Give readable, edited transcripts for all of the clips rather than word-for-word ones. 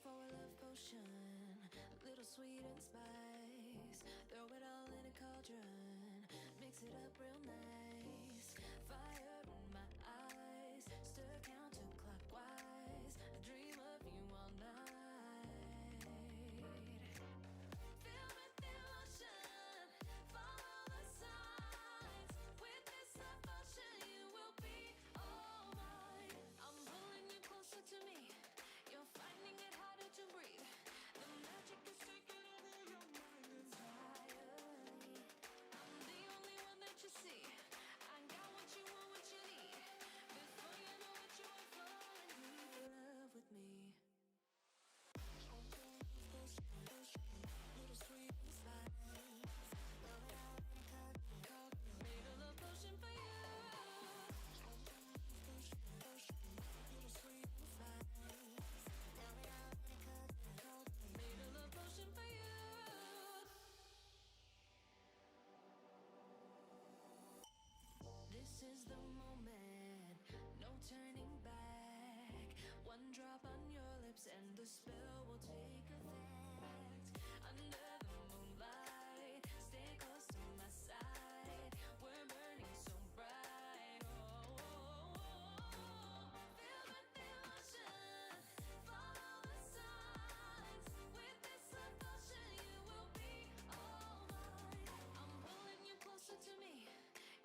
for a love potion, a little sweet and spice. Throw it all in a cauldron, mix it up real nice. Fire in my eyes, stir counterclockwise. I dream of you all night. Fill with emotion, follow the signs. With this devotion, you will be all mine. I'm pulling you closer to me. You're finding it harder to breathe. The magic is taking over your mind entirely. I'm the only one that you see. I got what you want, what you need. Before you know it, you are falling deep in love with me. Little sweet and spice. Love it out in a cup. Made a love potion for you. Little sweet and spice. Love it out in a cup. Made a love potion for you. This is the moment, no turning back. One drop on your lips and the spell will take effect. Under the moonlight, stay close to my side. We're burning so bright. Oh, oh, oh, oh. Feel the emotion, follow the signs. With this devotion, you will be all mine. I'm pulling you closer to me.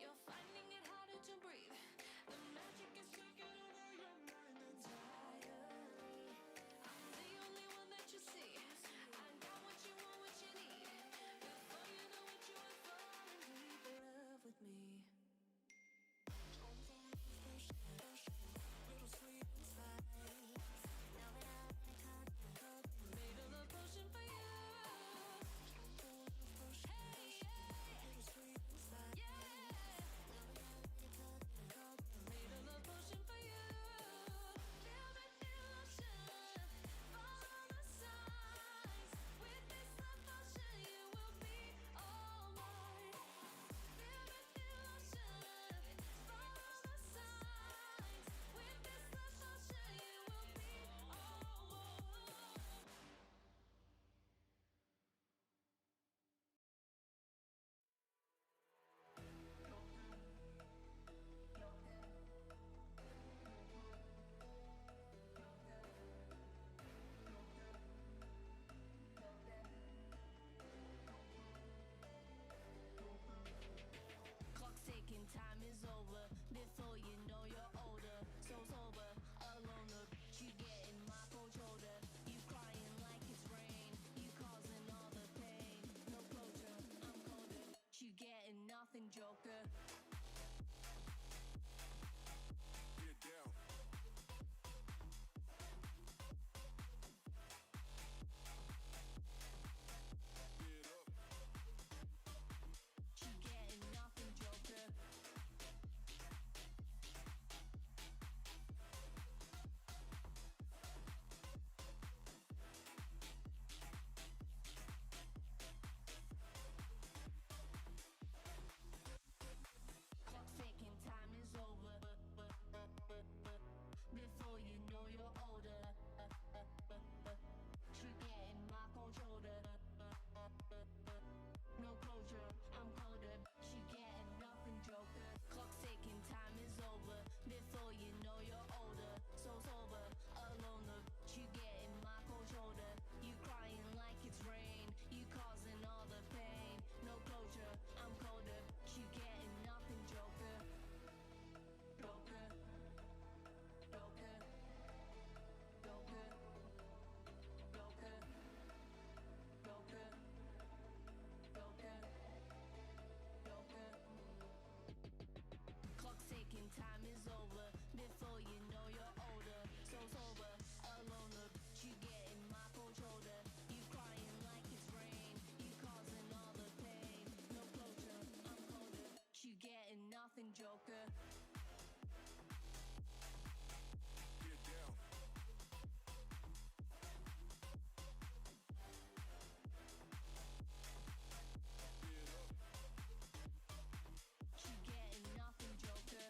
You're finding it harder to breathe. The magic is taking over your mind entirely. I'm the only one that you see. I got what you want, what you need. Before you know it, you are falling deep in love with me. Little sweet and spice. Now it out in a cup. Made a love potion for you. Hey, yeah. Little sweet and spice. Yeah. Made a love potion for you. Feel the emotion, follow the signs. With this devotion, you will be all mine. Feel the emotion, follow the signs. With this devotion, you will be all mine. Clock's ticking, time is over. Before you know you're older. So sober, alone, look, you getting my cold shoulder. You crying like it's rain. You causing all the pain. No closure, I'm colder. You getting nothing, Joker. Get down. Get up. You getting nothing, Joker. Clock's ticking, time is over. Before you know you're older. You getting my cold shoulder. No closure, I'm colder. She getting nothing, Joker. Clock's ticking, time is over. Before you know you're older. So sober, alone, look, you getting my cold shoulder. You crying like it's rain. You causing all the pain. No closure, I'm colder. You getting nothing, Joker. Joker. Joker. Joker. Joker. Joker. Joker. Joker. Clock's ticking, time is over. Before you know you're older. So sober, alone, look, you getting my cold shoulder. You crying like it's rain. You causing all the pain. No closure, I'm colder. You getting nothing, Joker. Get down. Get up. You getting nothing, Joker.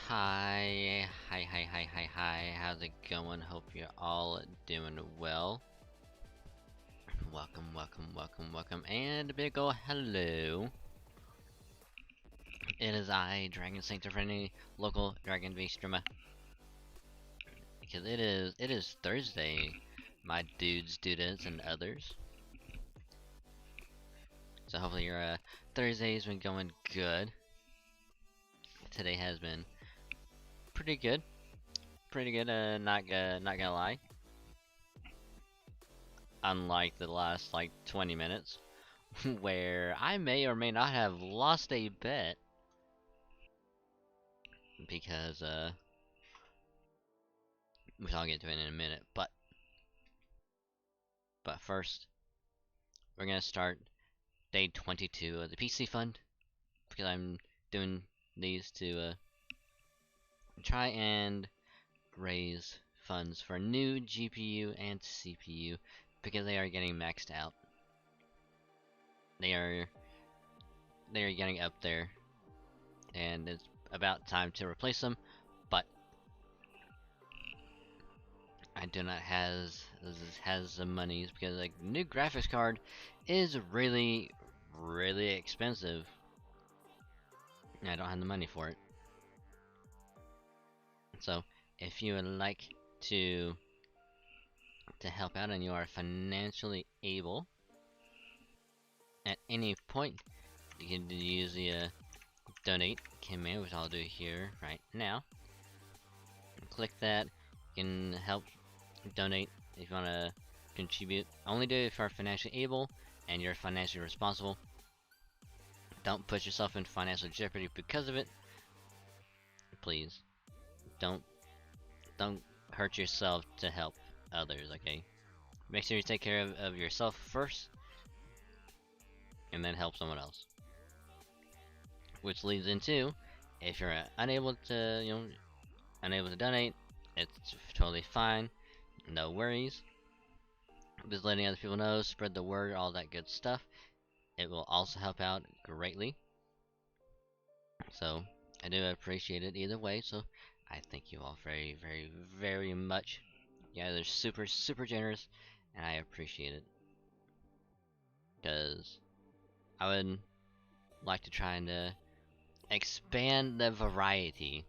Hi, how's it going? Hope you're all doing well. Welcome, and a big ol' hello. It is I, Dragon Sanctor, for any local Dragon VStreamer. Because it is Thursday, my dudes, dudettes, and others. So hopefully your Thursday's been going good. Today has been pretty good. Not gonna lie. Unlike the last like 20 minutes, where I may or may not have lost a bet because which I'll get to it in a minute. But first, we're gonna start day 22 of the PC Fund because I'm doing these to try and raise funds for new GPU and CPU because they are getting maxed out. They are getting up there, and it's about time to replace them. But I do not has the monies because like new graphics card is really expensive. And I don't have the money for it. So if you would like to help out and you are financially able at any point, you can use the donate command, which I'll do here right now. Click that. You can help donate if you want to contribute. Only do it if you're financially able and you're financially responsible. Don't put yourself in financial jeopardy because of it. Please, don't hurt yourself to help others. Okay, make sure you take care of yourself first, and then help someone else. Which leads into, if you're unable to donate, it's totally fine. No worries. Just letting other people know, spread the word, all that good stuff. It will also help out greatly. So I do appreciate it either way. So I thank you all very much. You guys are super generous, and I appreciate it. Because I would like to try and expand the variety.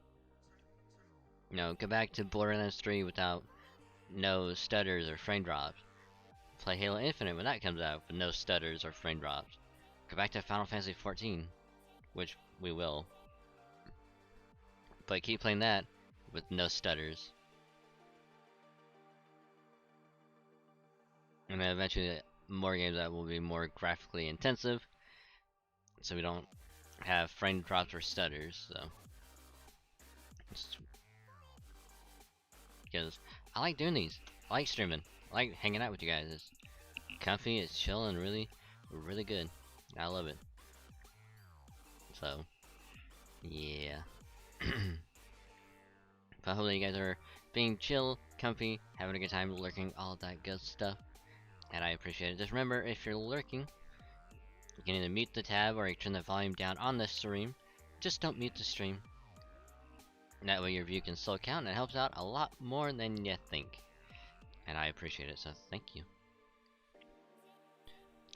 You know, go back to Borderlands 3 without no stutters or frame drops. Play Halo Infinite when that comes out with no stutters or frame drops. Go back to Final Fantasy 14, which we will. But keep playing that with no stutters. And then eventually more games that will be more graphically intensive, so we don't have frame drops or stutters, so. Because I like doing these. I like streaming. I like hanging out with you guys. It's comfy, it's chill, and really good. I love it. So, yeah. But hopefully you guys are being chill, comfy, having a good time, lurking, all of that good stuff. And I appreciate it. Just remember, if you're lurking, you can either mute the tab or you turn the volume down on the stream. Just don't mute the stream. That way your view can still count, and it helps out a lot more than you think. And I appreciate it, so thank you.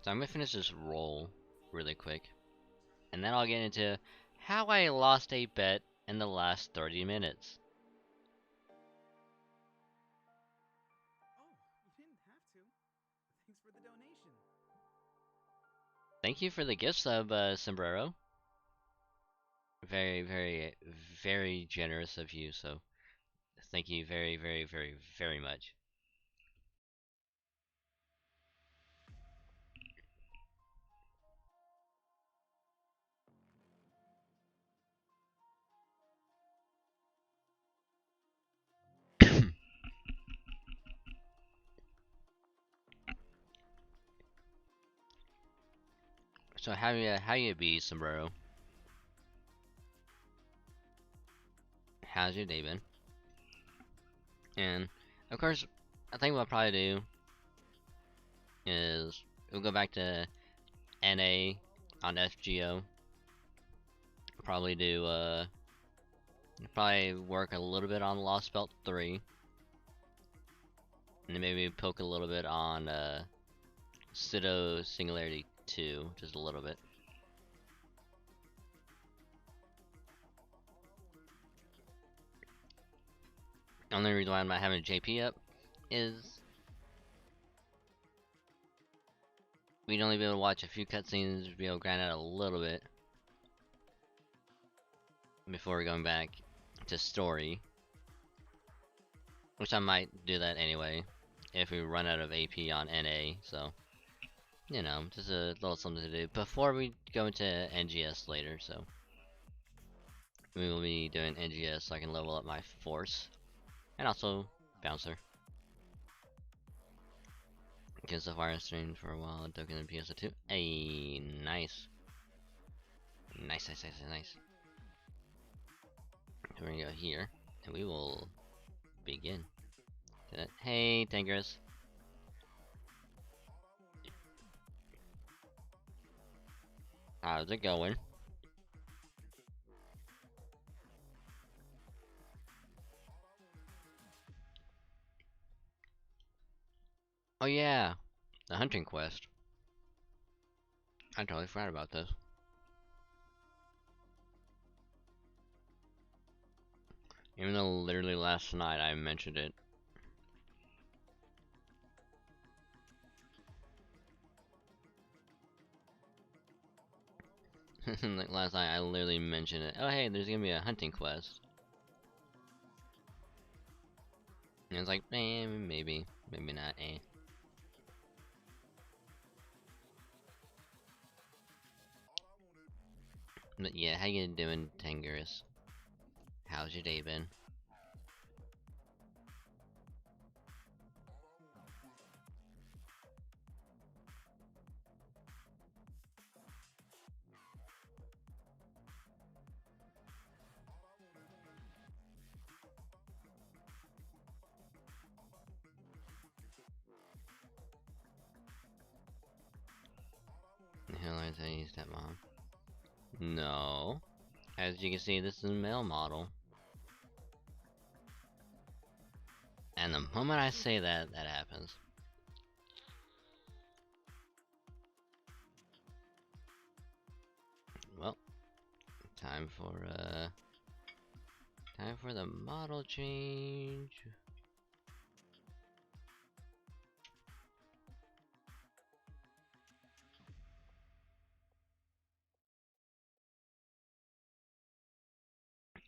So I'm gonna finish this roll really quick. And then I'll get into how I lost a bet in the last 30 minutes. Oh, you didn't have to. Thanks for the donation. Thank you for the gift sub, Sombrero. Very generous of you, so thank you very much. So how you be, Sombrero? How's your day been? And of course, I think what I'll probably do is we'll go back to NA on FGO. Probably do Probably work a little bit on Lost Belt 3. And then maybe poke a little bit on Pseudo Singularity 2, just a little bit. Only reason why I'm not having JP up is we'd only be able to watch a few cutscenes, be able to grind out a little bit before we're going back to story. Which I might do that anyway, if we run out of AP on NA, so, you know, just a little something to do before we go into NGS later, so. We will be doing NGS so I can level up my force, and also Bouncer. Because so far I streamed for a while, ducking in pso2. Hey, nice. Nice. We're gonna go here, and we will begin. Hey, Tangerous. How's it going? Oh yeah, the hunting quest. I totally forgot about this. Even though literally last night I mentioned it. Like last night I literally mentioned it. Oh hey, there's gonna be a hunting quest. And it's like, maybe not, But yeah, how you doing, Tangerous? How's your day been? The hell is that stepmom? No. As you can see, this is a male model. And the moment I say that, that happens. Well, time for the model change.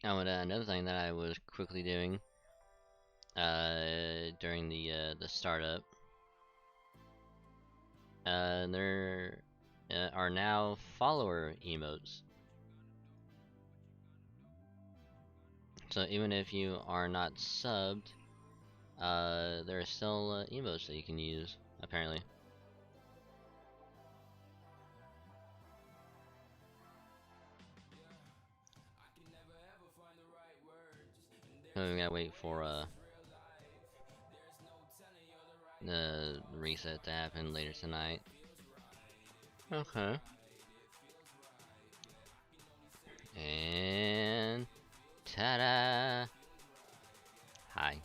Oh, and another thing that I was quickly doing during the startup, there are now follower emotes. So even if you are not subbed, there are still emotes that you can use, apparently. So we gotta wait for the reset to happen later tonight. Okay. And ta-da! Hi.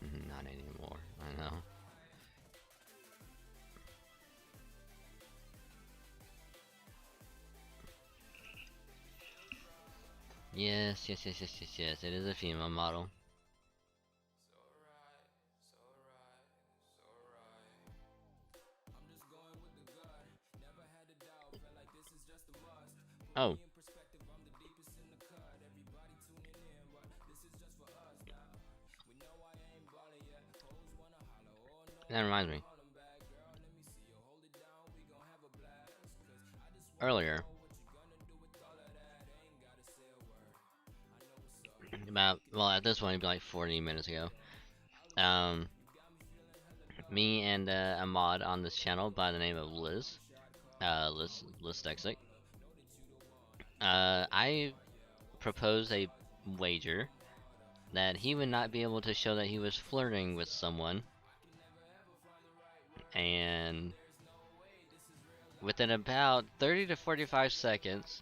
Not anymore. I know. Yes. It is a female model. Oh. That reminds me. Earlier, about, well, at this point it'd be like 40 minutes ago, me and a mod on this channel by the name of Liz Dexic, I proposed a wager that he would not be able to show that he was flirting with someone and within about 30 to 45 seconds,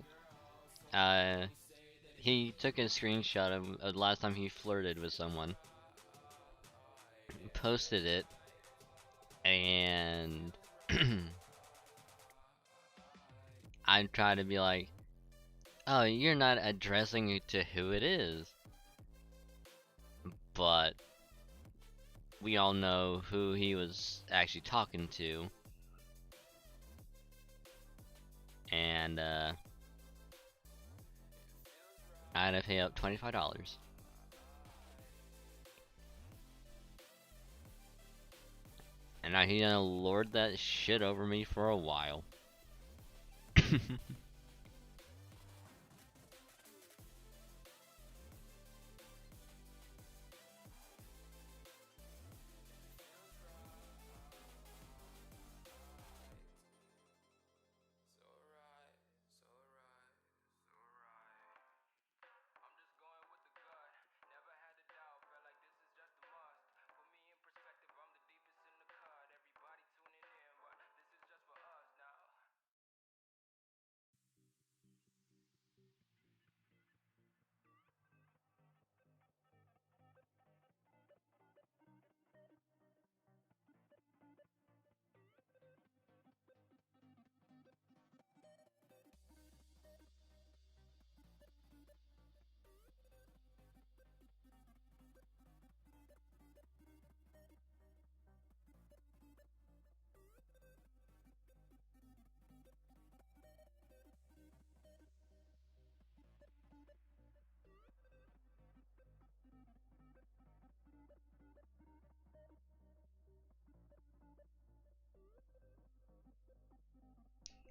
he took a screenshot of the last time he flirted with someone, posted it, and I'm trying to be like, oh, you're not addressing it to who it is. But we all know who he was actually talking to. And I had to pay up $25. And now he's gonna lord that shit over me for a while.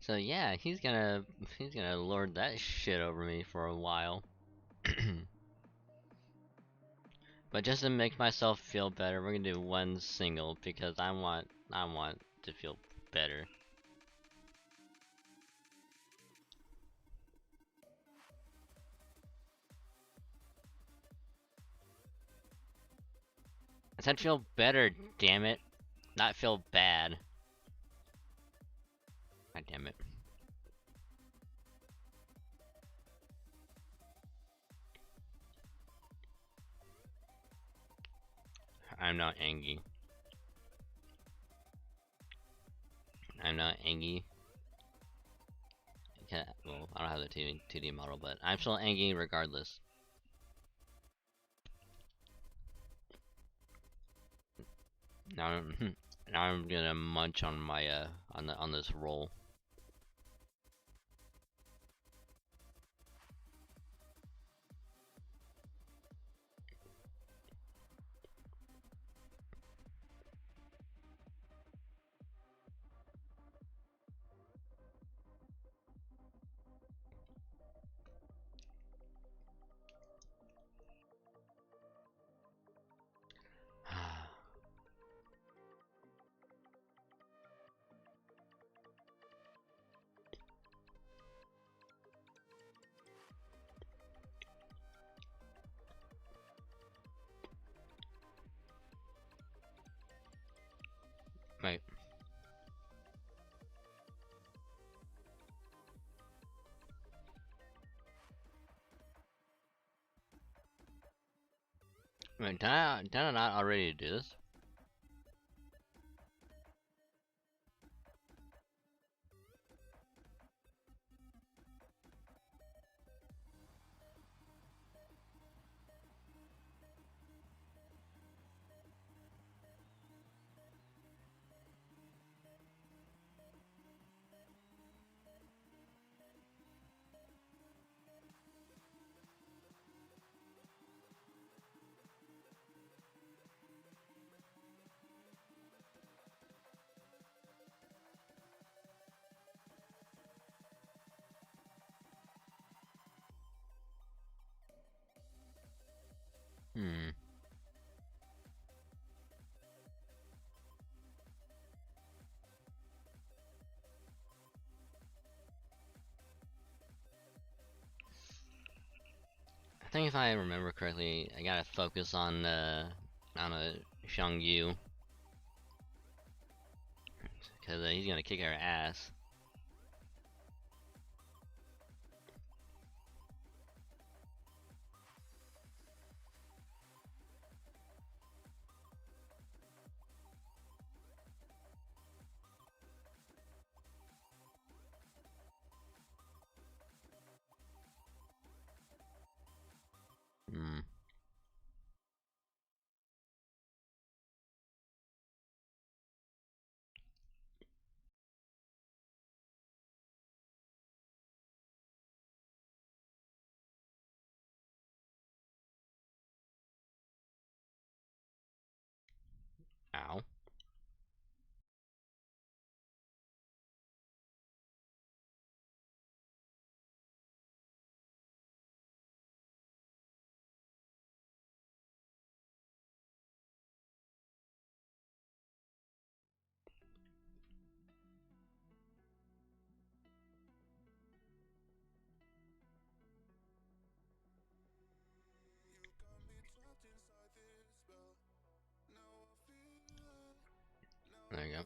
So yeah, he's gonna lord that shit over me for a while. But just to make myself feel better, we're gonna do one single because I want to feel better. I said feel better, damn it. Not feel bad. God damn it. I'm not angry. I'm not angry. Okay, well, I don't have the 2D model, but I'm still angry regardless. Now, now I'm gonna munch on my on this roll. Right. Wait, did I not already do this? Hmm. I think if I remember correctly, I gotta focus on a Xiangyu. because he's gonna kick our ass. Hmm. Ow. There you go.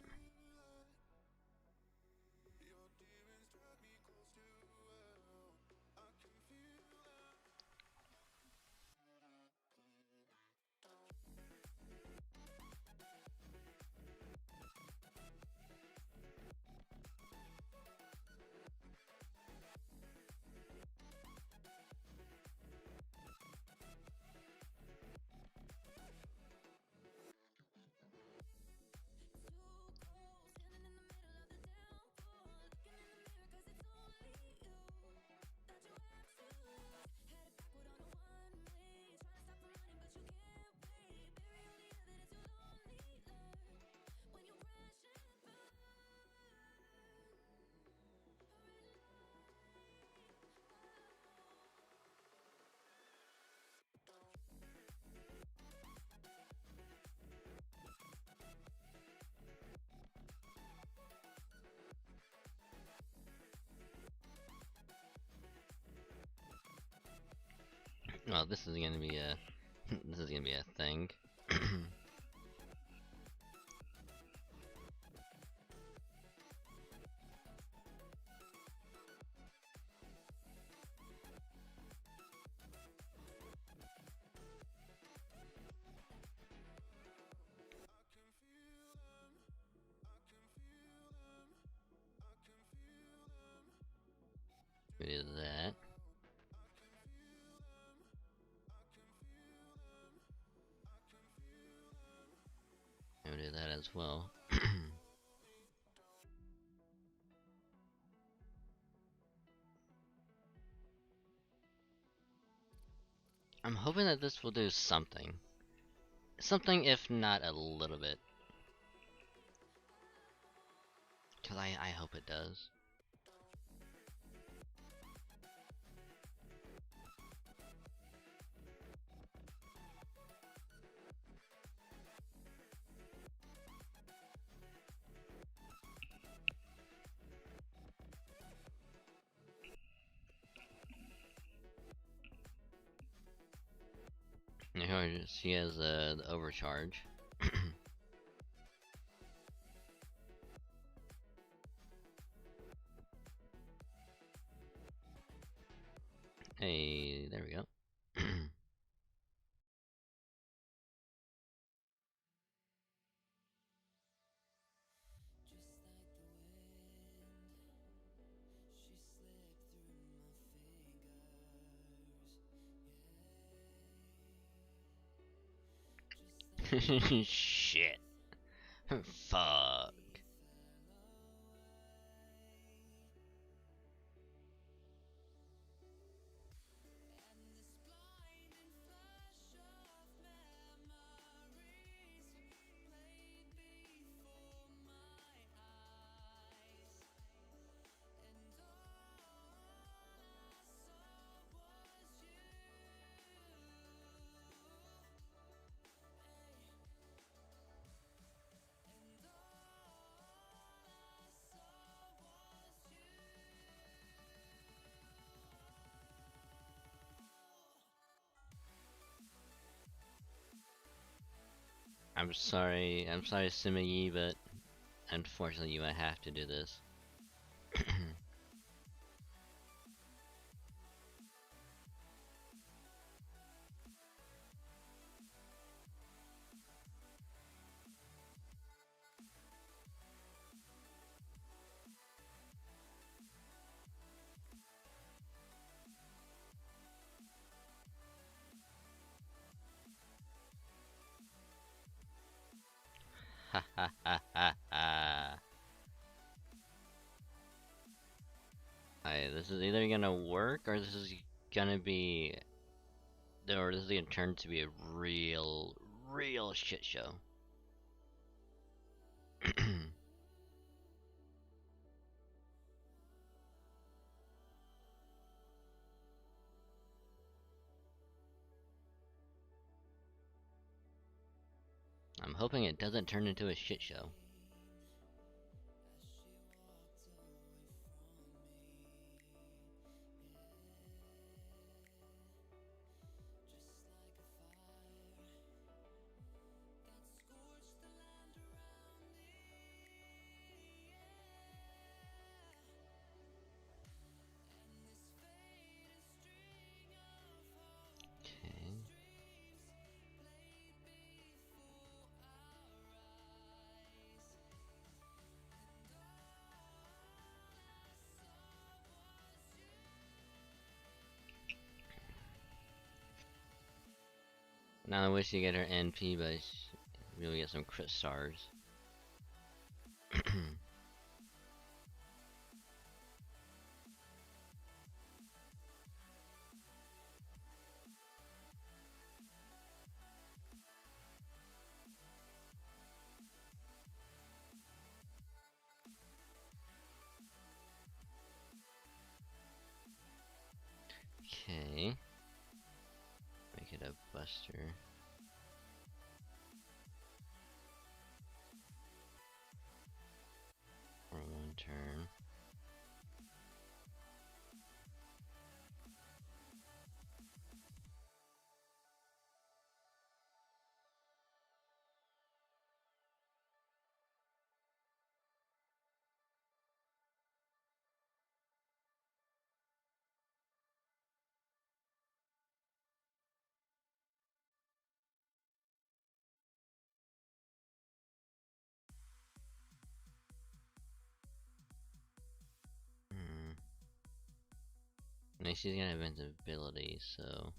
Well, this is gonna be a this is gonna be a thing. We do that. And we do that as well. I'm hoping that this will do something. Something, if not a little bit. Cause I hope it does. Here she has the overcharge. Hey, there we go. Shit. Fuck. I'm sorry, Sima Yi, but unfortunately you might have to do this. Ha ha ha ha ha. Alright, this is either gonna work or this is gonna be, or this is gonna turn to be a real shit show. I'm hoping it doesn't turn into a shit show. Okay. Now I wish you get her NP, but we'll get some crit stars. Okay. Make it a buster. For one turn. Hmm. And she's gonna have invincibility, so.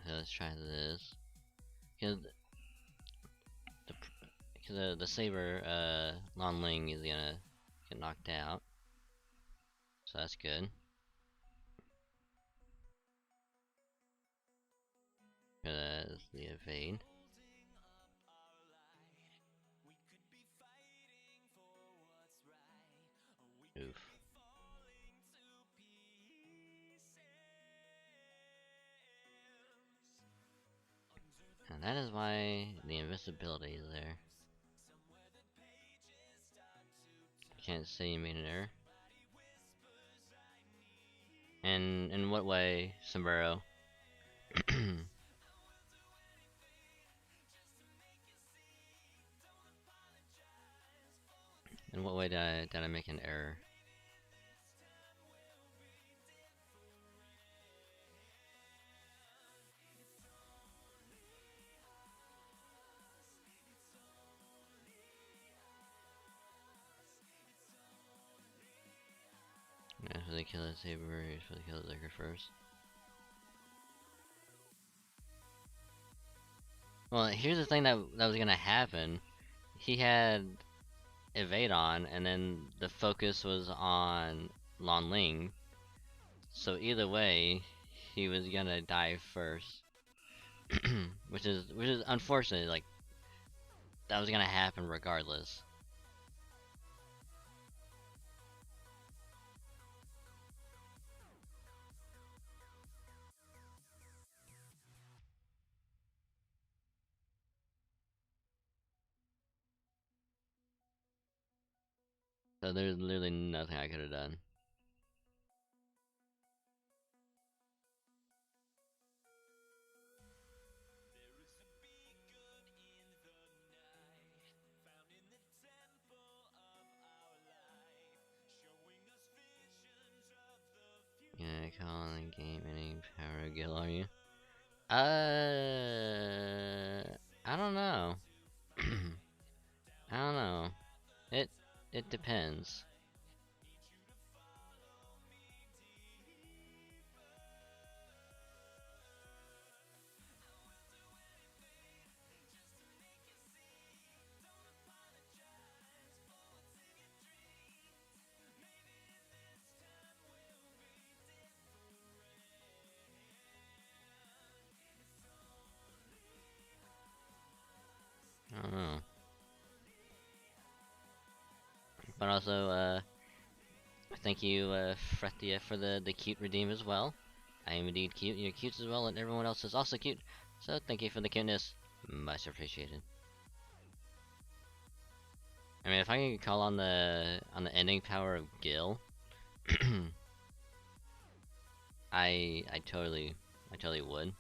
Let's try this. Cause the saber, Lon Ling is gonna get knocked out, so that's good. That's the evade. Oof. And that is why the invisibility is there. You can't say you made an error. And in what way, Sombrero? In what way did I make an error? After they kill the saber, you're supposed to kill the Zerker first. Well, here's the thing that was gonna happen. He had evade on, and then the focus was on Lon Ling. So either way, he was gonna die first, which is unfortunate. Like that was gonna happen regardless. So there's literally nothing I could have done. Yeah, calling game any power gill are you? I don't know. I don't know. It depends. I don't know. But also, thank you, Frethia, for the cute redeem as well. I am indeed cute, you're cute as well, and everyone else is also cute. So thank you for the cuteness. Much appreciated. I mean, if I could call on the ending power of Gil, I totally would.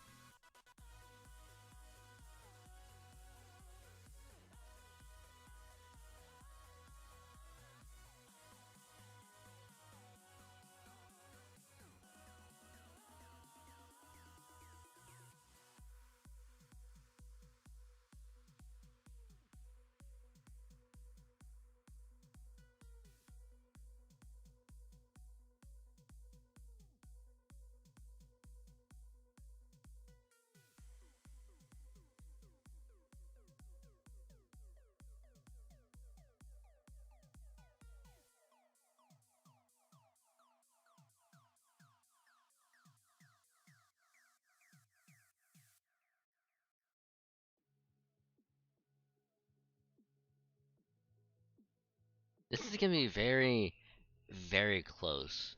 This is gonna be very, very close.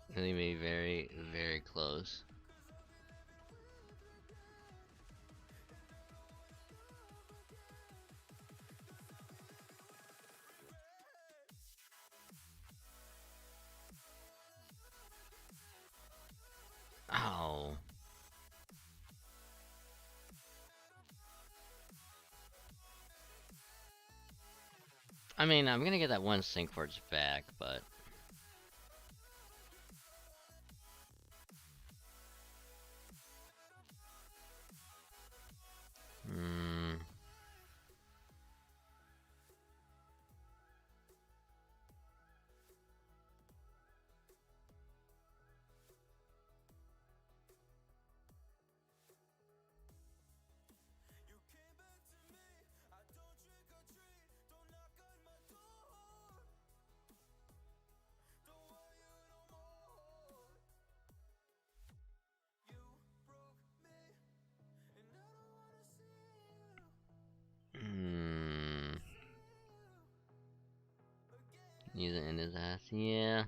It's gonna be very, very close. Oh. I mean, I'm gonna get that one sync chords back, but use it in his ass, yeah.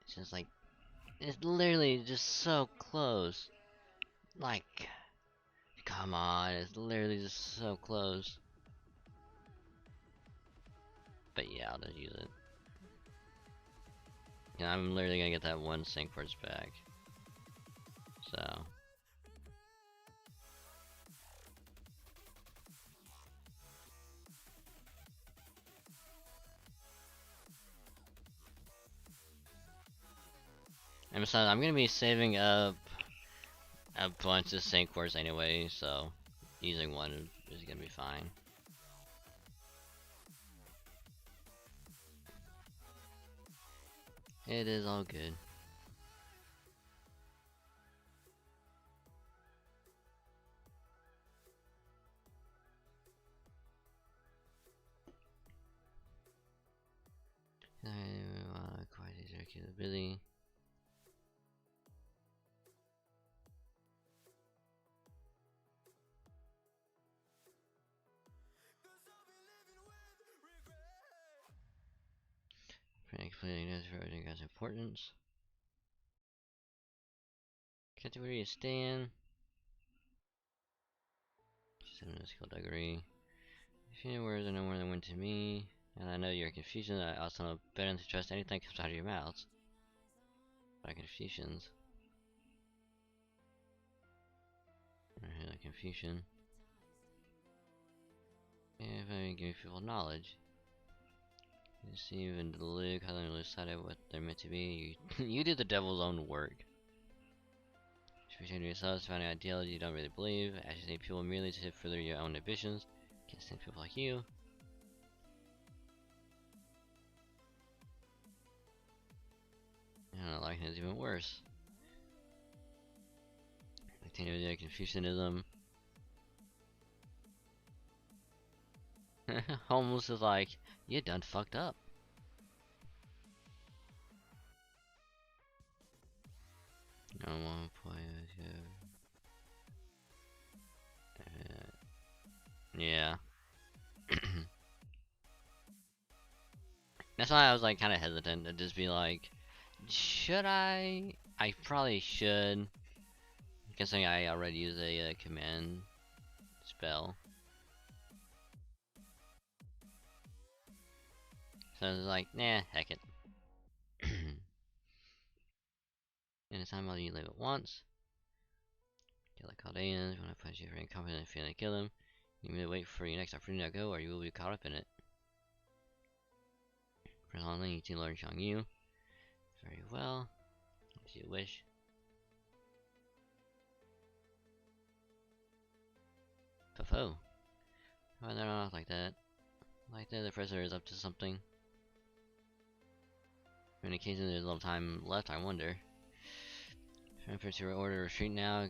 It's just like, it's literally just so close. Like, come on, it's literally just so close. But yeah, I'll just use it. Yeah, I'm literally gonna get that one sync chords back. So. And besides, I'm gonna be saving up a bunch of sync cores anyway, so using one is gonna be fine. It is all good. Quite easier capability. Completely necessary has importance. Category is stand. 7 skill degree. If you know words are no more than one to me, and I know you're confusion, I also know better than to trust anything that comes out of your mouths. By confusions. Confusion. If I give people knowledge. You see even the Luke, how they lose sight of what they're meant to be. You do the devil's own work. Speaking to yourselves, finding ideals you don't really believe, agitate people merely to further your own ambitions. Can't stand people like you. And liking is even worse. Like Confucianism. Almost is like, you done fucked up. I want to play yeah. That's why I was like kind of hesitant to just be like, should I? I probably should. Considering I already use a command spell. So I was like, nah, heck it. In a time, I'll you live at once. Kill the Chaldeans. When I punch you for incompetent and failing to kill them, you may wait for your next opportunity to go, or you will be caught up in it. For how long you to learn Shang Yu. Very well. As you wish. Pofo. Why they're not like that? Like that, the professor is up to something. In any case, there's a little time left, I wonder. Transfer to order retreat now.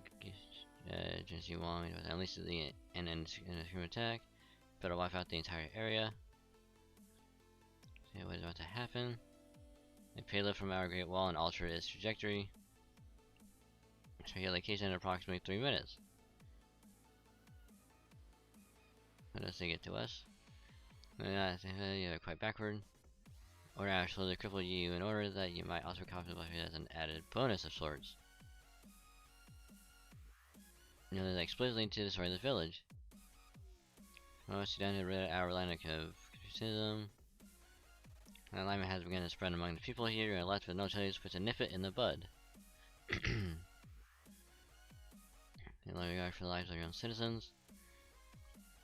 Jinxie Wong, at least the end attack. Better wipe out the entire area. See what is about to happen. A payload from our Great Wall and alter its trajectory. Check your location in approximately 3 minutes. How does it get to us? You're quite backward. Or actually cripple you in order that you might also compensate as an added bonus of sorts. You know, explicitly to destroy the village. Most down to rid our line of criticism. An alignment has begun to spread among the people here and left with no choice but to nip it in the bud. In regard for the lives of your own citizens.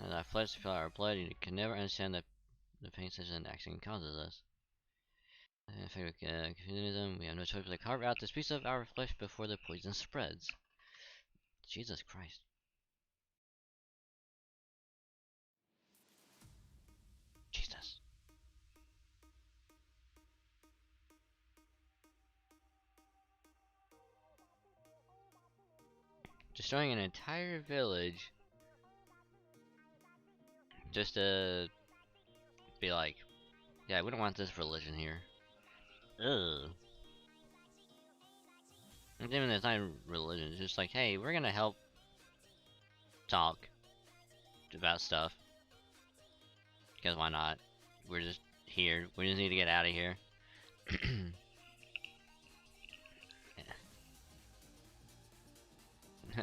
As I flesh to fill our blood, you can never understand the pain such an action causes us. In fact, confusionism, we have no choice but to carve out this piece of our flesh before the poison spreads. Jesus Christ. Jesus. Destroying an entire village just to be like, yeah, we don't want this religion here. Ugh. And even it's not religion, it's just like, hey, we're gonna help talk about stuff. Because why not? We're just here. We just need to get out of here.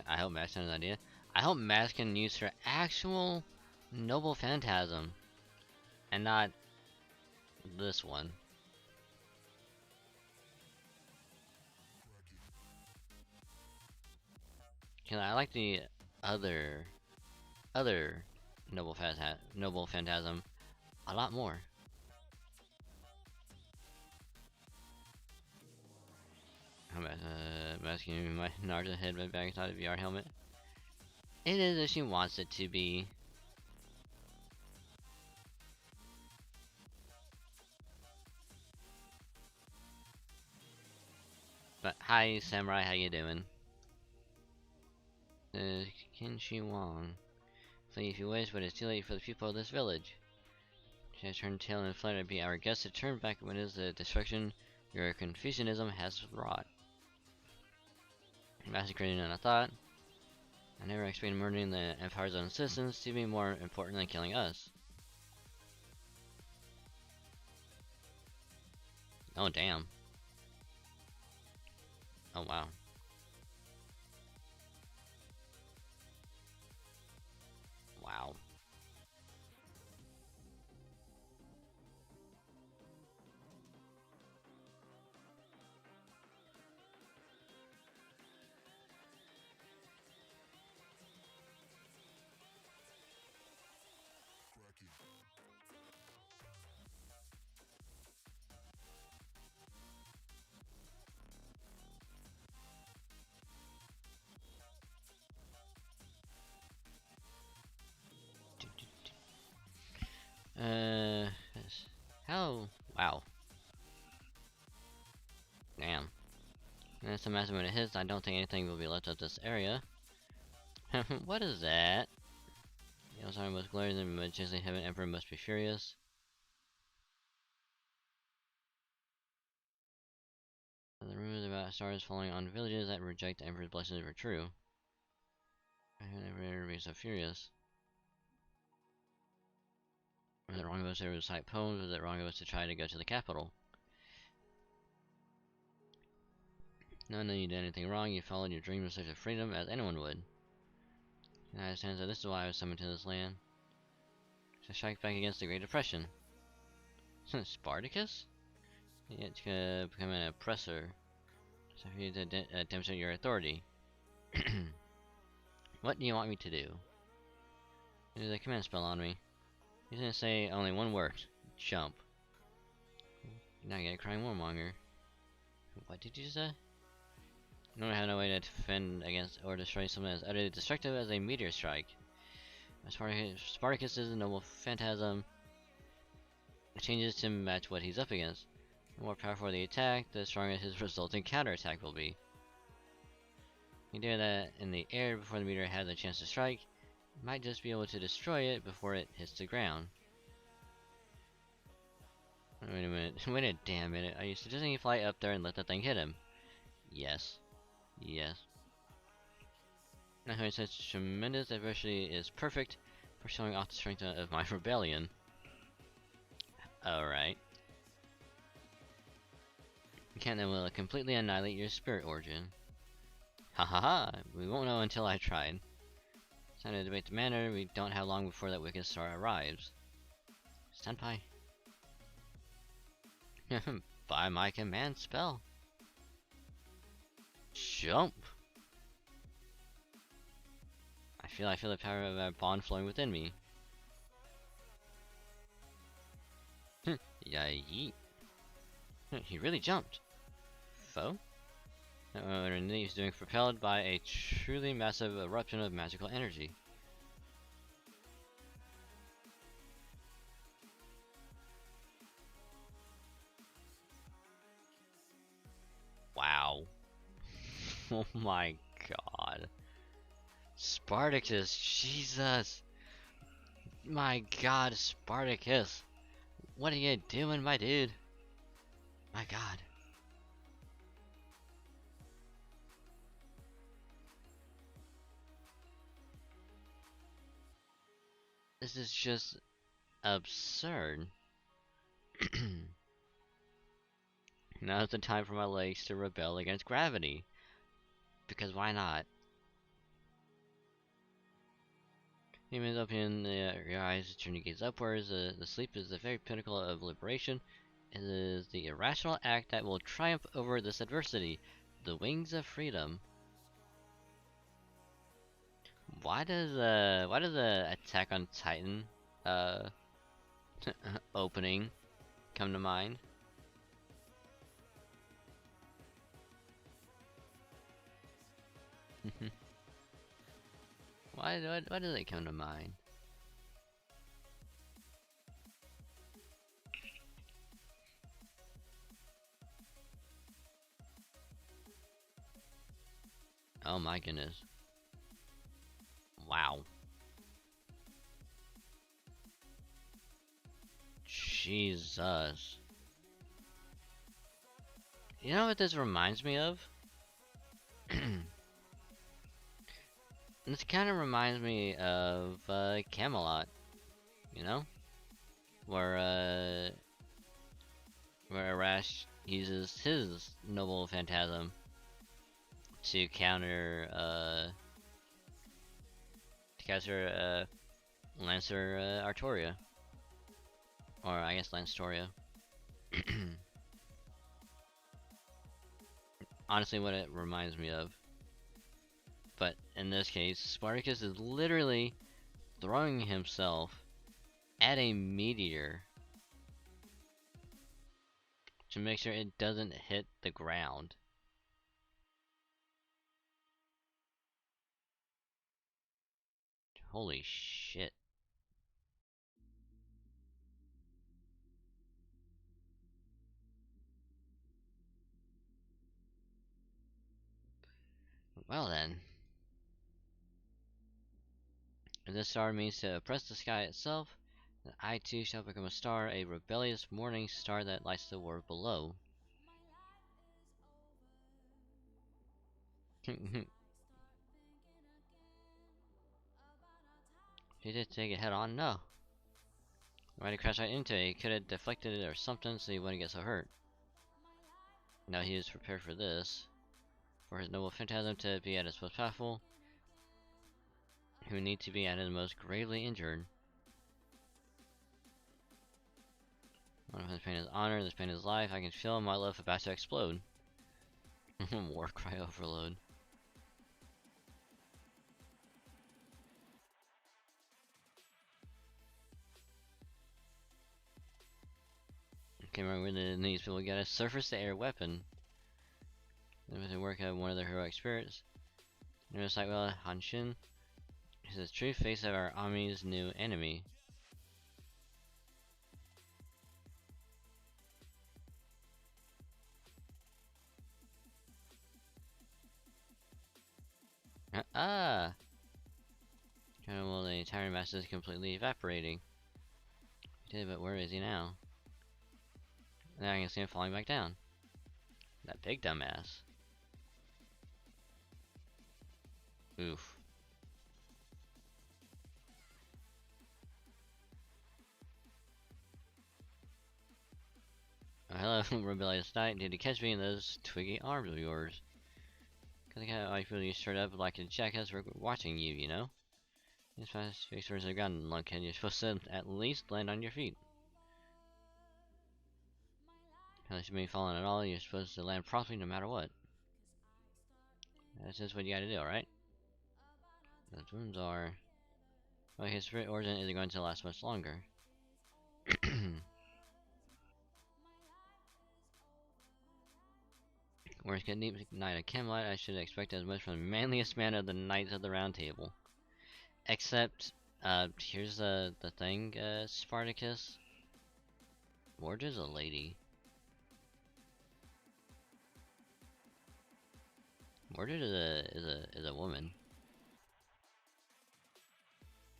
I hope Max has an idea. I hope Max can use her actual noble phantasm. And not this one. Cause I like the other noble phantasm a lot more. I'm gonna Rescuing my Naruto head back inside the VR helmet. It is if she wants it to be. But hi, Samurai, how you doing? Kinshi Wong. Flee if you wish, but it's too late for the people of this village. She has turned tail and fled to be our guest to turn back when it is the destruction your Confucianism has wrought. Massacring than I thought. I never expected murdering the Empire's own citizens to be more important than killing us. Oh damn. Oh wow. Wow. Cracky. How? Wow. Damn. That's a massive when it hits. I don't think anything will be left of this area. What is that? The outside was glorious, the majestic heaven emperor must be furious. The rumors about stars falling on villages that reject the emperor's blessings were true. I would never be so furious. Was it wrong of us to recite poems? Was it wrong of us to try to go to the capital? No, you did anything wrong. You followed your dream of such a freedom as anyone would. And I understand that this is why I was summoned to this land. To strike back against the Great Depression. Spartacus? Yeah, to become an oppressor. So for you to demonstrate your authority. What do you want me to do? Use a command spell on me. He's gonna say only one word. Jump. Now get a crying warmonger. What did you say? No, I have no way to defend against or destroy something as utterly destructive as a meteor strike. Spartacus is a noble phantasm. It changes to match what he's up against. The more powerful the attack, the stronger his resulting counterattack will be. You do that in the air before the meteor has a chance to strike. You might just be able to destroy it before it hits the ground. Wait a minute. Wait a damn minute. Are you suggesting you fly up there and let that thing hit him? Yes. Yes. Now, such tremendous adversity is perfect for showing off the strength of my rebellion. Alright. Can't then will completely annihilate your spirit origin. Ha ha ha! We won't know until I tried. It's time to debate the matter. We don't have long before that wicked star arrives. Stand by. By my command spell. Jump! I feel the power of that bond flowing within me. Yeah, yeet. He really jumped. Foe? What he's doing, propelled by a truly massive eruption of magical energy. Wow. Oh my god. Spartacus, Jesus. My god, Spartacus. What are you doing, my dude? My god. This is just absurd. Now's the time for my legs to rebel against gravity. Because why not? Humans open your eyes, turn your gaze upwards. The sleep is the very pinnacle of liberation. It is the irrational act that will triumph over this adversity. The wings of freedom. Why does the Attack on Titan opening come to mind? Why does it come to mind? Oh my goodness. Wow. Jesus. You know what this reminds me of? This kind of reminds me of Camelot, you know? Where Arash uses his noble phantasm to counter Lancer Artoria. Or I guess Lancestoria. Honestly what it reminds me of. But in this case, Spartacus is literally throwing himself at a meteor to make sure it doesn't hit the ground. Holy shit. Well then. If this star means to oppress the sky itself, then I too shall become a star, a rebellious morning star that lights the world below. He did take it head on? No. Why'd he crash right into it? He could have deflected it or something so he wouldn't get so hurt. Now he is prepared for this. For his noble phantasm to be at its most powerful, who need to be at his most gravely injured. One of his pain is honor, this pain is life. I can feel my love about to explode. War cry overload. Okay, remember these people get a surface-to-air weapon. They must work out one of their heroic spirits. Notice like well, Hanshin is the true face of our army's new enemy. Ah! Well, the entire mass is completely evaporating. He did, but where is he now? Now I can see him falling back down. That big dumbass. Oof. Oh, hello, rebellious knight. Did you catch me in those twiggy arms of yours? Cause I feel you stirred up like a jackass. We're watching you, you know? As fast as face towards the ground, lunkhead. You're supposed to at least land on your feet. Unless you may falling at all, you're supposed to land properly no matter what. That's just what you gotta do, alright? Those wounds are... Well, his spirit origin isn't going to last much longer. Whereas good knight of Camelot, I should expect as much from the manliest man of the Knights of the Round Table. Except, here's the thing, Spartacus. Mordred's a lady. Mordred is a woman.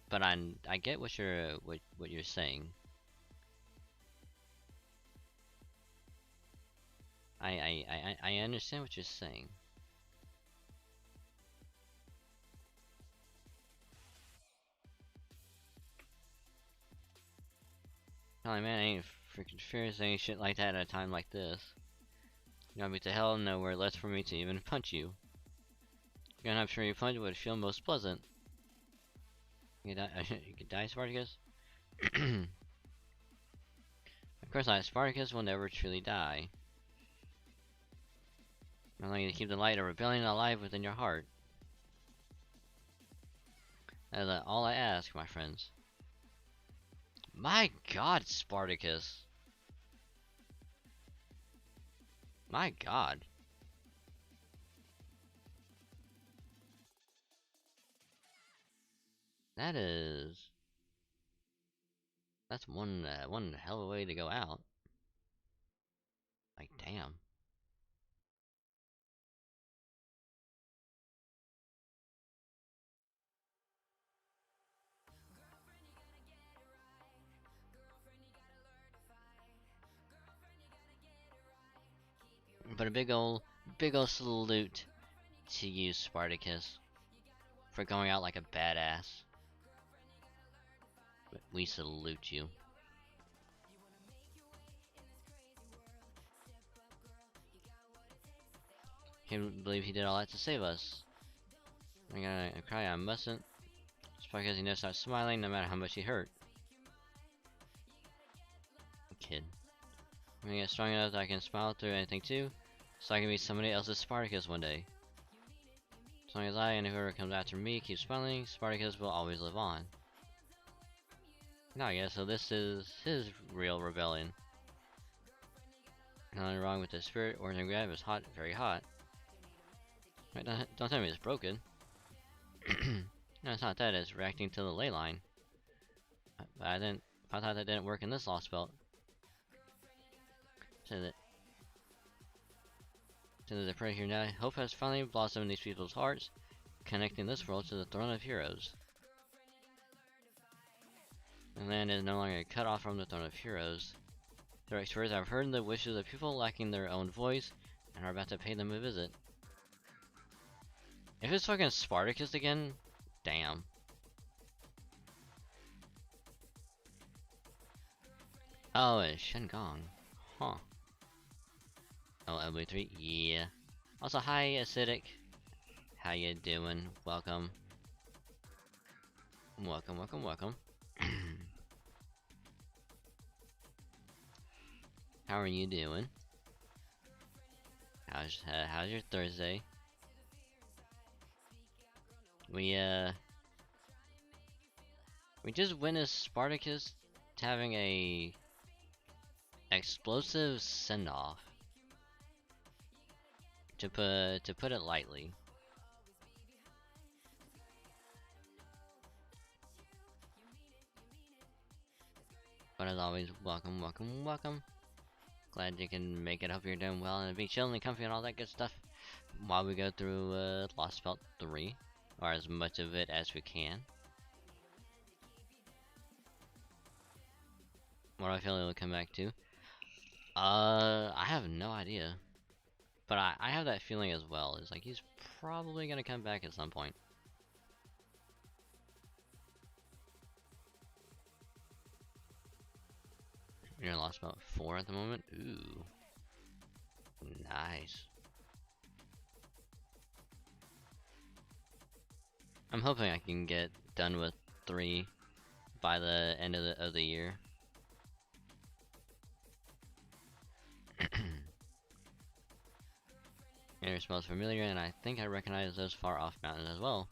But I get what you're saying. I understand what you're saying. Oh man, I ain't freaking furious saying shit like that at a time like this. You got me to hell, nowhere left for me to even punch you. And I'm sure your punch would feel most pleasant. You could die, Spartacus? Of course not, Spartacus will never truly die. I'm going to keep the light of rebellion alive within your heart. That is all I ask, my friends. My god, Spartacus. My god. That is... That's one hell of a way to go out. Like, damn. But a big ol' salute to you, Spartacus, for going out like a badass. We salute you. Can't believe he did all that to save us. I gotta cry, I mustn't. It's because he never stops smiling no matter how much he hurt. Kid. I'm gonna get strong enough that I can smile through anything too, so I can be somebody else's Spartacus one day. As long as I and whoever comes after me keep smiling, Spartacus will always live on. Now, yeah, so this is his real rebellion. Nothing wrong with the spirit or the grab is hot, very hot. Wait, don't tell me it's broken. No, it's not that, it's reacting to the ley line. But I thought that didn't work in this lost belt. So the prayer here now, hope has finally blossomed in these people's hearts, connecting this world to the throne of heroes. The land is no longer cut off from the throne of heroes. Their experts have heard the wishes of people lacking their own voice, and are about to pay them a visit. If it's fucking Spartacus again, damn. Oh, it's Shengong. Huh. Oh, LB3, yeah. Also, hi, Acidic. How you doing? Welcome. Welcome, welcome, welcome. How are you doing? How's your Thursday? We just witnessed Spartacus having a explosive send-off. To put it lightly. But as always, welcome, welcome, welcome. Glad you can make it. Hope you're doing well and be chilling and comfy and all that good stuff while we go through Lost Belt 3, or as much of it as we can. What do I feel it will come back to? I have no idea. But I have that feeling as well. It's like he's probably gonna come back at some point. You're in Lost Belt 4 at the moment? Ooh. Nice. I'm hoping I can get done with 3 by the end of the year. Air smells familiar, and I think I recognize those far off mountains as well.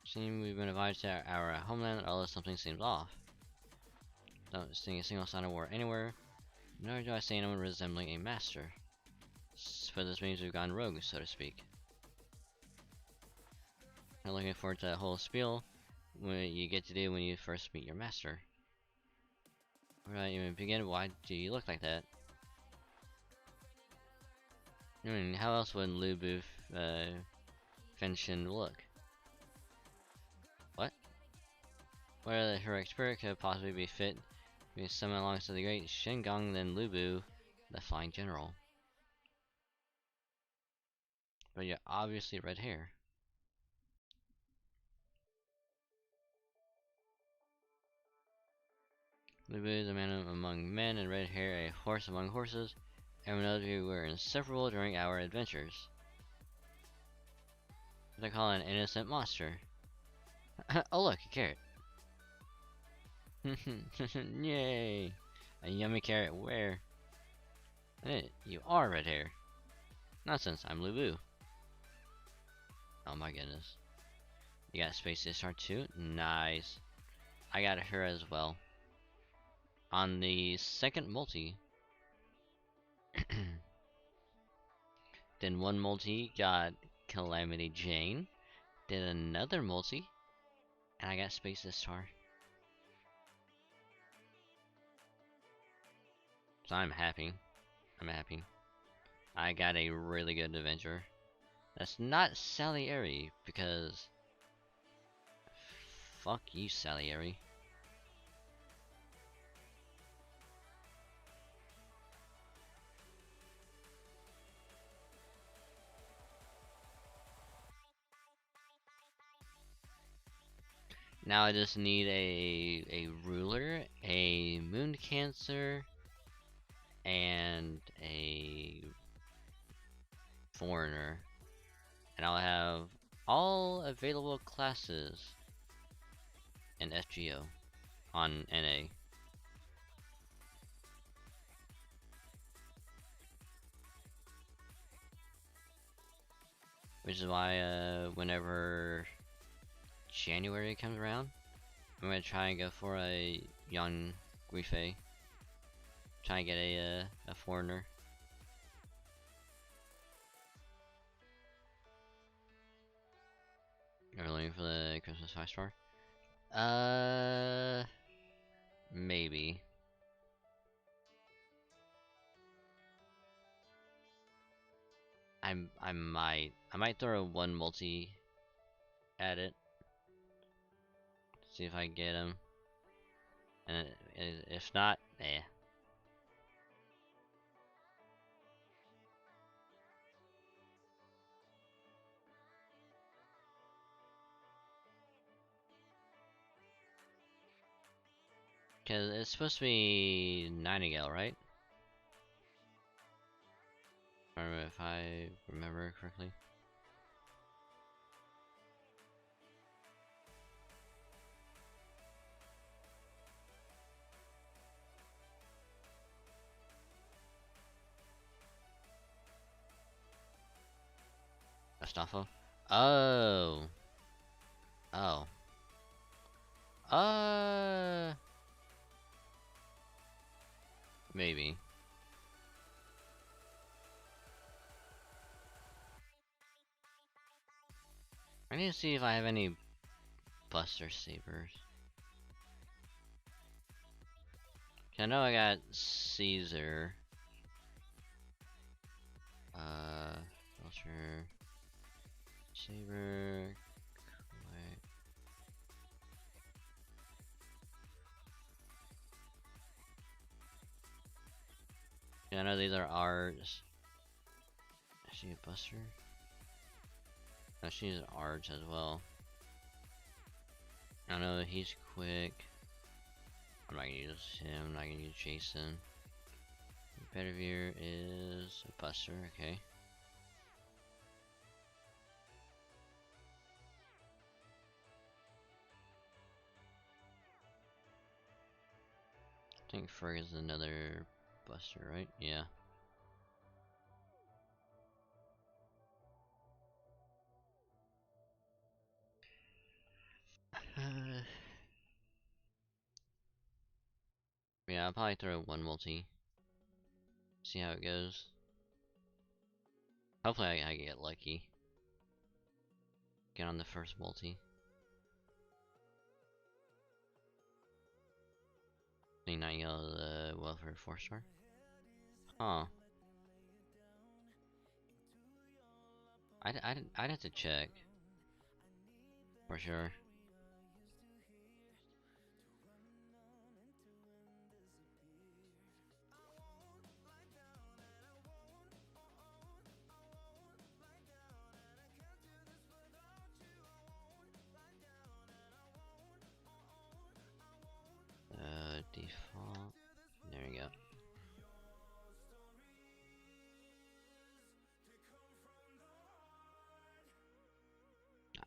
Seems we've been advised to our homeland, although something seems off. Don't see a single sign of war anywhere, nor do I see anyone resembling a master. But this means we've gone rogue, so to speak. I'm looking forward to that whole spiel when you get to do when you first meet your master. Where do I even begin? Why do you look like that? I mean, how else would Lubu Fenshin look? What? Where the heroic spirit could possibly be fit to be summoned alongside the great Shengong than Lubu, the flying general. But you're obviously red hair. Lubu is a man among men, and red hair a horse among horses. Everyone knows we were inseparable during our adventures. What I call an innocent monster. Oh look, a carrot. Yay! A yummy carrot where? You are red hair. Nonsense, I'm Lubu. Oh my goodness. You got space discharge too? Nice. I got her as well. On the second multi. Then one multi got Calamity Jane. Then another multi And I got space this star. So I'm happy. I'm happy. I got a really good adventure. That's not Salieri, because fuck you, Salieri. Now I just need a ruler, a moon cancer, and a foreigner, and I'll have all available classes in FGO on NA. Which is why whenever January comes around, I'm gonna try and go for a young Guifei. Try and get a foreigner. You're looking for the Christmas 5-star? Maybe. I might throw one multi at it. See if I can get him. And if not, eh. Cause it's supposed to be Nightingale, right? If I remember correctly. Astafo? Oh. Oh. Maybe. I need to see if I have any Buster Sabers. I know I got Caesar. Buster Saber. Wait. Yeah, I know these are ours. Is she a Buster? No, she's ours as well. I know he's quick. I'm not gonna use him, I'm not gonna use Jason. Bedivere is a Buster, okay. I think Ferg is another Buster, right? Yeah. Yeah, I'll probably throw one multi. See how it goes. Hopefully I get lucky. Get on the first multi. I think not yellow the welfare 4-star. Huh. I'd have to check. For sure. Default. There we go.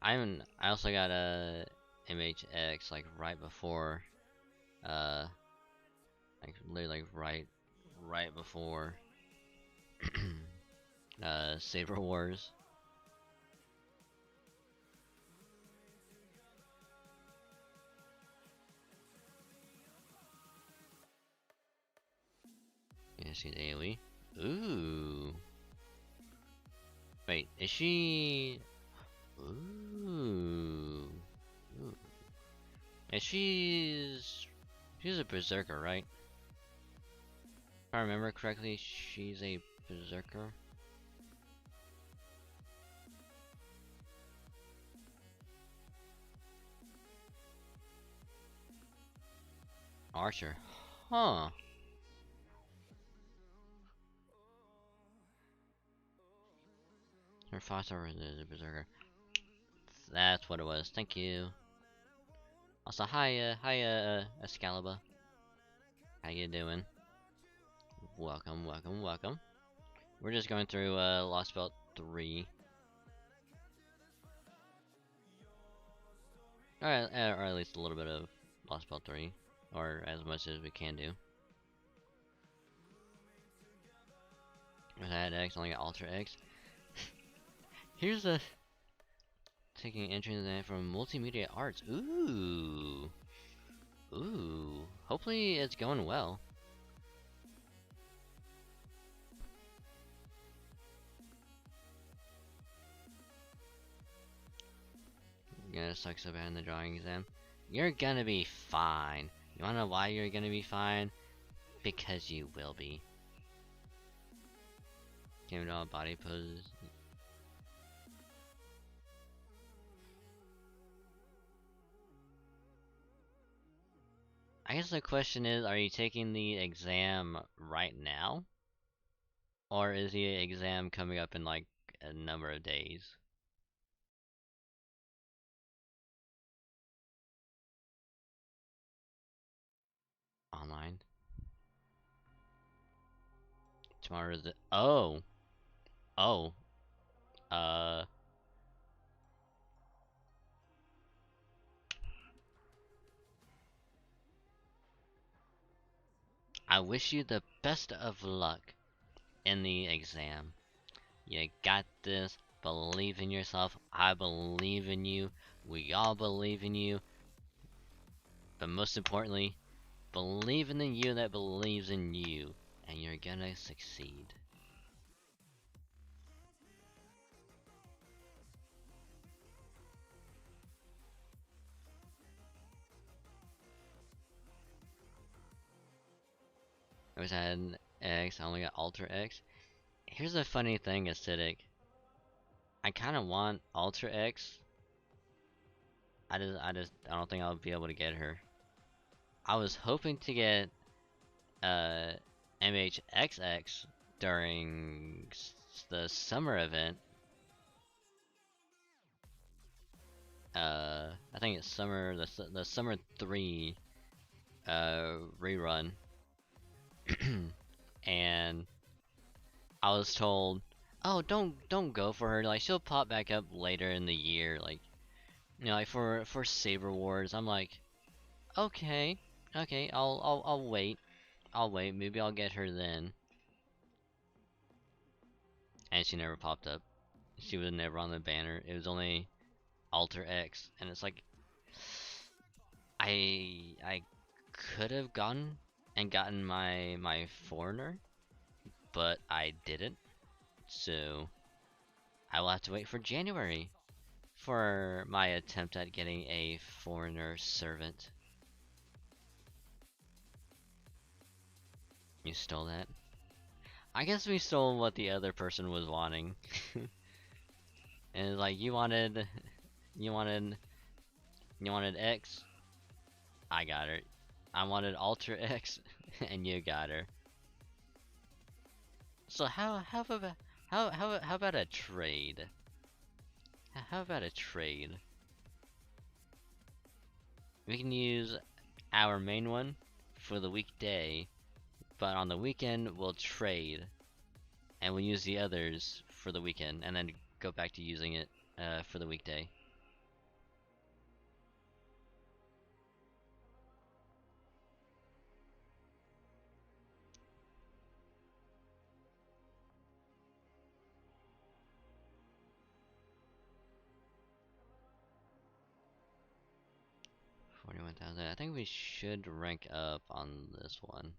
I also got a MHX like right before like literally like right before Saber Wars. You see the AoE? Ooh. Wait, is she? Ooh. Ooh. And she's a berserker, right? If I remember correctly, she's a berserker. Archer. Huh. Her foster is a berserker. That's what it was. Thank you. Also, hi, Excalibur. How you doing? Welcome, welcome, welcome. We're just going through Lost Belt 3. Or at least a little bit of Lost Belt 3. Or as much as we can do. I had X, only got Ultra X. Here's the taking entry in that from Multimedia Arts. Ooh. Ooh. Hopefully it's going well. You're gonna suck so bad in the drawing exam. You're gonna be fine. You wanna know why you're gonna be fine? Because you will be. Came to all body poses. I guess the question is, are you taking the exam right now? Or is the exam coming up in like a number of days? Online. Tomorrow is the oh. Uh I wish you the best of luck in the exam. You got this. Believe in yourself. I believe in you. We all believe in you. But most importantly, believe in the you that believes in you. And you're gonna succeed. I was at an X, I only got Ultra X. Here's the funny thing, Acidic. I kinda want Ultra X. I don't think I'll be able to get her. I was hoping to get uh MHXX during the summer event. I think it's the summer 3 rerun. And I was told, "Oh, don't go for her. Like she'll pop back up later in the year, like like for Saber Wars." I'm like, "Okay. Okay, I'll wait. I'll wait. Maybe I'll get her then." And she never popped up. She was never on the banner. It was only Alter X, and it's like I could have gone and gotten my foreigner, but I didn't. So I will have to wait for January for my attempt at getting a foreigner servant. You stole that? I guess we stole what the other person was wanting. And it's like you wanted X, I got her. I wanted Ultra X, and you got her. So how about a trade? How about a trade? We can use our main one for the weekday, but on the weekend we'll trade, and we'll use the others for the weekend, and then go back to using it for the weekday. I think we should rank up on this one.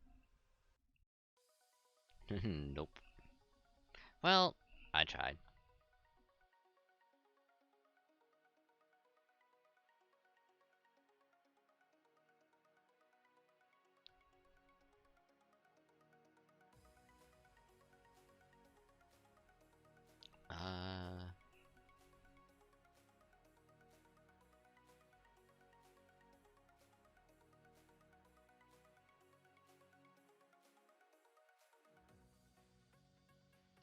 Nope. Well, I tried.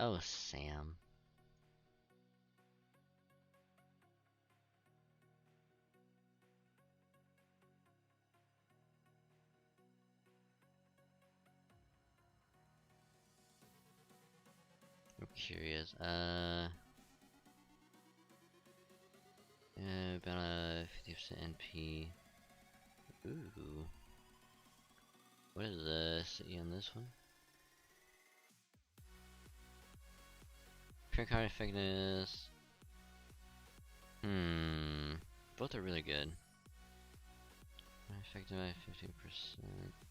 Oh, Sam. I'm curious. About a 50% NP. Ooh. What is the city on this one? Trick card effectiveness. Both are really good. Effective by 50%.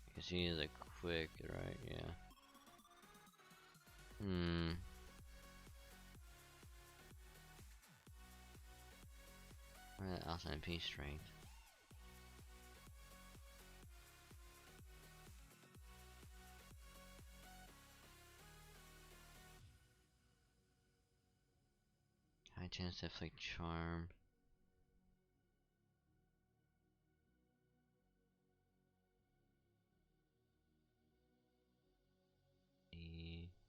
Because he is a quick, right? Yeah. Also NP strength. High chance to inflict charm.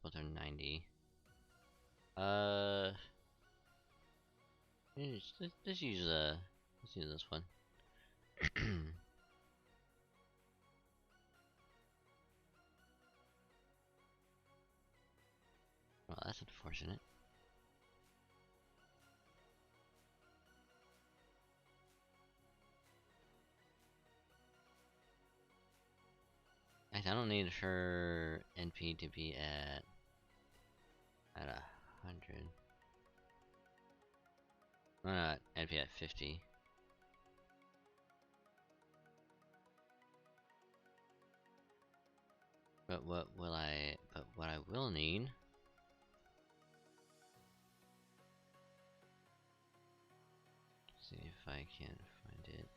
Both are 90. Let's use this one. Well, that's unfortunate. I don't need her NP to be at 100. NP at 50. But what I will need. See if I can find it.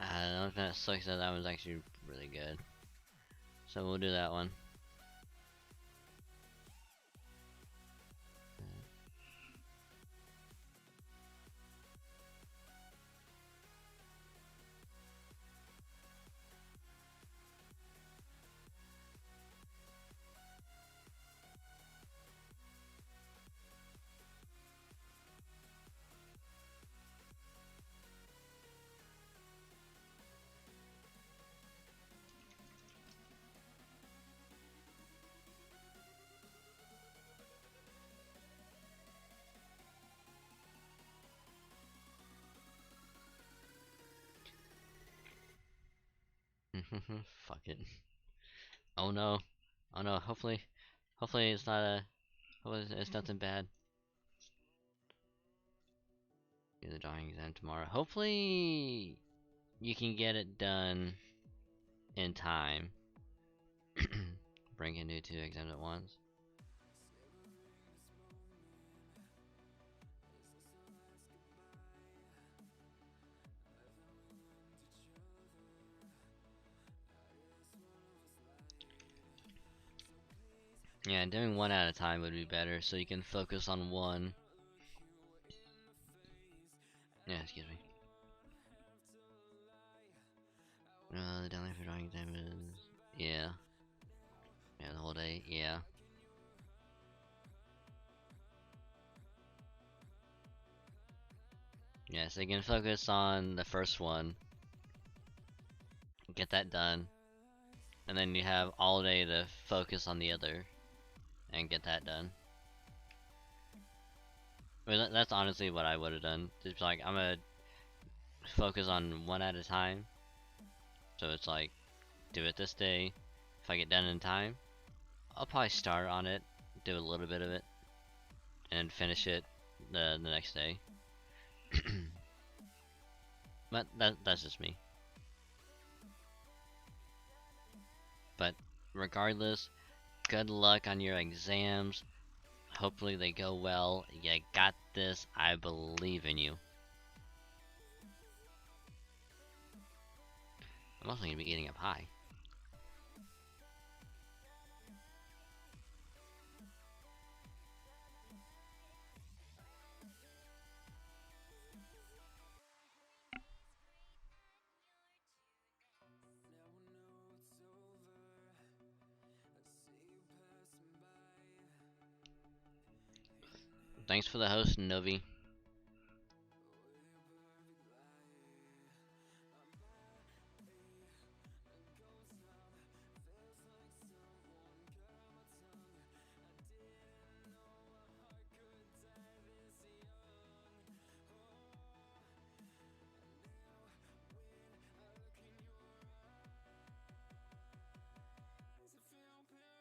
The only thing that sucks is that one's actually really good. So we'll do that one. Fuck it. Oh no. Oh no. Hopefully it's not a. Hopefully it's nothing bad. Do the drawing exam tomorrow. Hopefully you can get it done in time. Bring in do 2 exams at once. Yeah, doing one at a time would be better, so you can focus on one. Yeah, excuse me. The deadline for drawing exam is... Yeah. Yeah, the whole day, yeah. Yeah, so you can focus on the first one. Get that done. And then you have all day to focus on the other. And get that done. I mean, that's honestly what I would have done. It's like, I'm gonna focus on one at a time. So it's like, do it this day. If I get done in time, I'll probably start on it, do a little bit of it, and finish it the next day. But that's just me. But regardless, good luck on your exams. Hopefully they go well. You got this. I believe in you. I'm also gonna be eating a pie. Thanks for the host, Novi.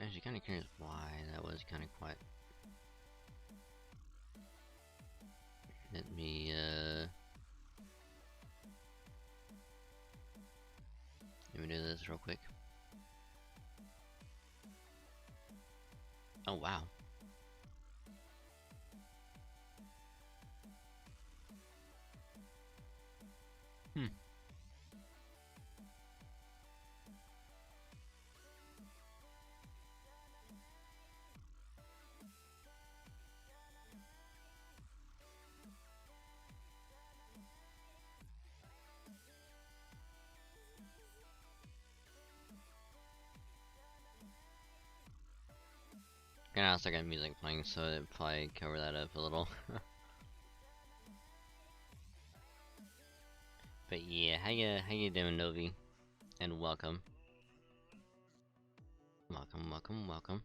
Actually, kind of curious why that was kind of quiet. Let me do this real quick. Oh wow. And I also got music playing, so it probably cover that up a little. But yeah, how you doing, Novi? And welcome. Welcome, welcome, welcome.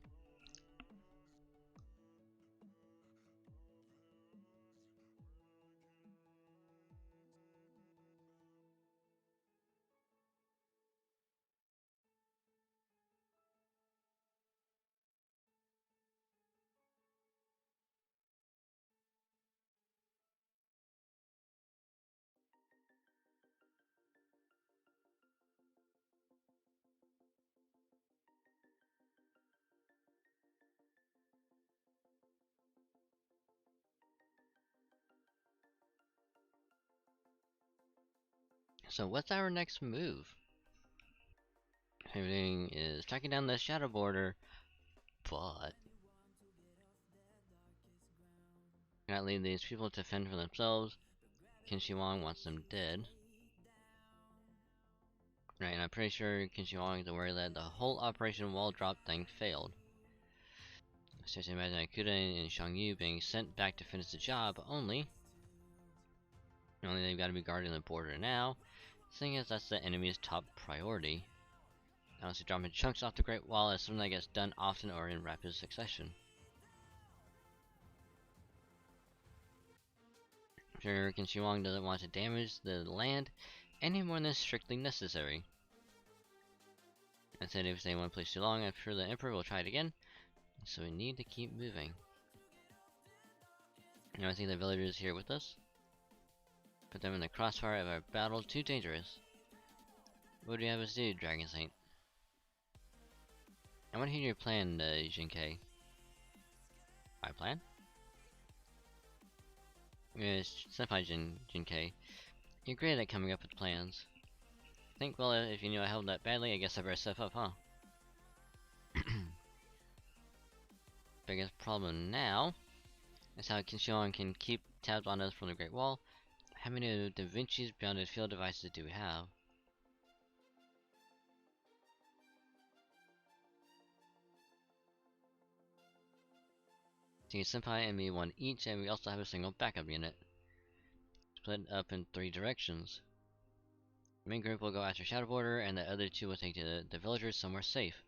So what's our next move? Everything is tracking down the shadow border, but cannot leave these people to fend for themselves. Qin Wang wants them dead. Right, and I'm pretty sure Qin Wang is aware that the whole Operation Wall Drop thing failed. So to imagine Akuda and Shang Yu being sent back to finish the job, only they've got to be guarding the border now, seeing as that's the enemy's top priority. Honestly, dropping chunks off the Great Wall is something that gets done often or in rapid succession. Sure, Qin Wang doesn't want to damage the land any more than strictly necessary. I said if they stay in one place too long, I'm sure the Emperor will try it again, so we need to keep moving. I think the villagers here with us. Put them in the crossfire of our battle, too dangerous. What do you have us do, Dragon Saint? I want to hear your plan, Jinkei. My plan? Yes, Senpai Jinkei. You're great at coming up with plans. Think, well, if you knew I held that badly, I guess I better step up, huh? Biggest problem now is how Qin can keep tabs on us from the Great Wall. How many of Da Vinci's bounded field devices do we have? See, Senpai and me one each, and we also have a single backup unit. Split up in 3 directions. The main group will go after Shadow Border, and the other 2 will take the villagers somewhere safe.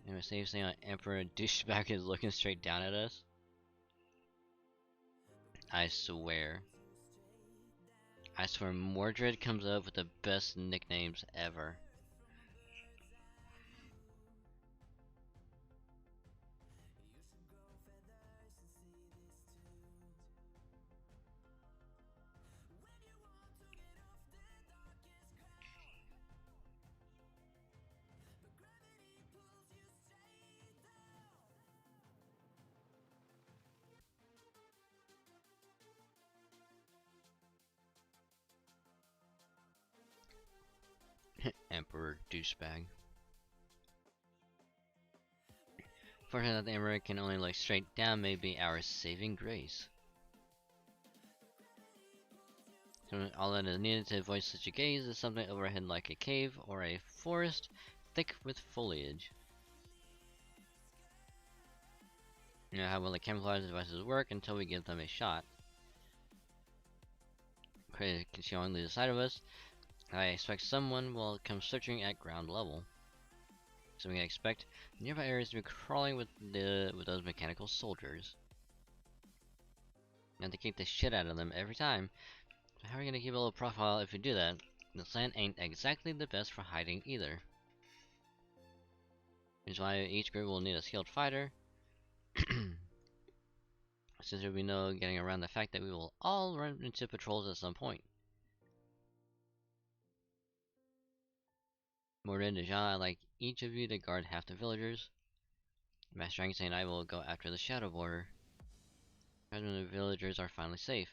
And a safe thing on Emperor Douchebag is looking straight down at us. I swear. I swear Mordred comes up with the best nicknames ever. douchebag. Fortunately that the emperor can only look straight down may be our saving grace. So all that is needed to avoid such a gaze is something overhead like a cave or a forest thick with foliage. You know how well the camouflage devices work until we give them a shot. Concealing the side of us, I expect someone will come searching at ground level. So we can expect nearby areas to be crawling with those mechanical soldiers. And to keep the shit out of them every time. So how are we gonna keep a low profile if we do that? The land ain't exactly the best for hiding either. Which is why each group will need a skilled fighter. Since there will be no getting around the fact that we will all run into patrols at some point. Mordred and Jean, I'd like each of you to guard half the villagers. Master Angus and I will go after the shadow border. When the villagers are finally safe.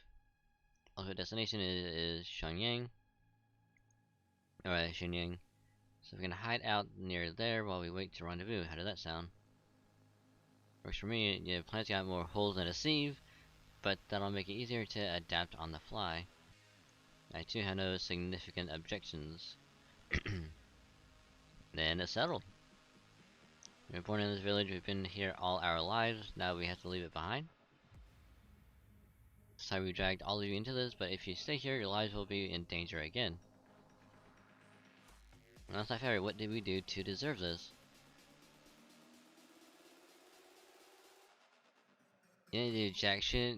Also, destination is Shenyang. Alright, Shenyang. So we're gonna hide out near there while we wait to rendezvous. How does that sound? Works for me. Yeah, planet's got more holes than a sieve, but that'll make it easier to adapt on the fly. I too have no significant objections. Then it's settled. We're born in this village, we've been here all our lives, now we have to leave it behind. Sorry we dragged all of you into this, but if you stay here, your lives will be in danger again. Well, that's not fair. What did we do to deserve this? You didn't do jack shit.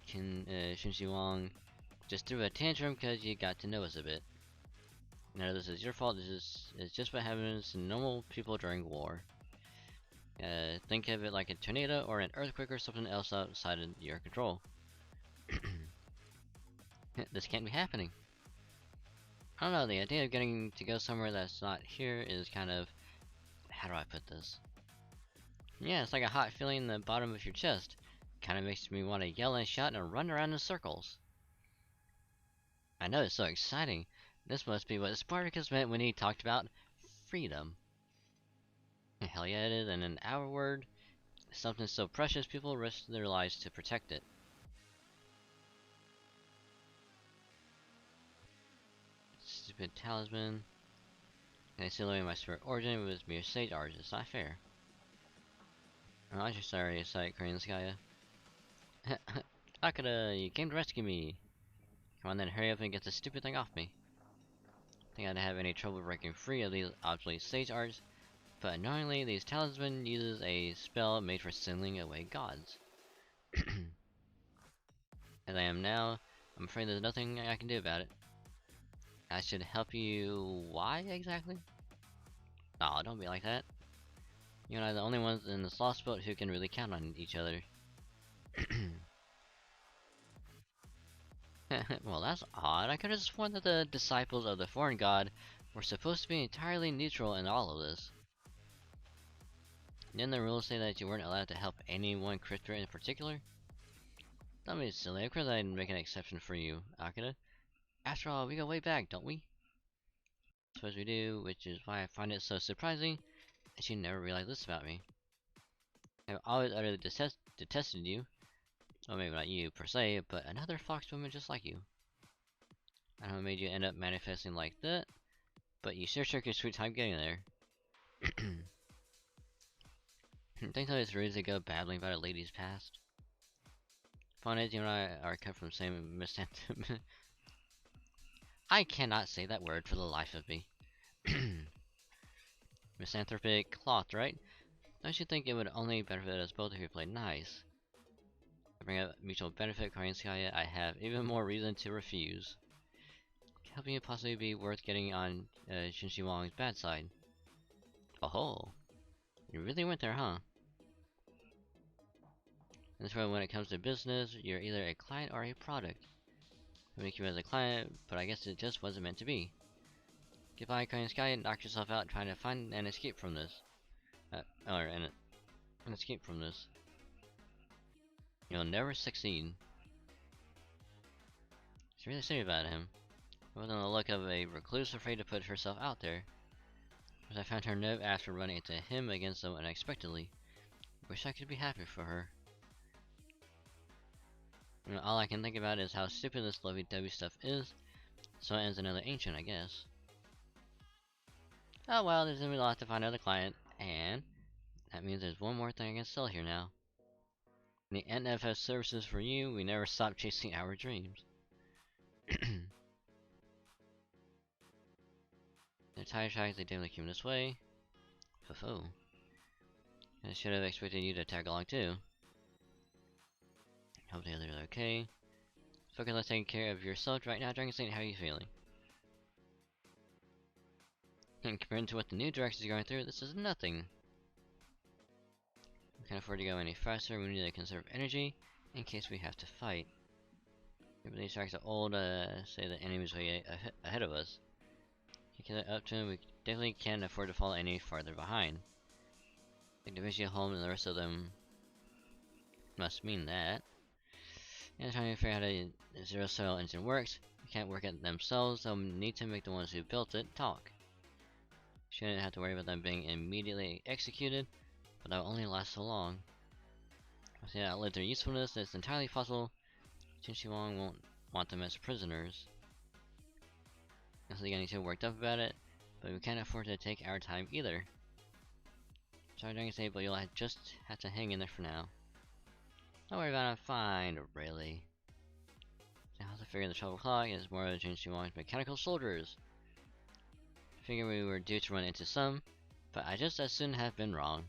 Shinji Wong just threw a tantrum because you got to know us a bit. None of this is your fault, this is just what happens to normal people during war. Think of it like a tornado or an earthquake or something else outside of your control. This can't be happening. I don't know, the idea of getting to go somewhere that's not here is kind of... how do I put this? Yeah, it's like a hot feeling in the bottom of your chest. Kinda makes me want to yell and shout and run around in circles. I know, it's so exciting. This must be what Spartacus meant when he talked about freedom. Hell yeah it is, and in our word, something so precious people risk their lives to protect it. Stupid talisman. And I still knowing my spirit origin was mere sage art. It's not fair. Oh, I'm just sorry, Sight Koreanskaya. Akira, you came to rescue me. Come on then, hurry up and get this stupid thing off me. Think I'd have any trouble breaking free of these obsolete sage arts, but annoyingly, these talisman uses a spell made for sending away gods. As I am now, I'm afraid there's nothing I can do about it. I should help you. Why exactly? Aw, don't be like that. You and I are the only ones in this lost boat who can really count on each other. Well, that's odd. I could have sworn that the disciples of the foreign god were supposed to be entirely neutral in all of this. Didn't the rules say that you weren't allowed to help any one character in particular? Don't be silly. Of course I'd make an exception for you, Akira. After all, we go way back, don't we? Suppose we do, which is why I find it so surprising that you never realized this about me. I've always utterly detested you. Well, maybe not you per se, but another fox woman just like you. I don't know what made you end up manifesting like that, but you sure took your sweet time getting there. Think that it's rude to go babbling about a lady's past. Fun is, you and I are cut from the same misanthropic. I cannot say that word for the life of me. Misanthropic cloth, right? Don't you think it would only benefit us both if we played nice? To bring up mutual benefit, Koreanskaya, I have even more reason to refuse. Helping you possibly be worth getting on Shinji Wong's bad side. Oh, you really went there, huh? And that's why when it comes to business, you're either a client or a product. I make you as a client, but I guess it just wasn't meant to be. Goodbye, Koreanskaya, and knock yourself out trying to find an escape from this. Or an escape from this. You'll never succeed. It's really serious about him. He wasn't the look of a recluse afraid to put herself out there. As I found her note after running into him against someone unexpectedly. Wish I could be happy for her. You know, all I can think about is how stupid this lovey-dovey stuff is. So it ends another ancient, I guess. Oh well, there's gonna be a lot to find another client, and that means there's one more thing I can sell here now. The NFS services for you, we never stop chasing our dreams. The tire tracks, they definitely came this way. Fo-fo. I should have expected you to tag along too. Hope the others are okay. Focus on taking care of yourself right now, Dragon Saint. How are you feeling? And compared to what the new directions are going through, this is nothing. We can't afford to go any faster. We need to conserve energy in case we have to fight. Maybe these tracks are old, say the enemy's way ahead of us. Can get up to him, we definitely can't afford to fall any farther behind. Like the Visual Home and the rest of them must mean that. And trying to figure out how the Zero Soil engine works. We can't work it themselves, they'll need to make the ones who built it talk. Shouldn't have to worry about them being immediately executed, but that will only last so long. If they outlive their usefulness, it's entirely possible Qin Wong won't want them as prisoners. I'm still getting too worked up about it, but we can't afford to take our time either. Sorry, Dragon State, but you'll just have to hang in there for now. Don't worry about it, I'm fine, really. Now to figure the 12 o'clock is more of Qin Wong's mechanical soldiers. I figured we were due to run into some, but I just as soon have been wrong.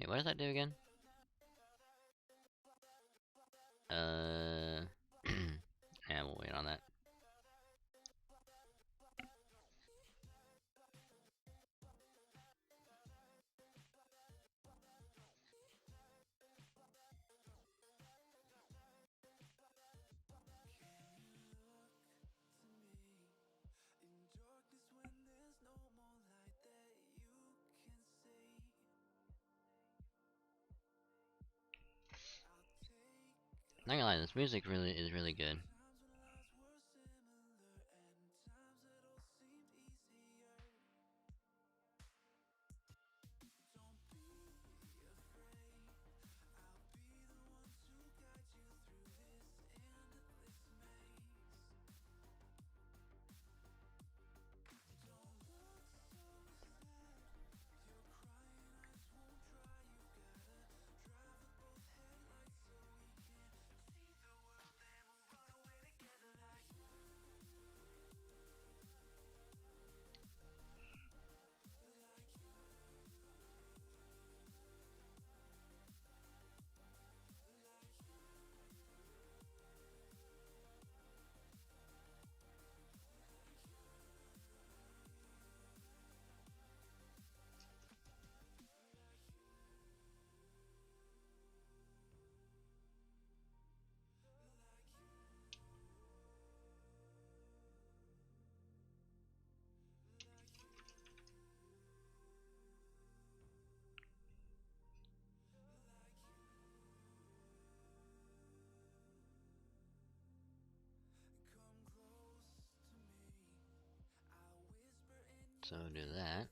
Wait, what does that do again? Yeah, we'll wait on that. Not gonna lie, this music is really good. So do that.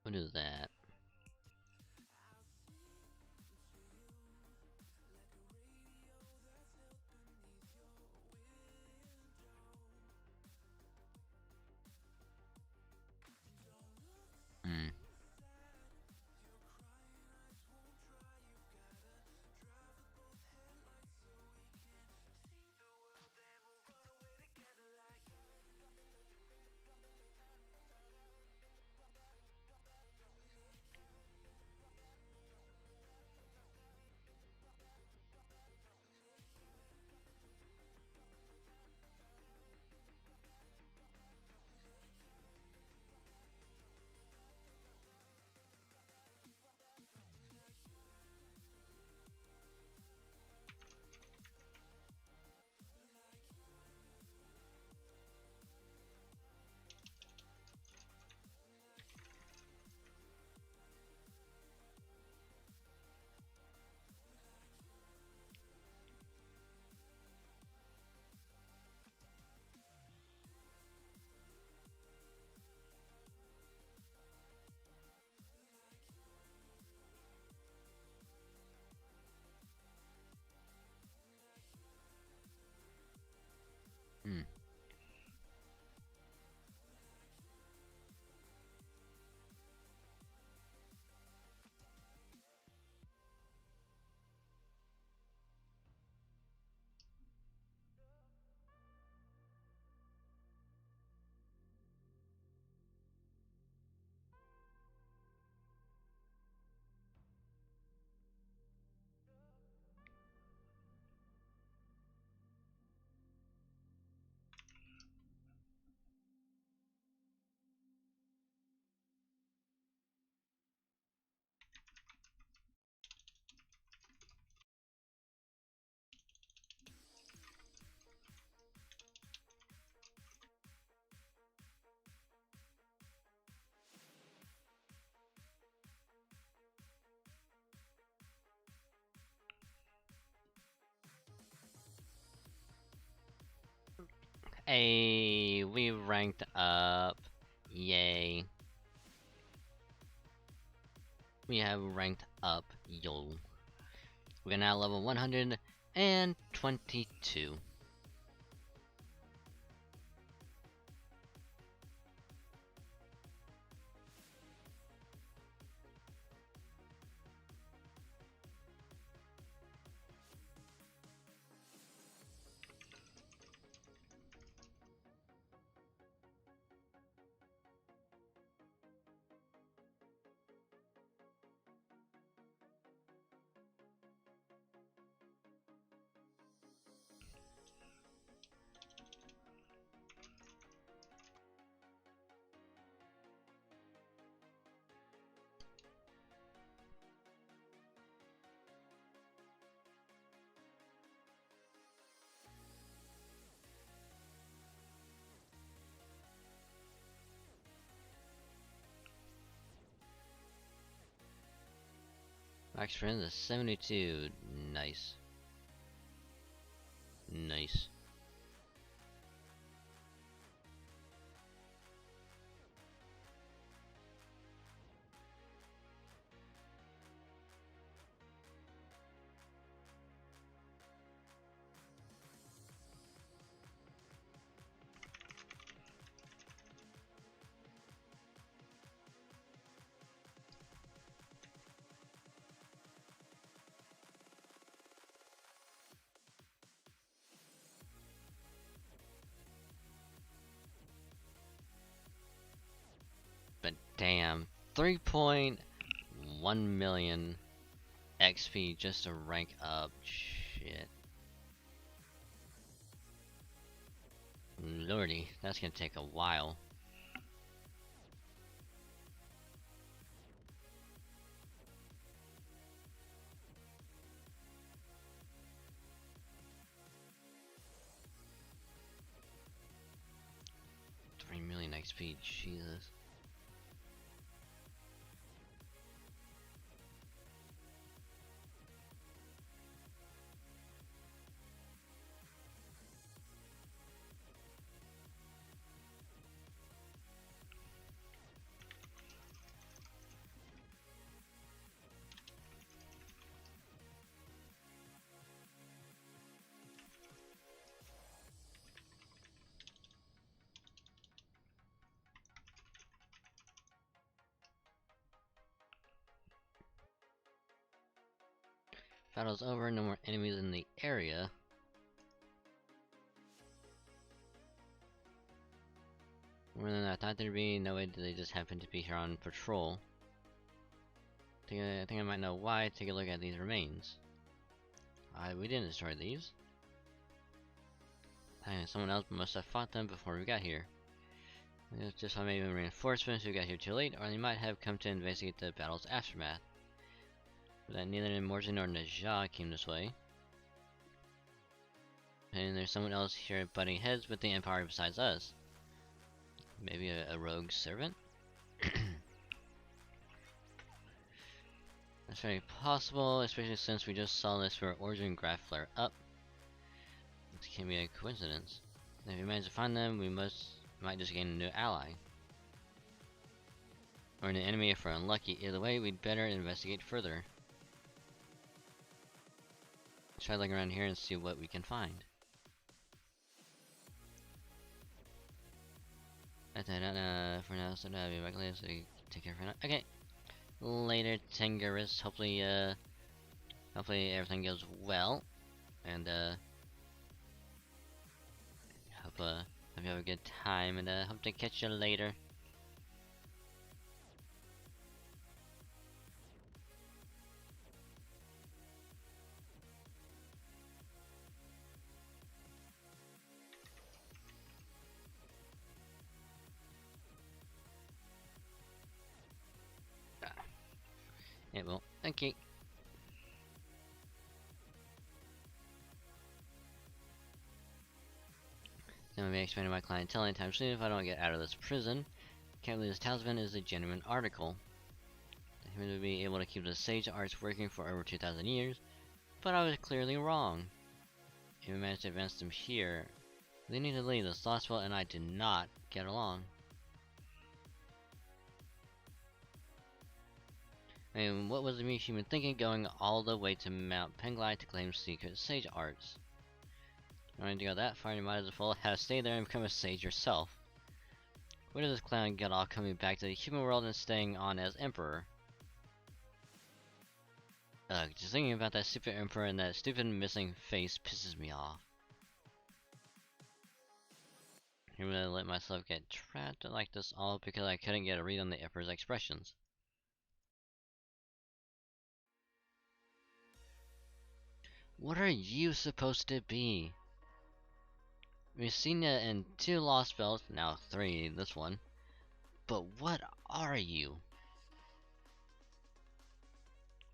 We'll do that. Hey, we ranked up. Yay. We have ranked up, yo. We're now level 122. Max friends is 72. Nice. Nice. But damn, 3.1 million XP just to rank up. Shit. Lordy, that's gonna take a while. $3 million XP, Jesus. Battle's over, no more enemies in the area. More than I thought there'd be. No way did they just happen to be here on patrol. I think I might know why. Take a look at these remains. We didn't destroy these. Someone else must have fought them before we got here. It's just maybe reinforcements who got here too late, or they might have come to investigate the battle's aftermath. But that neither Morton nor Najah came this way. And there's someone else here butting heads with the Empire besides us. Maybe a rogue servant? That's very possible, especially since we just saw this for origin graph flare up. This can't be a coincidence. And if we manage to find them, we might just gain a new ally. Or an enemy if we're unlucky. Either way, we'd better investigate further. Let's try looking around here and see what we can find. For now, so that'll be back later, so you take care for now. Okay. Later, Tengarus. Hopefully everything goes well. And hope you have a good time, and hope to catch you later. It will. Okay. I'm gonna be expanding my clientele anytime soon if I don't get out of this prison. Can't believe this talisman is a genuine article. I would be able to keep the sage arts working for over 2,000 years, but I was clearly wrong. If we managed to advance them here, They need to leave. The Slothwell and I do not get along. I mean, what was the human thinking going all the way to Mount Penglai to claim secret sage arts? You want to go that far, you might as well have stayed there and become a sage yourself. Where does this clown get off coming back to the human world and staying on as emperor? Ugh, just thinking about that stupid emperor and that stupid missing face pisses me off. I really let myself get trapped like this all because I couldn't get a read on the emperor's expressions. What are you supposed to be? We've seen it in 2 lost spells, now 3 this one. But what are you?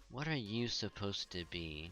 What are you supposed to be?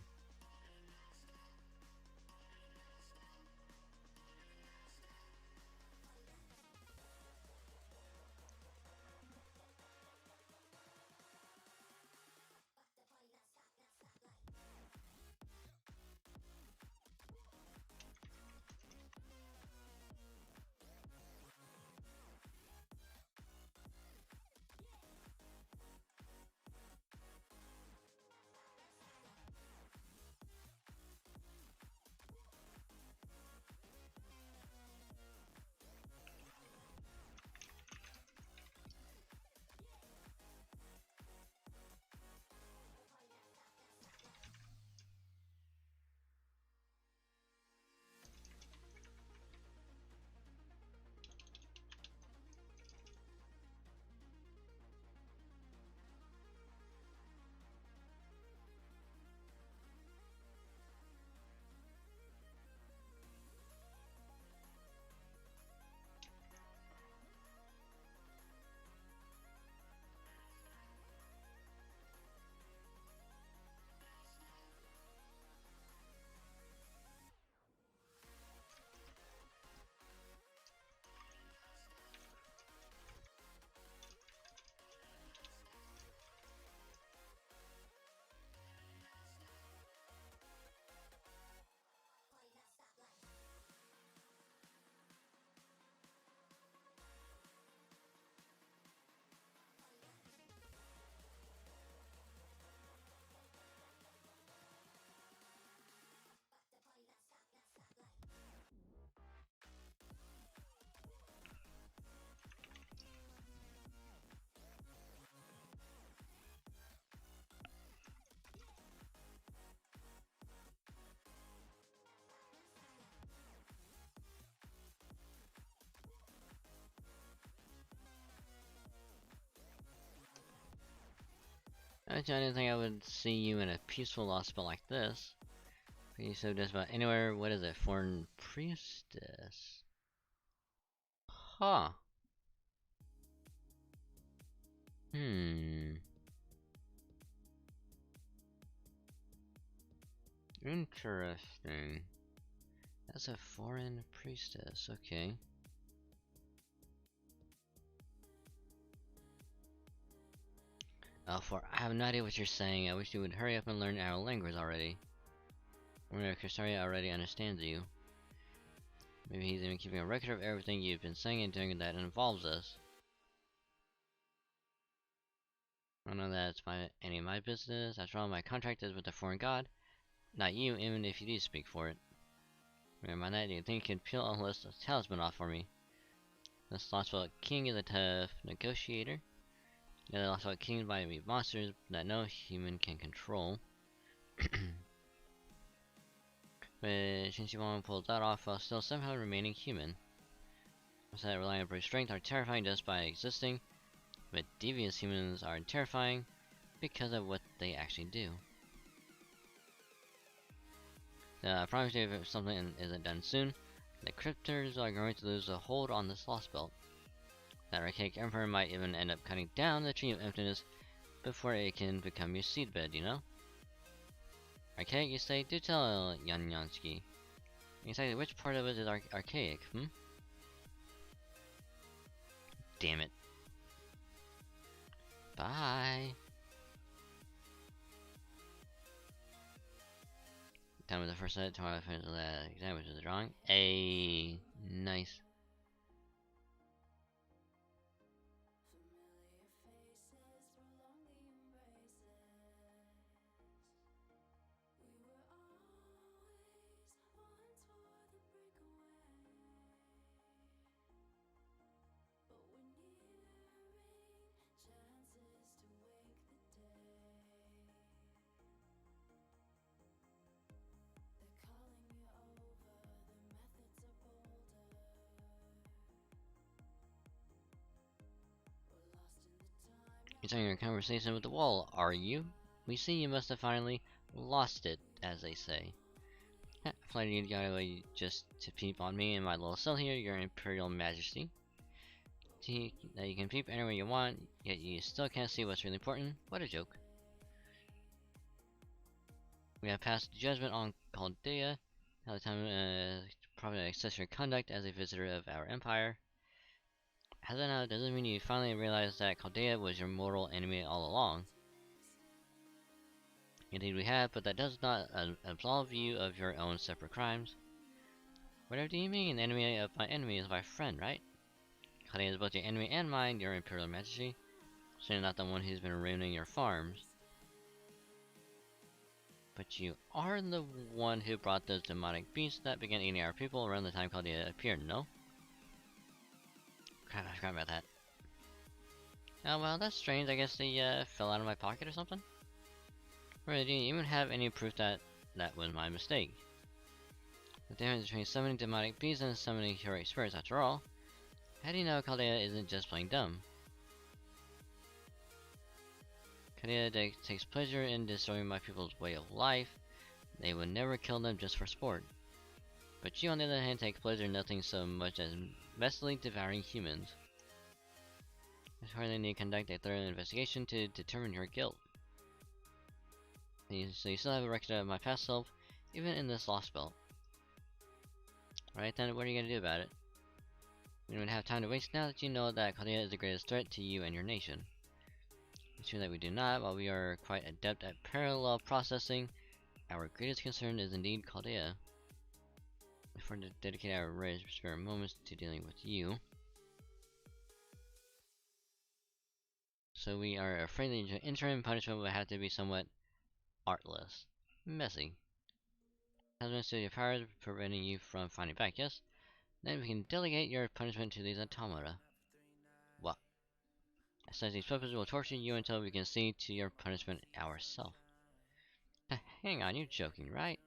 I didn't think I would see you in a peaceful lost spell like this. But you said just about anywhere. What is it? Foreign priestess. Huh. Interesting. That's a foreign priestess. Okay. I have no idea what you're saying. I wish you would hurry up and learn our language already. Wonder if Kristaria already understands you. Maybe he's even keeping a record of everything you've been saying and doing that involves us. I don't know that it's any of my business. After all, my contract is with the foreign god, not you, even if you do speak for it. Never mind that, do you think you can peel a list of talisman off for me? The Slothwell King is a tough negotiator. The Slothwell King might be monsters that no human can control. But since you want to pull that off while still somehow remaining human. So that relying on brute strength are terrifying just by existing, but devious humans are terrifying because of what they actually do. I promise you if something isn't done soon, the cryptors are going to lose a hold on this lost belt. That archaic emperor might even end up cutting down the tree of emptiness before it can become your seedbed, you know? Archaic, you say? Do tell Yanyansky. Exactly which part of it is archaic, Damn it. Bye. time with the first set. Tomorrow I finish the exam, which is the drawing. A nice. You're starting your conversation with the wall, are you? We see you must have finally lost it, as they say. Flattered you got away just to peep on me in my little cell here, your Imperial Majesty. See that you can peep anywhere you want, yet you still can't see what's really important? What a joke. We have passed judgment on Chaldea. Now the time to probably assess your conduct as a visitor of our empire. As of now, doesn't mean you finally realized that Chaldea was your mortal enemy all along. Indeed we have, but that does not absolve you of your own separate crimes. Whatever do you mean? The enemy of my enemy is my friend, right? Chaldea is both your enemy and mine, your Imperial Majesty. Certainly not the one who's been ruining your farms. But you are the one who brought those demonic beasts that began eating our people around the time Chaldea appeared, no? Crap, I forgot about that. Oh well, that's strange. I guess they fell out of my pocket or something? Really, do you even have any proof that that was my mistake? The difference between summoning demonic beasts and summoning heroic spirits, after all. How do you know Chaldea isn't just plain dumb? Chaldea takes pleasure in destroying my people's way of life. They would never kill them just for sport. But you, on the other hand, take pleasure in nothing so much as messily devouring humans. I hardly need to conduct a thorough investigation to determine your guilt. So you still have a record of my past self, even in this lost belt. Alright then, what are you gonna do about it? We don't have time to waste now that you know that Chaldea is the greatest threat to you and your nation. It's true that we do not, while we are quite adept at parallel processing, our greatest concern is indeed Chaldea. Before to dedicate our rare spare moments to dealing with you. So we are afraid that the interim punishment will have to be somewhat artless. Messy. Has been still your powers preventing you from fighting back, yes? Then we can delegate your punishment to these automata. What? Says these puppets will torture you until we can see to your punishment ourselves. Hang on, you're joking, right?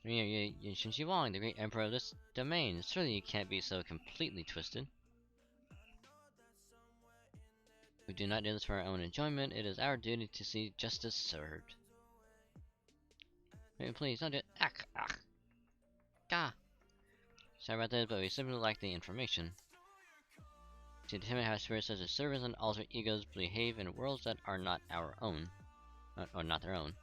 You're Shinji Wong, the great emperor of this domain. Surely you can't be so completely twisted. We do not do this for our own enjoyment. It is our duty to see justice served. Wait, please, don't do it. Gah! Sorry about this, but we simply lack the information to determine how spirits such as servants and alter egos behave in worlds that are not our own. Or not their own.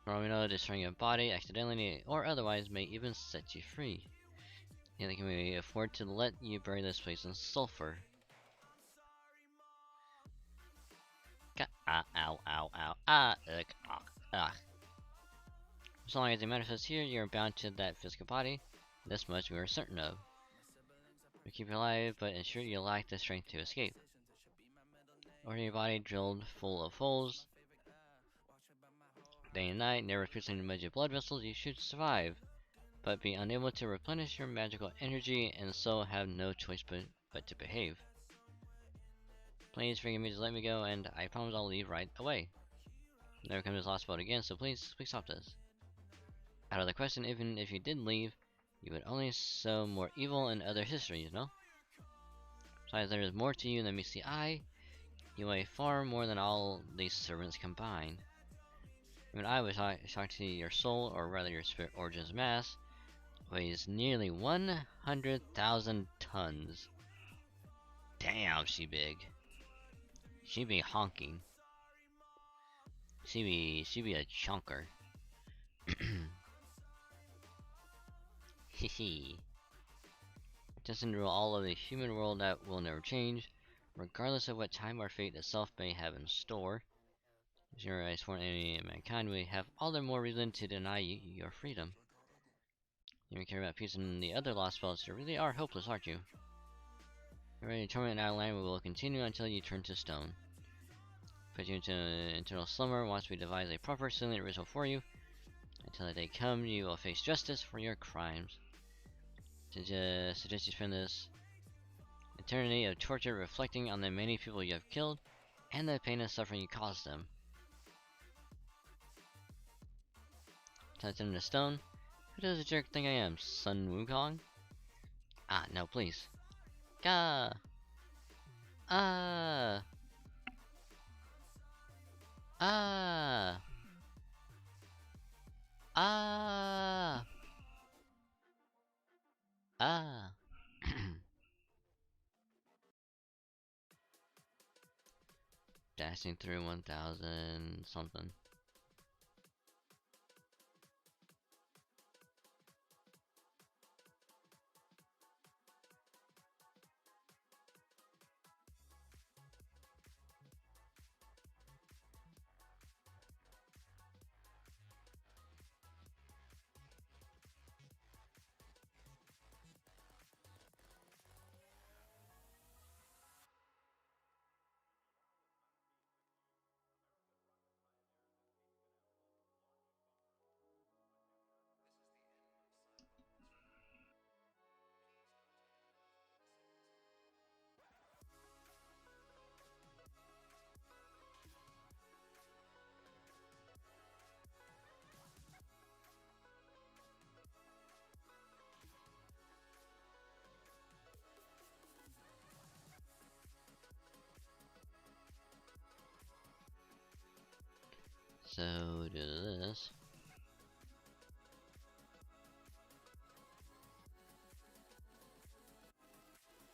For all we know, destroying a body, accidentally or otherwise, may even set you free. Neither can we afford to let you bury this place in sulfur. Ow, ow, ow, As long as it manifests here, you're bound to that physical body. This much we are certain of. We keep you alive, but ensure you lack the strength to escape. Ordinary body drilled full of holes. Day and night, never piercing the magic blood vessels, you should survive, but be unable to replenish your magical energy, and so have no choice but to behave. Please forgive me to let me go, and I promise I'll leave right away. Never come to this lost boat again, so please stop this. Out of the question, even if you did leave, you would only sow more evil in other histories, no? Besides, there is more to you than meets the eye. You weigh far more than all these servants combined. When I was shocked to see your soul, or rather your spirit origins mass, weighs nearly 100,000 tons. Damn, she big. She be honking. She be a chunker. Hehe. Destined to rule all of the human world that will never change, regardless of what time or fate itself may have in store. As you're a sworn enemy of mankind, we have all the more reason to deny you your freedom. You don't care about peace and the other lost spells. You really are hopeless, aren't you? You're ready to torment our land. We will continue until you turn to stone. Put you into eternal slumber once we devise a proper silent ritual for you. Until the day comes, you will face justice for your crimes. To suggest you spend this eternity of torture reflecting on the many people you have killed and the pain and suffering you caused them. Touch him to stone. Who does the jerk think I am, Sun Wukong? Ah, no, please. Gah! Ah! Ah! Ah! Ah! Dashing through 1000 something. So do this.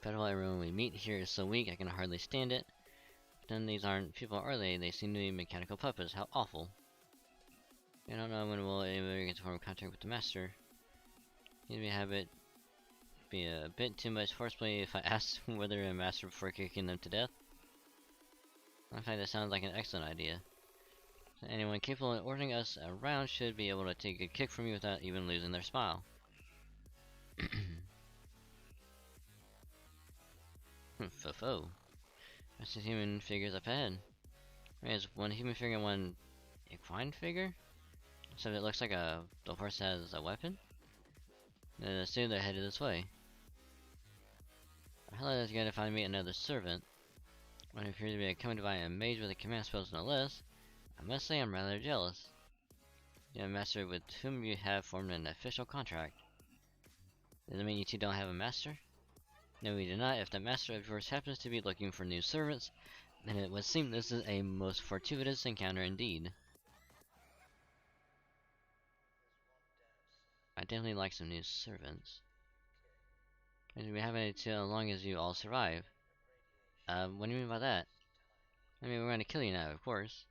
Federal, everyone we meet here is so weak I can hardly stand it. But then these aren't people, are they? They seem to be mechanical puppets. How awful. I don't know when we'll ever get to form contact with the master. Maybe have it be a bit too much forcefully if I ask whether a master before kicking them to death. In fact, that sounds like an excellent idea. So anyone capable of ordering us around should be able to take a good kick from you without even losing their smile. Fo-fo. That's the human figures up ahead. There's one human figure and one equine figure? So it looks like the horse has a weapon? Then assume they're headed this way. Hello, is going to find me another servant. One who appears to be accompanied by a mage with a command spells no less. I must say I'm rather jealous. You have a master with whom you have formed an official contract. Does it mean you two don't have a master? No, we do not. If the master of yours happens to be looking for new servants, then it would seem this is a most fortuitous encounter indeed. I definitely like some new servants. And we haven't until as long as you all survive. What do you mean by that? I mean, we're gonna kill you now, of course.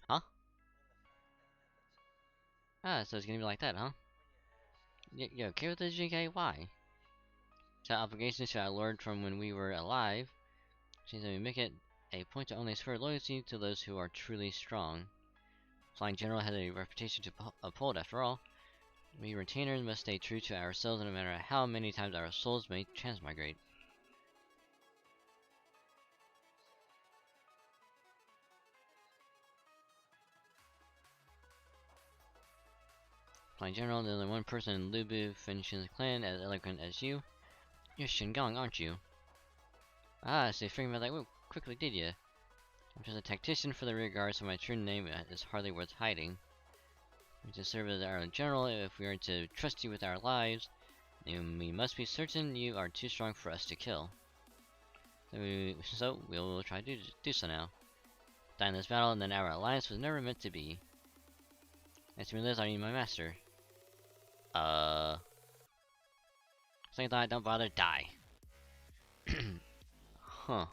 Huh? Ah, so it's gonna be like that, huh? You okay with this, GK? Why? So obligations to our lord from when we were alive. Seems that we make it a point to only swear loyalty to those who are truly strong. Flying General has a reputation to uphold, after all. We retainers must stay true to ourselves no matter how many times our souls may transmigrate. Flying General, there's only one person in Lubu Fenshin's clan as eloquent as you. You're Shingang, aren't you? Ah, so you figured out that quickly, did you? I'm just a tactician for the rear guard, so my true name is hardly worth hiding. We just serve as our general. If we are to trust you with our lives, then we must be certain you are too strong for us to kill. So we will try to do so now. Die in this battle, and then our alliance was never meant to be. Nice to meet Liz, are you my master? Second thought, don't bother, die. Huh.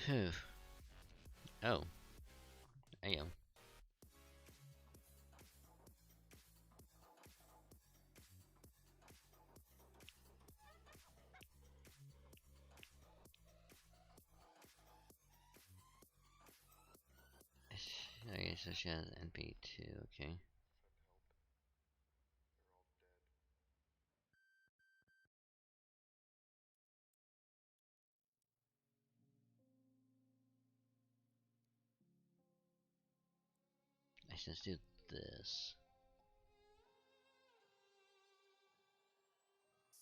Phew. Oh. Damn. Okay, so she has NP2, okay. I should just do this.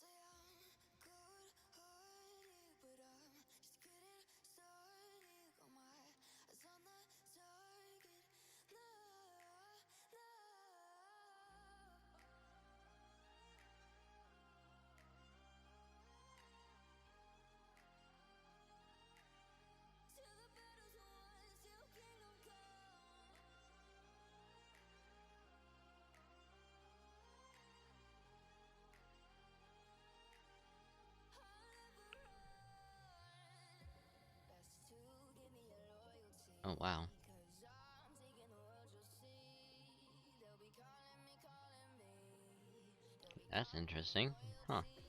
Say I'm good-hearted, but I'm just getting started. Got my eyes on the target. No, no. Till the battle's won, till kingdom come. Best to give me your loyalty. Oh wow. Cause I'm taking the world, you'll see. They'll be calling me, calling me. They'll be That's calling me interesting. Huh. royalty.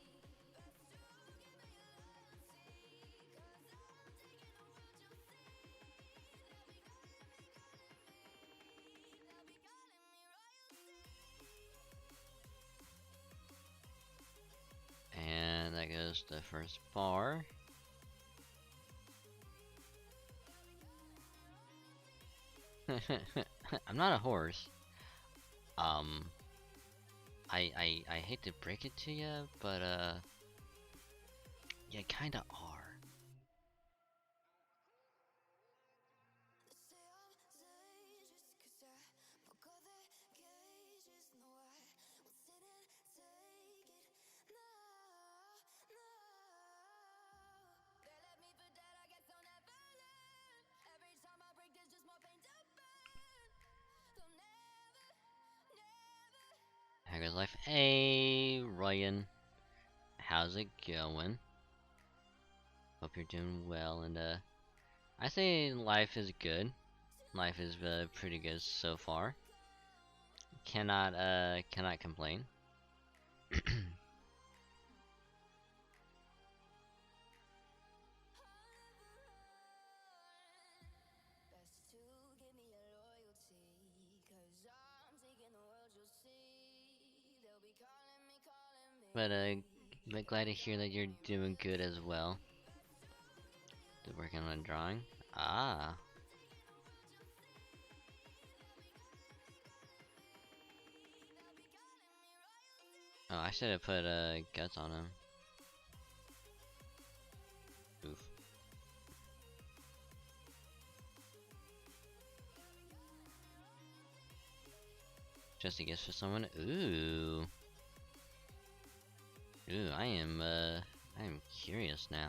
Best to give me your loyalty. Cause I'm taking the world, you'll see. They'll be calling me, calling me. They'll be calling me royalty. And that goes the first bar. I'm not a horse. Um, I hate to break it to you, but you kinda are. They say I'm dangerous cause I broke all their cages. No, I won't sit and take it. No, no. They left me for dead, I guess I'll never learn. Every time I break, there's just more pain to burn. They'll never, never. How goes life? Hey, Ryan. How's it going? Hope you're doing well, and I say life is good. Life is pretty good so far. Cannot complain. Best to give me your loyalty. Cause I'm taking the world, you'll see. They'll be calling me, calling me. But glad to hear that you're doing good as well. Still working on drawing. Ah. Oh, I should have put guts on him. Oof. Just a guess for someone. Ooh. Ooh, I am curious now.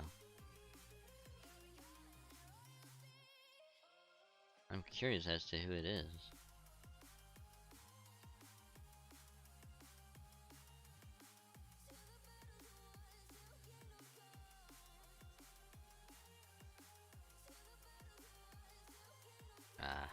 I'm curious as to who it is. Ah.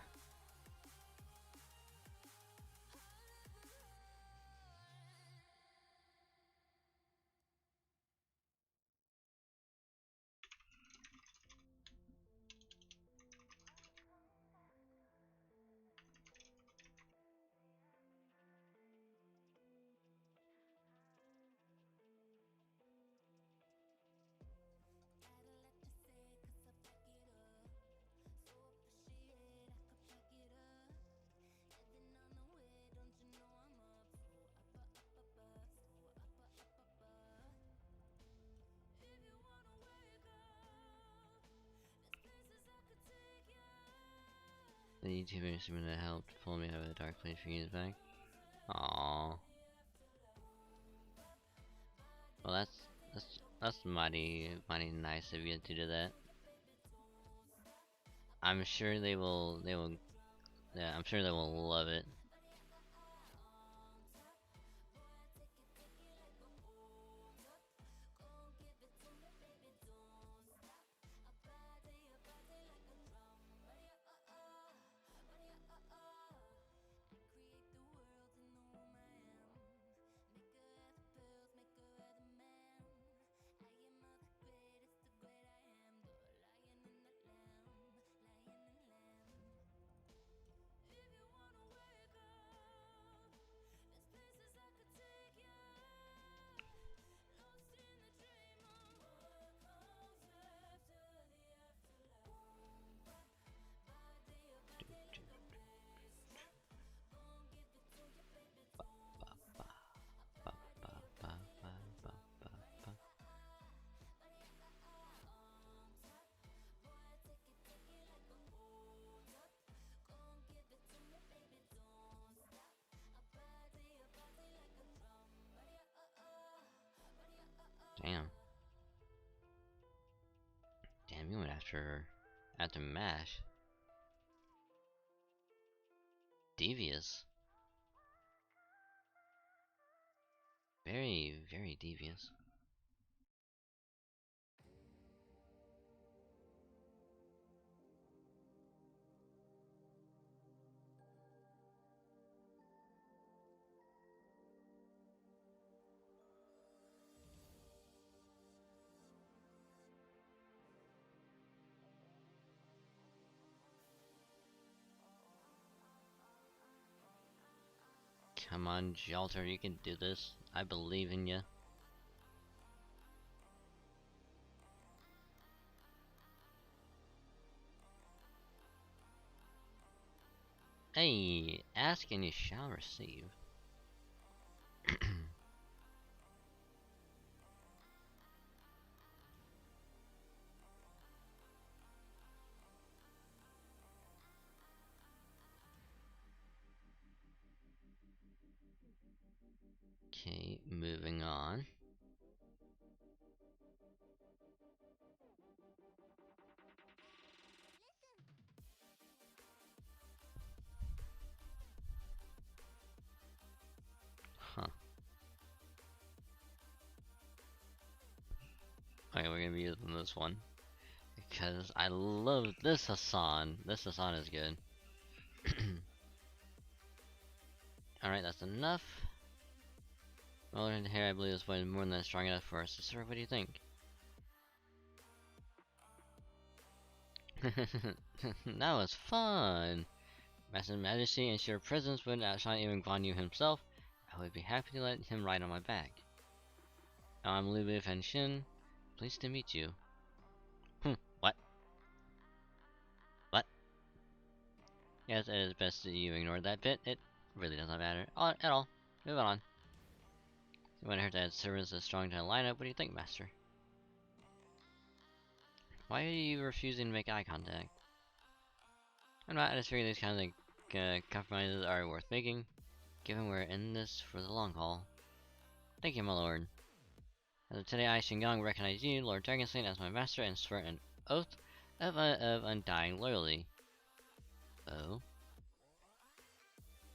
The YouTuber is someone that helped pull me out of the dark place for years back. Aww. Well, that's mighty nice of you to do that. I'm sure they will. Yeah, I'm sure they will love it. we went after Mash. Devious. Very, very devious. Come on, Jalter, you can do this. I believe in you. Hey, ask and you shall receive. Okay, moving on. Huh. Okay, we're gonna be using this one. Because I love this Hassan. This Hassan is good. Alright, that's enough. Well, in here, I believe this one is more than strong enough for us to serve. What do you think? That was fun! Master Majesty and your presence would outshine even Guan Yu himself. I would be happy to let him ride on my back. I'm Liu Bei Fan Xin. Pleased to meet you. What? What? Yes, it is best that you ignore that bit. It really does not matter at all. Move on. You want her to add servants as strong to the lineup. What do you think, Master? Why are you refusing to make eye contact? I'm not. I just figure these kinds of compromises are worth making, given we're in this for the long haul. Thank you, my lord. As of today, I, Shingang, recognize you, Lord Dragonslain, as my master and swear an oath of undying loyalty. Oh.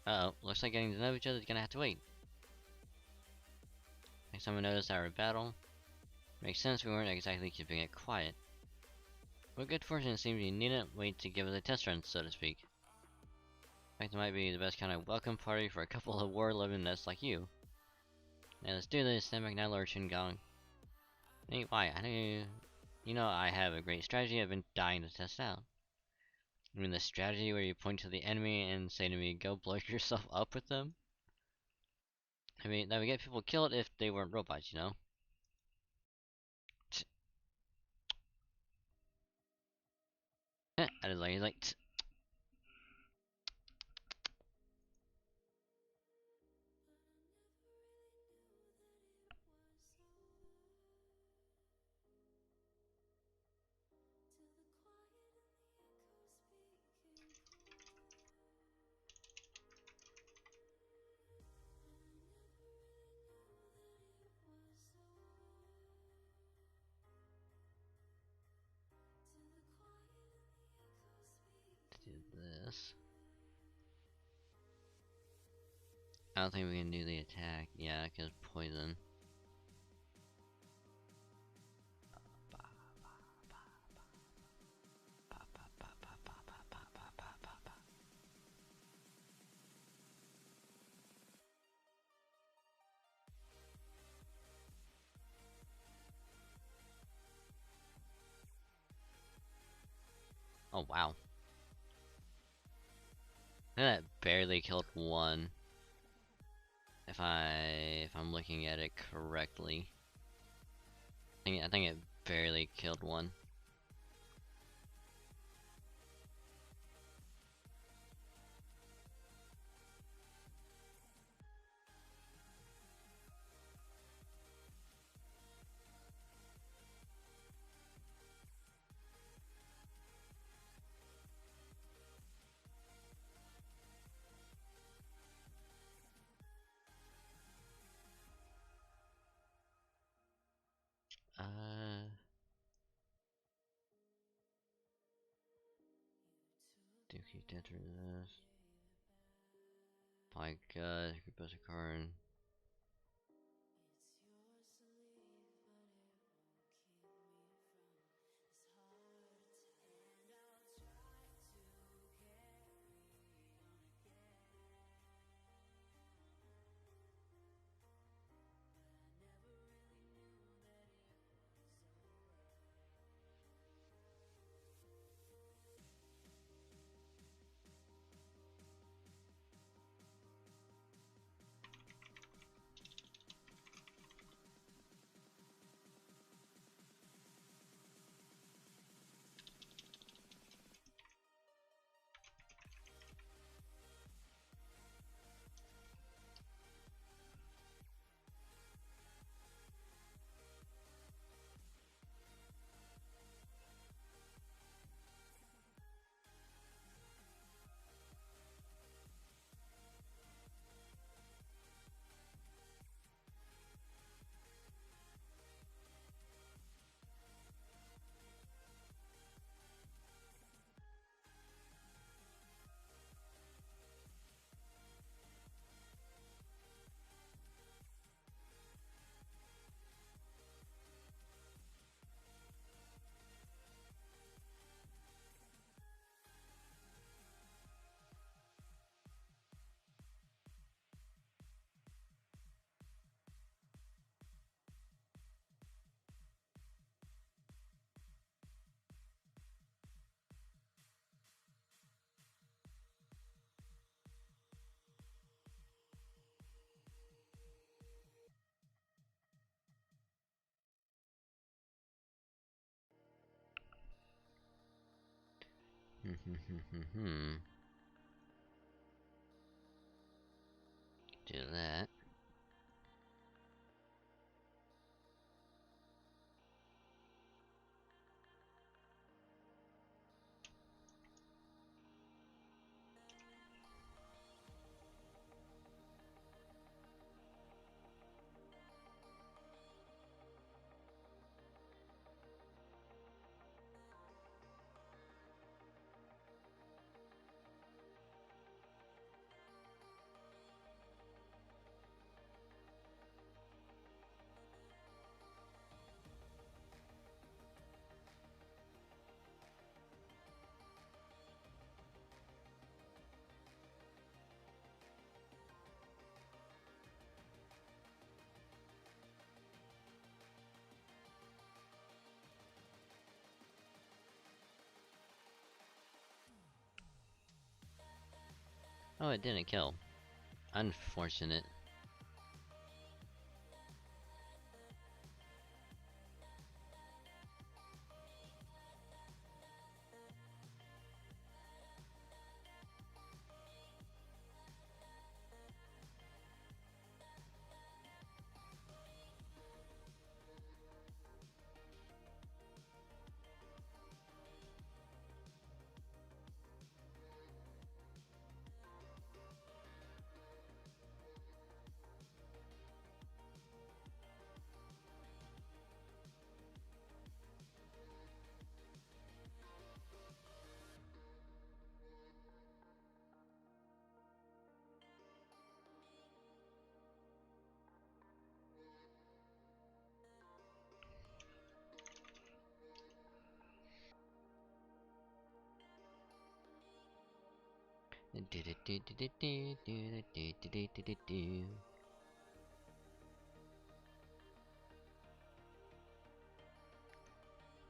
Uh-oh. Looks like getting to know each other is gonna have to wait. Next time we notice our battle. Makes sense, we weren't exactly keeping it quiet. But good fortune it seems you needn't wait to give it a test run, so to speak. In fact, it might be the best kind of welcome party for a couple of war-loving nuts like you. Now let's do this. Stand back now, Lord Shingang. Hey, why? I know you know I have a great strategy I've been dying to test out. I mean the strategy where you point to the enemy and say to me, go blow yourself up with them? I mean, that would get people killed if they weren't robots, you know? I was like, he's like, do this. I don't think we can do the attack. Yeah, because poison. Oh wow. That barely killed one. If I'm looking at it correctly. I think it barely killed one. Uh keep enter this. My god, you could a card. Do that. Oh, it didn't kill. Unfortunate.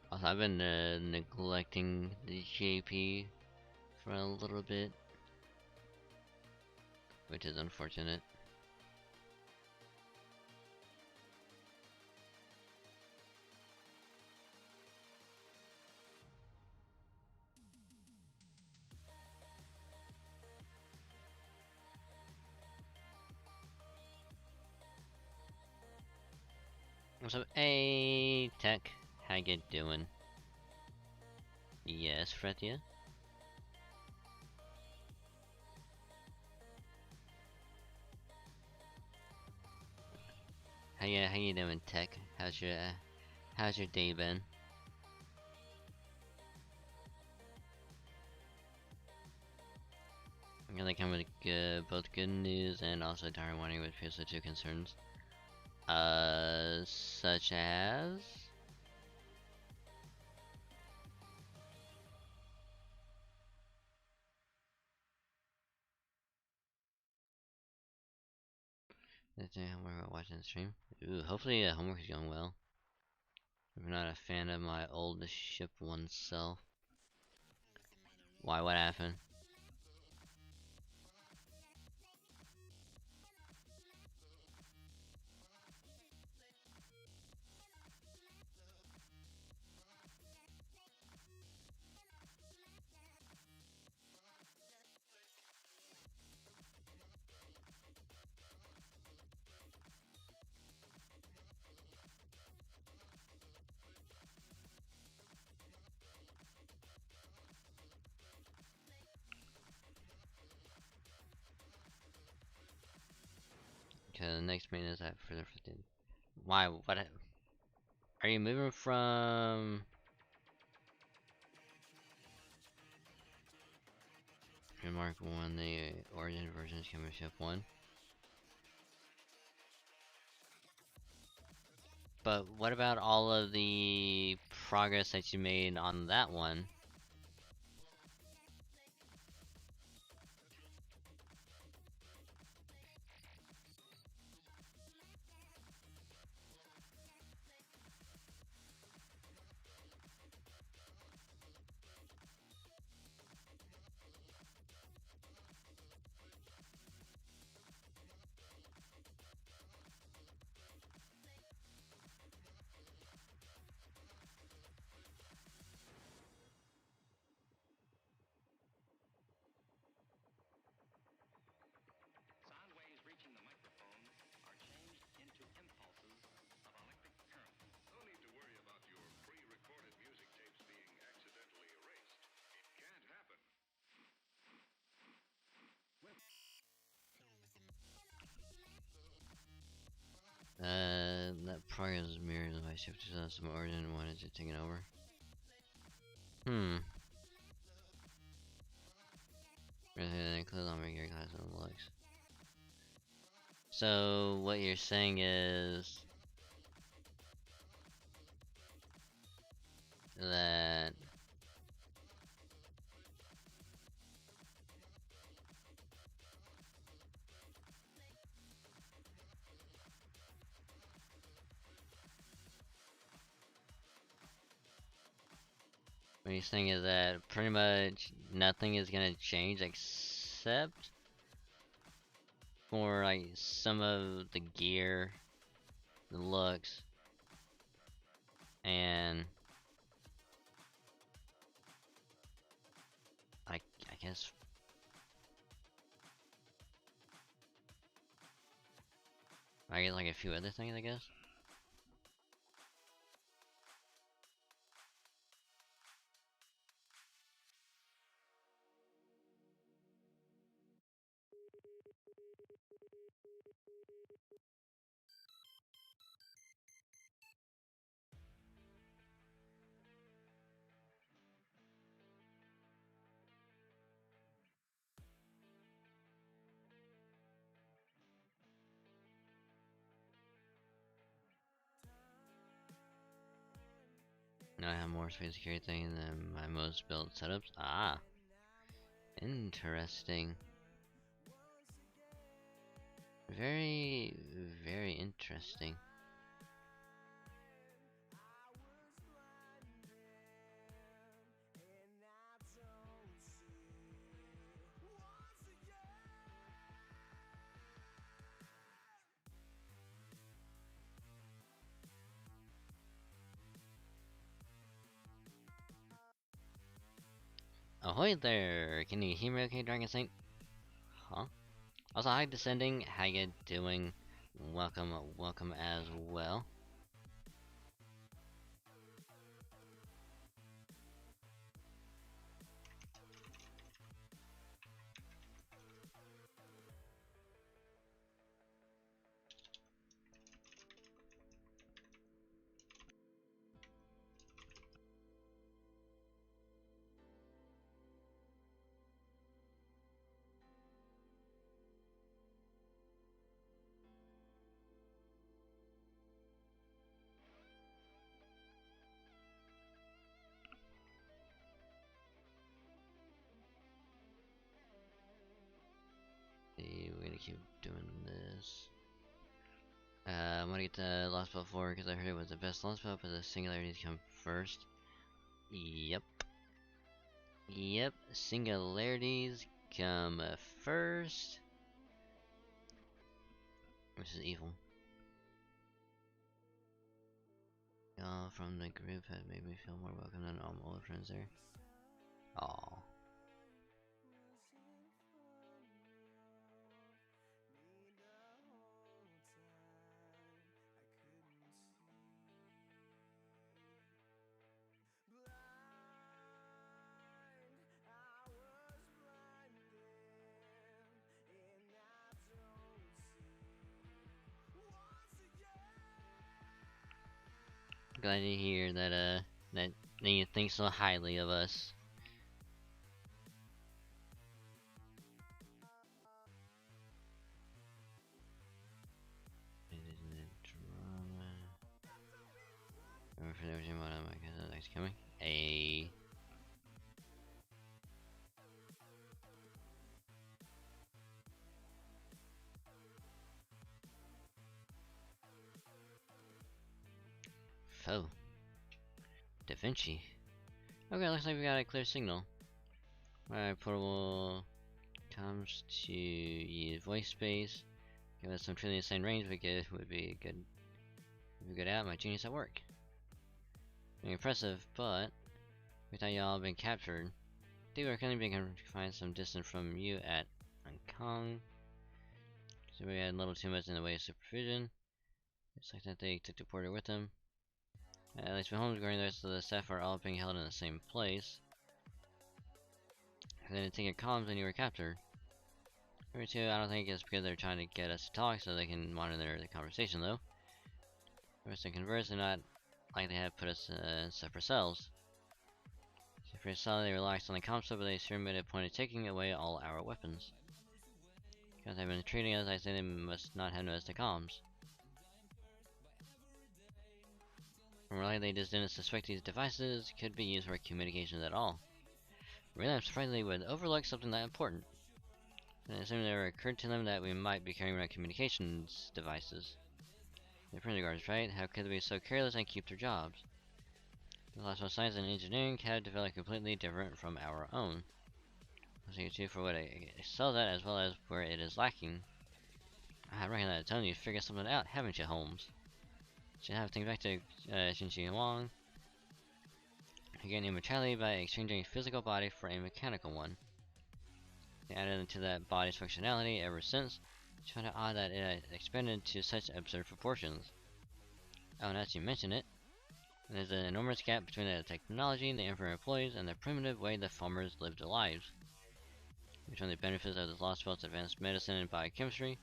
Also, I've been neglecting the JP for a little bit, which is unfortunate. What's up, hey Tech? How you doing? Yes, Fretia? How you doing, Tech? How's your day been? They come with both good news and also dire warning with pso2 concerns. Such as... homework watching the stream. Ooh, hopefully homework is going well. I'm not a fan of my old ship oneself. Why? What happened? Okay, the next main is at further 15. Why? What? Are you moving from... Mark 1, the origin version is coming ship 1. But what about all of the progress that you made on that one? Sound waves reaching the microphone are changed into impulses of electric current. No need to worry about your pre-recorded music tapes being accidentally erased. It can't happen. That progress is mirrored by shift to some origin and wanted to take it over. Include on regular class and looks. So what you're saying is that what you're saying is that pretty much nothing is gonna change except for like some of the gear, the looks, and I guess like a few other things, I guess. Now I have more space security thing than my most built setups. Ah, interesting. Very, very interesting. Ahoy there! Can you hear me okay, Dragon Saint? Huh? Also, hi Descending, how you doing? Welcome, welcome as well. gonna keep doing this. I'm gonna get the launch spell 4 because I heard it was the best launch spell, but the singularities come first. Yep. Yep, singularities come first. Which is evil. Y'all from the group have made me feel more welcome than all my old friends there. Aww. Glad to hear that that you think so highly of us. Coming. A foe. Da Vinci. Okay, looks like we got a clear signal. Alright, portable comes to use voice space. Give us some truly insane range. Would be a good out. My genius at work. Very impressive, but we thought y'all been captured. They were kind of being confined some distance from you at Hong Kong. So we had a little too much in the way of supervision. It's like that they took the porter with them. At least when Holmes and the rest of the staff are all being held in the same place. And then they take your comms when you were captured. Number 2, I don't think it's because they're trying to get us to talk so they can monitor the conversation though. For us to converse and not like they have put us in separate cells. So for a solid, they relaxed on the comms stuff, but they sure made a point of taking away all our weapons. Because they've been treating us, I say they must not have noticed the comms. More likely they just didn't suspect these devices could be used for communications at all. Really, I'm surprised they would overlook something that important. And it seemed it never occurred to them that we might be carrying around communications devices. They're prison guards, right? How could they be so careless and keep their jobs? The last one, science and engineering have developed completely different from our own. So you too for what it excels at as well as where it is lacking. I reckon that telling you figured something out, haven't you, Holmes? Should have things back to Xinqi Wang. You gain immortality by exchanging a physical body for a mechanical one. They added into that body's functionality ever since. It's found it odd that it had expanded to such absurd proportions. Oh, and as you mention it, there's an enormous gap between the technology the Emperor employs and the primitive way the farmers lived their lives. Between the benefits of the Lost World's advanced medicine and biochemistry,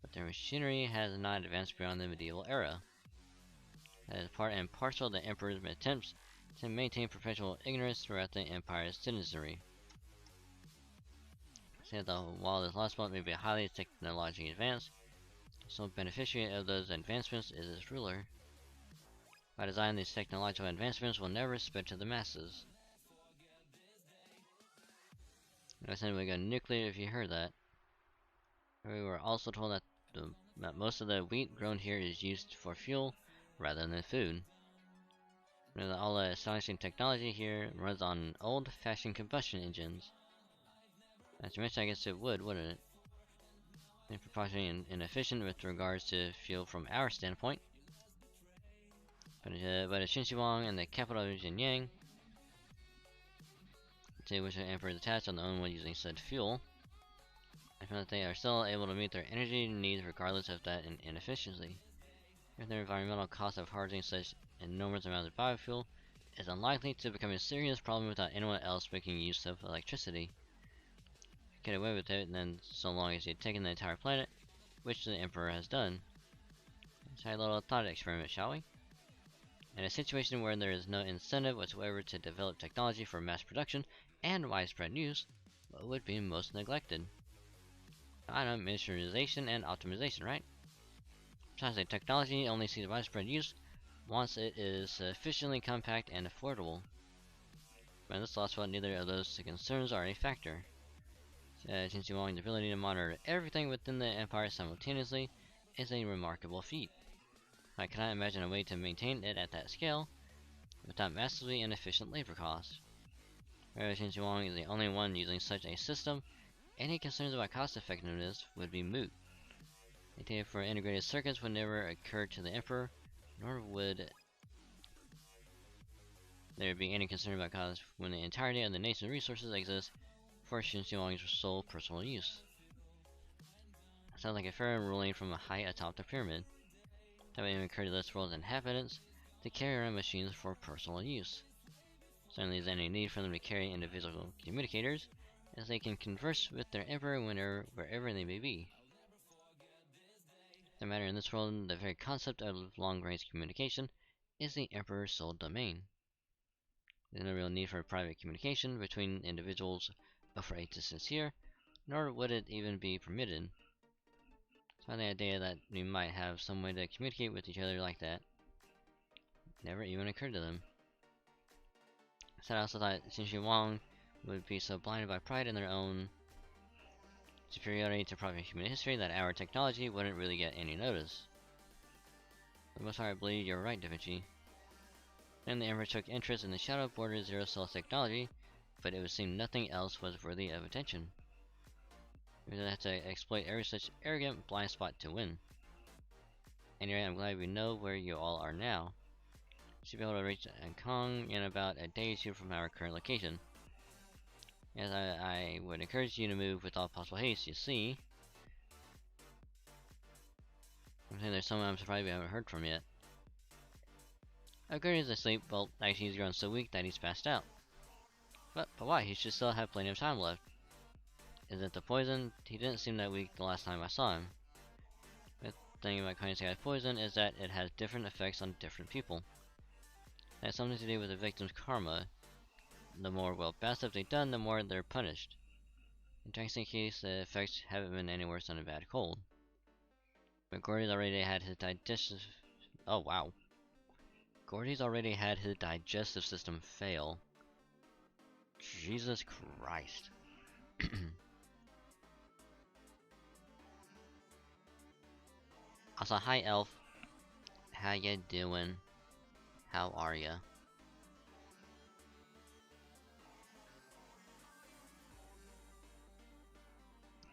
but their machinery has not advanced beyond the medieval era. That is part and parcel of the Emperor's attempts to maintain perpetual ignorance throughout the Empire's citizenry. Say that while this Lost World may be highly technologically advanced, the sole beneficiary of those advancements is its ruler. By design, these technological advancements will never spread to the masses. I said we go nuclear if you heard that. We were also told that most of the wheat grown here is used for fuel rather than food. All the astonishing technology here runs on old-fashioned combustion engines. As you mentioned, I guess it would, wouldn't it? And proportionally inefficient with regards to fuel from our standpoint. But it's Xinqi Wang and the capital of Xinjiang, to which the Emperor is attached, are the only one using said fuel. I found that they are still able to meet their energy needs regardless of that inefficiency. If their environmental cost of harvesting such enormous amounts of biofuel is unlikely to become a serious problem without anyone else making use of electricity. Get away with it, then so long as you've taken the entire planet, which the Emperor has done. Let's try a little thought experiment, shall we? In a situation where there is no incentive whatsoever to develop technology for mass production and widespread use, what would be most neglected? I know, miniaturization and optimization, right? Besides, the technology only sees widespread use once it is sufficiently compact and affordable. But in this last one, neither of those concerns are a factor. Qin Wang's ability to monitor everything within the Empire simultaneously is a remarkable feat. I cannot imagine a way to maintain it at that scale without massively inefficient labor costs. Whereas Qin Wang is the only one using such a system, any concerns about cost effectiveness would be moot. The data for integrated circuits would never occur to the Emperor, nor would there be any concern about cost when the entirety of the nation's resources exist for Qin Wang's sole personal use. Sounds like a fair ruling from a height atop the pyramid. That would even occur to this world's inhabitants to carry around machines for personal use. Certainly there's any need for them to carry individual communicators, as they can converse with their Emperor wherever they may be. No matter in this world, the very concept of long-range communication is the Emperor's sole domain. There's no real need for private communication between individuals for a distance here, nor would it even be permitted. So the idea that we might have some way to communicate with each other like that never even occurred to them. So I also thought Qin Wang would be so blinded by pride in their own superiority to private human history that our technology wouldn't really get any notice. For the most part, I believe you're right, Da Vinci. Then the Emperor took interest in the Shadow Border Zero Cell technology, but it would seem nothing else was worthy of attention. We would have to exploit every such arrogant blind spot to win. Anyway, I'm glad we know where you all are now. You should be able to reach Kong in about a day or two from our current location. Yes, I would encourage you to move with all possible haste, you see. I'm saying there's someone I'm surprised we haven't heard from yet. Oh, Gordon's asleep. Well, actually he's grown so weak that he's passed out. But why? He should still have plenty of time left. Is it the poison? He didn't seem that weak the last time I saw him. The thing about Koenigsegg poison is that it has different effects on different people. It has something to do with the victim's karma. The more bad stuff they've done, the more they're punished. In Jackson's case, the effects haven't been any worse than a bad cold. But Gordy's already had his digestive... Oh, wow. Gordy's already had his digestive system fail. Jesus Christ. Also, hi Elf. How ya doing? How are ya?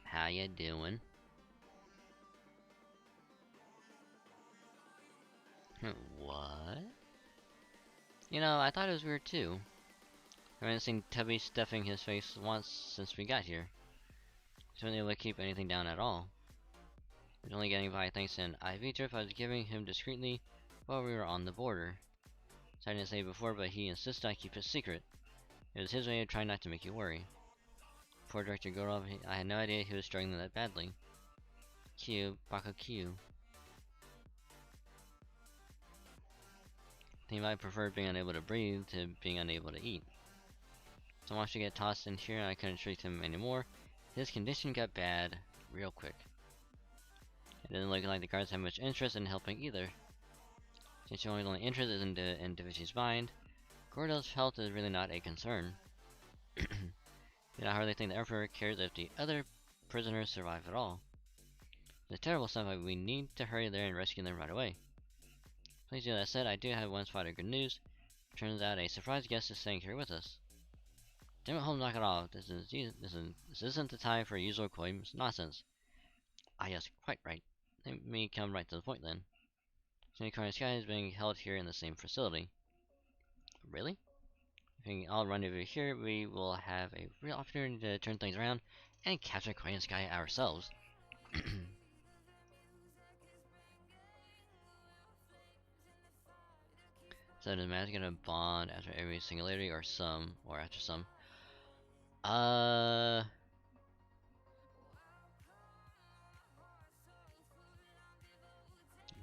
How ya doing? What? You know, I thought it was weird too. I haven't seen Tubby stuffing his face once since we got here. He wasn't able to keep anything down at all. He was only getting by thanks to an IV drip I was giving him discreetly while we were on the border. So I didn't say before, but he insisted I keep it secret. It was his way of trying not to make you worry. Poor Director Gorov, I had no idea he was struggling that badly. Q, Baka Q. He might prefer being unable to breathe to being unable to eat. So once you get tossed in here and I couldn't treat him anymore, his condition got bad real quick. It didn't look like the guards had much interest in helping either. Since your only interest is in Da Vinci's mind, Gordo's health is really not a concern. I hardly think the Emperor cares if the other prisoners survive at all. It's terrible stuff, but we need to hurry there and rescue them right away. Please do that said, I do have one spot of good news. Turns out a surprise guest is staying here with us. Damn it, home, knock it off. This isn't the time for usual coy nonsense. Ah yes, quite right. Let me come right to the point then. Unicorn Sky is being held here in the same facility. Really? If we can all run over here, we will have a real opportunity to turn things around and capture Korean Sky ourselves. So the magic gonna bond after every singularity or some, or after some. I'm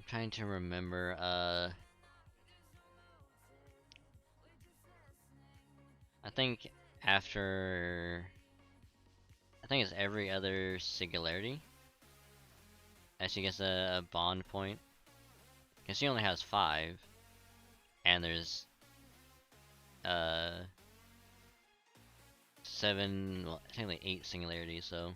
trying to remember, I think after, I think it's every other singularity as she gets a bond point. Because she only has 5. And there's 7, well, technically 8 singularities, so.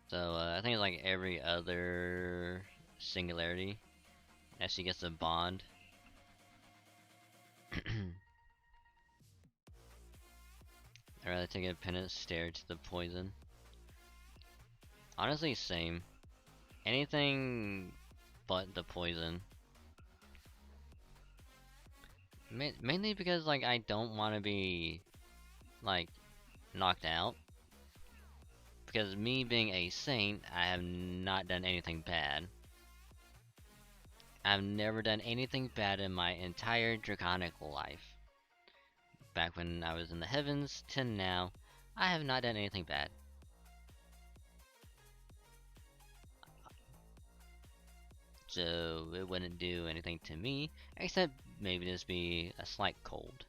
So, I think it's like every other singularity as she gets a bond. I'd rather take a penance stare to the poison. Honestly, same. Anything but the poison. Mainly because, like, I don't want to be, like, knocked out. Because me being a saint, I have not done anything bad. I've never done anything bad in my entire draconic life. Back when I was in the heavens to now, I have not done anything bad. So it wouldn't do anything to me, except maybe just be a slight cold.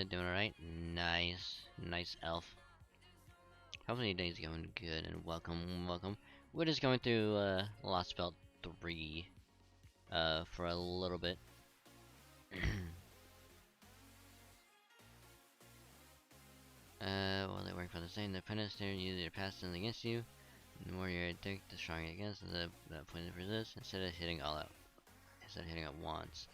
Doing alright. Nice elf. Hopefully your day's going good, and welcome. We're just going through Lost Belt 3 for a little bit. While they work for the same, the penance there use your past sins against you. The more you're addicted, the stronger it gets, and the point of resist instead of hitting all out. Instead of hitting at once.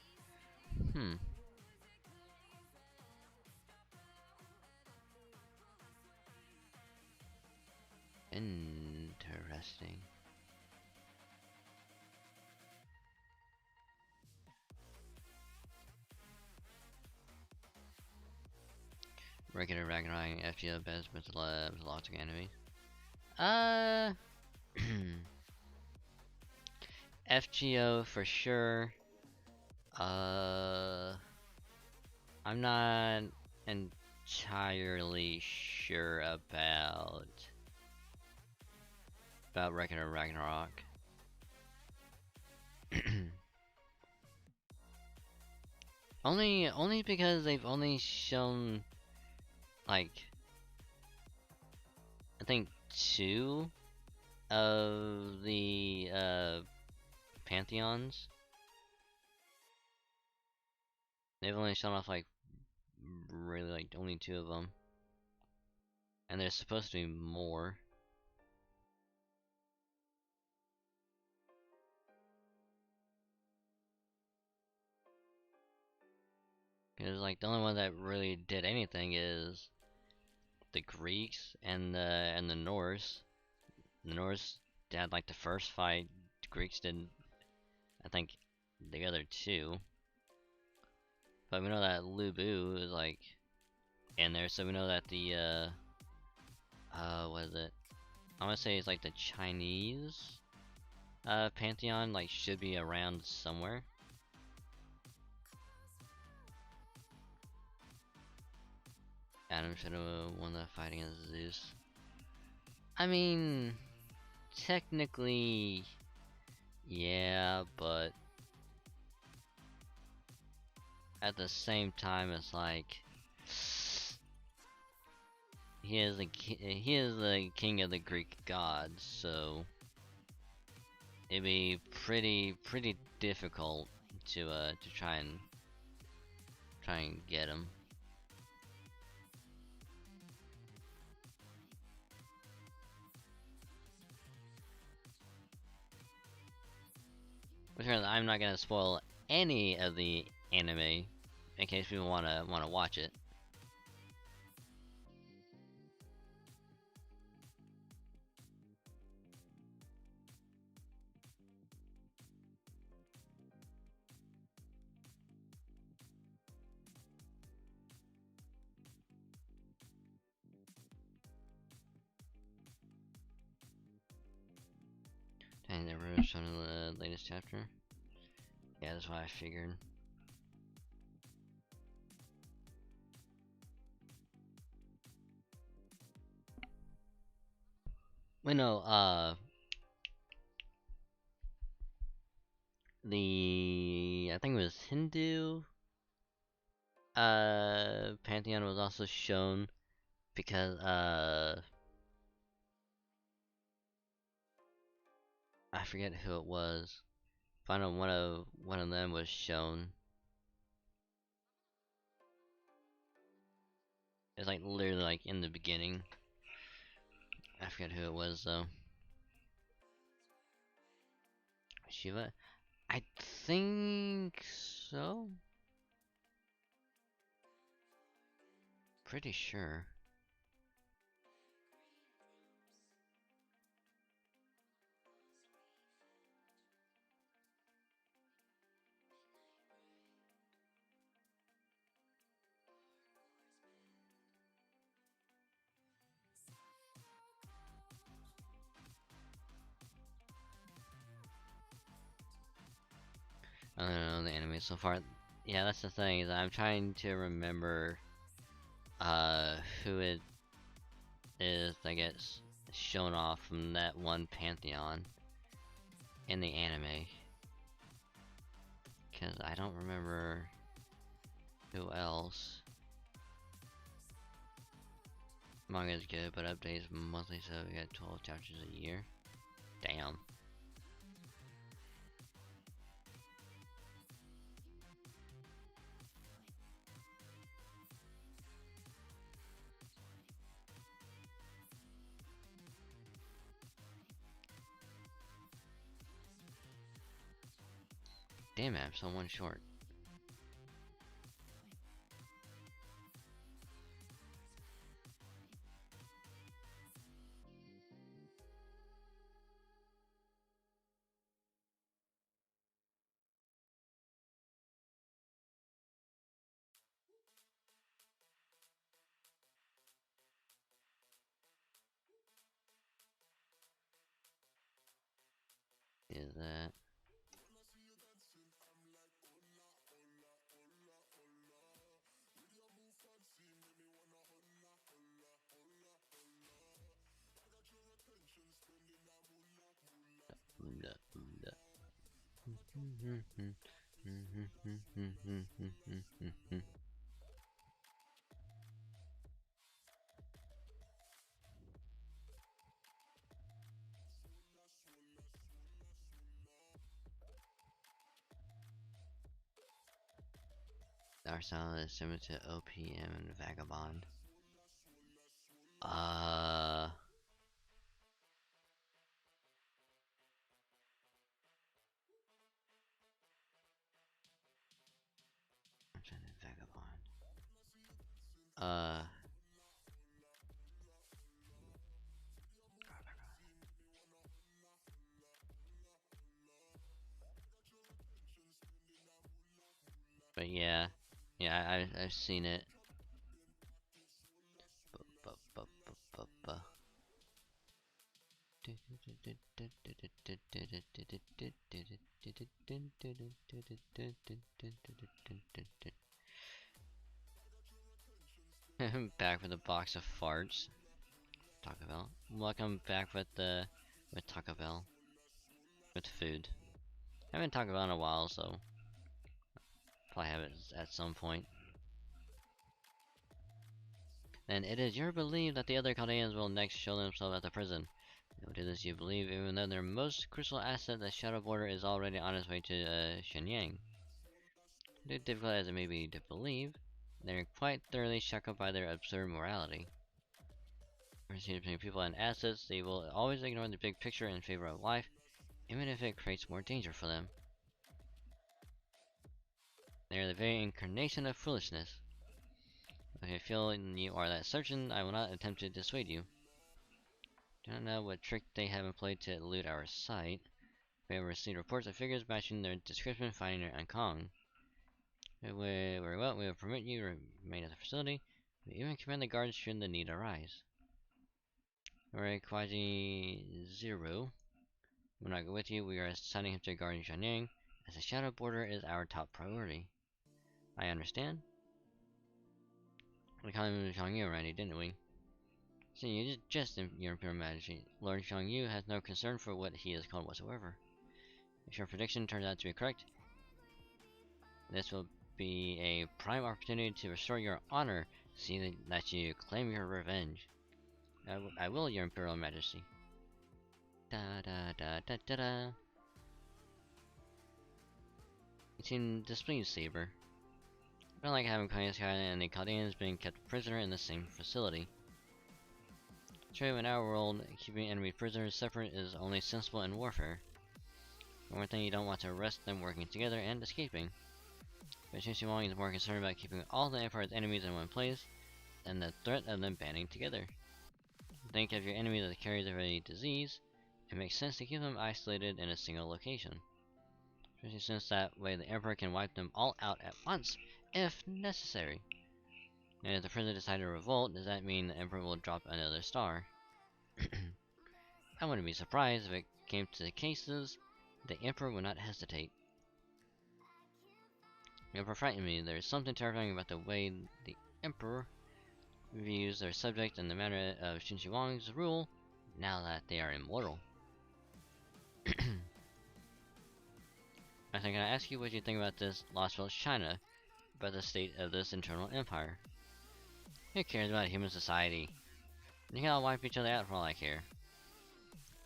Interesting. Regular Ragnarok FGO best with lots of enemies. FGO for sure. I'm not entirely sure about regular Ragnarok. only because they've only shown, like, I think 2 of the pantheons. They've only shown off, like, really, like, only 2 of them, and there's supposed to be more. Because, like, the only one that really did anything is the Greeks and the Norse. The Norse had, like, the first fight. The Greeks did, I think, the other 2. But we know that Lu Bu is, like, in there, so we know that the what is it? I'm gonna say it's like the Chinese pantheon, like, should be around somewhere. Adam should have won the fight against Zeus. I mean, technically, yeah, but at the same time, it's like he is the king of the Greek gods, so it'd be pretty difficult to try and get him. Which I'm not gonna spoil any of the anime in case people wanna watch it. And never shown in the latest chapter. Yeah, that's what I figured. well, no, I think it was Hindu, pantheon was also shown because, I forget who it was. I know one of them was shown. It's like literally like in the beginning. I forget who it was though. Shiva? I think so. Pretty sure. I don't know the anime so far. Yeah, that's the thing, is I'm trying to remember who it is that gets shown off from that one pantheon in the anime. Cause I don't remember who else. Manga's good, but updates monthly, so we got 12 chapters a year. Damn. Damn it, I'm so one short. Is that? Our style is similar to OPM and Vagabond. I'm trying to Vagabond. But yeah, I've seen it. Back with a box of farts. Taco Bell. Welcome back with Taco Bell. With food. I haven't Taco Bell in a while, so probably have it at some point. Then it is your belief that the other Chaldeans will next show themselves at the prison. They will do this, you believe, even though their most crucial asset, the Shadow Border, is already on its way to Shenyang. Difficult as it may be to believe, they are quite thoroughly shackled by their absurd morality. Between people and assets, they will always ignore the big picture in favor of life, even if it creates more danger for them. They are the very incarnation of foolishness. If you feel you are that certain, I will not attempt to dissuade you. Do not know what trick they have employed to elude our sight. We have received reports of figures matching their description finding her in Kong. Very well, we will permit you to remain at the facility. We even command the guards should the need arise. Alright, Kwaji Zero. We'll not go with you. We are assigning him to guard Shenyang, as the Shadow Border is our top priority. I understand. We called him Zhangyu already, didn't we? So you just your Imperial Majesty. Lord Xiongyu has no concern for what he is called whatsoever. If your prediction turns out to be correct, this will be a prime opportunity to restore your honor. See that you claim your revenge. I will, your Imperial Majesty. Da da da da da da. You seem displeased, Saber. I don't like having Koya's and the Chaldeans being kept prisoner in the same facility. True, in our world, keeping enemy prisoners separate is only sensible in warfare. For one thing, you don't want to arrest them working together and escaping. But Qin Wang is more concerned about keeping all the Empire's enemies in one place than the threat of them banding together. Think of your enemies as carriers of a disease. It makes sense to keep them isolated in a single location. Especially since that way the Emperor can wipe them all out at once, if necessary. And if the President decides to revolt, does that mean the Emperor will drop another star? I wouldn't be surprised if it came to cases. The Emperor would not hesitate. The Emperor frightened me. There is something terrifying about the way the Emperor views their subject and the manner of Qin Wang's rule, now that they are immortal. I think I ask you what you think about this Lost World China, about the state of this internal empire. Who cares about human society? They can all wipe each other out for all I care.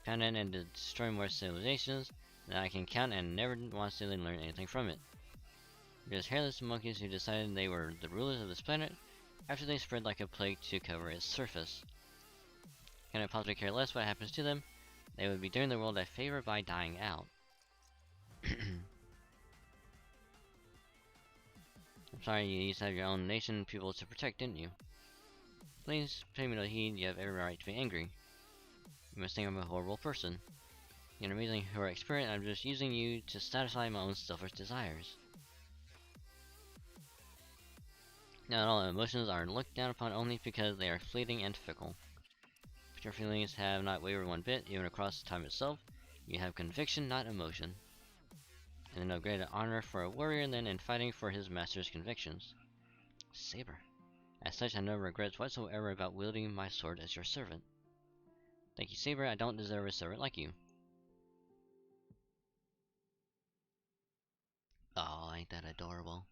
Pound in and destroy more civilizations than I can count and never wants to learn anything from it. There's hairless monkeys who decided they were the rulers of this planet after they spread like a plague to cover its surface. Can I possibly care less what happens to them? They would be doing the world a favor by dying out. I'm sorry, you used to have your own nation people to protect, didn't you? Please pay me no heed, you have every right to be angry. You must think I'm a horrible person. You're an amazing heroic spirit, and I'm just using you to satisfy my own selfish desires. Not all emotions are looked down upon only because they are fleeting and fickle. But your feelings have not wavered one bit, even across time itself. You have conviction, not emotion. And no greater honor for a warrior than in fighting for his master's convictions. Saber. As such, I have no regrets whatsoever about wielding my sword as your servant. Thank you, Saber. I don't deserve a servant like you. Oh, ain't that adorable?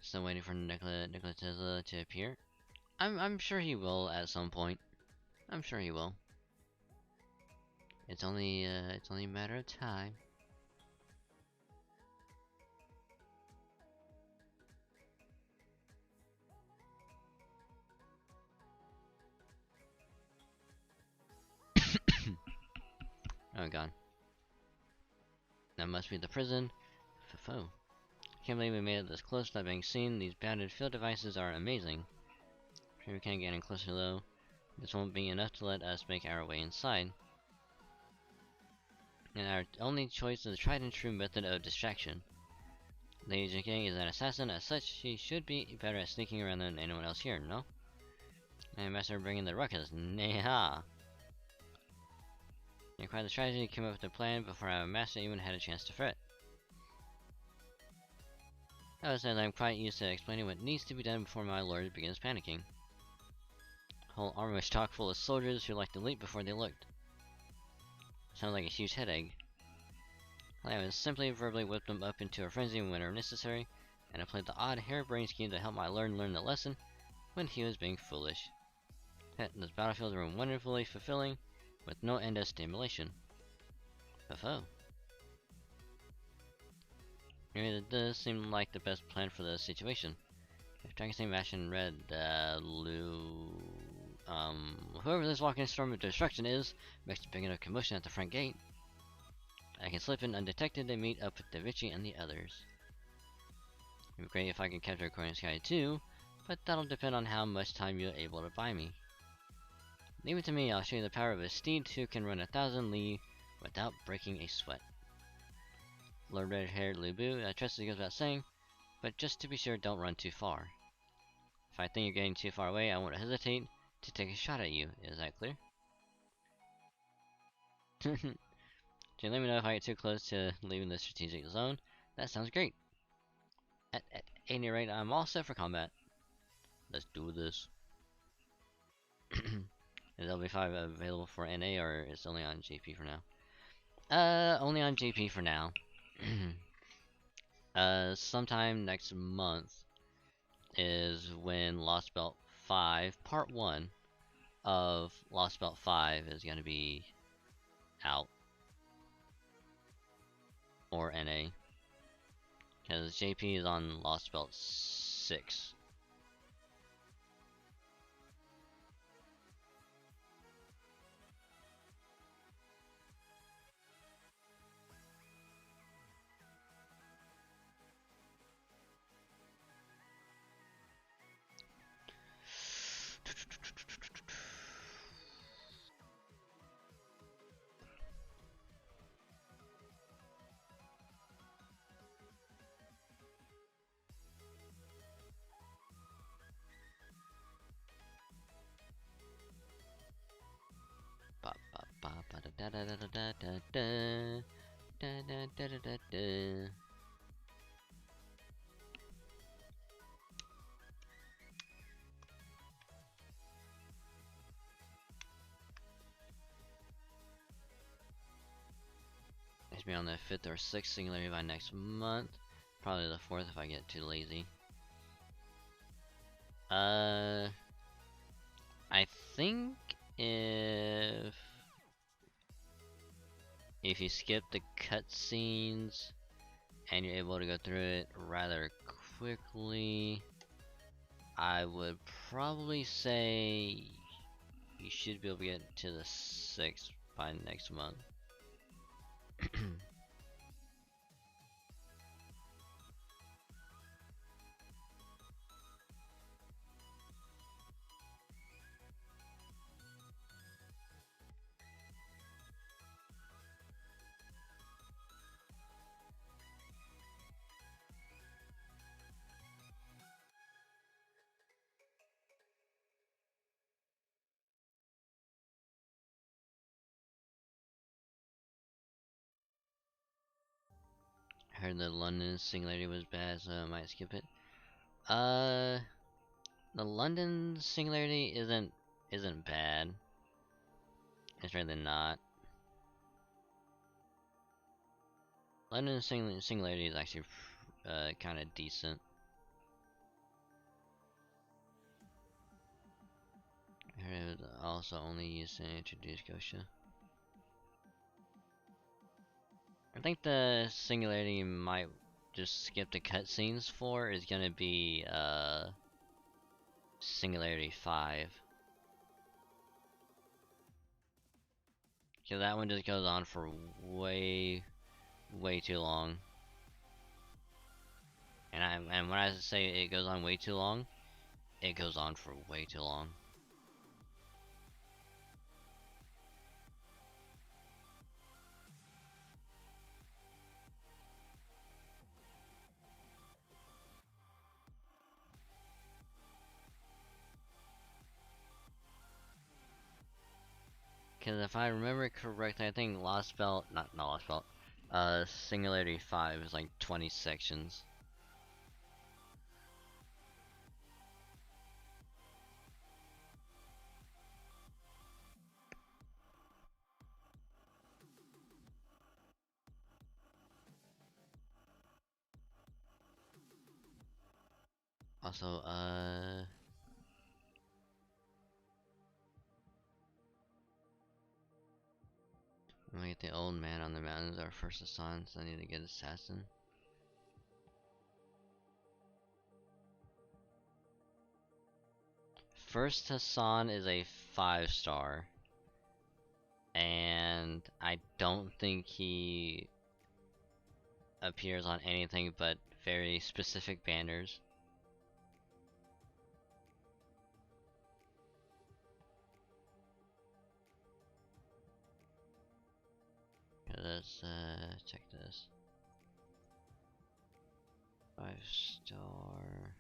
Still waiting for Nikola Tesla to appear. I'm sure he will at some point. I'm sure he will. It's only a matter of time. Oh god. That must be the prison. Fo. Can't believe we made it this close without being seen. These bounded field devices are amazing. Sure we can't get any closer though. This won't be enough to let us make our way inside. And our only choice is the tried and true method of distraction. Lady Jinking is an assassin, as such she should be better at sneaking around than anyone else here, no? And Master bringing the ruckus, neha! You acquired the strategy, came up with a plan before our master even had a chance to fret. I would say that I'm quite used to explaining what needs to be done before my lord begins panicking. Whole army was chock full of soldiers who liked to leap before they looked. Sounds like a huge headache. I would simply verbally whip them up into a frenzy whenever necessary, and I played the odd harebrained scheme to help my lord learn the lesson when he was being foolish. Those battlefields were wonderfully fulfilling, with no end of stimulation. Fo. Maybe that does seem like the best plan for the situation. If Dragon's Action read, whoever this walking storm of destruction is, makes a big enough commotion at the front gate. I can slip in undetected and meet up with Da Vinci and the others. It'd be great if I could capture Korean Sky too, but that'll depend on how much time you're able to buy me. Leave it to me, I'll show you the power of a steed who can run 1,000 li without breaking a sweat. Lord Red-Haired Lubu, I trust it goes without saying, but just to be sure, don't run too far. If I think you're getting too far away, I won't hesitate to take a shot at you. Is that clear? Can you let me know if I get too close to leaving the strategic zone? That sounds great. At any rate, I'm all set for combat. Let's do this. Is LB5 available for NA, or is it only on JP for now? Only on JP for now. Sometime next month is when Lost Belt 5, Part 1 of Lost Belt 5 is gonna be out. Or NA. Because JP is on Lost Belt 6. Ba ba ba ba da da da da da da da da da da da da da. It's be on the 5th or 6th singularity by next month. Probably the 4th if I get too lazy. I think if you skip the cutscenes and you're able to go through it rather quickly, I would probably say you should be able to get to the 6th by next month. I heard the London singularity was bad, so I might skip it. The London singularity isn't bad. It's really not. London singularity is actually kind of decent. I heard it was also only used to introduce Gosha. I think the singularity you might just skip the cutscenes for is gonna be Singularity 5. Cause that one just goes on for way too long. And when I say it goes on way too long, it goes on for way too long. Cause if I remember correctly, I think Lost Belt, not Lost Belt, Singularity 5 is like 20 sections. Also, when we get the old man on the mountains, our first Hassan, so I need to get assassin. First Hassan is a 5-star. And I don't think he appears on anything but very specific banners. Let's check this. 5-star.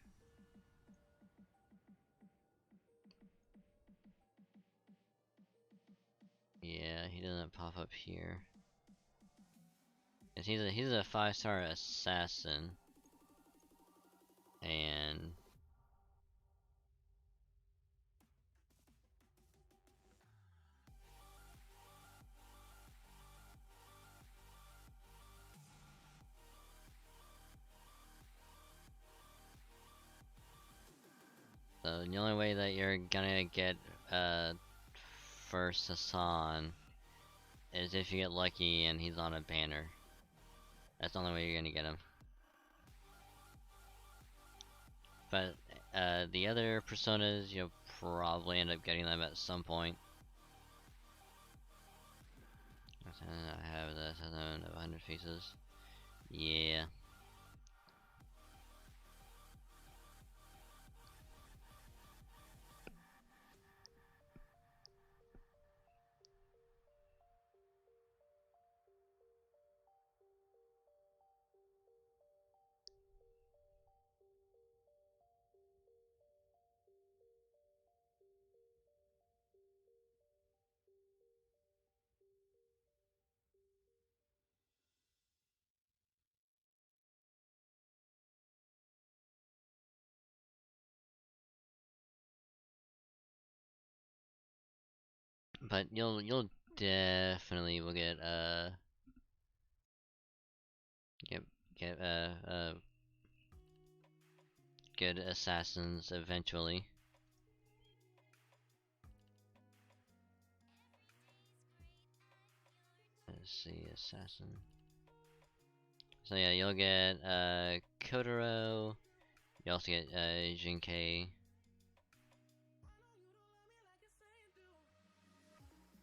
Yeah, he doesn't pop up here. 'Cause he's a 5-star assassin. And so the only way that you're gonna get first Hassan is if you get lucky and he's on a banner. That's the only way you're gonna get him. But the other personas, you'll probably end up getting them at some point. I have the 100 faces. Yeah. But you'll definitely will get get good assassins eventually. Let's see, assassin. So yeah, you'll get Kotaro. You also get Jinkei.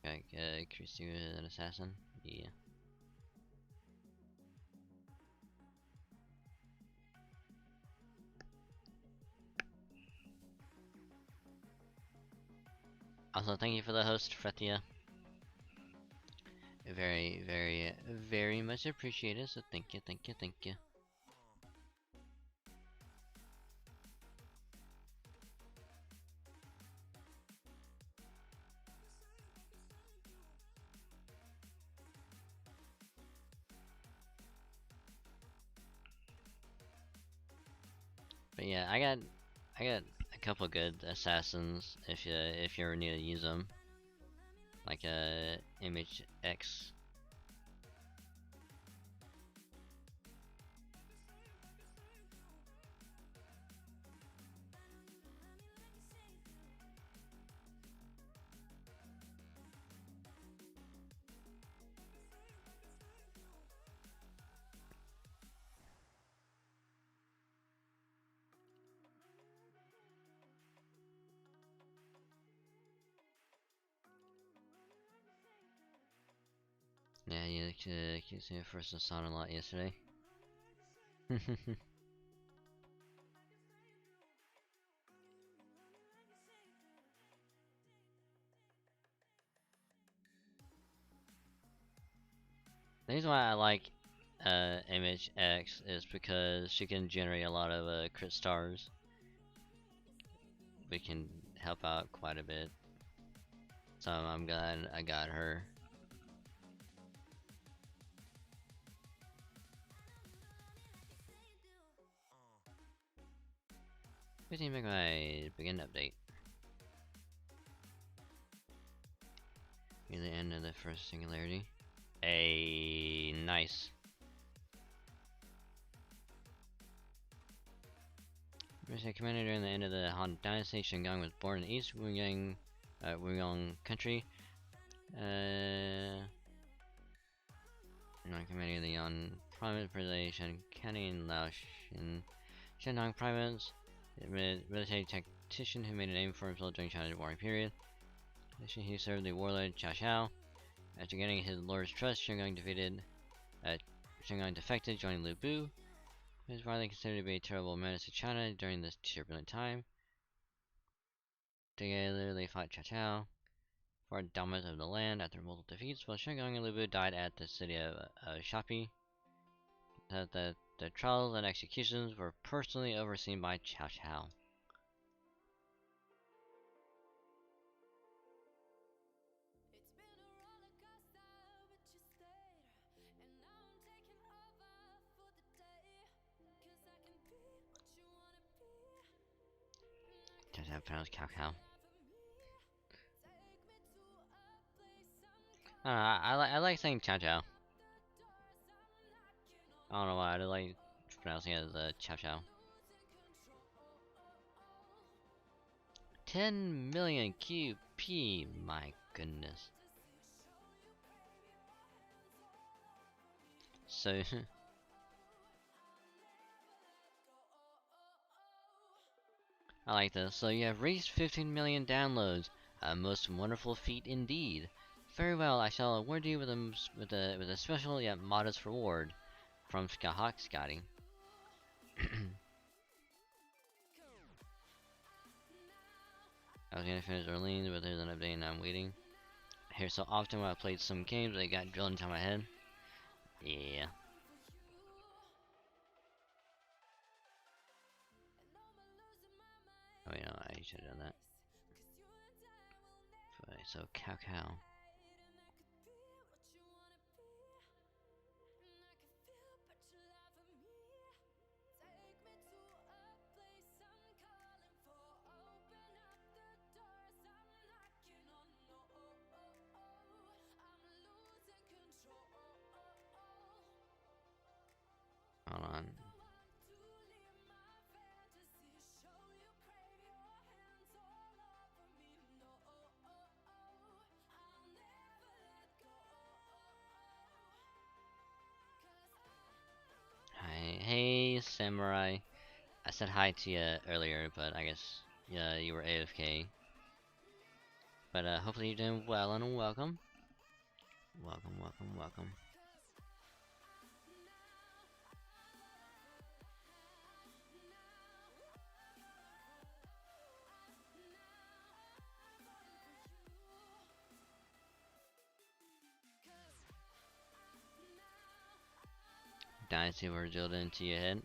Like Christy an assassin. Yeah. Also, thank you for the host, Fretia. Very, very, very much appreciated. So thank you, thank you, thank you. But yeah, I got a couple good assassins if you ever need to use them, like Image X. Yeah, you keep seeing first Hassan a lot yesterday. The reason why I like Image X is because she can generate a lot of crit stars. We can help out quite a bit. So I'm glad I got her. Please make my begin update. Near the end of the first singularity. Nice. Commander during the end of the Han Dynasty, Shingang was born in East Wuyong country. Non-commanding of the Yan Province, Relay, Shan County, and Laoshan, Shandong Province. Military tactician who made a name for himself during China's warring period. He served the warlord Cao Xiao. After getting his lord's trust, Shingang defected, joining Lu Bu. He was widely considered to be a terrible menace to China during this turbulent time. Together, they fought Cao Xiao for dominance of the land. After multiple defeats, while Shingang and Lu Bu died at the city of Shapi. The The trials and executions were personally overseen by Chow Chow. It's been a roller coaster, but you stayed. And now I'm taking over for the day. 'Cause I can be what you wanna be. Chow Chow pronounced Cow Cow. Take me to a place I like saying Chow Chow. I don't know why I like pronouncing it as Chow Chow. 10 million QP, my goodness. So I like this. So you have reached 15 million downloads, a most wonderful feat indeed. Very well, I shall award you with a special yet modest reward from Skahawk Scotty. I was gonna finish Orleans, but there's an update and I'm waiting. Here, so often when I played some games, they got drilled into my head. Yeah. Oh, you know, I should have done that. Right, so Cow Cow. Hold on. Hi, hey Samurai. I said hi to you earlier, but I guess yeah you were AFK. But hopefully you're doing well and welcome. Welcome, welcome, welcome. Dynasty were drilled into your head.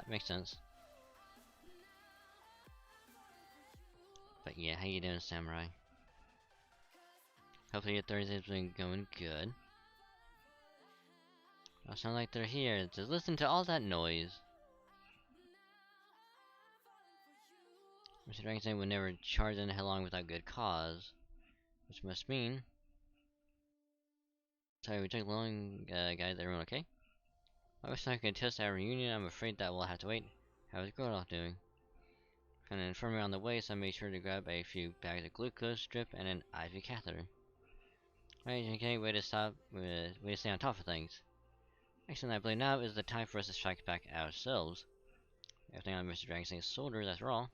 Makes sense. But yeah, how you doing, Samurai? Hopefully your Thursday's been going good. I sound like they're here. Just listen to all that noise. Mr. Dragonstein would never charge in headlong without good cause. Which must mean... Sorry, we took long, guys. Everyone okay? I wish I could test our reunion. I'm afraid that we'll have to wait. How is Gordolf doing? And an infirmary on the way, so I made sure to grab a few bags of glucose drip and an IV catheter. Right, okay, way to stay on top of things. Excellent, I believe now is the time for us to strike back ourselves. Everything on Mr. Dragonstein's shoulders, after all.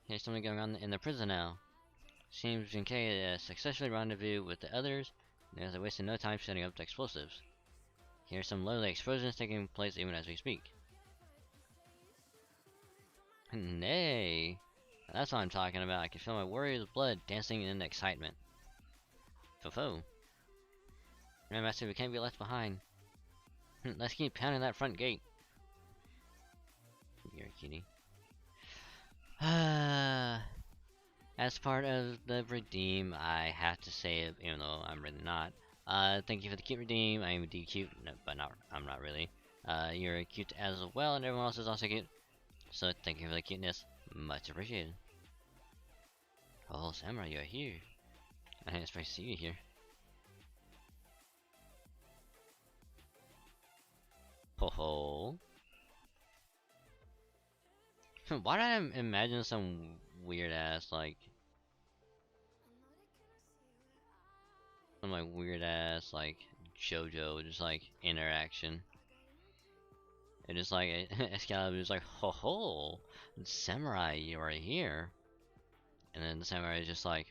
Here's something going on in the prison now. Seems Jinkei has successfully rendezvoused with the others, and has wasted no time setting up the explosives. Here's some lovely explosions taking place even as we speak. Nay! That's what I'm talking about. I can feel my warrior's blood dancing in excitement. Fofo. Remember, Master, we can't be left behind. Let's keep pounding that front gate. You're a cutie. As part of the redeem, I have to say it, even though I'm really not. Thank you for the cute redeem. I am indeed cute, no, but I'm not really. You're cute as well, and everyone else is also cute. So thank you for the cuteness. Much appreciated. Oh, Samurai, you're here. I didn't expect to see you here. Ho ho. Why did I imagine some weird ass like some like weird ass like JoJo just like interaction? It just like Excalibur is like ho ho, Samurai, you are here, and then the Samurai is just like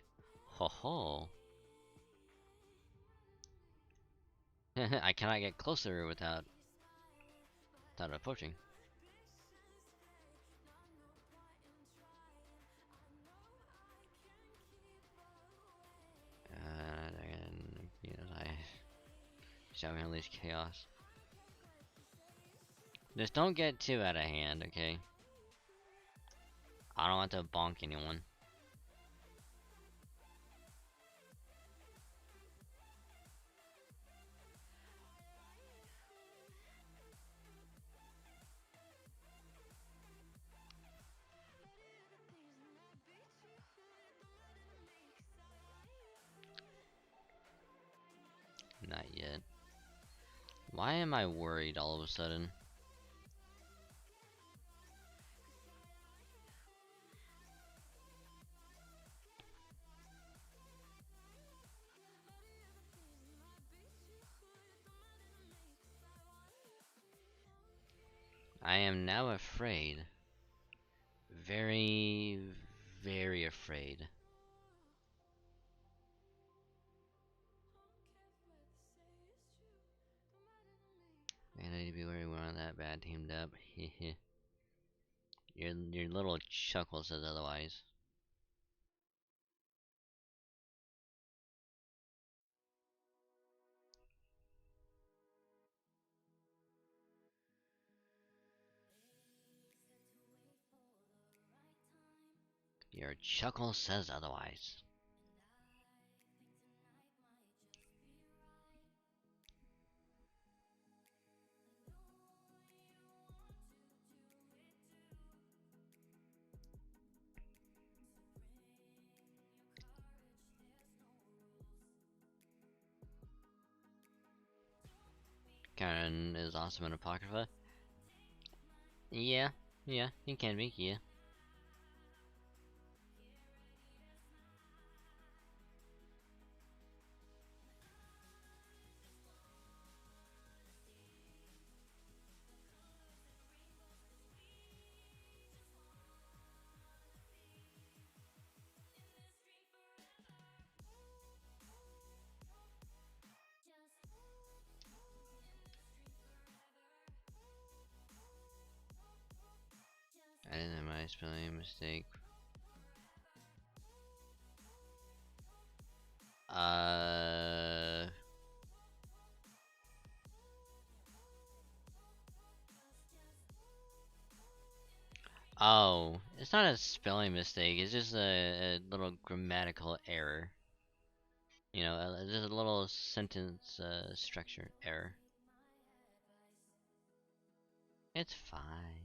ho ho. I cannot get closer without approaching. out, we can unleash chaos. Just don't get too out of hand, okay? I don't want to bonk anyone. Not yet. Why am I worried all of a sudden? I am now afraid. Very, very afraid. I need to be worried we're not that bad teamed up. your little chuckle says otherwise. Your chuckle says otherwise. Karen is awesome in Apocrypha. Yeah, he can be, yeah. I didn't have my spelling mistake. Oh, it's not a spelling mistake, it's just a little grammatical error. You know, just a little sentence structure error. It's fine.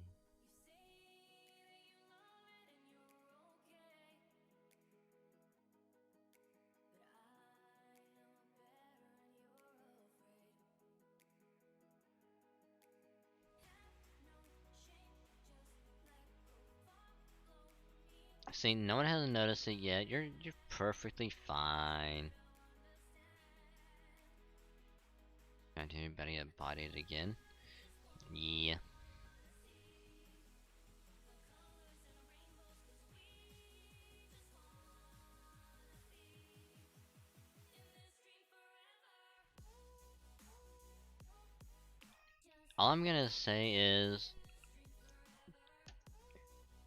See, no one hasn't noticed it yet. You're perfectly fine. Can't anybody get bodied again? Yeah. All I'm gonna say is,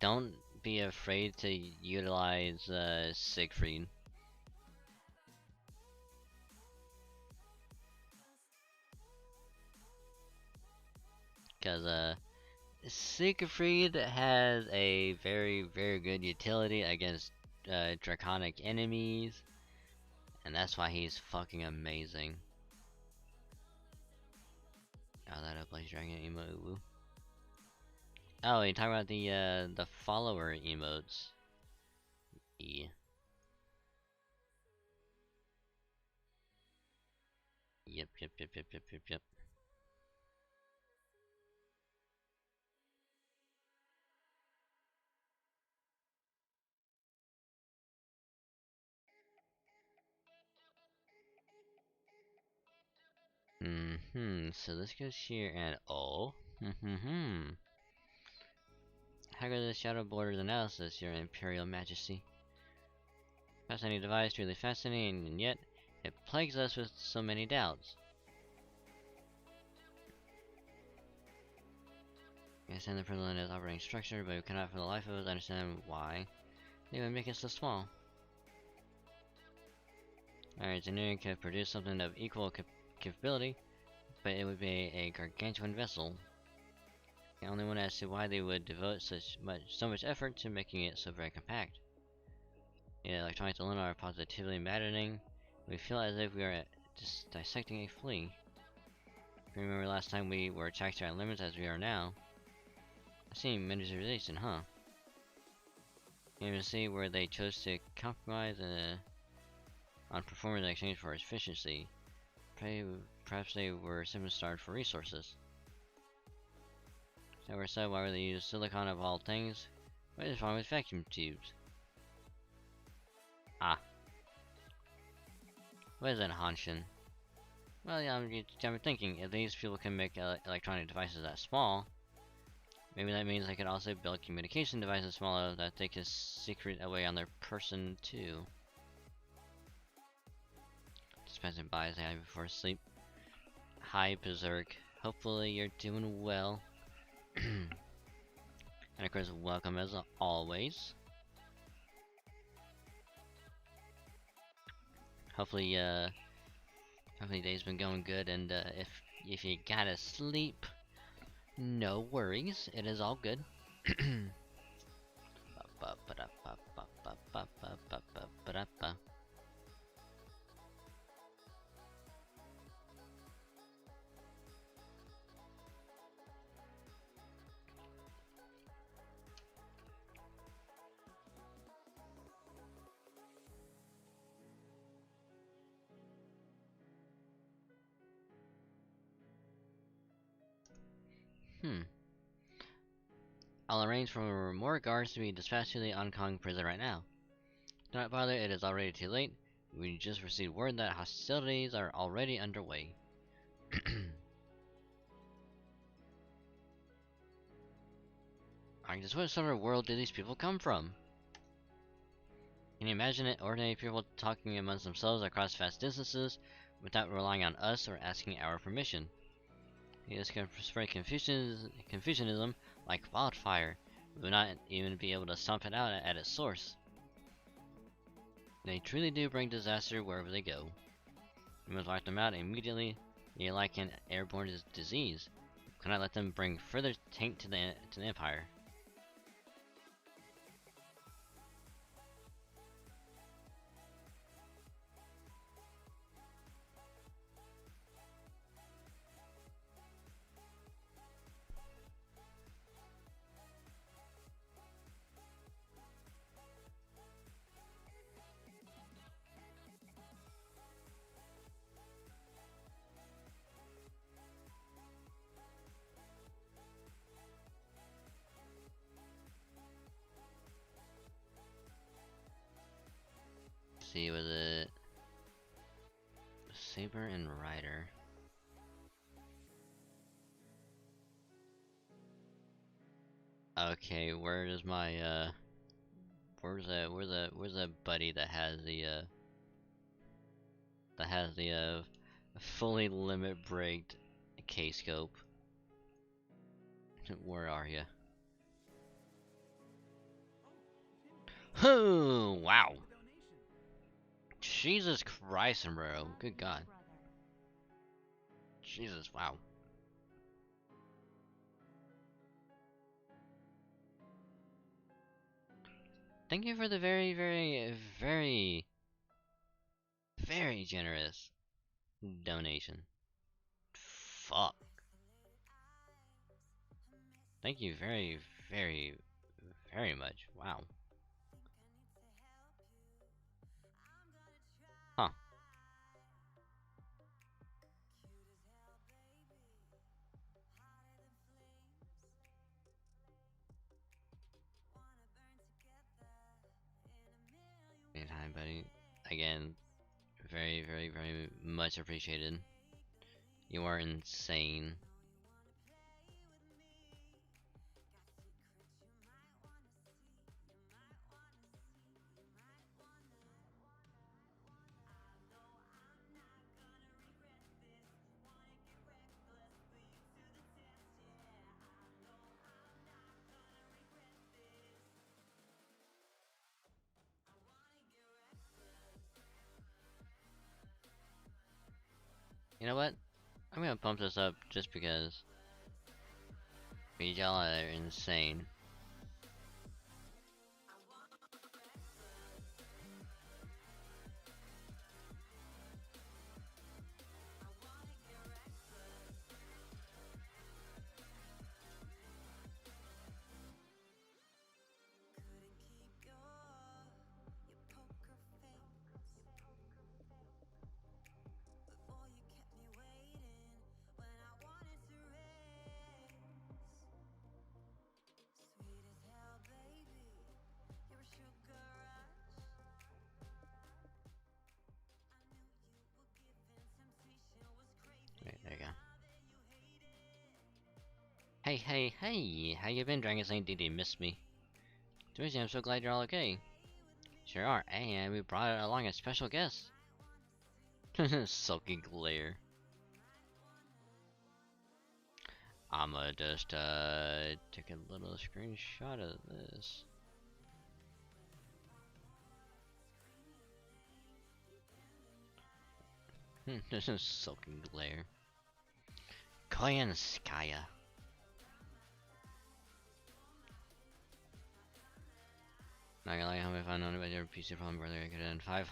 don't be afraid to utilize Siegfried. Because Siegfried has a very, very good utility against draconic enemies, and that's why he's fucking amazing. Oh, that Blaze Dragon emote. Oh, you talking about the follower emotes? Yeah. Yep. So this goes here and oh. How goes the Shadow Borders analysis, Your Imperial Majesty? Fascinating device, truly fascinating, and yet it plagues us with so many doubts. I understand the prevalent is operating structure, but we cannot for the life of us understand why they would make it so small. Our engineering could produce something of equal capability, but it would be a gargantuan vessel. I only wonder as to why they would devote so much effort to making it so very compact. The electronics alone are positively maddening. We feel as if we are just dissecting a flea. If you remember last time we were attacked to our limits as we are now. I see miniaturization, huh? You can even see where they chose to compromise on performance in exchange for efficiency. Perhaps they were simply starved for resources. So we're said, why would they use silicon of all things? What is wrong with vacuum tubes? Ah. What is that, Hanshin? Well, yeah, I'm thinking, if these people can make electronic devices that small, maybe that means they could also build communication devices smaller that they could secret away on their person too. Just passing by as I have before sleep. Hi, Berserk. Hopefully you're doing well. And of course, welcome as always. Hopefully, hopefully day's been going good, and if you gotta sleep, no worries, it is all good. I'll arrange for more guards to be dispatched to the Kong prison right now. Do not bother, it is already too late. We just received word that hostilities are already underway. Just what sort of world do these people come from? Can you imagine it? Ordinary people talking amongst themselves across vast distances without relying on us or asking our permission. This can spread Confucianism like wildfire. We will not even be able to stomp it out at its source. They truly do bring disaster wherever they go. We must wipe them out immediately. They are like an airborne disease. We cannot let them bring further taint to the empire. See, was it Saber and Rider? Okay, where is my where's that buddy that has the fully limit braked K-scope? Where are you? Oh, wow. Jesus Christ, bro. Good God. Jesus, wow. Thank you for the very, very, very, very generous donation. Fuck. Thank you very, very, very much. Wow. Huh. Anytime, buddy. Again, very, very, very much appreciated. You are insane. You know what? I'm gonna pump this up just because y'all are insane. Right, there you go. Hey, how you been, Dragon Saint? Did you miss me? Seriously, I'm so glad you're all okay. Sure are, and we brought along a special guest. Sulky glare. I'ma just take a little screenshot of this. This is sulky glare. Koyanskaya. Not gonna lie, how many found out about your PC problem, brother? I could end 5.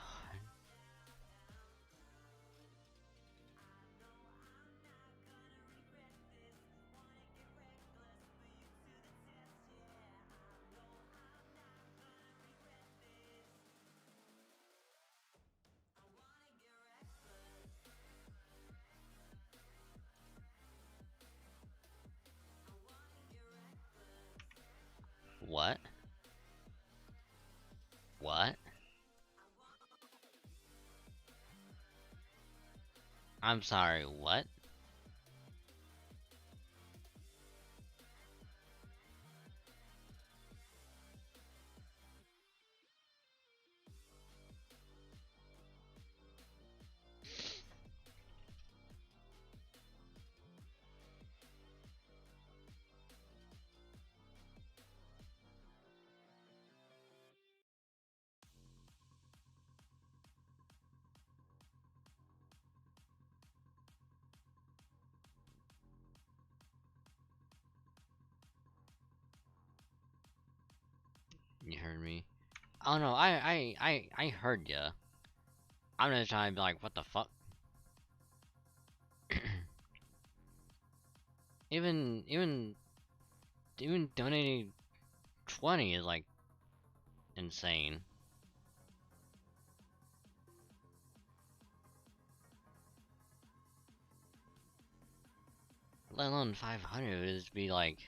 What? What? I'm sorry, what? You heard me. Oh no, I heard ya. I'm gonna try and be like, what the fuck? even donating 20 is like insane. Let alone 500 would just be like,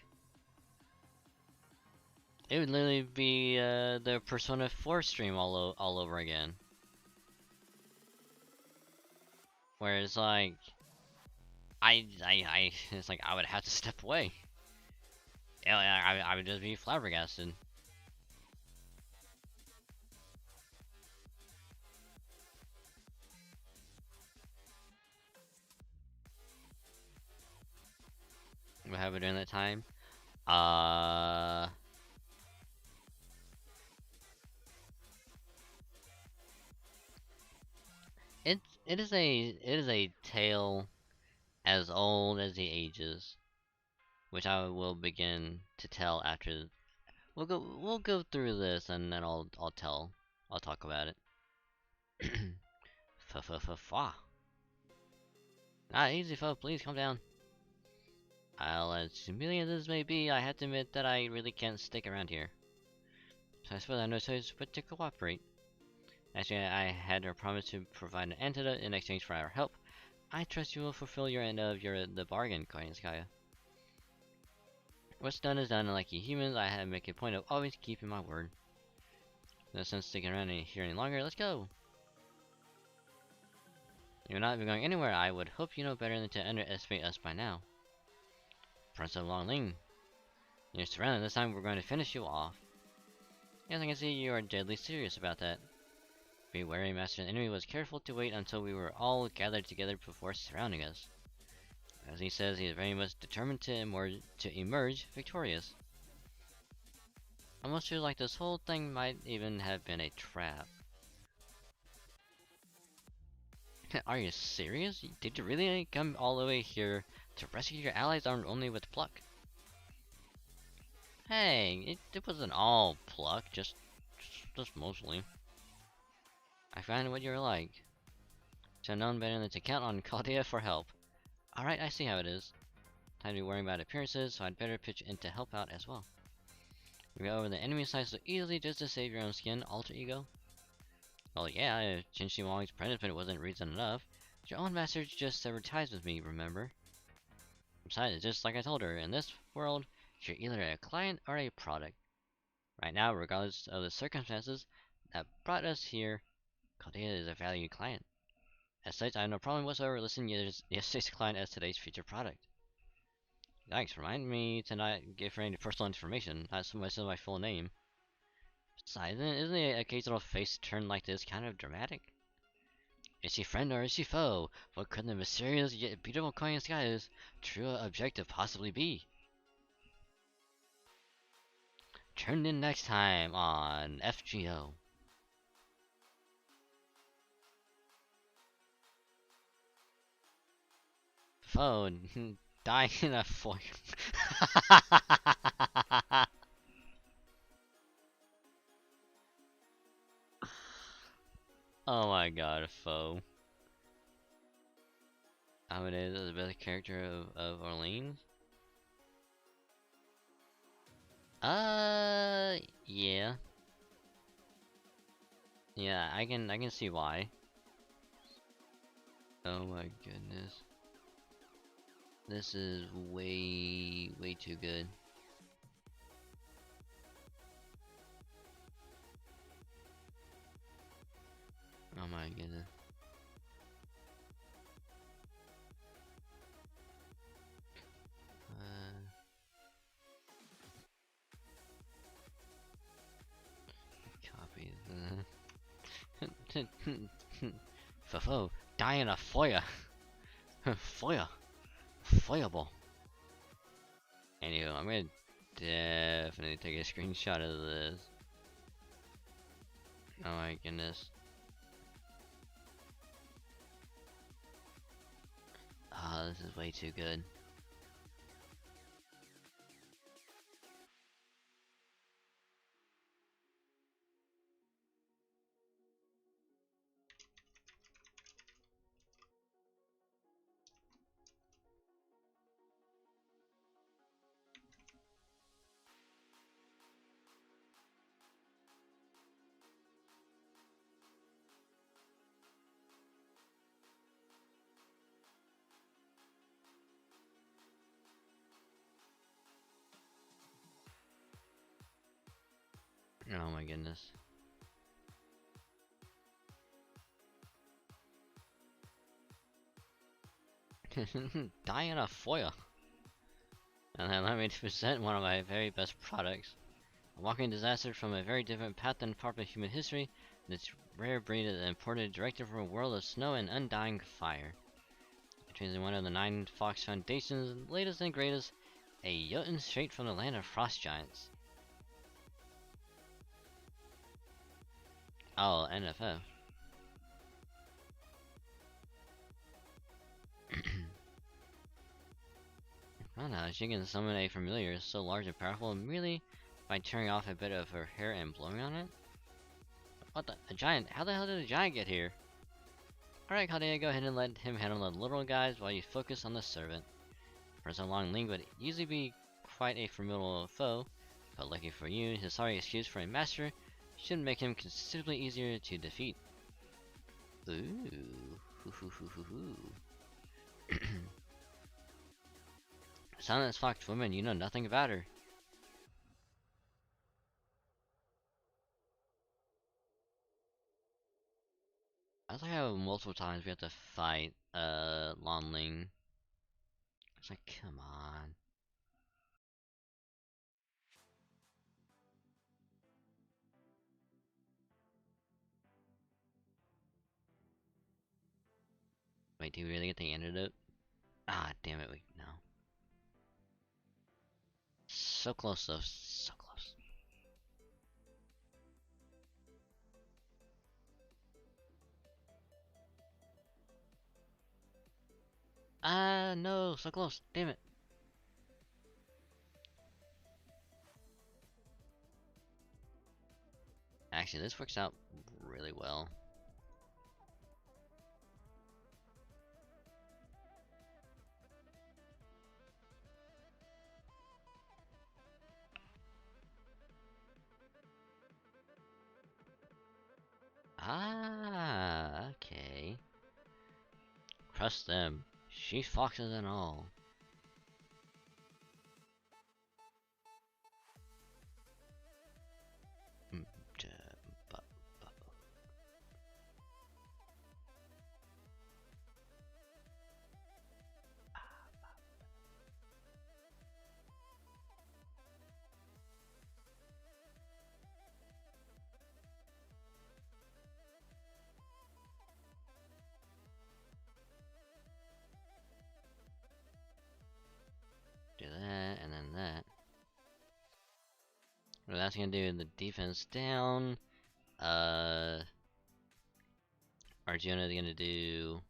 it would literally be the Persona 4 stream all over again. Where it's like, it's like I would have to step away. Yeah, I would just be flabbergasted. What happened during that time? It is a tale as old as the ages, which I will begin to tell after we'll go through this, and then I'll talk about it. Fa. Ah, easy, fo. Please calm down. As humiliating as this may be, I have to admit that I really can't stick around here. So I suppose I have no choice but to cooperate. Actually, I had her promise to provide an antidote in exchange for our help. I trust you will fulfill your end of the bargain, Koyanskaya. What's done is done, and like you humans, I have make a point of always keeping my word. No sense sticking around here any longer. Let's go. You're not even going anywhere. I would hope you know better than to underestimate us by now. Prince of Longling, you're surrounded. This time we're going to finish you off. Yes, I can see you are deadly serious about that. Be wary, Master. The enemy was careful to wait until we were all gathered together before surrounding us. As he says, he is very much determined to emerge victorious. I almost feel like this whole thing might even have been a trap. Are you serious? Did you really come all the way here to rescue your allies armed only with pluck? Hey, it wasn't all pluck, just mostly. I found what you're like. So known better than to count on Caldea for help. Alright, I see how it is. Time to be worrying about appearances, so I'd better pitch in to help out as well. You go over the enemy side so easily just to save your own skin, alter ego? Well, yeah, if Chinchi Wong's punishment wasn't reason enough, your own master just severed ties with me, remember? Besides, just like I told her, in this world, you're either a client or a product. Right now, regardless of the circumstances that brought us here, Caldea is a valued client. As such, I have no problem whatsoever listing yesterday's client as today's featured product. Thanks, remind me to not give her any personal information, not so much as my full name. Besides, isn't the occasional face turn like this kind of dramatic? Is she friend or is she foe? What could the mysterious yet beautiful coin in the skies true objective possibly be? Tune in next time on FGO. Phone dying in a foil. Oh my god, a foe. Amadeus is the best character of Orleans? Yeah. Yeah, I can see why. Oh my goodness. This is way too good. Oh my goodness. Copy the Fofo, die in a foyer. Foyer. Foyable. Anyway, I'm gonna definitely take a screenshot of this. Oh my goodness. Ah, this is way too good. Oh my goodness. Die in a foyer. And allow me to present one of my very best products. A walking disaster from a very different path than popular human history, this rare breed is imported directly from a world of snow and undying fire. It is one of the 9 Fox Foundation's latest and greatest, a Jotun straight from the land of frost giants. Oh, NFO. Oh no, she can summon a familiar so large and powerful merely by tearing off a bit of her hair and blowing on it? What the? A giant? How the hell did a giant get here? Alright, Caldea, go ahead and let him handle the little guys while you focus on the servant. For so long, Ling would usually be quite a formidable foe, but lucky for you, his sorry excuse for a master should make him considerably easier to defeat. Ooh. Silence Fox woman, you know nothing about her. I was like how multiple times we have to fight Lon Ling. It's like, come on. Wait, do we really get the antidote? Ah, damn it, we no. So close though, so close. Ah, no, so close. Damn it. Actually, this works out really well. Ah, okay. Trust them. She foxes and all. Mm, bu- bu- Do that, and then that. What that's gonna do the defense down. Arjuna is gonna do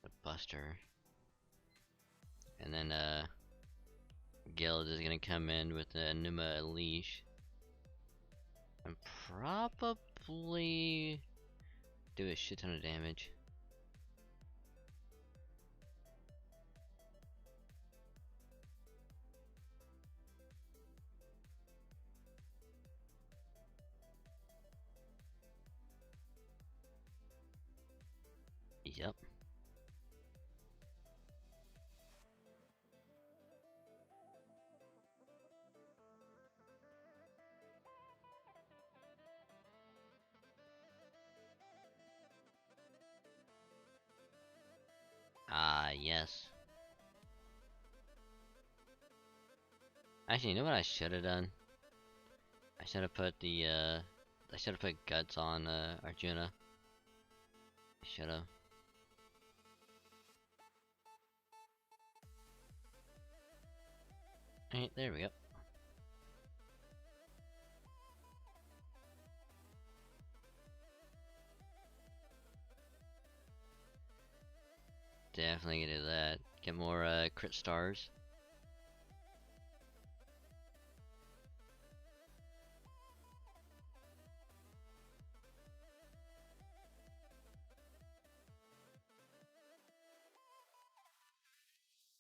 the Buster. And then, Guild is gonna come in with the Numa Leash. And probably do a shit ton of damage. Yep. Ah, yes. Actually, you know what I should have done? I should have put I should have put guts on Arjuna. I should have. Alright, there we go. Definitely gonna do that. Get more crit stars.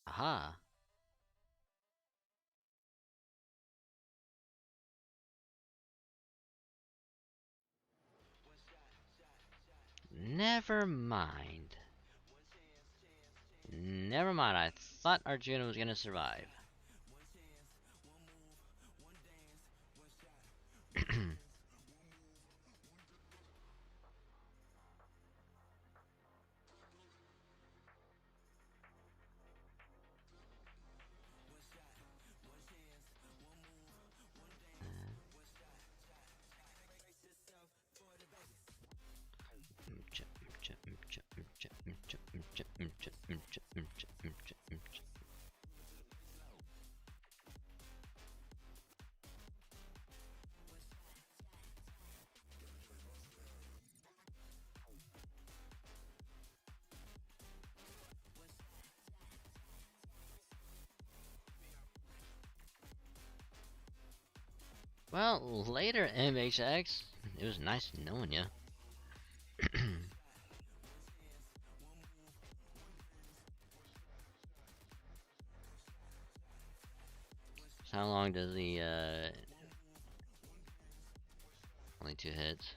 Aha! Never mind. Never mind, I thought Arjuna was gonna survive. Well, later, MHX. It was nice knowing you. So how long does the only 2 hits?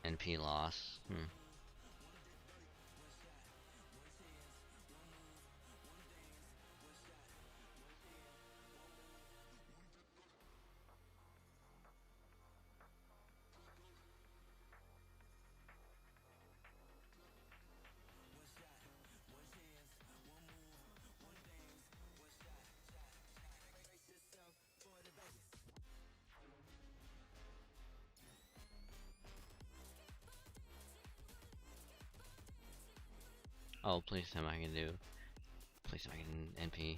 NP loss. Oh, please tell me I can do. Please tell me I can NP.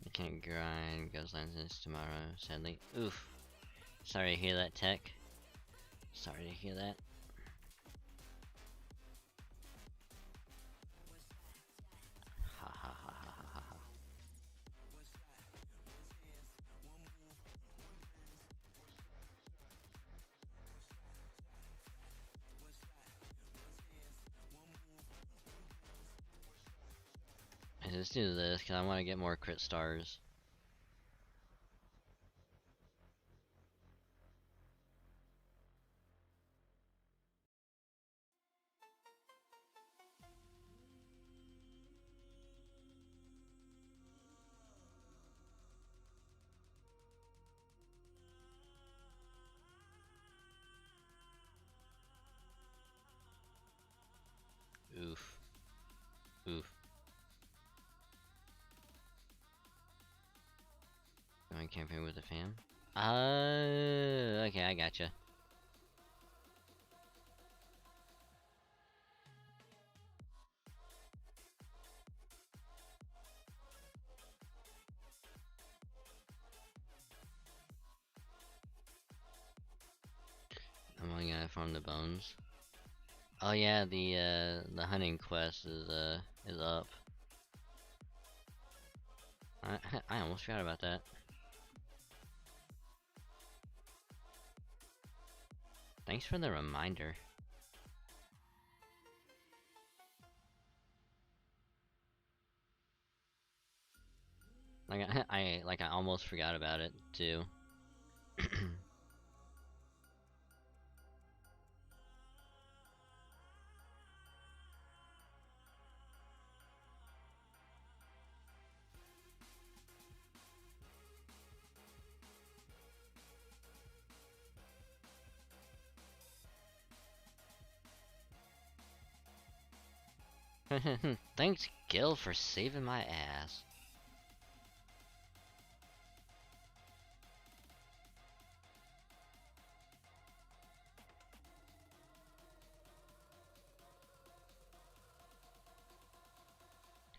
I can't grind Ghost Lenses tomorrow, sadly. Oof. Sorry to hear that, Tech. Sorry to hear that. Ha ha ha ha ha ha. Let's do this, because I want to get more crit stars. Oof. Oof. Going camping with the fam? Okay, I gotcha. I'm only gonna farm the bones. Oh yeah, the hunting quest is up. I almost forgot about that. Thanks for the reminder. Like I almost forgot about it too. Thanks, Gil, for saving my ass.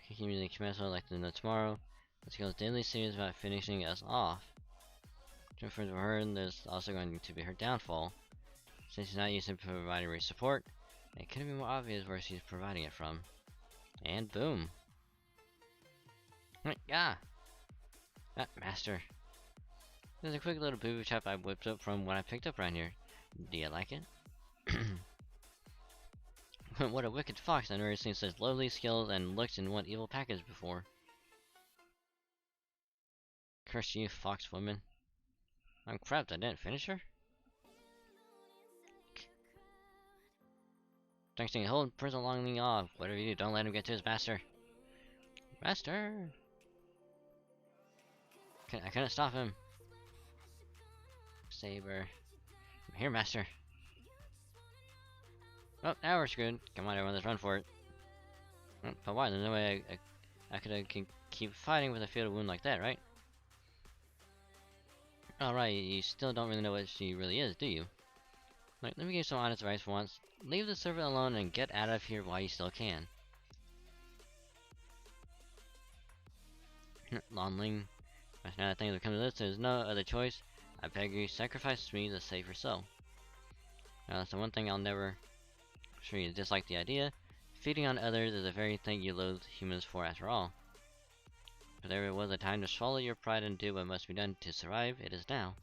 Kicking music commence, I'd like to know tomorrow. Let's go daily series about finishing us off. Different from her, and there's also going to be her downfall. Since she's not used to providing race support, it couldn't be more obvious where she's providing it from. And boom. Yeah. Master. There's a quick little booby trap I whipped up from what I picked up around here. Do you like it? What a wicked fox, I've never seen such lovely skills and looks in one evil package before. Curse you, fox woman. I'm crap, I didn't finish her? Thanks to hold prison longing off. Whatever you do, don't let him get to his master. Master! I couldn't stop him. Saber. I'm here, master. Oh, now we're screwed. Come on, everyone, let's run for it. But why? There's no way I could keep fighting with a fatal wound like that, right? Alright, you still don't really know what she really is, do you? Like, let me give you some honest advice for once. Leave the servant alone and get out of here while you still can. Lonling. Now that things have come to this, there's no other choice. I beg you, sacrifice me to save yourself. Now that's the one thing I'll never... I'm sure you dislike the idea. Feeding on others is the very thing you loathe humans for after all. If there was a time to swallow your pride and do what must be done to survive, it is now.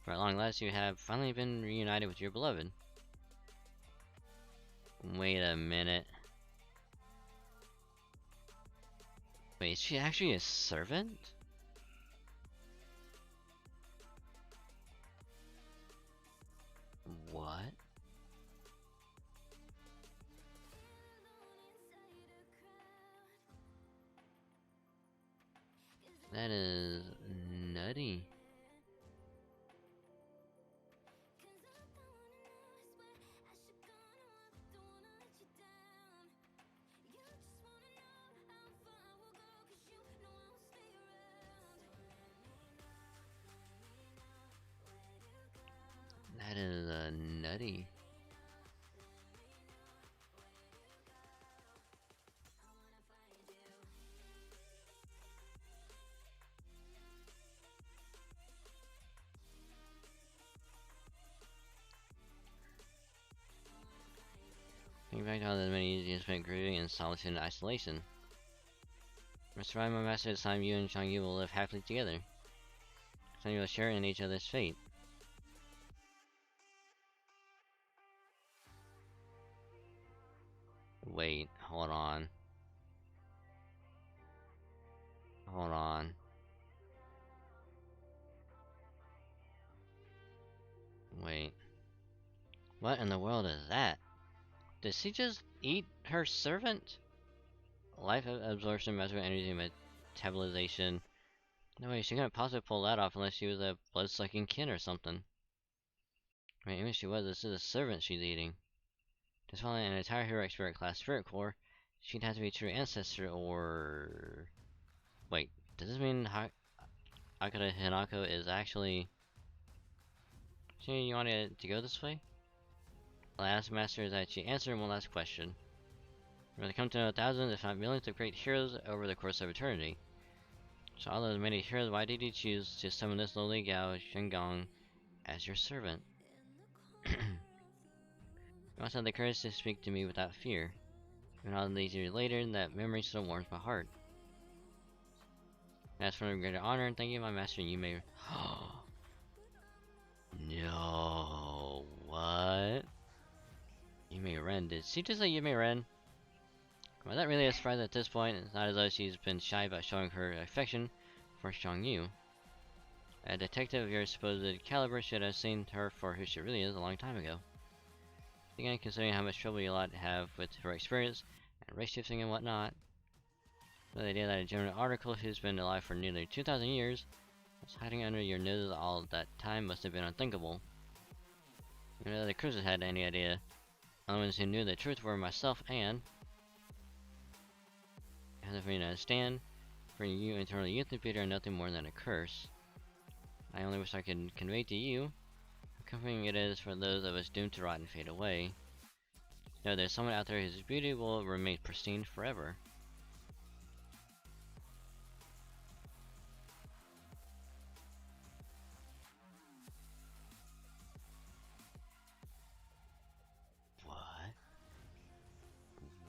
For at long last you have finally been reunited with your beloved. Wait a minute. Wait, is she actually a servant? What? That is nutty. That is nutty. Think back to how the many years you spent grieving in solitude and isolation. Must survive my master, this time you and Changyu will live happily together. This time you will share in each other's fate. Wait, hold on. Hold on. Wait. What in the world is that? Did she just eat her servant? Life absorption, measure energy metabolization. No way, she couldn't possibly pull that off unless she was a blood-sucking kin or something. I mean, even if she was, this is a servant she's eating. To follow an entire heroic spirit class spirit core, she'd have to be a true ancestor or... Wait, does this mean Akira Hinako is actually... You wanted to go this way? The last master is that she answered one last question. We're to come to know thousands, if not millions, of great heroes over the course of eternity. So all those many heroes, why did you choose to summon this lowly Gao Shenggong as your servant? You must have the courage to speak to me without fear. Even all these years later, that memory still warms my heart. As for a greater honor, thank you, my master, you may... No, what? Yume Ren, did she just say Yume Ren? Well, that really is surprised at this point. It's not as though she's been shy about showing her affection for Xiangyu. A detective of your supposed caliber should have seen her for who she really is a long time ago. Again, considering how much trouble you lot have with her experience and race shifting and whatnot, the idea that a general article who's been alive for nearly 2,000 years was hiding under your nose all that time must have been unthinkable. None of the cruisers had any idea. The only ones who knew the truth were myself and for you to understand, for you internal youth and Peter are nothing more than a curse. I only wish I could convey to you how comforting it is for those of us doomed to rot and fade away. No, there's someone out there whose beauty will remain pristine forever.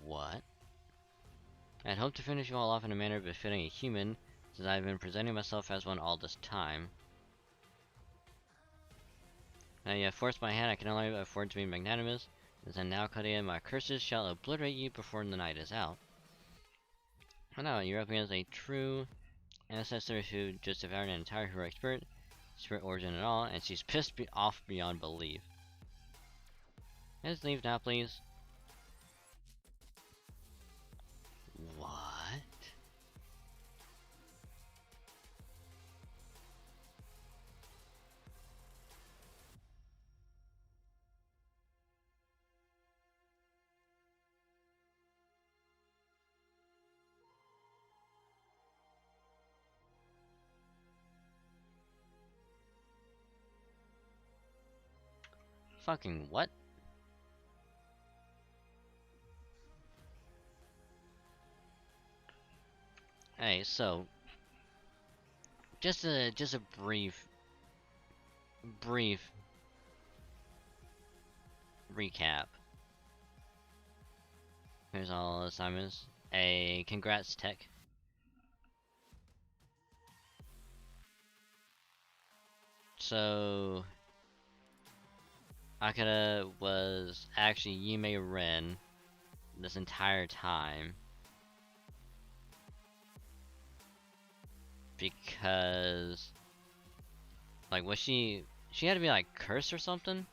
What? I'd hoped to finish you all off in a manner befitting a human, since I've been presenting myself as one all this time. Now you have forced my hand, I can only afford to be magnanimous, and now, Kadia, my curses shall obliterate you before the night is out. Oh no, you're up against a true ancestor who just devoured an entire heroic spirit origin and all, and she's pissed off beyond belief. Let's leave now, please. What? Fucking what? Hey, so just a brief recap. Here's all the assignments. Congrats, Tech. So Akira was actually Yume Ren this entire time because, like, was she had to be like cursed or something?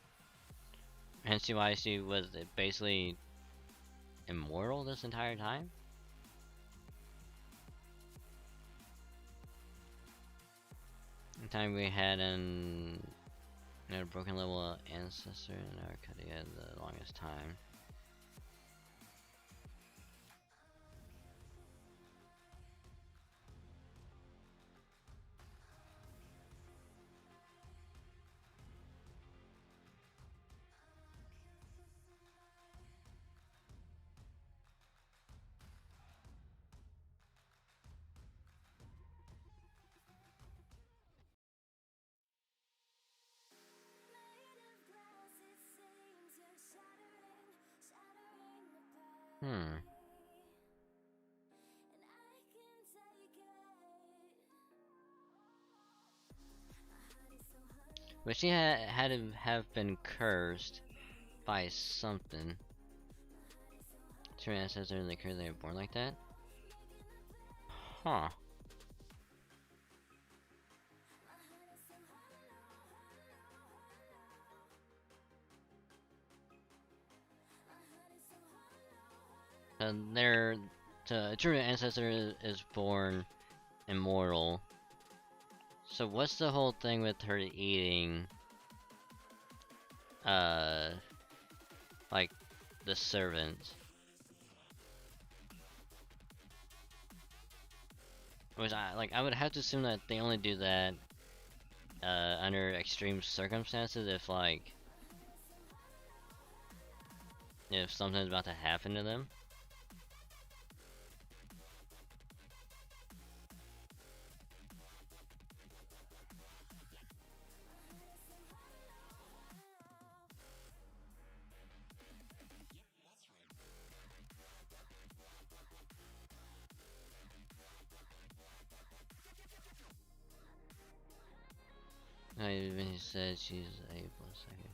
Hence why she was basically immortal this entire time? The time we had a broken level ancestor in our Arcadia the longest time. Hmm. But she had to have been cursed by something. True ancestors, they curse they were born like that? Huh. And a true ancestor is born immortal. So what's the whole thing with her eating, like, the servants? Which I would have to assume that they only do that, under extreme circumstances if something's about to happen to them. I even said she's a plus second.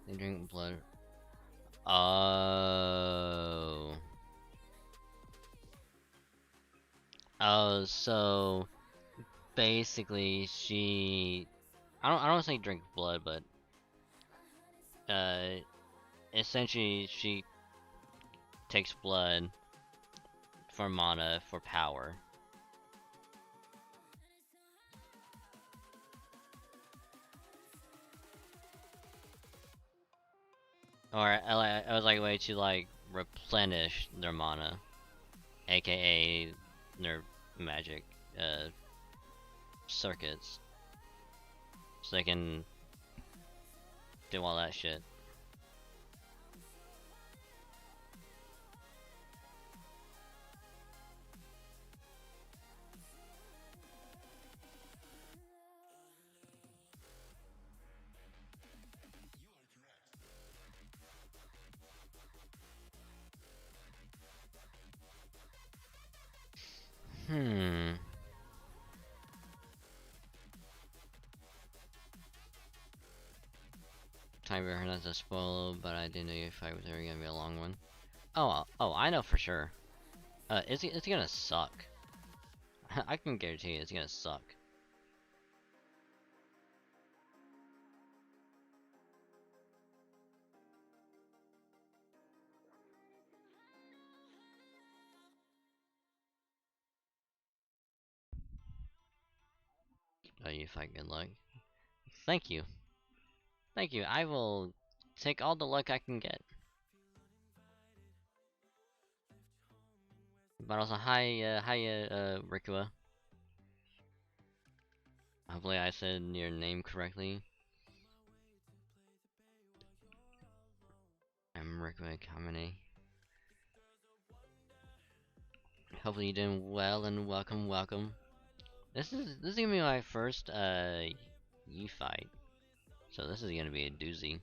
They drink blood. Oh. Oh, so basically I don't say drink blood, but uh essentially she takes blood for mana for power. Or I was like a way to like replenish their mana, aka their magic circuits, so they can do all that shit. Hmm. Tiebreaker, that's a spoiler, but I didn't know your fight was ever gonna be a long one. Oh, I know for sure. It's gonna suck. I can guarantee you it's gonna suck. Oh, you fight, good luck. Thank you. Thank you. I will take all the luck I can get. But also, Rikua. Hopefully I said your name correctly. I'm Rikua Kamine. Hopefully you're doing well and welcome. This is gonna be my first Yi fight. So this is gonna be a doozy.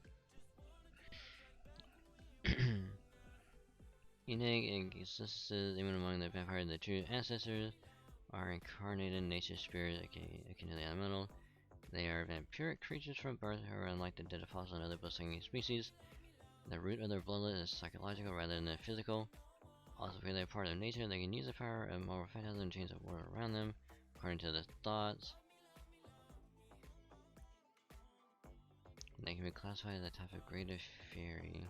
Unique existences, even among the vampire, the true ancestors are incarnated nature spirits, akin to the elemental. They are vampiric creatures from birth who are unlike the dead apostles and other blood-sucking species. The root of their bloodlet is psychological rather than physical. Also, because they're part of nature, they can use the power of more phantasm and change the world around them, according to their thoughts. They can be classified as a type of greater fairy.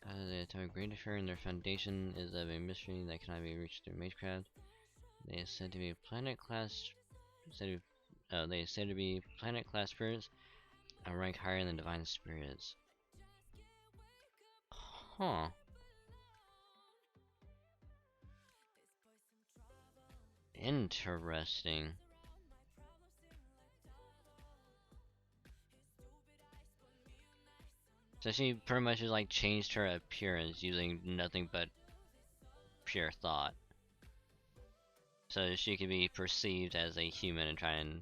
The type of greater fairy and their foundation is of a mystery that cannot be reached through magecraft. They are said to be planet class, said to they say to be planet class spirits, a rank higher than divine spirits. Huh. Interesting. So she pretty much just like changed her appearance using nothing but pure thought. So she could be perceived as a human and try and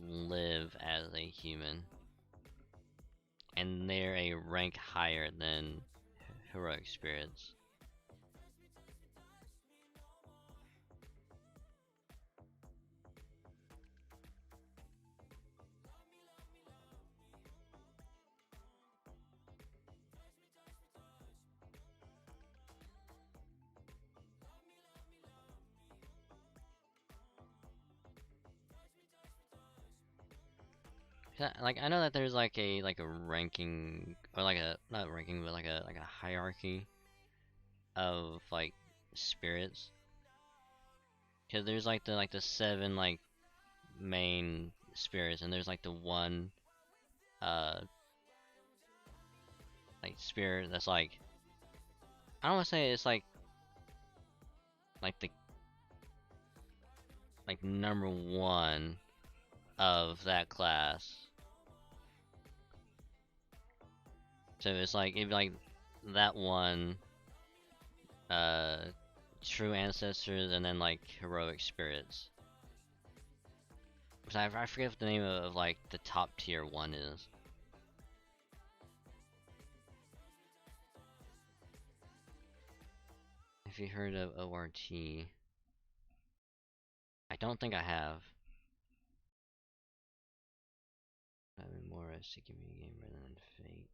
live as a human. And they're a rank higher than heroic spirits. Like I know that there's like a ranking or like a not ranking but like a hierarchy of like spirits. Cause there's like the 7 like main spirits and there's like the one uh like spirit that's like I don't wanna say it's like the like number 1 of that class. So it's like it'd be like that one true ancestors and then like heroic spirits. Which I forget what the name of like the top tier one is. Have you heard of ORT? I don't think I have. Having more a sticky mini game rather than Fate.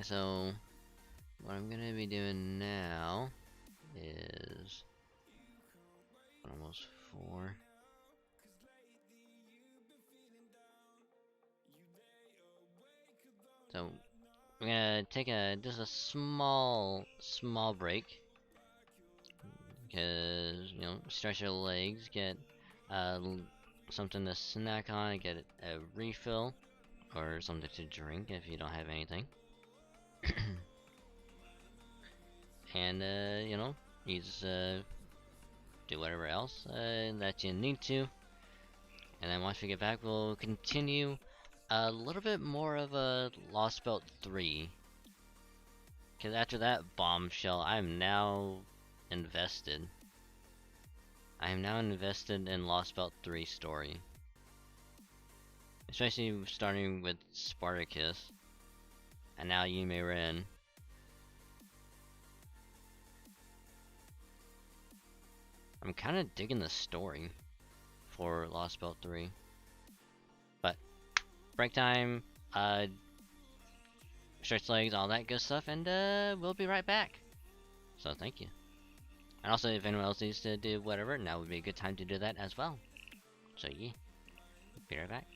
So, what I'm gonna be doing now is almost 4. So, we're gonna take just a small break because you know stretch your legs, get something to snack on, get a refill or something to drink if you don't have anything. And you know, you just do whatever else that you need to, and then once we get back, we'll continue a little bit more of a Lost Belt 3. Because after that bombshell, I'm now invested. I am now invested in Lost Belt 3 story, especially starting with Spartacus, and now Yume Ren. I'm kind of digging the story for Lost Belt 3. But, break time, stretch legs, all that good stuff, and we'll be right back. So thank you. And also, if anyone else needs to do whatever, now would be a good time to do that as well. So yeah, be right back.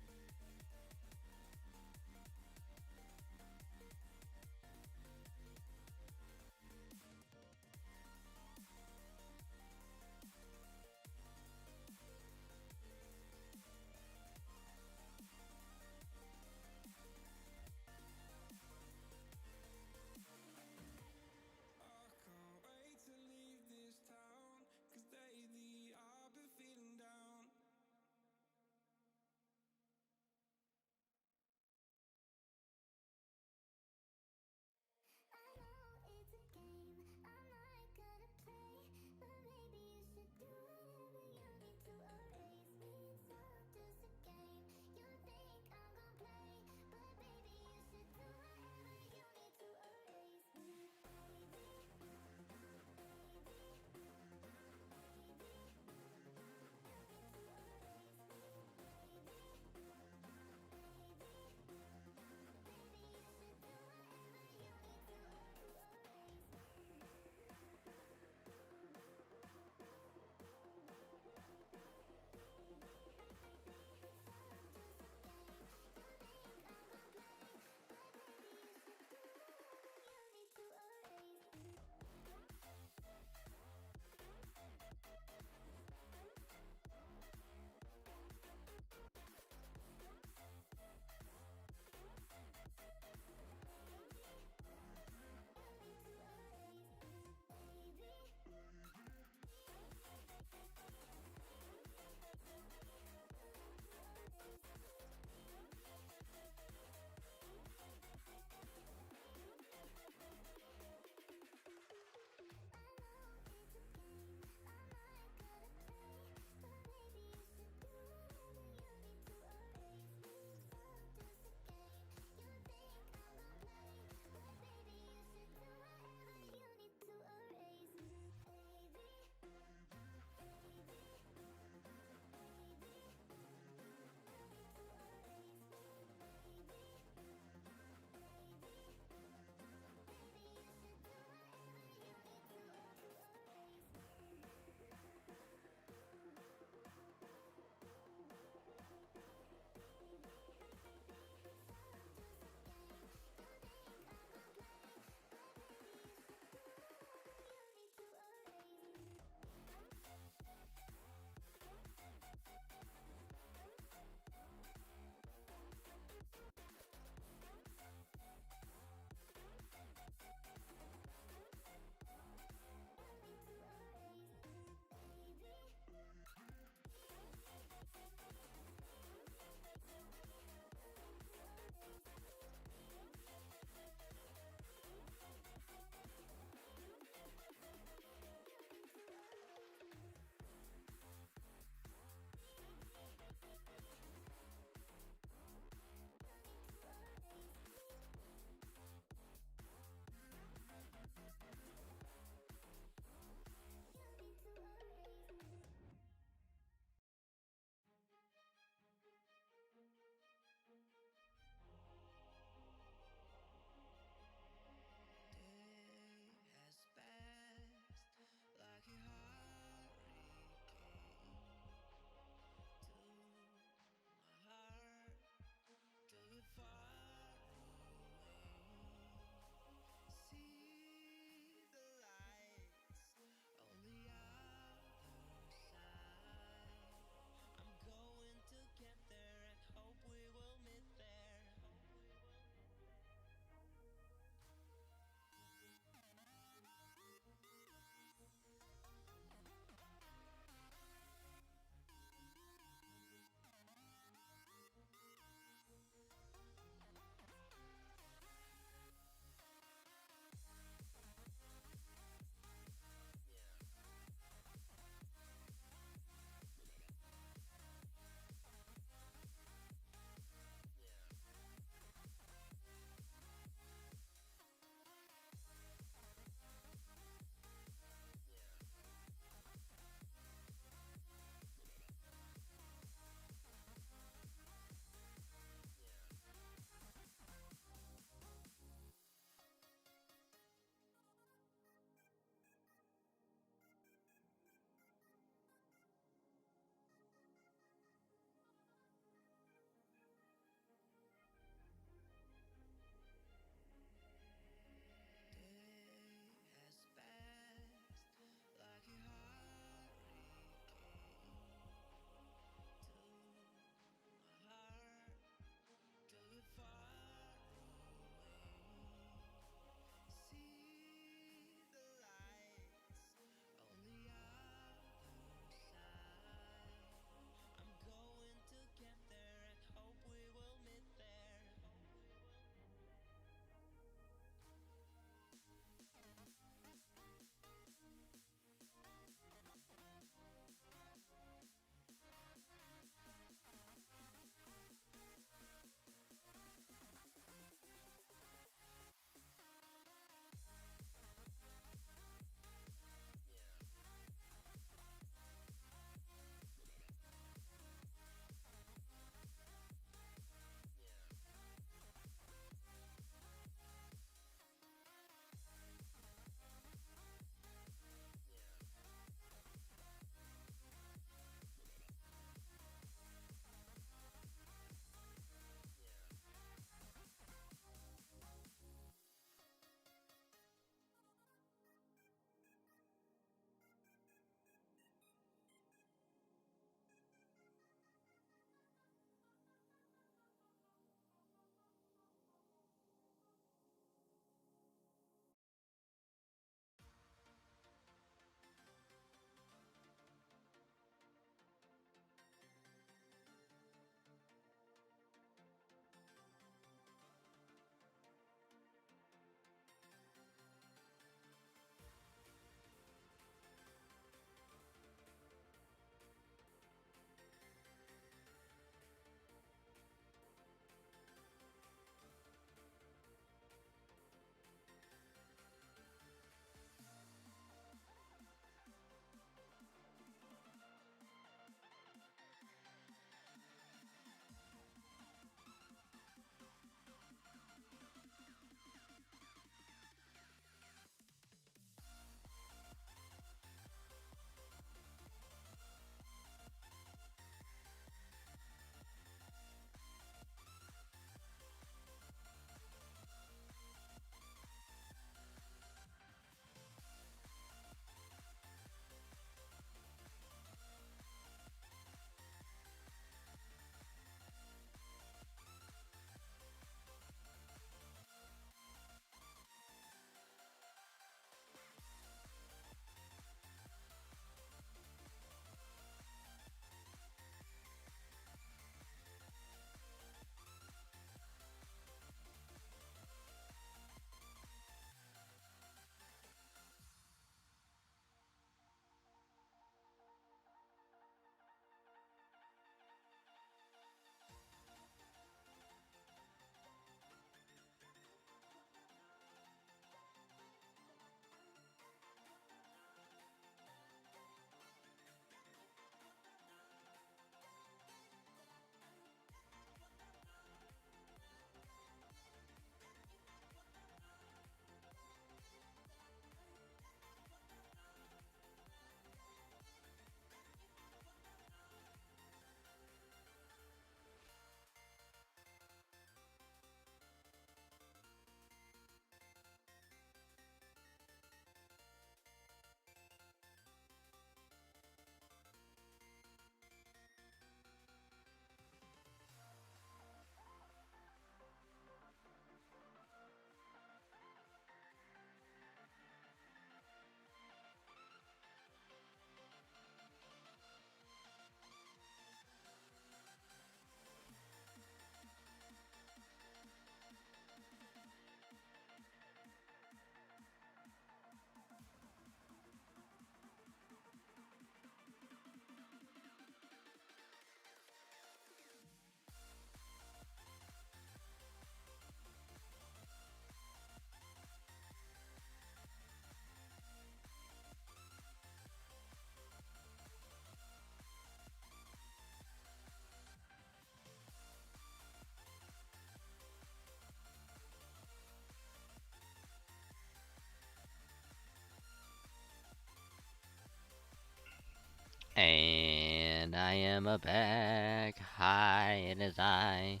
And I am a back. Hi, it is I,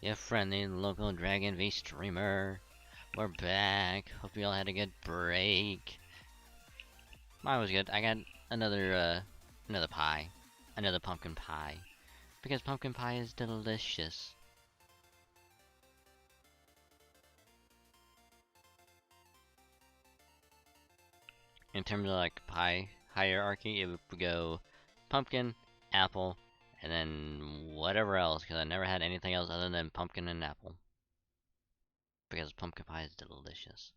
your friendly local Dragon VStreamer. We're back. Hope you all had a good break. Mine was good. I got another pie, another pumpkin pie, because pumpkin pie is delicious. In terms of like pie hierarchy, it would go pumpkin, apple, and then whatever else, because I never had anything else other than pumpkin and apple. Because pumpkin pie is delicious.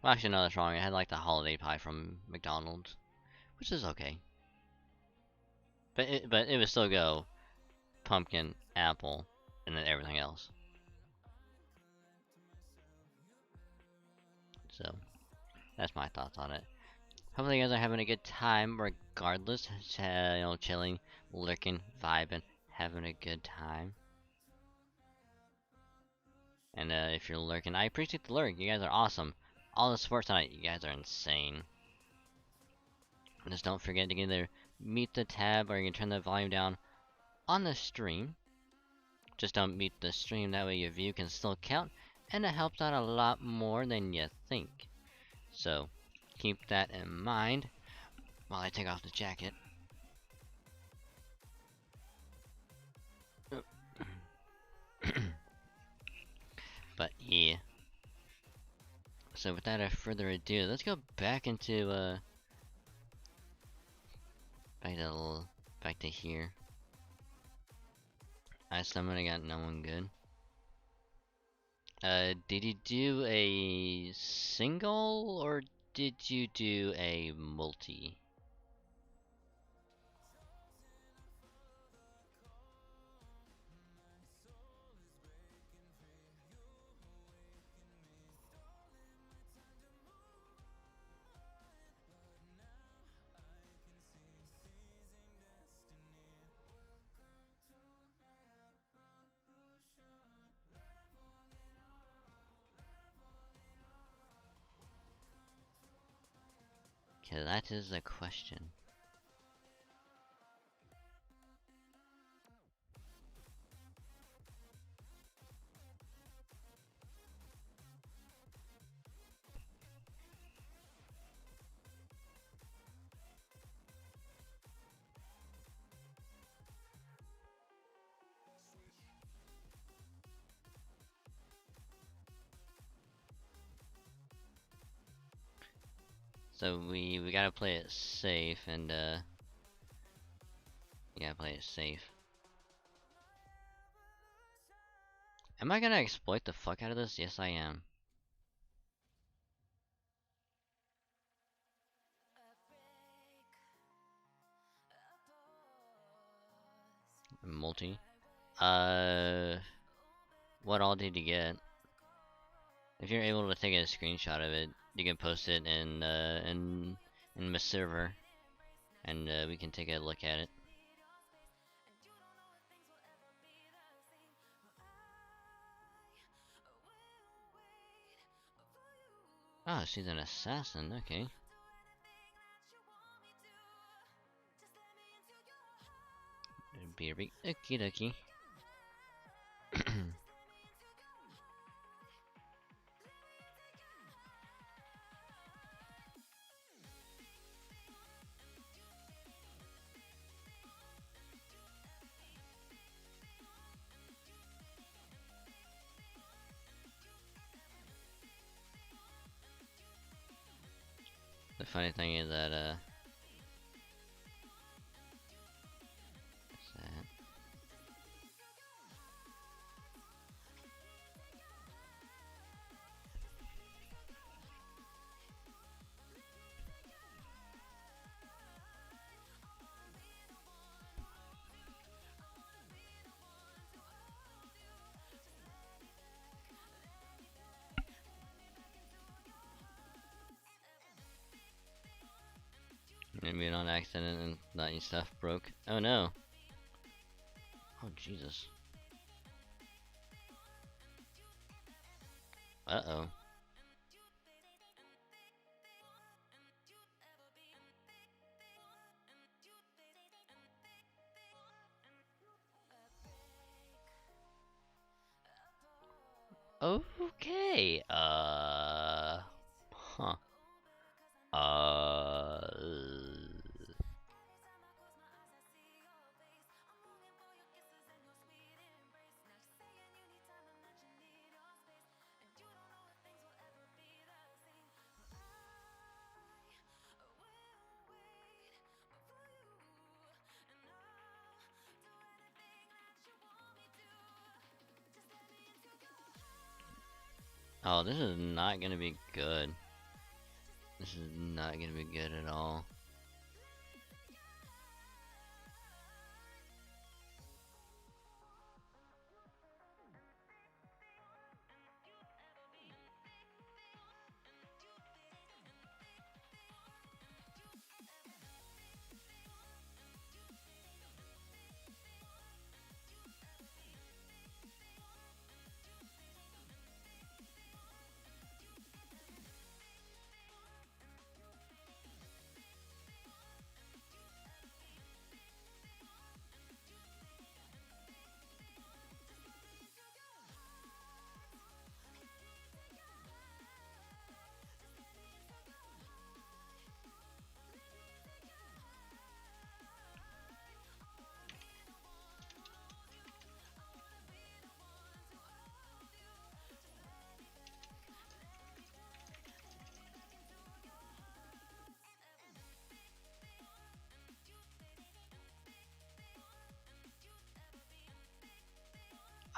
Well, actually, no, that's wrong. I had like the holiday pie from McDonald's, which is okay. But it would still go pumpkin, apple, and then everything else. So that's my thoughts on it. Hopefully you guys are having a good time regardless. You know, chilling, lurking, vibing, having a good time. And if you're lurking, I appreciate the lurk. You guys are awesome. All the support tonight, you guys are insane. Just don't forget to either mute the tab or you can turn the volume down on the stream. Just don't mute the stream, that way your view can still count, and it helps out a lot more than you think. So keep that in mind while I take off the jacket. But yeah. So without further ado, let's go back into back to here. I summoned, I got no one good. Did you do a single or did you do a multi? Okay, that is the question. So we gotta play it safe, and we gotta play it safe. Am I gonna exploit the fuck out of this? Yes, I am. Multi. What all did you get? If you're able to take a screenshot of it, you can post it in my server, and we can take a look at it. Oh, she's an assassin. Okay. Be okie dokie. The funny thing is that what's that? Maybe on accident and not your stuff broke. Oh no. Oh Jesus. Uh-oh. Okay. Huh. Uh. Oh, this is not gonna be good. This is not gonna be good at all.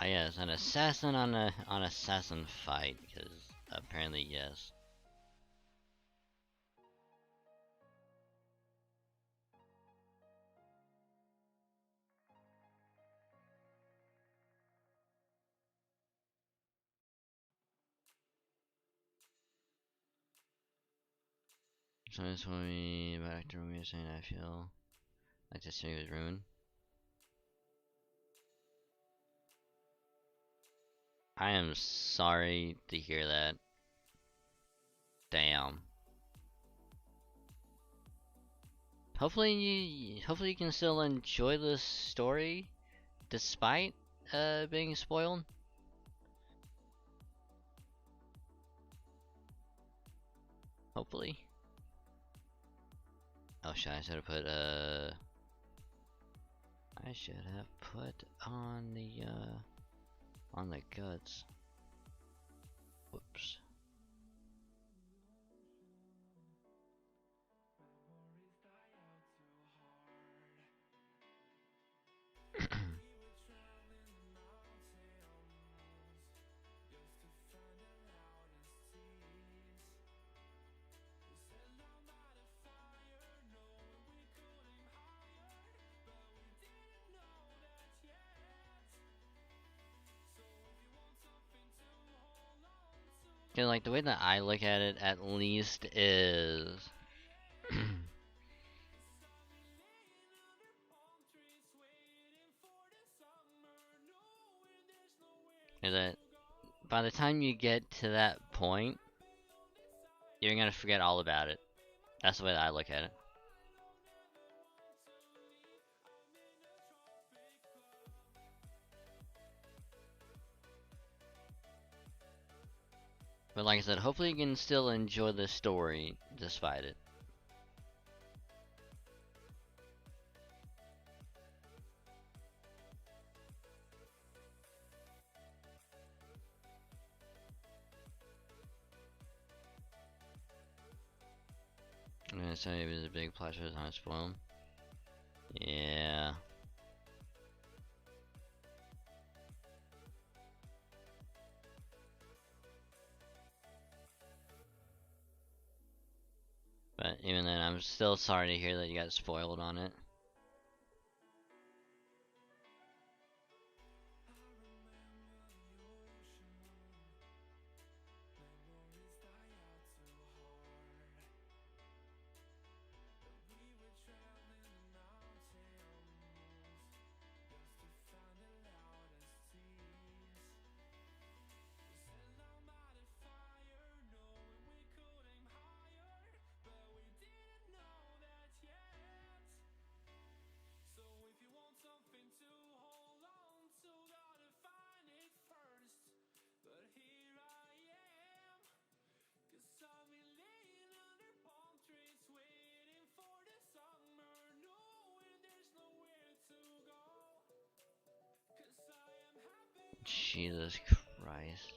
Ah, yes, an assassin on a assassin fight, because apparently yes. So this will be back to Romeo saying I feel like this city was ruined. I am sorry to hear that. Damn. Hopefully you can still enjoy this story despite being spoiled. Hopefully. Oh shit, I should have put I should have put on the guts. Whoops. Yeah, like the way that I look at it, at least, is is that by the time you get to that point, you're gonna forget all about it. That's the way that I look at it. But like I said, hopefully you can still enjoy the story despite it. I'm gonna say it was a big plot twist on spoiled. Yeah. But even then, I'm still sorry to hear that you got spoiled on it. Jesus Christ.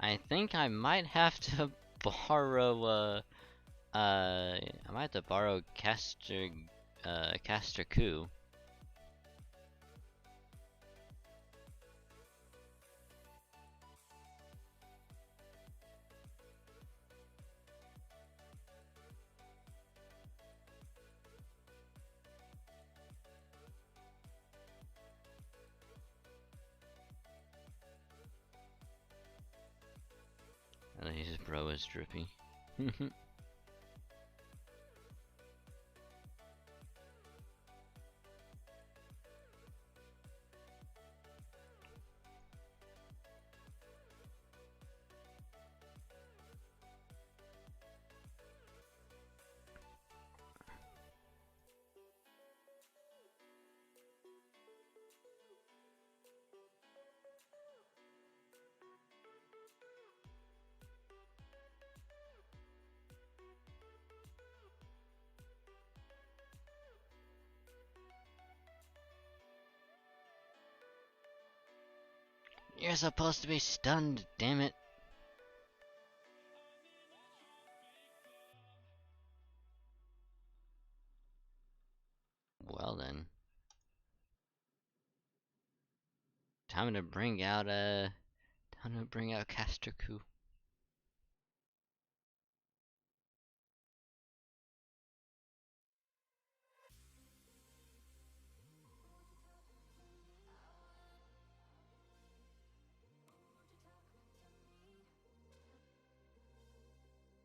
I think I might have to borrow I might have to borrow Caster Coup. His bro is drippy. You're supposed to be stunned, damn it. Well then. Time to bring out Caster Coup.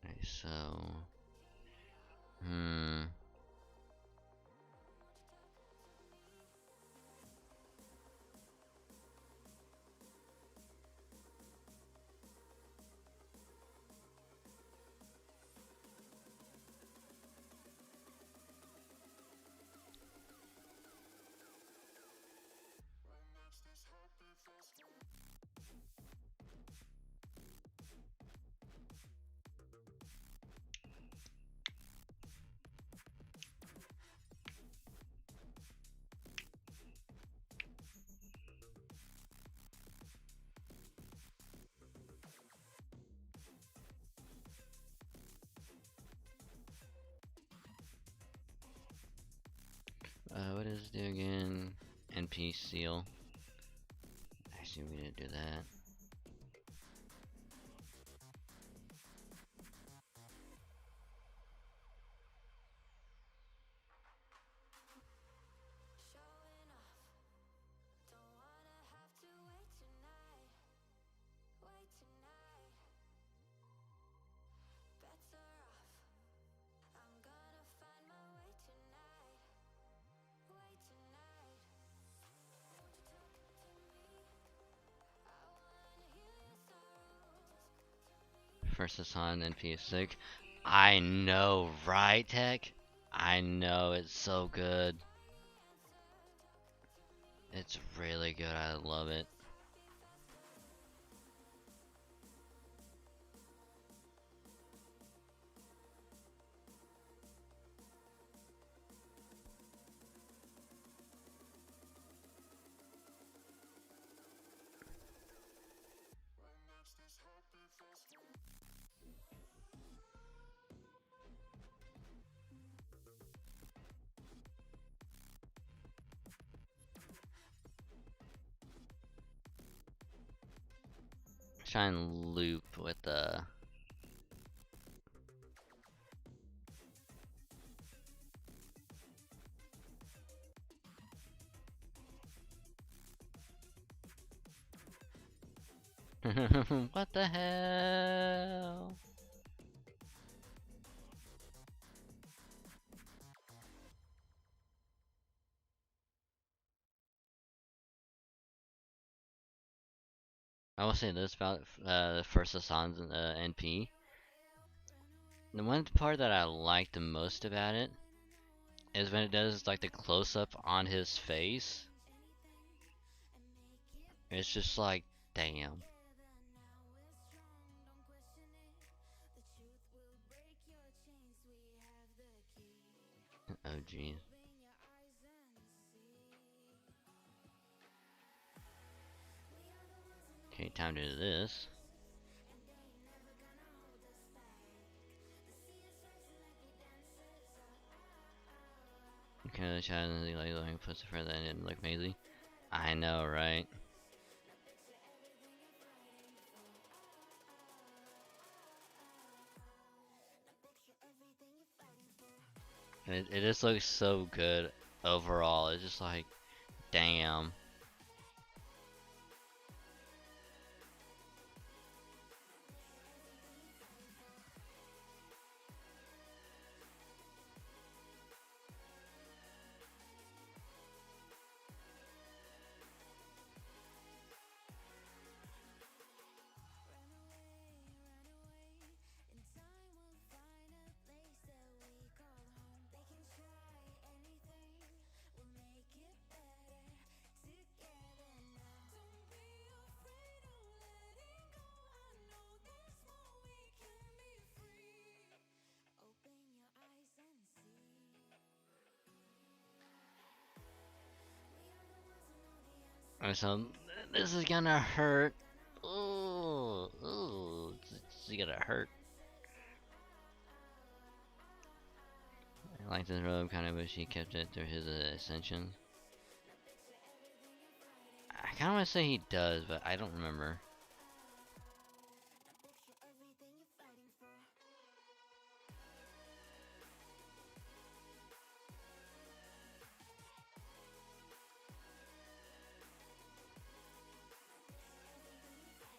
Okay, so what is it do again? NP seal. Actually, we didn't do that. Showing off. Don't wanna have to wait tonight. Wait tonight. Bets are off. I'm gonna find my way tonight. Way tonight. Won't you talk to me? I wanna hear your sorrows. First Hassan, NP is sick. I know, right, Tech? I know, it's so good. It's really good, I love it. Try and loop with the what the hell? I will say this about the first Hassan's NP. The one part that I like the most about it is when it does like the close up on his face. It's just like, damn. Oh geez. Okay, time to do this. Okay, the child is like looking puts for that didn't look amazing. I know, right? It just looks so good overall. It's just like, damn. Alright, so this is gonna hurt. Ooh, ooh, it's gonna hurt. I like this robe, kind of wish he kept it through his ascension. I kind of want to say he does, but I don't remember.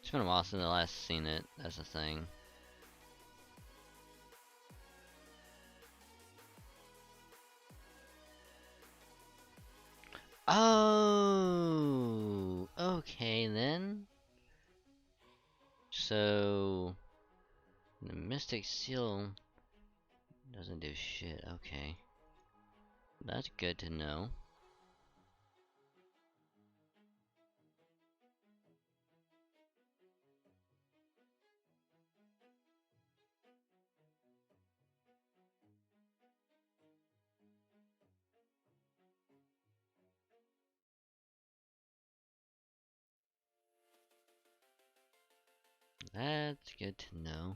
It's been a while since I last seen it, that's the thing. Oh, okay then. So, the Mystic Seal doesn't do shit, okay. That's good to know. That's good to know.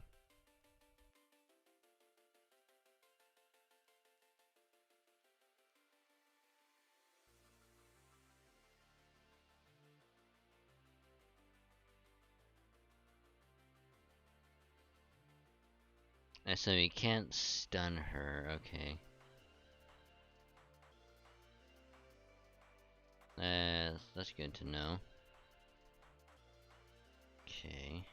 And so he can't stun her, okay. That's good to know. Okay.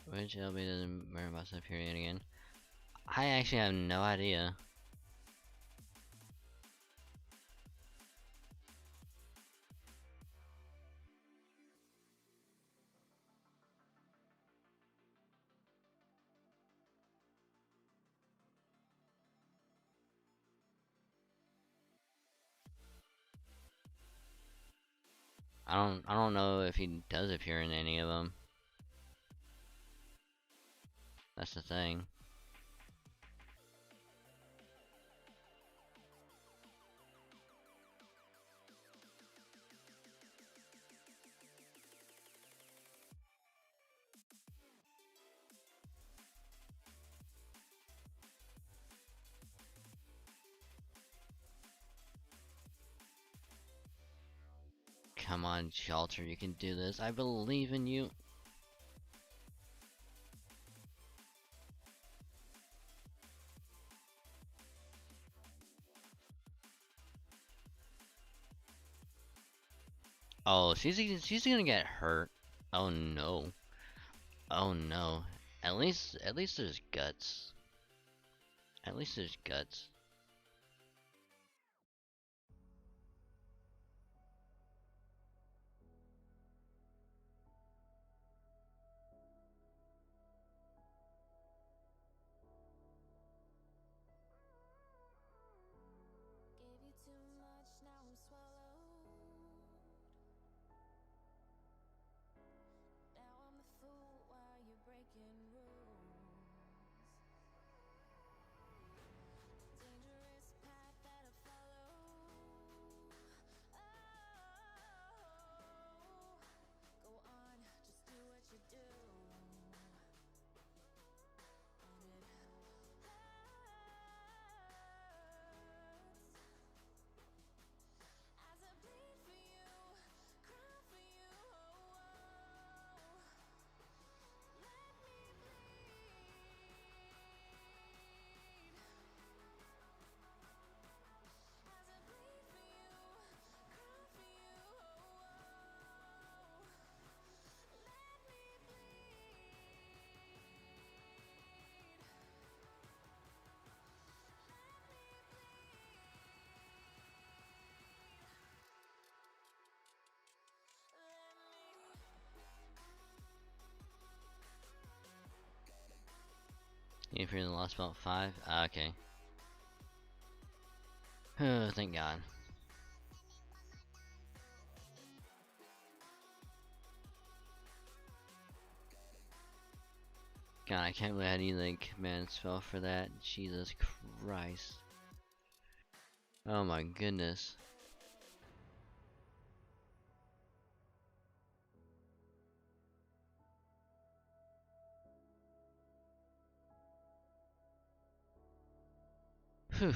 Which LB doesn't worry about stuff here again? I actually have no idea. I don't know if he does appear in any of them. That's the thing. Come on, Shelter, you can do this. I believe in you. Oh, she's gonna get hurt. Oh no. Oh no. At least there's guts. At least there's guts. Gave you too much, now I'm swallowed. Now I'm the fool while you're breaking rules. Dangerous path that I follow. Oh, go on, just do what you do. And it hurts as I bleed for you, cry for you. Let me bleed. As I bleed for you, cry for you. Let me If you're in the last about 5? Ah, okay. Oh, thank God. God, I can't believe I need like command spell for that. Jesus Christ. Oh my goodness. Whew.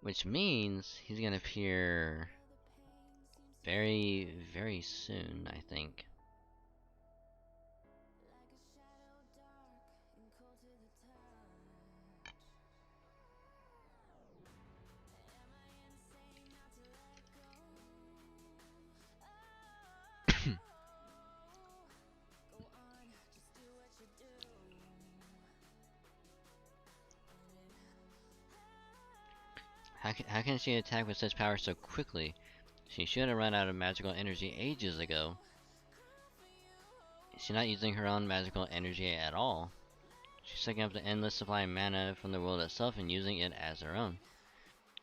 Which means he's gonna appear very, very soon, I think. like a shadow dark and cold to the touch. Am I insane not to let go? Oh, go on, just do what you do. And it How can she attack with such power so quickly? She should have run out of magical energy ages ago. She's not using her own magical energy at all. She's sucking up the endless supply of mana from the world itself and using it as her own.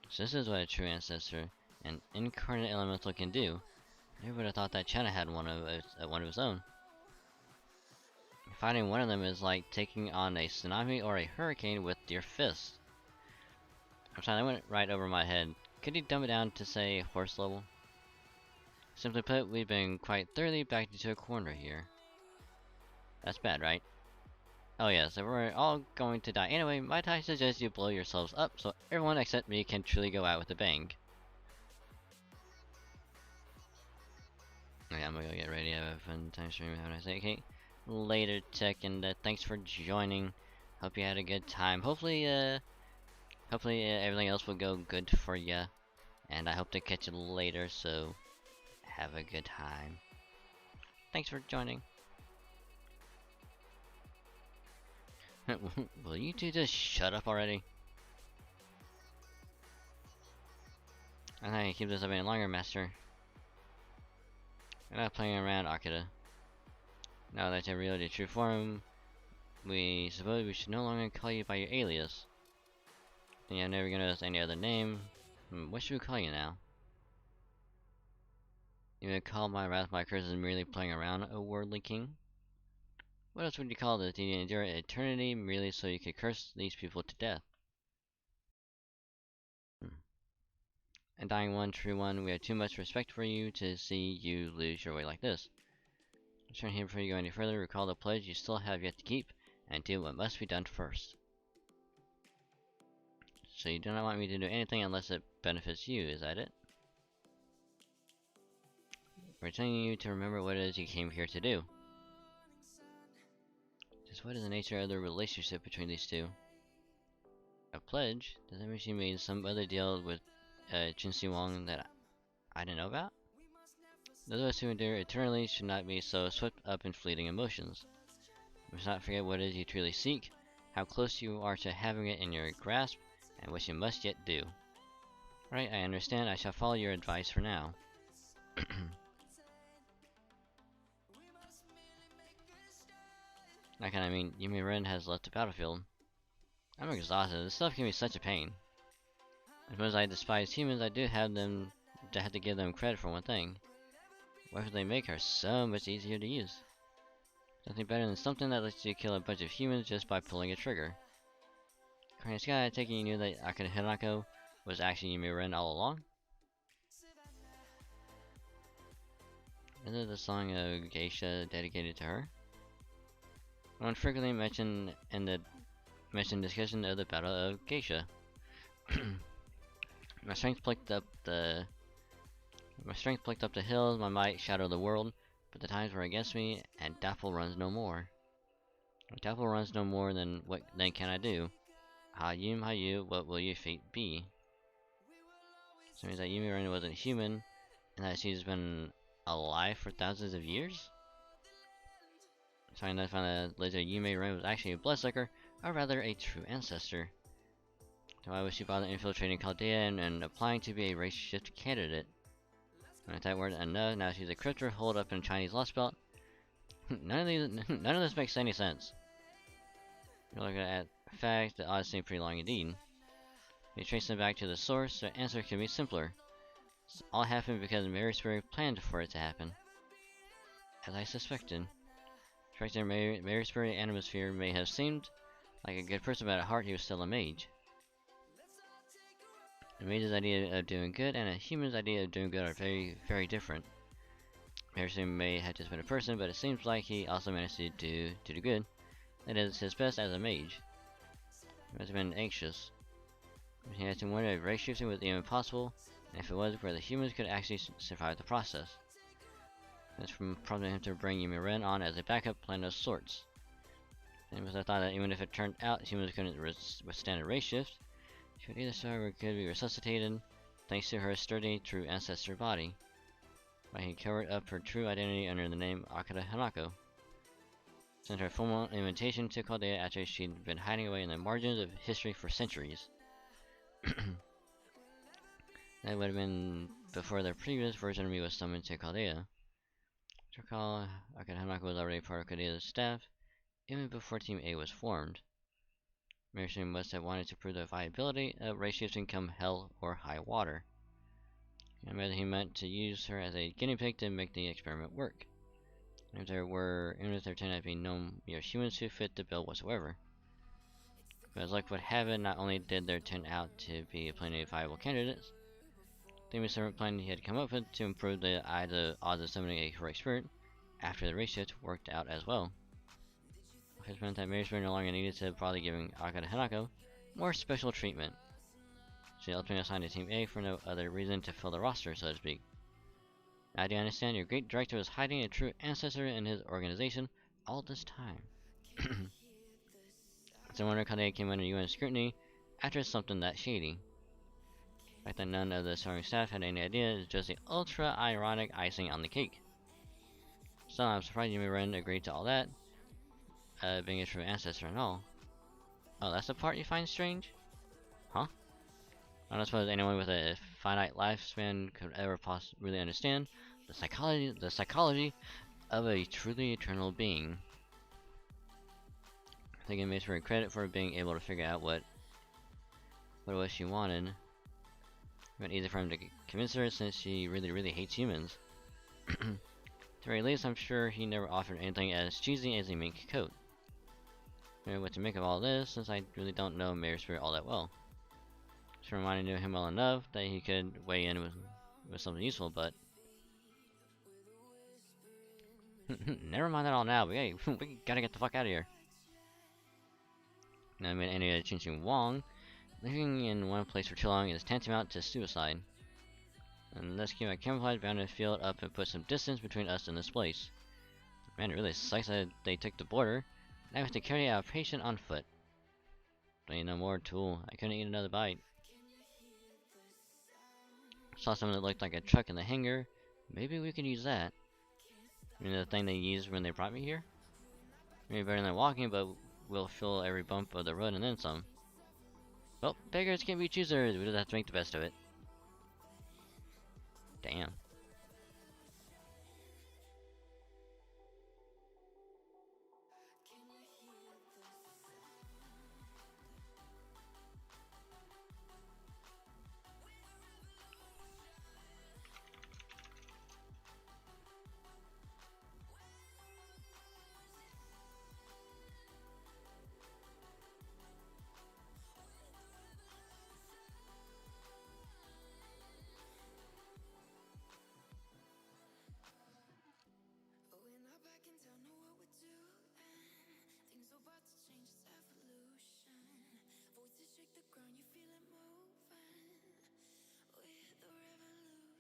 So this is what a true ancestor, an incarnate elemental, can do. I never would have thought that China had one of its own. Fighting one of them is like taking on a tsunami or a hurricane with your fists. I'm sorry, that went right over my head. Could you dumb it down to, say, horse level? Simply put, we've been quite thoroughly backed into a corner here. That's bad, right? Oh yes, if we're all going to die anyway, might I suggest you blow yourselves up so everyone except me can truly go out with a bang. Okay, I'm gonna go get ready. Have a fun time streaming. Have a nice day. Okay, later, Tech, and thanks for joining. Hope you had a good time. Hopefully, everything else will go good for you. And I hope to catch you later, so have a good time. Thanks for joining. Will you two just shut up already? I'm not gonna keep this up any longer, Master. We're not playing around, Akita. Now that you've revealed your true form, we suppose we should no longer call you by your alias. And you're never gonna us any other name. What should we call you now? You would call my wrath, my curses merely playing around, O worldly king? What else would you call this? Did you endure eternity merely so you could curse these people to death? A dying one, true one, we have too much respect for you to see you lose your way like this. Return here before you go any further, recall the pledge you still have yet to keep, and do what must be done first. So you do not want me to do anything unless it benefits you, is that it? We're telling you to remember what it is you came here to do. Just what is the nature of the relationship between these two? A pledge? Does that mean she made some other deal with Chin Wong that I didn't know about? Those of us who endure eternally should not be so swept up in fleeting emotions. We must not forget what it is you truly seek, how close you are to having it in your grasp, and which you must yet do. Right, I understand. I shall follow your advice for now. That kind of mean Yumi Ren has left the battlefield. I'm exhausted. This stuff can be such a pain. As much as I despise humans, I do have to give them credit for one thing. Weapons they make are so much easier to use. Nothing better than something that lets you kill a bunch of humans just by pulling a trigger. According to Sky, I take it you knew that Akira Hinako was actually Yumi Ren all along? Is it the song of Geisha dedicated to her? One frequently mentioned in the discussion of the Battle of Geisha. My strength plucked up the hills, my might shadowed the world, but the times were against me, and doubtful runs no more. When doubtful runs no more, then what then can I do? Hayum, what will your fate be? So it means that Yumi Ren wasn't human, and that she's been alive for thousands of years? So I found that later Yumi Ren was actually a bloodsucker, or rather a true ancestor. So why would she bother infiltrating Chaldea and applying to be a race shift candidate? And if that weren't enough, now she's a crypter holed up in Chinese lost belt. none of this makes any sense. You're looking at facts, the odds seem pretty long indeed. If you trace them back to the source, the answer can be simpler. This all happened because Mary Spirit planned for it to happen. As I suspected. Director Mary Spirit Animosphere may have seemed like a good person, but at heart he was still a mage. A mage's idea of doing good and a human's idea of doing good are very, very different. Mary Spirit may have just been a person, but it seems like he also managed to do good. That is his best as a mage. He must have been anxious. He had to wonder if race shifting was even possible, and if it was, where the humans could actually survive the process. This prompted him to bring Yumi Ren on as a backup plan of sorts. And because I thought that even if it turned out humans couldn't withstand a race shift, she would either survive or could be resuscitated, thanks to her sturdy true ancestor body. But he covered up her true identity under the name Akira Hinako. Sent her formal invitation to Chaldea after she'd been hiding away in the margins of history for centuries. That would have been before the previous version of me was summoned to Chaldea. To recall, Akira Hinako was already part of Chaldea's staff, even before Team A was formed. Mary must have wanted to prove the viability of race shifting come hell or high water. I imagine he meant to use her as a guinea pig to make the experiment work. Even if there turned out to be no mere humans who fit the bill whatsoever. But as luck would have it, not only did there turn out to be plenty of viable candidates, the experiment plan he had come up with to improve the odds of summoning a heroic spirit after the race shift worked out as well. Which meant that Mary Spirit no longer needed to bother giving Akira Hinako more special treatment. She ultimately assigned to Team A for no other reason to fill the roster, so to speak. Now do you understand? Your great director was hiding a true ancestor in his organization all this time. So wonder Chaldea came under UN scrutiny after something that shady. The fact that none of the starting staff had any idea is just the ultra-ironic icing on the cake. So I'm surprised Yumi Ren agreed to all that, being a true ancestor and all. Oh, that's the part you find strange? Huh? I don't suppose anyone with a finite lifespan could ever really understand the psychology of a truly eternal being. I think it makes her credit for being able to figure out what it was she wanted. It went easy for him to convince her since she really hates humans. At the very least, I'm sure he never offered anything as cheesy as a mink coat. I don't know what to make of all this, since I really don't know Mary Spirit all that well. She reminded him well enough that he could weigh in with something useful, but never mind that all now. We gotta get the fuck out of here. Now, I mean, any Chin Wong, living in one place for too long is tantamount to suicide. And let's keep my camouflage bound to field up and put some distance between us and this place. Man, it really sucks that they took the border. Now I have to carry out a patient on foot. Don't need no more tool. I couldn't eat another bite. Saw something that looked like a truck in the hangar. Maybe we could use that. I mean, the thing they used when they brought me here? Maybe better than walking, but we'll fill every bump of the road and then some. Well, beggars can't be choosers. We just have to make the best of it. Damn. We're not back in town, know what we're doing. Things are about to change, it's evolution. Voices shake the ground, you feel it moving. We're the revolution.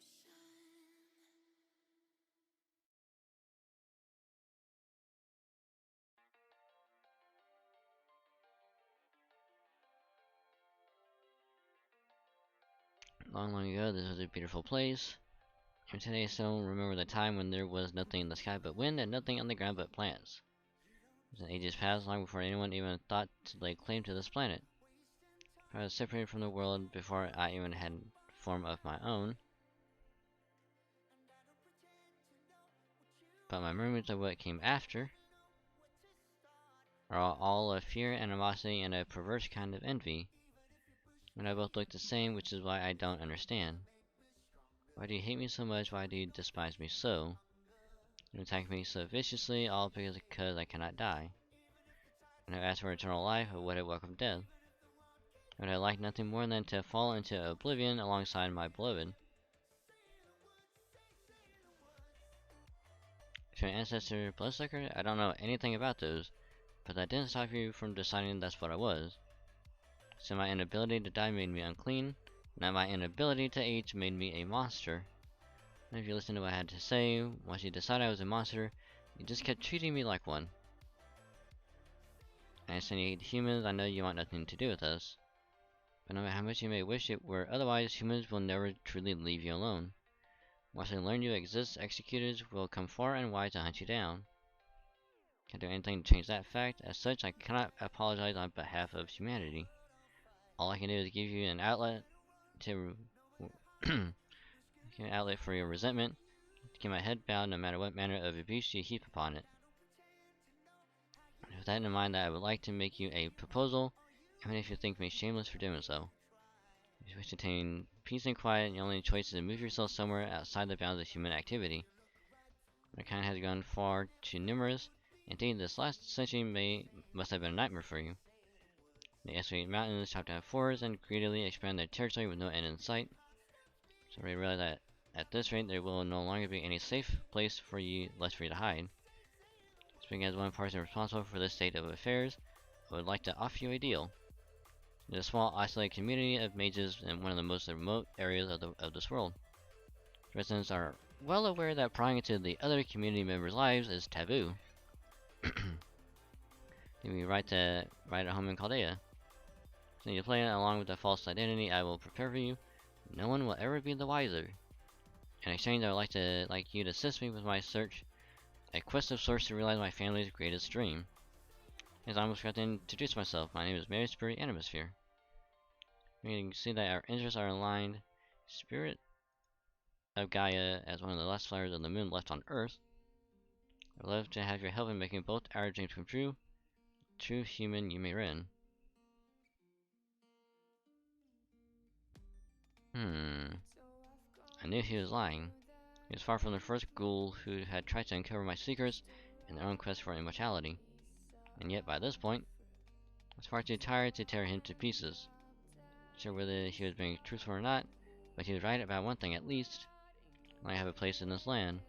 Long, long ago, this was a beautiful place. And today, I still remember the time when there was nothing in the sky but wind and nothing on the ground but plants. As ages passed, long before anyone even thought to lay claim to this planet. I was separated from the world before I even had a form of my own. But my memories of what came after are all of fear, animosity, and a perverse kind of envy. And I both look the same, which is why I don't understand. Why do you hate me so much? Why do you despise me so? You attack me so viciously, all because I cannot die. And I ask for eternal life, but would I welcome death? Would I like nothing more than to fall into oblivion alongside my beloved? If your ancestor bloodsucker, I don't know anything about those, but that didn't stop you from deciding that's what I was. So my inability to die made me unclean, and my inability to age made me a monster. And if you listen to what I had to say, once you decided I was a monster, you just kept treating me like one. I understand you hate humans, I know you want nothing to do with us. But no matter how much you may wish it were otherwise, humans will never truly leave you alone. Once they learn you exist, executors will come far and wide to hunt you down. Can't do anything to change that fact. As such, I cannot apologize on behalf of humanity. All I can do is give you an outlet to an outlet for your resentment, to keep my head bowed no matter what manner of abuse you heap upon it. With that in mind, I would like to make you a proposal, even if you think me shameless for doing so. If you wish to attain peace and quiet, your only choice is to move yourself somewhere outside the bounds of human activity. Mankind has gone far too numerous. Indeed, this last century must have been a nightmare for you. They excavate mountains, chop down forests, and greedily expand their territory with no end in sight. So we realize that at this rate, there will no longer be any safe place for you left for you to hide. Speaking as one person responsible for this state of affairs, I would like to offer you a deal. There's a small isolated community of mages in one of the most remote areas of this world. Residents are well aware that prying into the other community members' lives is taboo. Give me right at home in Chaldea. So you play it along with a false identity I will prepare for you. No one will ever be the wiser. In exchange, I would like you to assist me with my search, a quest of sorts to realize my family's greatest dream. As I almost forgot to introduce myself, my name is Mary Spirit Animosphere. You can see that our interests are aligned. Spirit of Gaia, as one of the last flowers of the moon left on Earth. I would love to have your help in making both our dreams come true. True human you may reign. I knew he was lying. He was far from the first ghoul who had tried to uncover my secrets in their own quest for immortality. And yet, by this point, I was far too tired to tear him to pieces. Not sure whether he was being truthful or not, but he was right about one thing at least. I have a place in this land.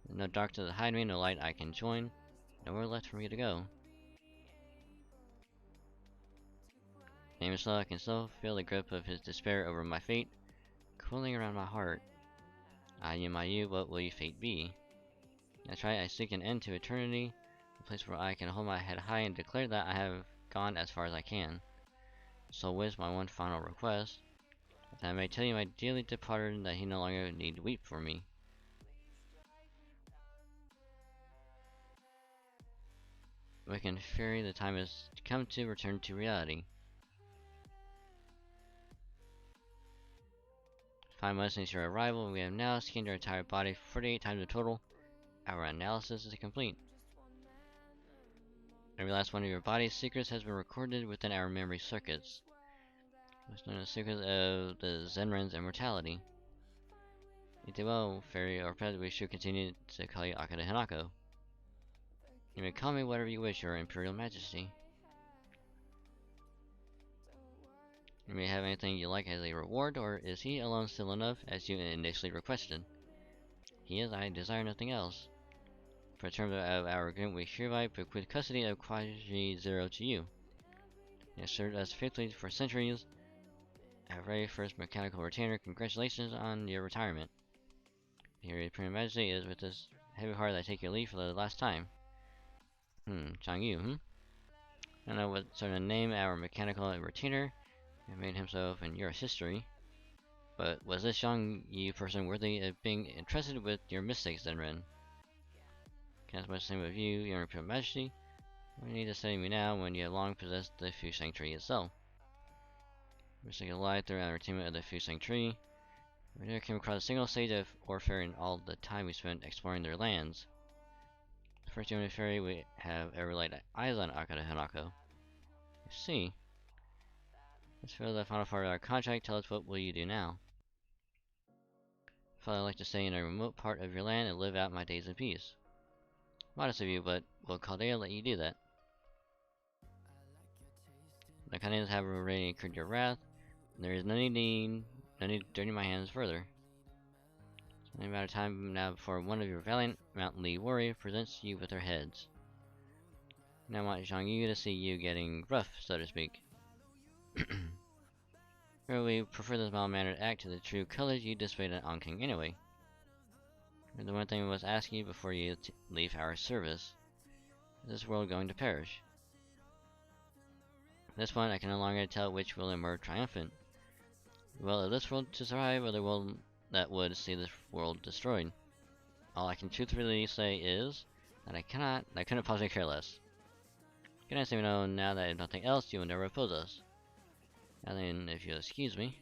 There's no dark to hide me, no light I can join. Nowhere left for me to go. Nameless I can still feel the grip of his despair over my fate, cooling around my heart. You, what will your fate be? That's right, I seek an end to eternity, a place where I can hold my head high and declare that I have gone as far as I can. So is my one final request, that I may tell you my dearly departed that he no longer need weep for me. Wicked fairy, the time has come to return to reality. 5 months since your arrival, we have now scanned your entire body 48 times in total. Our analysis is complete. Every last one of your body's secrets has been recorded within our memory circuits. It's known as the secrets of the Zenren's immortality. You did well, Fairy, or perhaps we should continue to call you Akane Hanako. You may call me whatever you wish, Your Imperial Majesty. You may have anything you like as a reward, or is he alone still enough, as you initially requested? He is, I desire nothing else. For terms of our agreement, we hereby bequeath custody of Quasi-Zero to you. He has served us faithfully for centuries. Our very first mechanical retainer, congratulations on your retirement. Your Imperial Majesty, is with this heavy heart that I take your leave for the last time. Zhang Yu, I don't know what sort of name our mechanical retainer made himself in your history, but was this Zhang Yu person worthy of being entrusted with your mistakes, Zenren? Can I much same with you, Your Imperial Majesty? What do you need to study me now when you have long possessed the Fusang Tree itself? We still alive through our attainment of the Fusang Tree. We never came across a single sage of Orfair in all the time we spent exploring their lands. The first human fairy we have ever laid eyes on Akane Hanako. I see. Let's fill the final part of our contract. Tell us, what will you do now? I'd like to stay in a remote part of your land and live out my days in peace. Modest of you, but will Chaldea let you do that? The Khanes have already incurred your wrath, and there is no need to dirty my hands further. It's only a matter of time now before one of your valiant Mount Lee warriors presents you with their heads. Now I want Zhang Yu to see you getting rough, so to speak. We prefer this mild-mannered act to the true colors you displayed at Onking anyway. The one thing we must ask you before you leave our service. Is this world going to perish? At this point, I can no longer tell which will emerge triumphant. The will of this world to survive, or the will that would see this world destroyed. All I can truthfully say is that I couldn't possibly care less. Can I say no now that if nothing else, you will never oppose us? Now then, if you'll excuse me.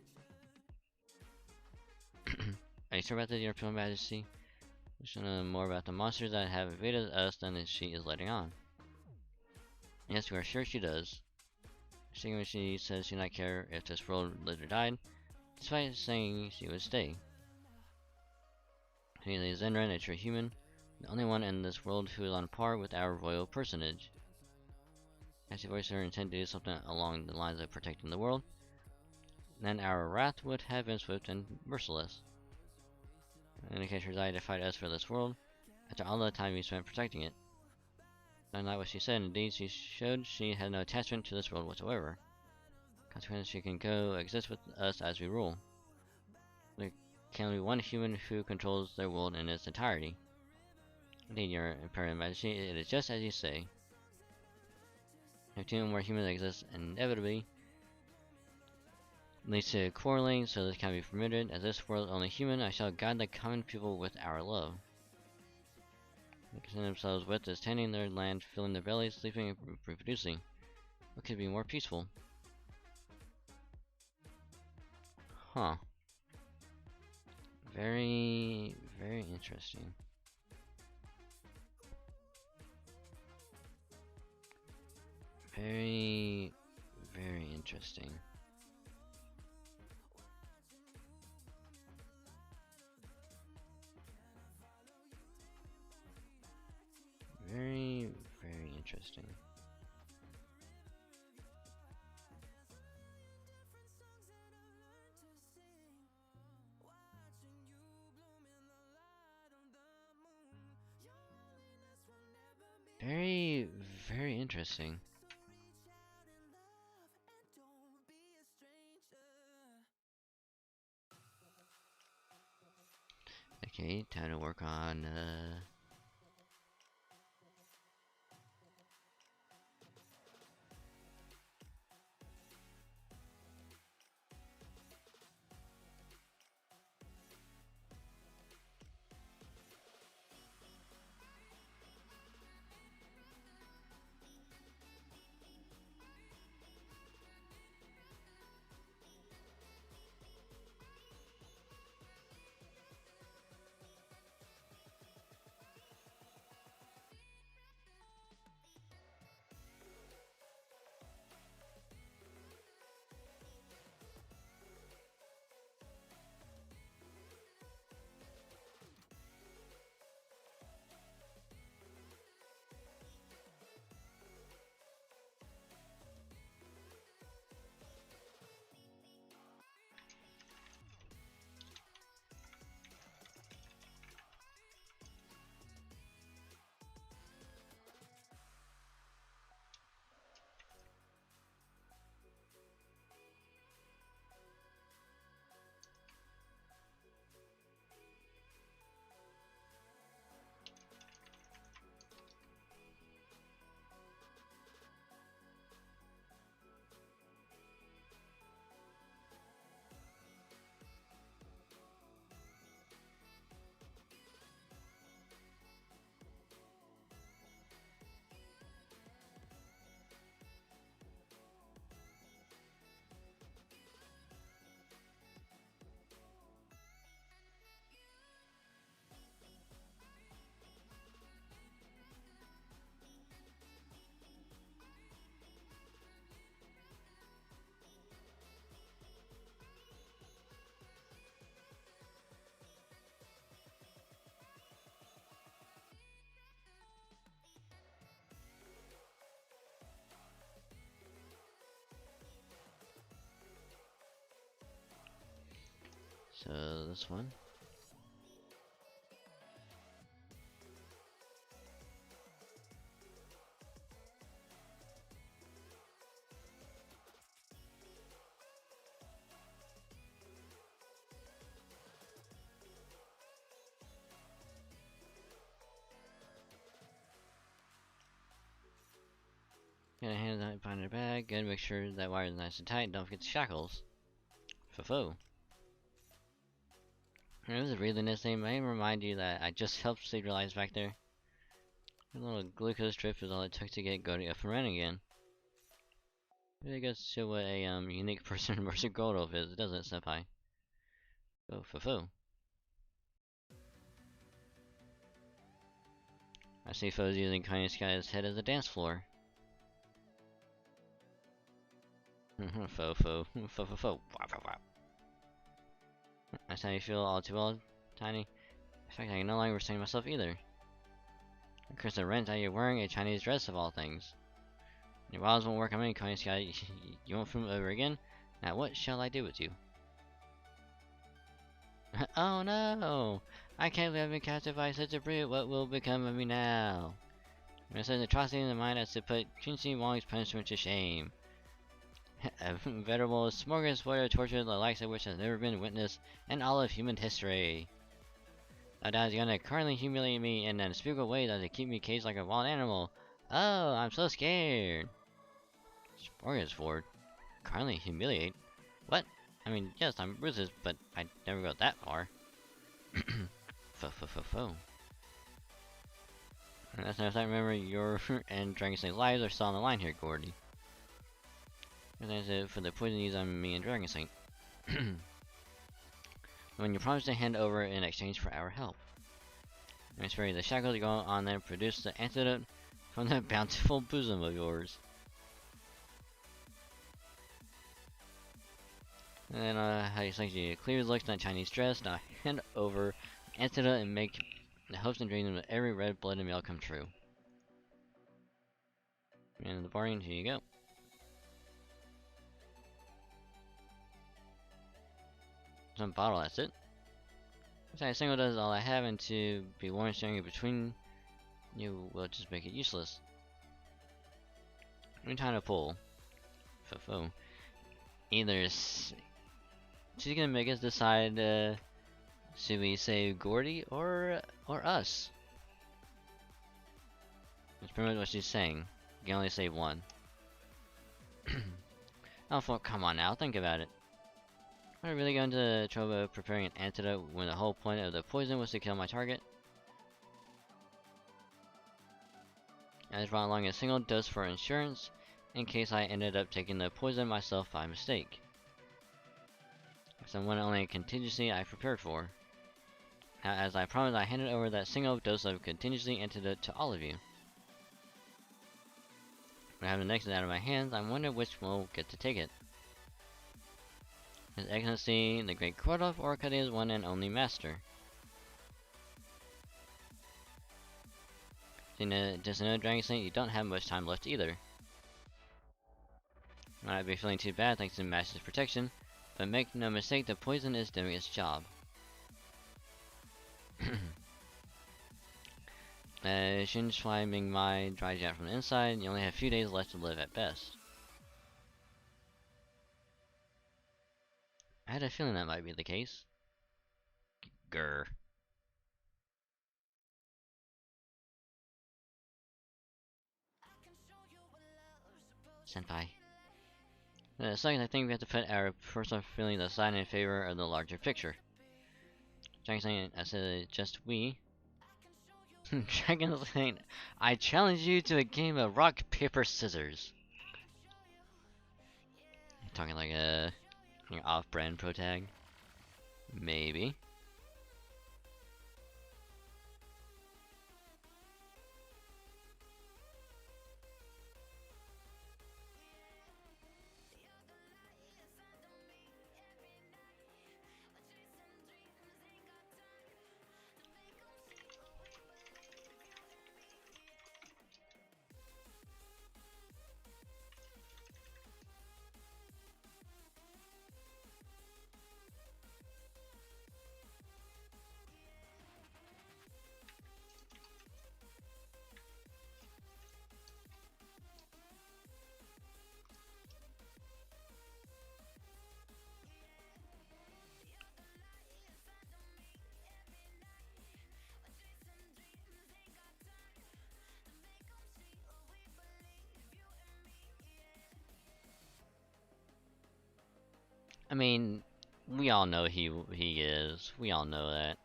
Are you sure about this, Your Imperial Majesty? We should know more about the monsters that have invaded us than she is letting on. Yes, we are sure she does. She says she does not care if this world lived or died, despite saying she would stay. She is Zenren, a true human, the only one in this world who is on par with our royal personage. As she voiced her intent to do something along the lines of protecting the world, then our wrath would have been swift and merciless. In any case, her desire to fight us for this world, after all the time we spent protecting it. Unlike what she said, indeed, she showed she had no attachment to this world whatsoever. Consequently, she can coexist with us as we rule. There can only be one human who controls their world in its entirety. Indeed, Your Imperial Majesty, it is just as you say. If two or more humans exist, inevitably leads to quarreling, so this cannot be permitted. As this world is only human, I shall guide the common people with our love. They concern themselves with is tending their land, filling their bellies, sleeping, and reproducing. What could be more peaceful? Huh. Very, very interesting. Very, very interesting. Very, very interesting. Very, very interesting. Okay, time to work on So this one. Gotta hand that behind her bag. Good, make sure that wire is nice and tight. Don't forget the shackles. Fo-fo. When I was reading this thing, may I remind you that I just helped save your lives back there. A little glucose drip is all it took to get Goldie up and running again. Really goes to show what a unique person Mercer Goldolf is, doesn't it, Senpai? Oh, fo-fo. I see foes using Kanye Sky's head as a dance floor. Fo-fo. Fo-fo-fo. Wow. That's how you feel all too well, Tiny. In fact, I can no longer restrain myself either. Krista Rent, you're wearing a Chinese dress of all things. Your wiles won't work on me, Kanye Sky. You won't film over again? Now what shall I do with you? Oh no! I can't believe I've been captured by such a brute. What will become of me now? When such an atrocity in the mind as to put Quincy Wong's punishment to shame. A veritable smorgasbord of torture the likes of which has never been witnessed in all of human history. Now Dad's gonna currently humiliate me in an unspeakable way that to keep me caged like a wild animal. Oh, I'm so scared. Smorgasbord? Currently humiliate? What? I mean, yes, I'm ruthless, but I'd never go that far. Fo. That's nice. I remember your and Dragon Snake's lives are still on the line here, Gordy. That's it for the poison used on me and Dragon Saint. When you promise to hand over in exchange for our help. Transfer the shackles you go on then produce the antidote from that bountiful bosom of yours. And then how you select you clear the looks in that Chinese dress, now hand over antidote and make the hopes and dreams of every red-blooded male come true. And the bargain, here you go. Some bottle, that's it. A single does all I have, and to be warned sharing it between you will just make it useless. Any time to pull. Fo. Either she's gonna make us decide should we save Gordy or us? That's pretty much what she's saying. You can only save one. Oh, come on now, think about it. Am I really going to trouble of preparing an antidote when the whole point of the poison was to kill my target? I just brought along a single dose for insurance, in case I ended up taking the poison myself by mistake. Someone only a contingency I prepared for. Now, as I promised, I handed over that single dose of contingency antidote to all of you. When I have the next out of my hands, I wonder which will get to take it. His Excellency, the Great Kordov, or Arcadia's one and only master. Just another Dragon Saint, you don't have much time left either. Might not be feeling too bad thanks to Master's protection, but make no mistake, the poison is doing its job. Xin Shuai Ming Mai dries you out from the inside, you only have a few days left to live at best. I had a feeling that might be the case. Grr. Senpai. Second, I think we have to put our personal feelings aside in favor of the larger picture. Dragon Saint, I said just we. Dragon Saint, I challenge you to a game of rock, paper, scissors. I'm talking like a off-brand protag. Maybe. I mean, we all know he is. We all know that.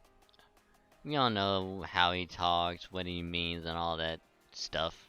We all know how he talks, what he means, and all that stuff.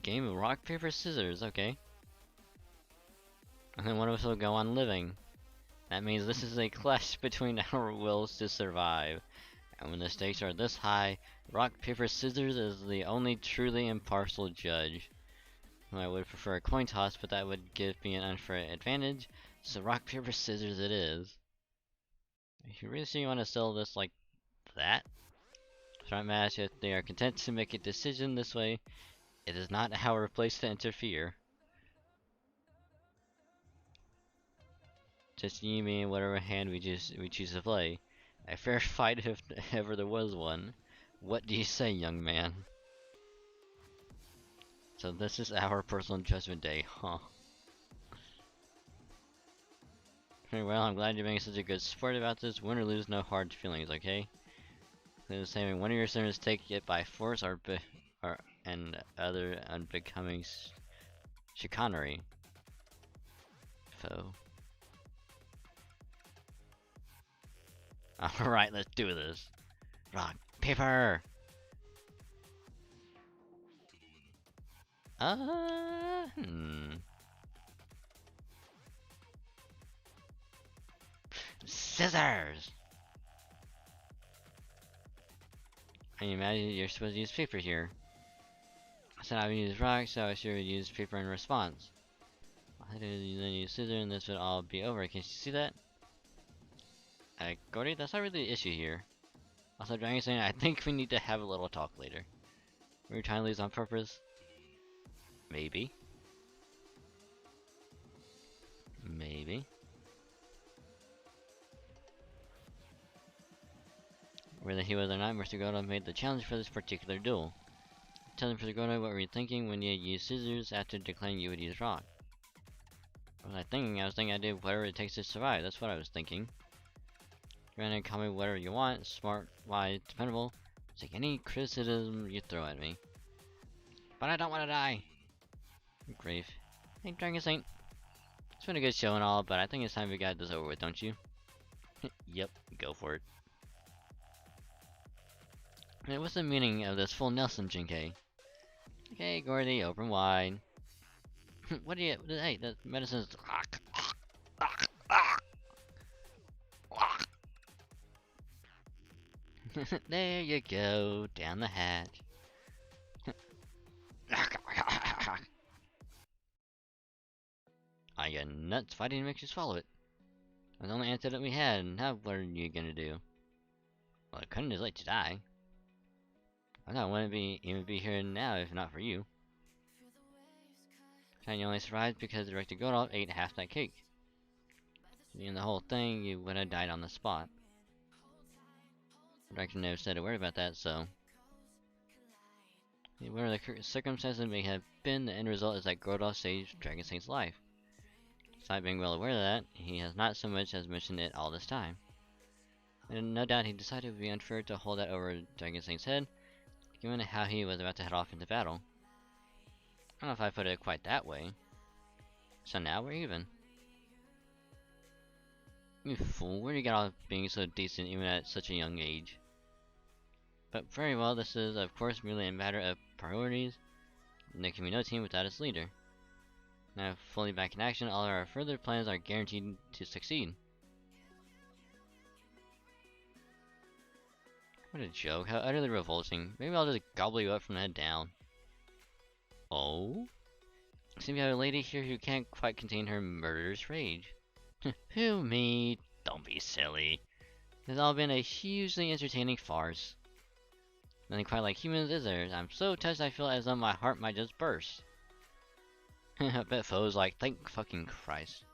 Game of rock, paper, scissors, okay. And then one of us will go on living. That means this is a clash between our wills to survive. And when the stakes are this high, rock, paper, scissors is the only truly impartial judge. I would prefer a coin toss, but that would give me an unfair advantage, so rock, paper, scissors it is. If you really sure you want to sell this like that? Front match, if they are content to make a decision this way, it is not our place to interfere. Just you, me, and whatever hand we choose to play. A fair fight if ever there was one. What do you say, young man? So this is our personal judgment day, huh? Very well, I'm glad you're being such a good sport about this. Win or lose, no hard feelings, okay? They're saying one of your sinners take it by force and other unbecoming chicanery. Foe. Alright, let's do this. Rock, paper! Scissors! I imagine you're supposed to use paper here. I said I would use rock, so I sure would use paper in response. I did then use scissors and this would all be over. Can you see that? Gordy, that's not really the issue here. Also, Dragon saying I think we need to have a little talk later. Were you trying to lose on purpose? Maybe. Maybe. Whether he was or not, Mr. Godo made the challenge for this particular duel. Tell him, Mr. Godo, what were you thinking when you used scissors after declaring you would use rock? What was I thinking? I was thinking I'd do whatever it takes to survive. That's what I was thinking. Go ahead and call me whatever you want. Smart, wise, dependable. Take any criticism you throw at me. But I don't want to die. Grave. Hey, Dragon Saint. It's been a good show and all, but I think it's time we got this over with, don't you? Yep, go for it. Hey, what's the meaning of this full Nelson, Jinkei? Okay, Gordy, open wide. What do you... Hey, the medicine's... There you go, down the hatch. I got nuts fighting to make you swallow it. That's the only antidote we had, and now what are you gonna do? Well, I couldn't just let you die. I wouldn't even be here now if not for you. And you only survived because Director Godolph ate half that cake. In the whole thing, you would have died on the spot. The director never said a word about that, so... Whatever the circumstances may have been, the end result is that Godolph saved Dragon Saint's life. Despite being well aware of that, he has not so much as mentioned it all this time. And no doubt he decided it would be unfair to hold that over Dragon Saint's head, given how he was about to head off into battle. I don't know if I put it quite that way. So now we're even. You fool, where do you get off being so decent even at such a young age? But very well, this is of course merely a matter of priorities, and there can be no team without its leader. Now fully back in action, all of our further plans are guaranteed to succeed. What a joke, how utterly revolting. Maybe I'll just gobble you up from the head down. Oh? Seems we have a lady here who can't quite contain her murderous rage. Who, me? Don't be silly. It's all been a hugely entertaining farce. Nothing quite like humans, is there? I'm so touched I feel as though my heart might just burst. I bet foes like, thank fucking Christ.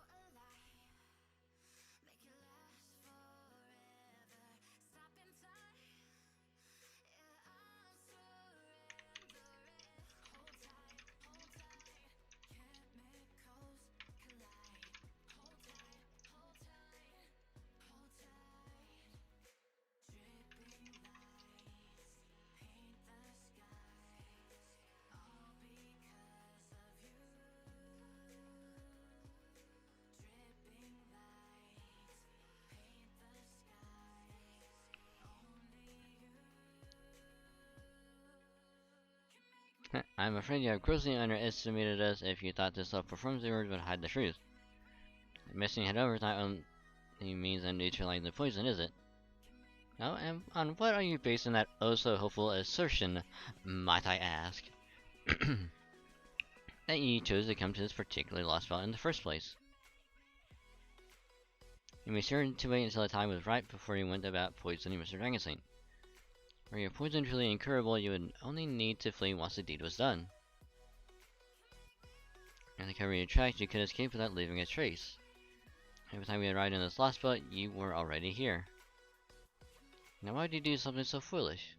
I'm afraid you have grossly underestimated us if you thought this self-performance word would hide the truth. Missing head over is not only means I'm neutralizing the poison, is it? Oh, and on what are you basing that oh-so-hopeful assertion, might I ask? That you chose to come to this particularly lost spot in the first place. You made sure to wait until the time was right before you went about poisoning Mr. Dragonsaint. Were your poison truly incurable, you would only need to flee once the deed was done. And to cover your tracks, you could escape without leaving a trace. Every time we arrived in this lost spot, you were already here. Now why did you do something so foolish?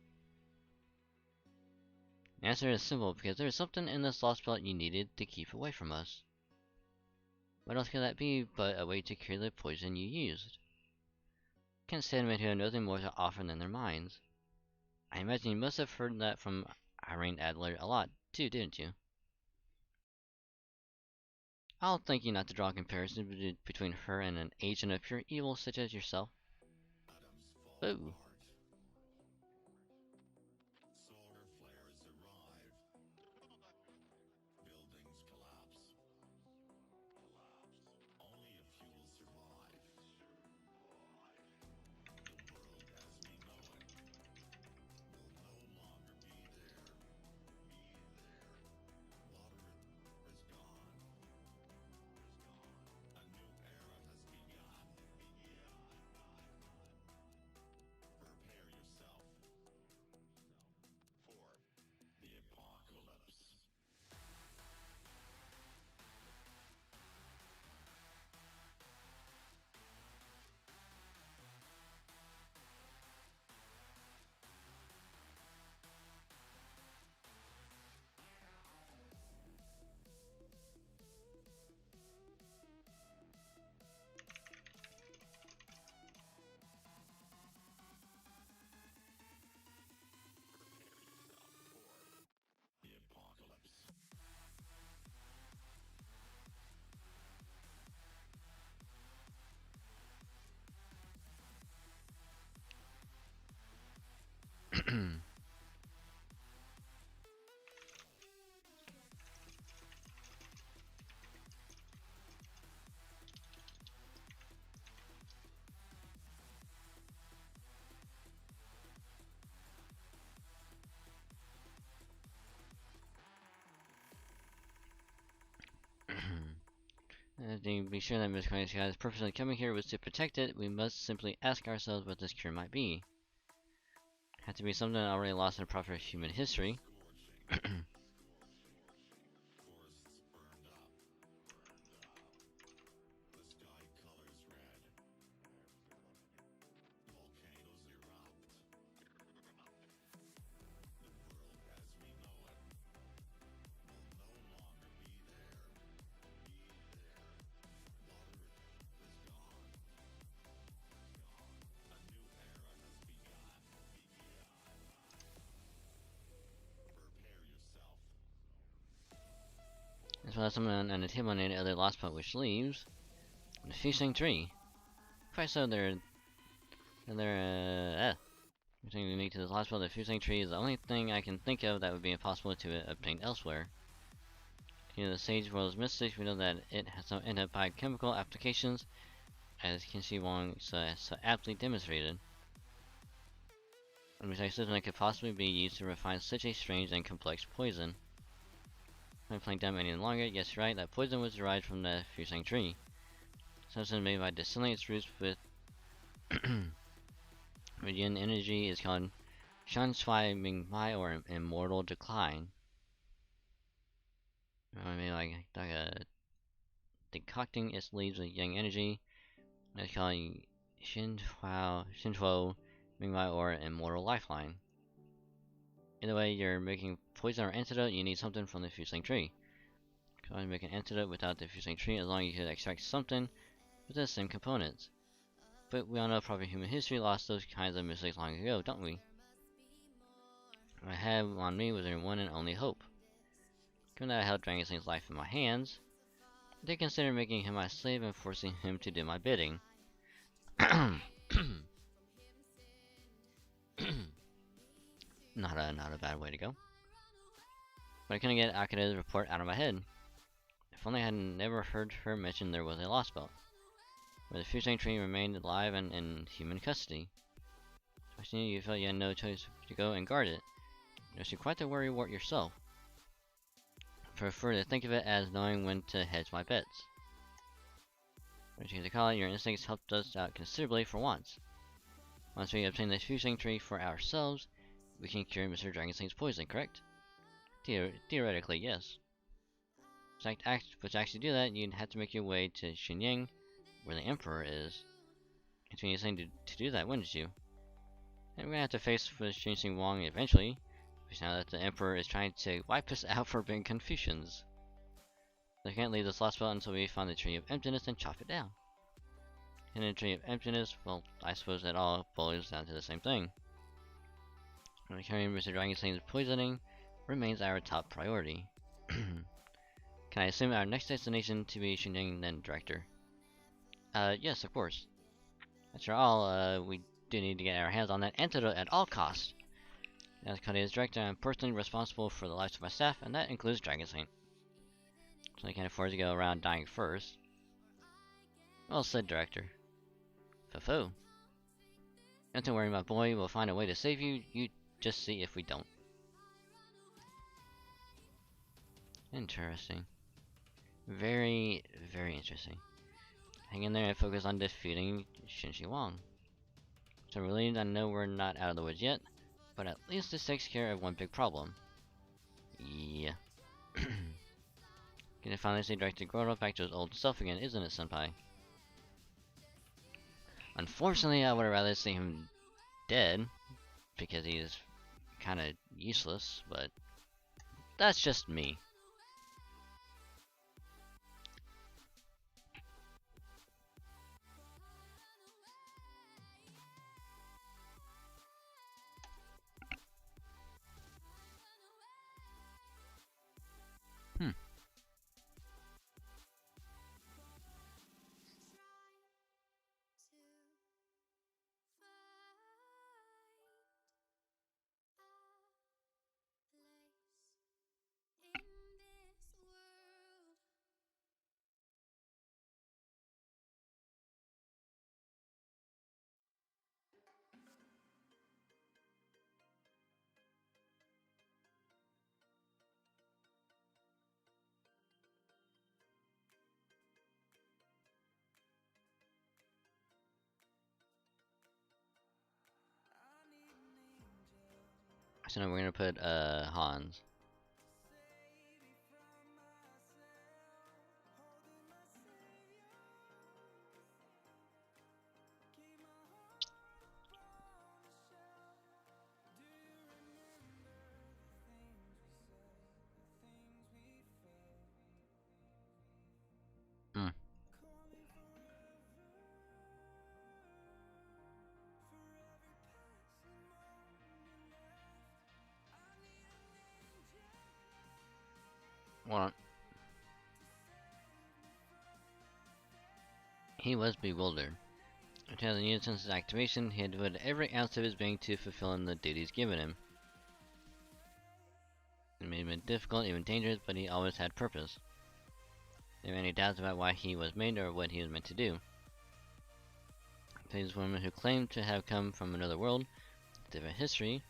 The answer is simple, because there is something in this lost spot you needed to keep away from us. What else could that be but a way to cure the poison you used? Can't stand men who have nothing more to offer than their minds. I imagine you must have heard that from Irene Adler a lot, too, didn't you? I'll thank you not to draw a comparison between her and an agent of pure evil such as yourself. Boo. To be sure that Miss Koenigsegg purposely coming here was to protect it, we must simply ask ourselves what this cure might be. Had to be something already lost in proper human history. As well as someone on the table on the other lost spot, which leaves the fusing tree. Quite so, everything unique to this last spot. The fusing tree is the only thing I can think of that would be impossible to obtain elsewhere. In the Sage World's mystics, we know that it has some end-up biochemical applications, as Kinsey Wong so aptly demonstrated. Which I certainly could possibly be used to refine such a strange and complex poison. I'm playing dumb any longer. Yes, right, that poison was derived from the fusing tree. Substance made by distilling its roots with radiant energy is called Shan Shui Ming Mai, or Immortal Decline. I mean, like decocting its leaves with yang energy. That's calling Shintuo, Mingwai, or Immortal Lifeline. Either way, you're making poison or antidote, you need something from the fusing tree. You can only make an antidote without the fusing tree as long as you can extract something with the same components. But we all know probably human history lost those kinds of mistakes long ago, don't we? What I had on me was their one and only hope. Given that I held Dragon Sling's life in my hands, I did consider making him my slave and forcing him to do my bidding. Not a bad way to go. But I couldn't get Akane's report out of my head. If only I had never heard her mention there was a lost belt, where the fusing tree remained alive and in human custody. Especially you felt you had no choice to go and guard it. You seem quite the worrywart yourself. I prefer to think of it as knowing when to hedge my bets. Whatever you to call it, your instincts helped us out considerably for once. Once we obtain the fusing tree for ourselves, we can cure Mr. Dragonsling's poison, correct? Theoretically, yes. But to actually do that, you'd have to make your way to Xinyang, where the Emperor is. It's been saying to do that, wouldn't you? And we're gonna have to face with Xing Wang eventually, because now that the Emperor is trying to wipe us out for being Confucians. They can't leave this lost belt until we find the Tree of Emptiness and chop it down. And the Tree of Emptiness, well, I suppose that all boils down to the same thing. Carrying Mr. Dragonsling's poisoning remains our top priority. Can I assume our next destination to be Xinyang then, Director? Yes, of course. After all, we do need to get our hands on that antidote at all costs. As Kade's Director, I'm personally responsible for the lives of my staff, and that includes Dragonsling. So I can't afford to go around dying first. Well said, Director. Foo. Don't worry, my boy, we'll find a way to save you, you just see if we don't. Interesting. Very, very interesting. Hang in there and focus on defeating Xing Wang. So relieved I know we're not out of the woods yet, but at least this takes care of one big problem. Yeah. Gonna finally see Director Goro back to his old self again, isn't it, Senpai? Unfortunately, I would rather see him dead, because he's kinda useless, but that's just me. So now we're gonna put Hans. Well, he was bewildered. Until the Unitens's activation, he had devoted every ounce of his being to fulfilling the duties given him. It may have been difficult, even dangerous, but he always had purpose. There were any doubts about why he was made or what he was meant to do. These women who claimed to have come from another world, different history,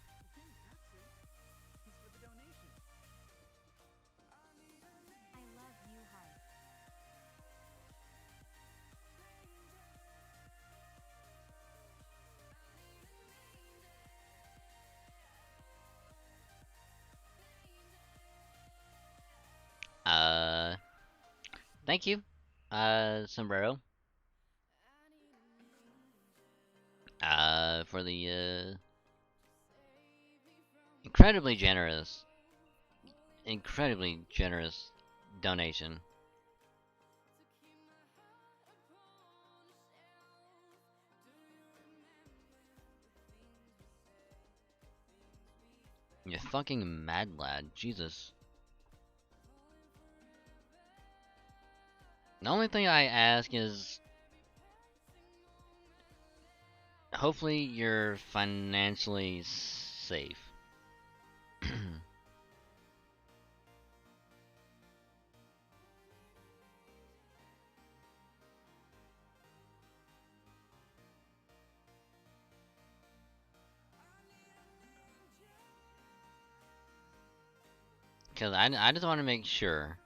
Thank you, Sombrero, for the incredibly generous donation. You fucking mad lad, Jesus. The only thing I ask is, hopefully you're financially safe. Cause I just want to make sure.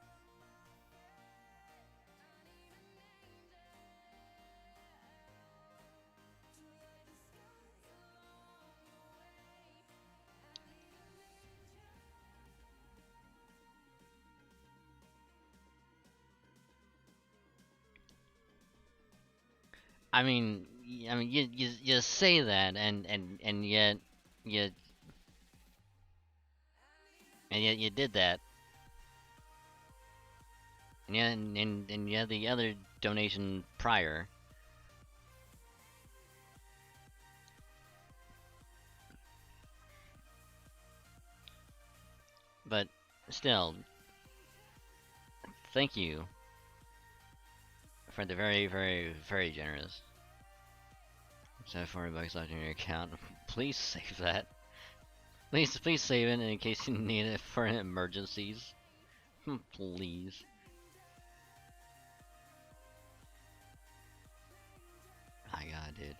You say that, and yet you did that, and you had the other donation prior. But still, thank you for the very generous. So $40 left in your account. Please save that. Please save it in case you need it for emergencies. Please. My God, dude.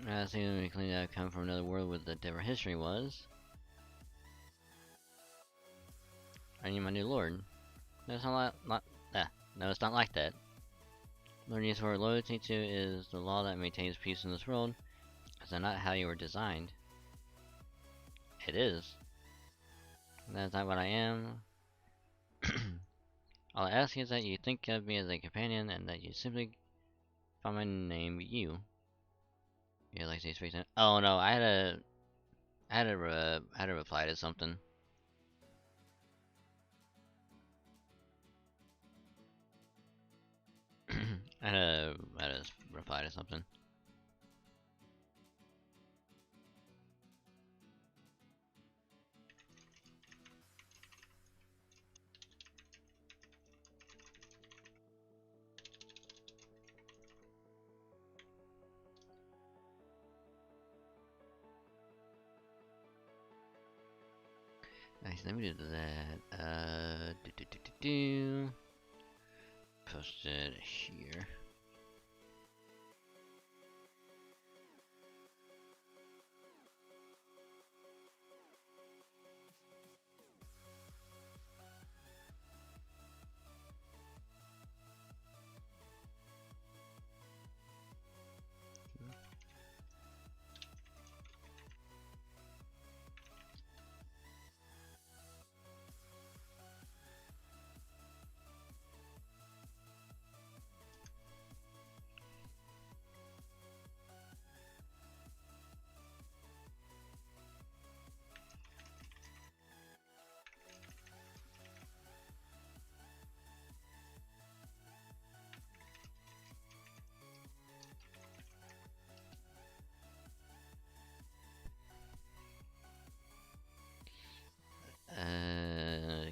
I think we cleaned out come from another world with a different history was. I need my new lord. No, it's no, it's not like that. Lord needs for loyalty to is the law that maintains peace in this world. Is that not how you were designed? It is. That's not what I am. All I ask is that you think of me as a companion and that you simply call my name you. Yeah, like these reason. Oh no, I had to reply to something. I had to reply to something. let me do that. Post it here.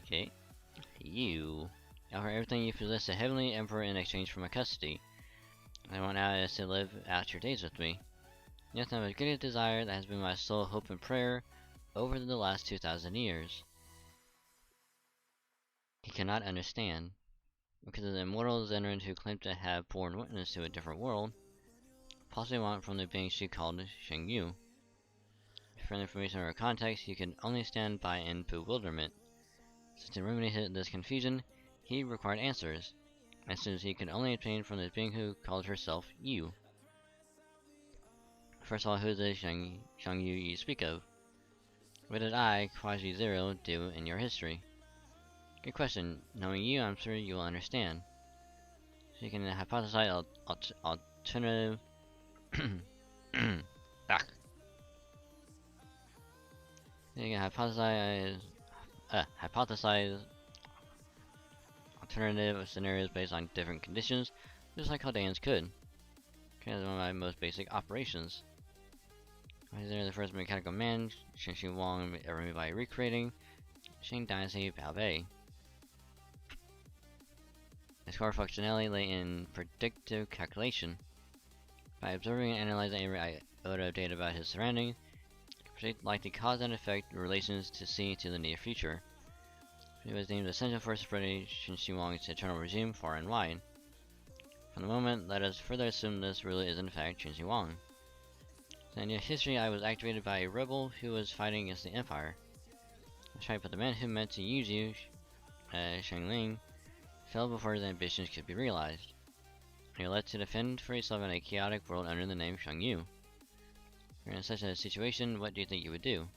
Okay. You offer everything you possess to Heavenly Emperor in exchange for my custody. I want now is to live out your days with me. Yes, I have a great desire that has been my sole hope and prayer over the last 2,000 years. He cannot understand. Because of the immortal Zenrin who claimed to have borne witness to a different world, possibly want from the being she called Shengyu. For information or context, he could only stand by in bewilderment. So to remedy this confusion, he required answers, answers he could only obtain from the being who called herself You. First of all, who is the Shengyu you speak of? What did I, Quasi-Zero, do in your history? Good question. Knowing you, I'm sure you will understand. So you can hypothesize alternative You can hypothesize alternative scenarios based on different conditions, just like how Dan's could. Okay, that's one of my most basic operations. Is there the first mechanical man, Shin Wong ever made by recreating Shang Dynasty Bao Bei. Its core functionality lay in predictive calculation. By observing and analyzing every iota of data about his surroundings, predict likely cause and effect relations to see to the near future. It was deemed essential for spreading Shin Wong's eternal regime far and wide. From the moment, let us further assume this ruler is in fact Shin Wong. So in your history, I was activated by a rebel who was fighting against the Empire. That's right, but the man who meant to use you, Shang Ling, fell before his ambitions could be realized. You were left to defend for yourself in a chaotic world under the name Shang Yu. In such a situation, what do you think you would do?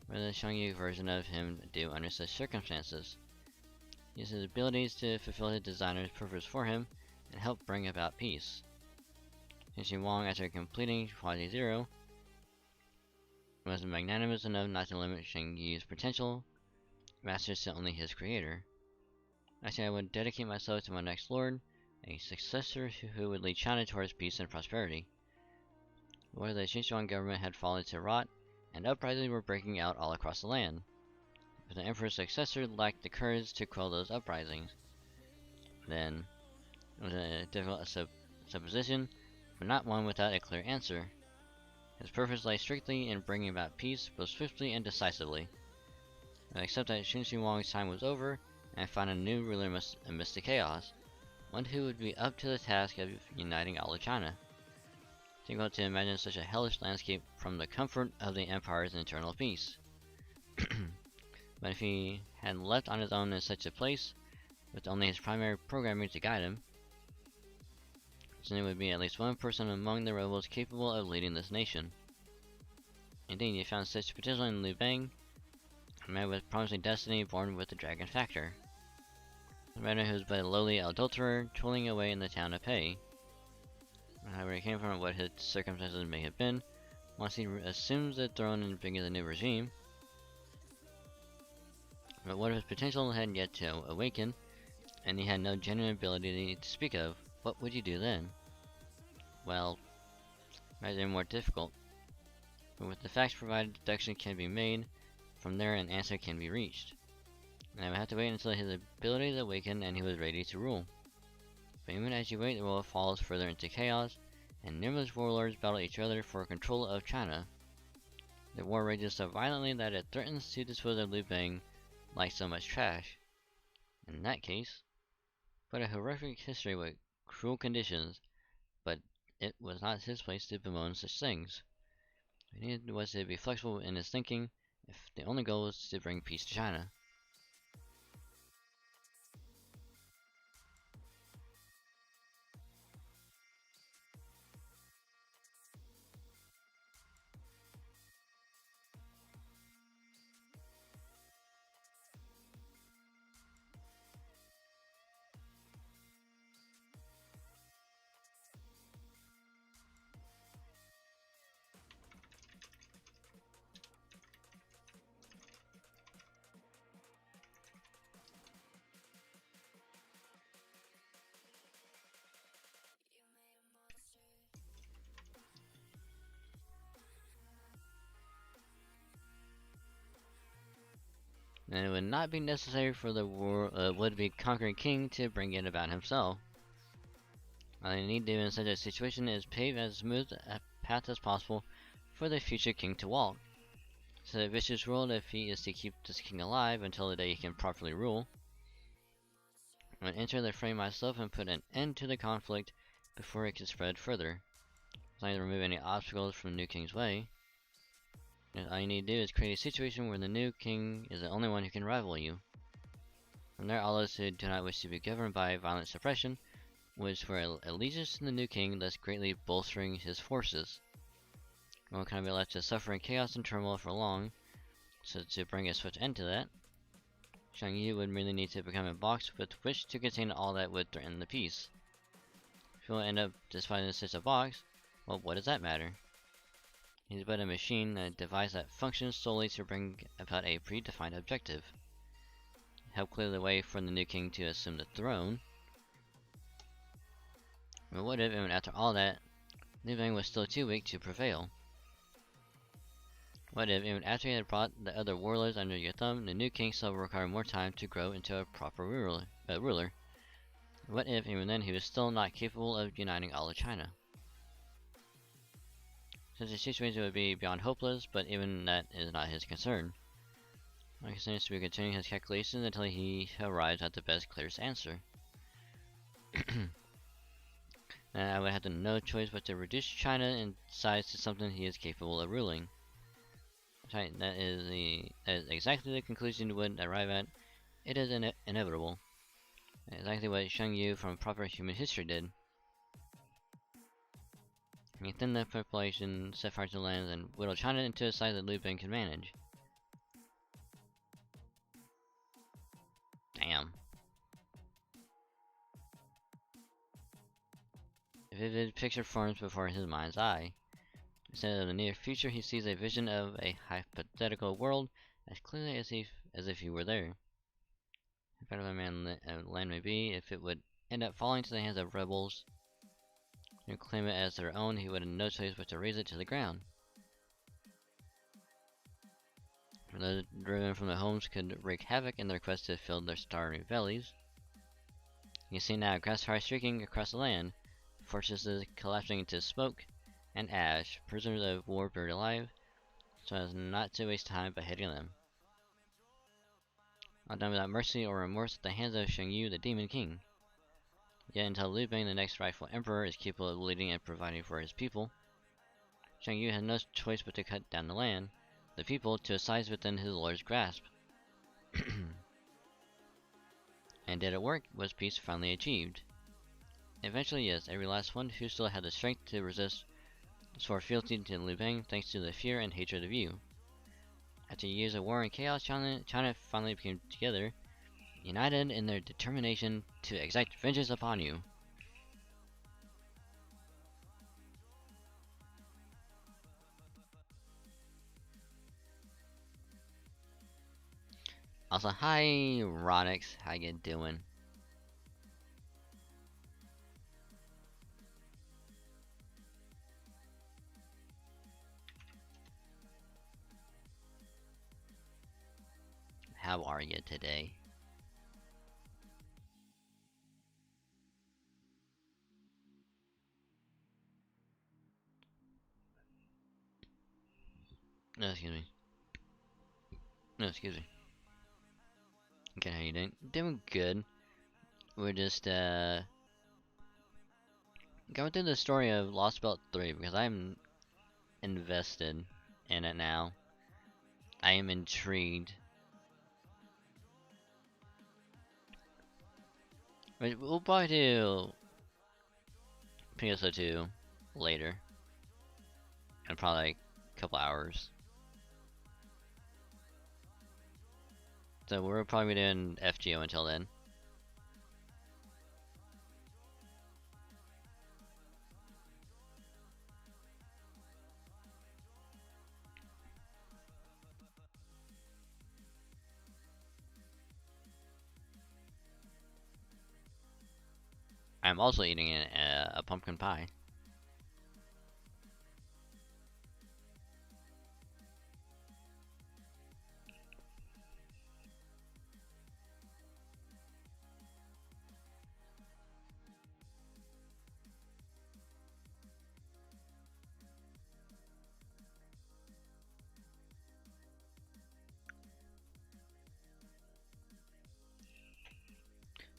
What does the Shang Yu version of him do under such circumstances? Use his abilities to fulfill his designer's purpose for him and help bring about peace. Shin Wong, after completing Quasi-Zero, was magnanimous enough not to limit Shang Yu's potential, masters to only his creator. Actually, I would dedicate myself to my next lord, a successor who would lead China towards peace and prosperity. Where the Shinjuang government had fallen to rot, and uprisings were breaking out all across the land. But the emperor's successor lacked the courage to quell those uprisings. Then, it was a difficult supposition, but not one without a clear answer. His purpose lay strictly in bringing about peace, both swiftly and decisively. I accept that Shin Wong's time was over, and find a new ruler amidst the chaos, one who would be up to the task of uniting all of China. Difficult to imagine such a hellish landscape from the comfort of the Empire's internal peace. But if he had left on his own in such a place, with only his primary programming to guide him, then there would be at least one person among the rebels capable of leading this nation. Indeed, he found such potential in Liu Bang, a man with promising destiny born with the dragon factor. The man who was but a lowly adulterer, toiling away in the town of Pei. Where he came from and what his circumstances may have been, once he assumes the throne and begins a new regime. But what if his potential had yet to awaken, and he had no genuine ability to speak of? What would you do then? Well, rather more difficult. But with the facts provided, deduction can be made. From there, an answer can be reached. And I would have to wait until his abilities awakened and he was ready to rule. But even as you wait, the world falls further into chaos, and numerous warlords battle each other for control of China. The war rages so violently that it threatens to dispose of Liu Bang like so much trash. In that case, what a horrific history with cruel conditions, but it was not his place to bemoan such things. He needed was to be flexible in his thinking if the only goal was to bring peace to China. And it would not be necessary for the would-be conquering king to bring it about himself. All you need to do in such a situation is pave as smooth a path as possible for the future king to walk. So the vicious rule if he is to keep this king alive until the day he can properly rule. I would enter the frame myself and put an end to the conflict before it could spread further. As long as I remove any obstacles from the new king's way. And all you need to do is create a situation where the new king is the only one who can rival you. From there, all those who do not wish to be governed by violent suppression would swear allegiance to the new king, thus greatly bolstering his forces. One cannot be left to suffer in chaos and turmoil for long, so to bring a swift end to that, Shang Yu would merely need to become a box with which to contain all that would threaten the peace. If he will end up despising such a box, well, what does that matter? He's but a machine, a device that functions solely to bring about a predefined objective. Help clear the way for the new king to assume the throne. But what if, even after all that, Liu Bang was still too weak to prevail? What if, even after he had brought the other warlords under your thumb, the new king still required more time to grow into a proper ruler? What if, even then, he was still not capable of uniting all of China? Such a situation would be beyond hopeless, but even that is not his concern. My concern is to be continuing his calculations until he arrives at the best, clearest answer. And I would have no choice but to reduce China in size to something he is capable of ruling. Right, that is exactly the conclusion you would arrive at. It is inevitable. Exactly what Shang Yu from proper human history did. He thinned the population, set fire to the lands, and whittled China into a size that Liu Bang could manage. Damn. A vivid picture forms before his mind's eye. Instead of the near future, he sees a vision of a hypothetical world as clearly as if he were there. How bad of a man land may be, if it would end up falling to the hands of rebels who claim it as their own, he would have no choice but to raze it to the ground. For those driven from their homes could wreak havoc in their quest to fill their starving bellies. You see now grass fire streaking across the land, fortresses collapsing into smoke and ash, prisoners of war buried alive, so as not to waste time beheading them. All done without mercy or remorse at the hands of Shang Yu, the Demon King. Yet until Liu Bang, the next rightful emperor, is capable of leading and providing for his people, Shang Yu has no choice but to cut down the land, the people, to a size within his lord's grasp. And did it work? Was peace finally achieved? Eventually, yes, every last one who still had the strength to resist swore fealty to Liu Bang thanks to the fear and hatred of you. After years of war and chaos, China finally became together, united in their determination to exact vengeance upon you. Also, hi Ronix, how you doing? How are you today? No, excuse me. No, excuse me. Okay, how you doing? Doing good. We're just going through the story of Lost Belt 3 because I'm invested in it now. I am intrigued. We'll probably do pso2 later. In probably like a couple hours. So we're probably doing FGO until then. I'm also eating a pumpkin pie.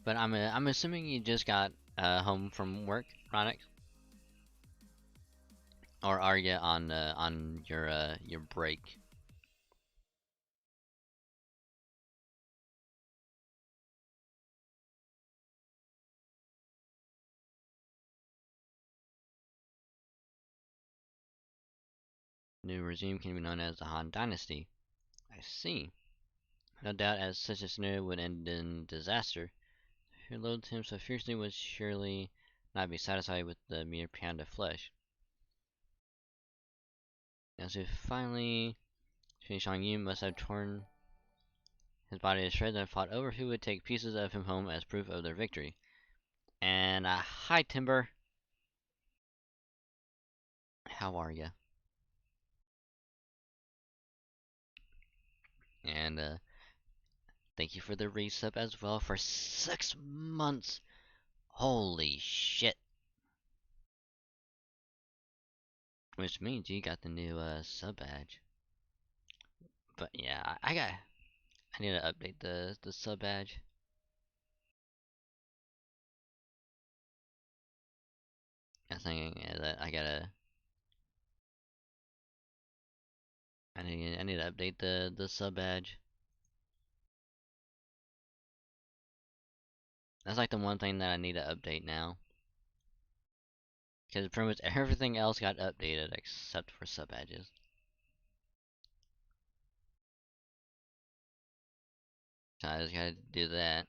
But I'm assuming you just got home from work, Ronix, or are you on your break? New regime can be known as the Han Dynasty. I see. No doubt, as such a scenario would end in disaster, who loathed him so fiercely would surely not be satisfied with the mere pound of flesh. As if finally, Xun Shangyu must have torn his body to shreds and fought over who would take pieces of him home as proof of their victory. And hi Timber, how are ya? And thank you for the resub as well for 6 months. Holy shit! Which means you got the new sub badge. But yeah, I need to update the sub badge. I think that I need to update the sub badge. That's like the one thing that I need to update now. Because pretty much everything else got updated except for sub badges. So I just gotta do that.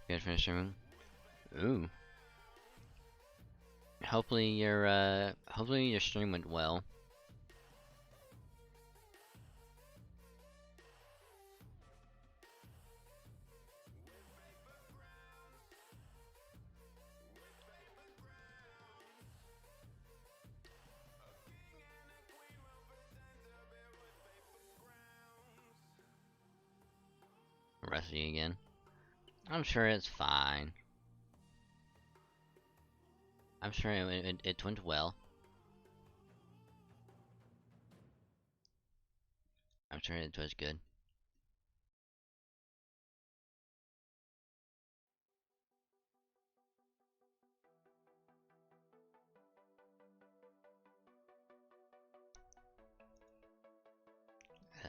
Good finish streaming. Ooh. Hopefully your stream went well. Rusty again. I'm sure it's fine. I'm sure it went well. I'm sure it was good.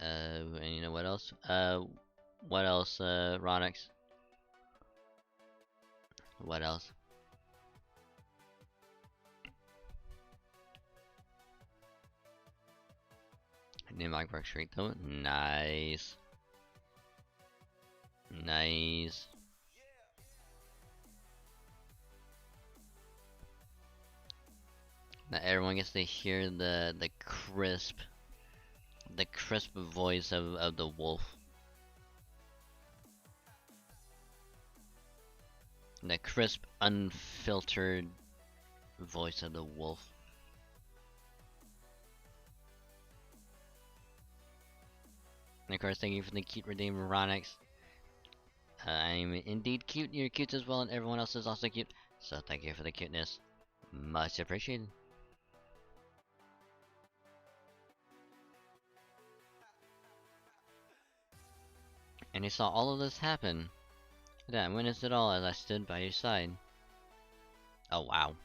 And you know what else? What else, Ronix? What else? New mic works great though. Nice. Nice. Now everyone gets to hear the crisp voice of the wolf. The crisp, unfiltered voice of the wolf. And of course, thank you for the cute redeemer, Ronix. I'm indeed cute, you're cute as well, and everyone else is also cute. So thank you for the cuteness. Much appreciated. And you saw all of this happen. Yeah, I witnessed it all as I stood by your side. Oh wow.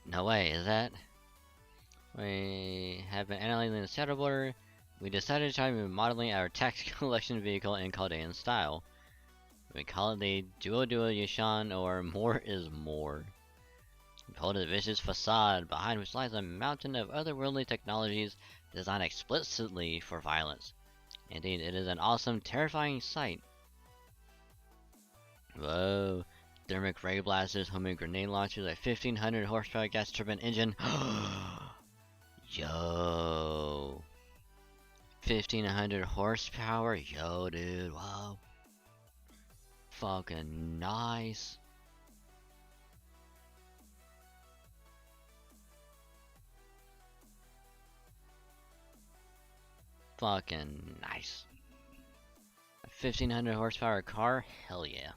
No way, is that? We have been analyzing the shadow border. We decided to try modeling our tax collection vehicle in Chaldean style. We call it the Duo Yashan, or More is More. Behold a vicious facade behind which lies a mountain of otherworldly technologies designed explicitly for violence. Indeed, it is an awesome, terrifying sight. Whoa. Thermic ray blasters, homemade grenade launchers, a 1500 horsepower gas turbine engine. Yo. 1500 horsepower? Yo, dude. Wow. Fucking nice. Fucking nice. A 1500 horsepower car? Hell yeah.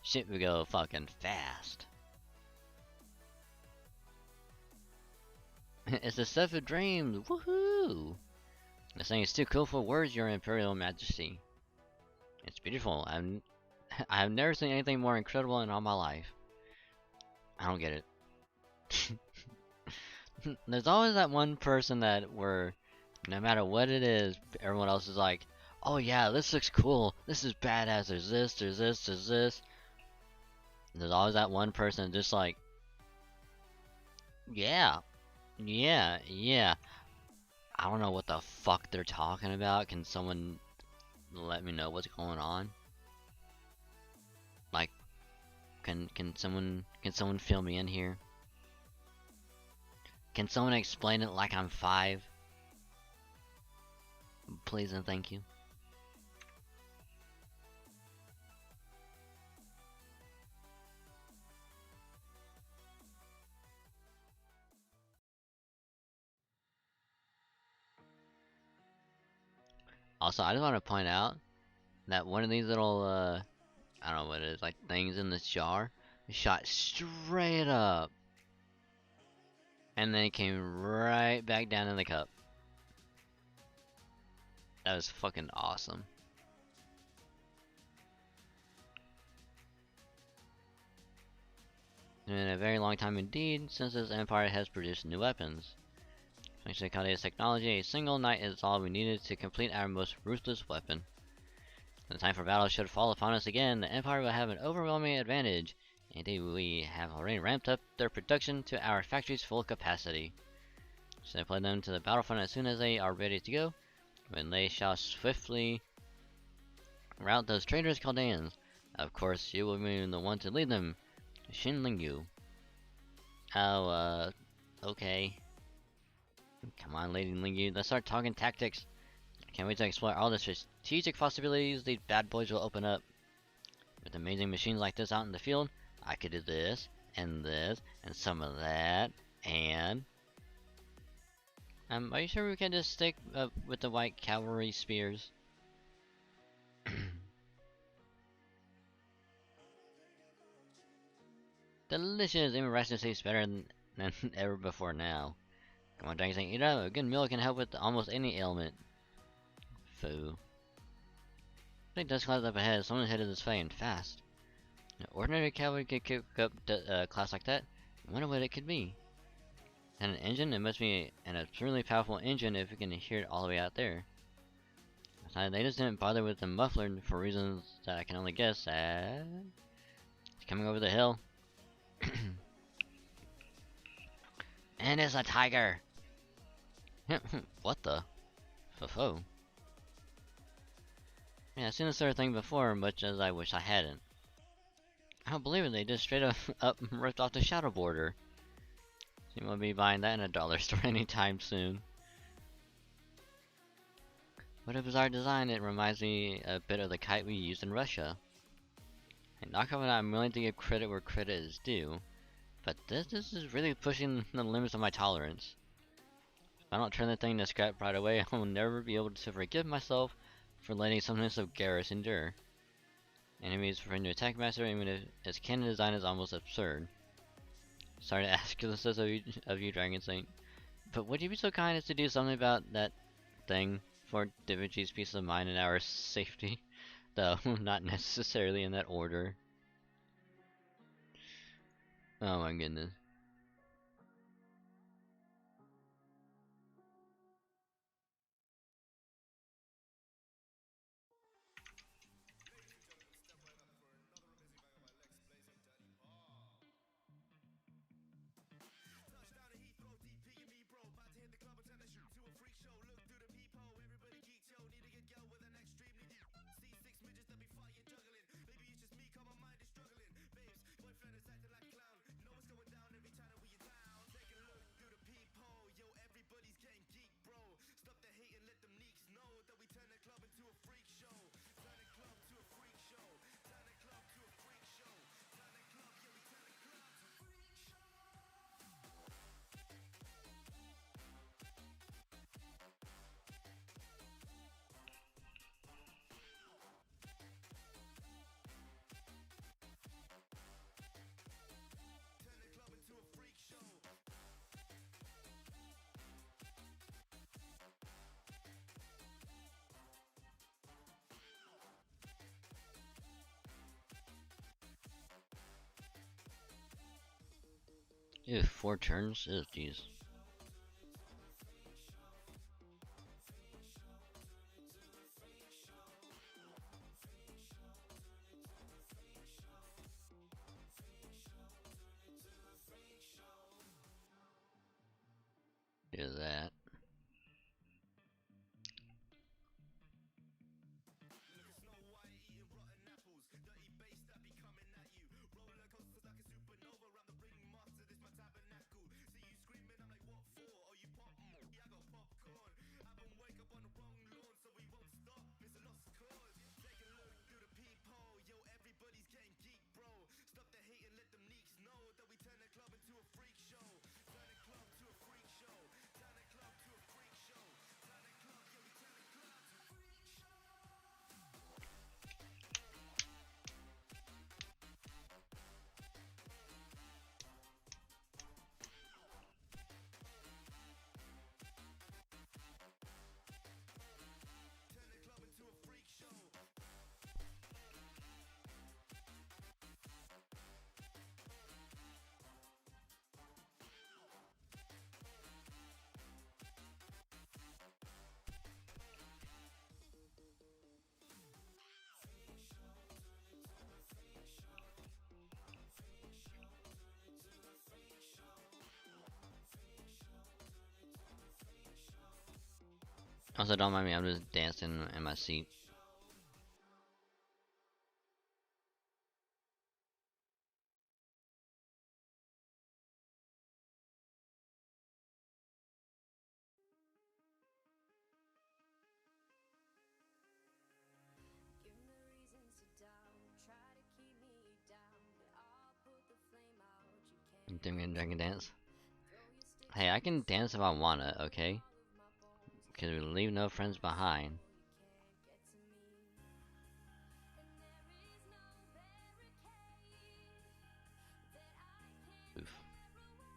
Shit would go fucking fast. It's the stuff of dreams. Woohoo! This thing is too cool for words, Your Imperial Majesty. It's beautiful. I've never seen anything more incredible in all my life. I don't get it. There's always that one person that no matter what it is, everyone else is like, oh yeah, this looks cool, this is badass, there's this, there's this, there's this. There's always that one person just like, yeah, yeah, yeah. I don't know what the fuck they're talking about. Can someone let me know what's going on? Like, can someone fill me in here? Can someone explain it like I'm 5? Please and thank you. Also, I just want to point out that one of these little, I don't know what it is, like things in this jar, shot straight up. And then it came right back down in the cup. That was fucking awesome. It's been a very long time indeed since this empire has produced new weapons. Thanks to Kaldea's technology, a single night is all we needed to complete our most ruthless weapon. When the time for battle should fall upon us again, the empire will have an overwhelming advantage. Indeed, we have already ramped up their production to our factory's full capacity. So deploy them to the battlefront as soon as they are ready to go, when they shall swiftly rout those traitorous Chaldeans. Of course, you will be the one to lead them, Shin Lingyu. Oh, okay. Come on, Lady Lingyu, let's start talking tactics. I can't wait to explore all the strategic possibilities these bad boys will open up. With amazing machines like this out in the field, I could do this, and some of that, and... are you sure we can just stick with the white cavalry spears? Delicious! Even rice tastes better than ever before now. Come on, Dragon, eat up. A good meal can help with almost any ailment. Foo. I think dust clouds up ahead. Someone headed this way and fast. An ordinary cavalry could kick up a class like that. I wonder what it could be. And an engine? It must be an absurdly powerful engine if we can hear it all the way out there. Besides, they just didn't bother with the muffler for reasons that I can only guess at. It's coming over the hill. And it's a tiger! What the? Fofo. Yeah, I've seen this sort of thing before, much as I wish I hadn't. I don't believe it, they just straight up ripped off the shadow border. So you won't be buying that in a dollar store anytime soon. What a bizarre design, it reminds me a bit of the kite we used in Russia. And not gonna lie, I'm willing to give credit where credit is due, but this is really pushing the limits of my tolerance. If I don't turn the thing to scrap right away, I will never be able to forgive myself for letting something so garish endure. Enemies prefer to attack master, even if its canon design is almost absurd. Sorry to ask this of you, Dragon Saint, but would you be so kind as to do something about that thing for Divigi's peace of mind and our safety? Though, not necessarily in that order. Oh my goodness. Ew, 4 turns? Ugh, jeez. Do that. Also, don't mind me, I'm just dancing in my seat. Give me reasons to doubt, try to keep me down, but I'll put the flame out. You Doing a dragon dance. throw your sticks Hey, I can dance if I wanna, okay? Because we leave no friends behind. can't get to me. And there is no barricade that I can Oof. tear away.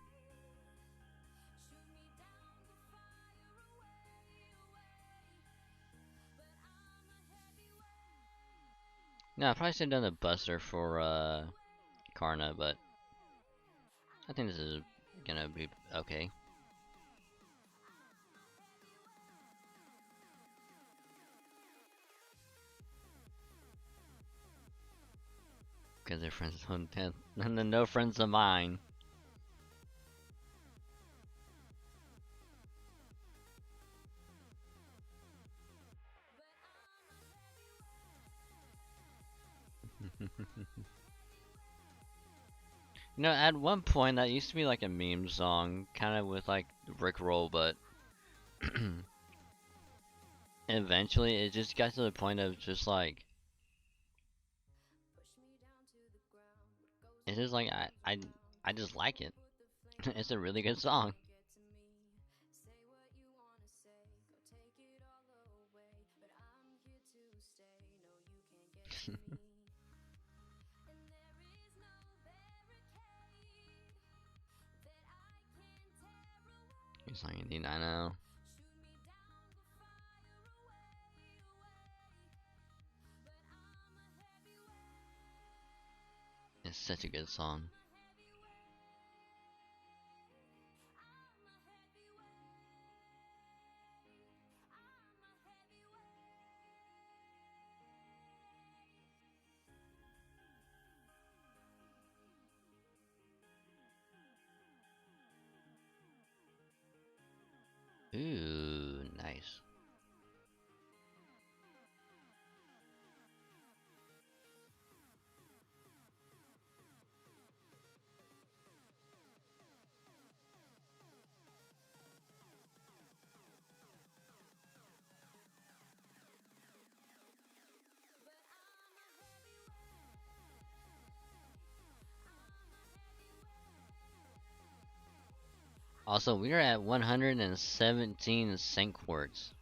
Shoot me down the fire away, but I'm a heavyweight. No, I probably should have done the buster for Karna, but I think this is gonna be okay. Because they're friends with them, and then no friends of mine. You know, at one point that used to be like a meme song, kind of with like Rick Roll, but eventually it just got to the point of just like it's just like I just like it. It's a really good song. It's like indeed, I know. It's such a good song. Ooh, nice. Also, we are at 117 sync words.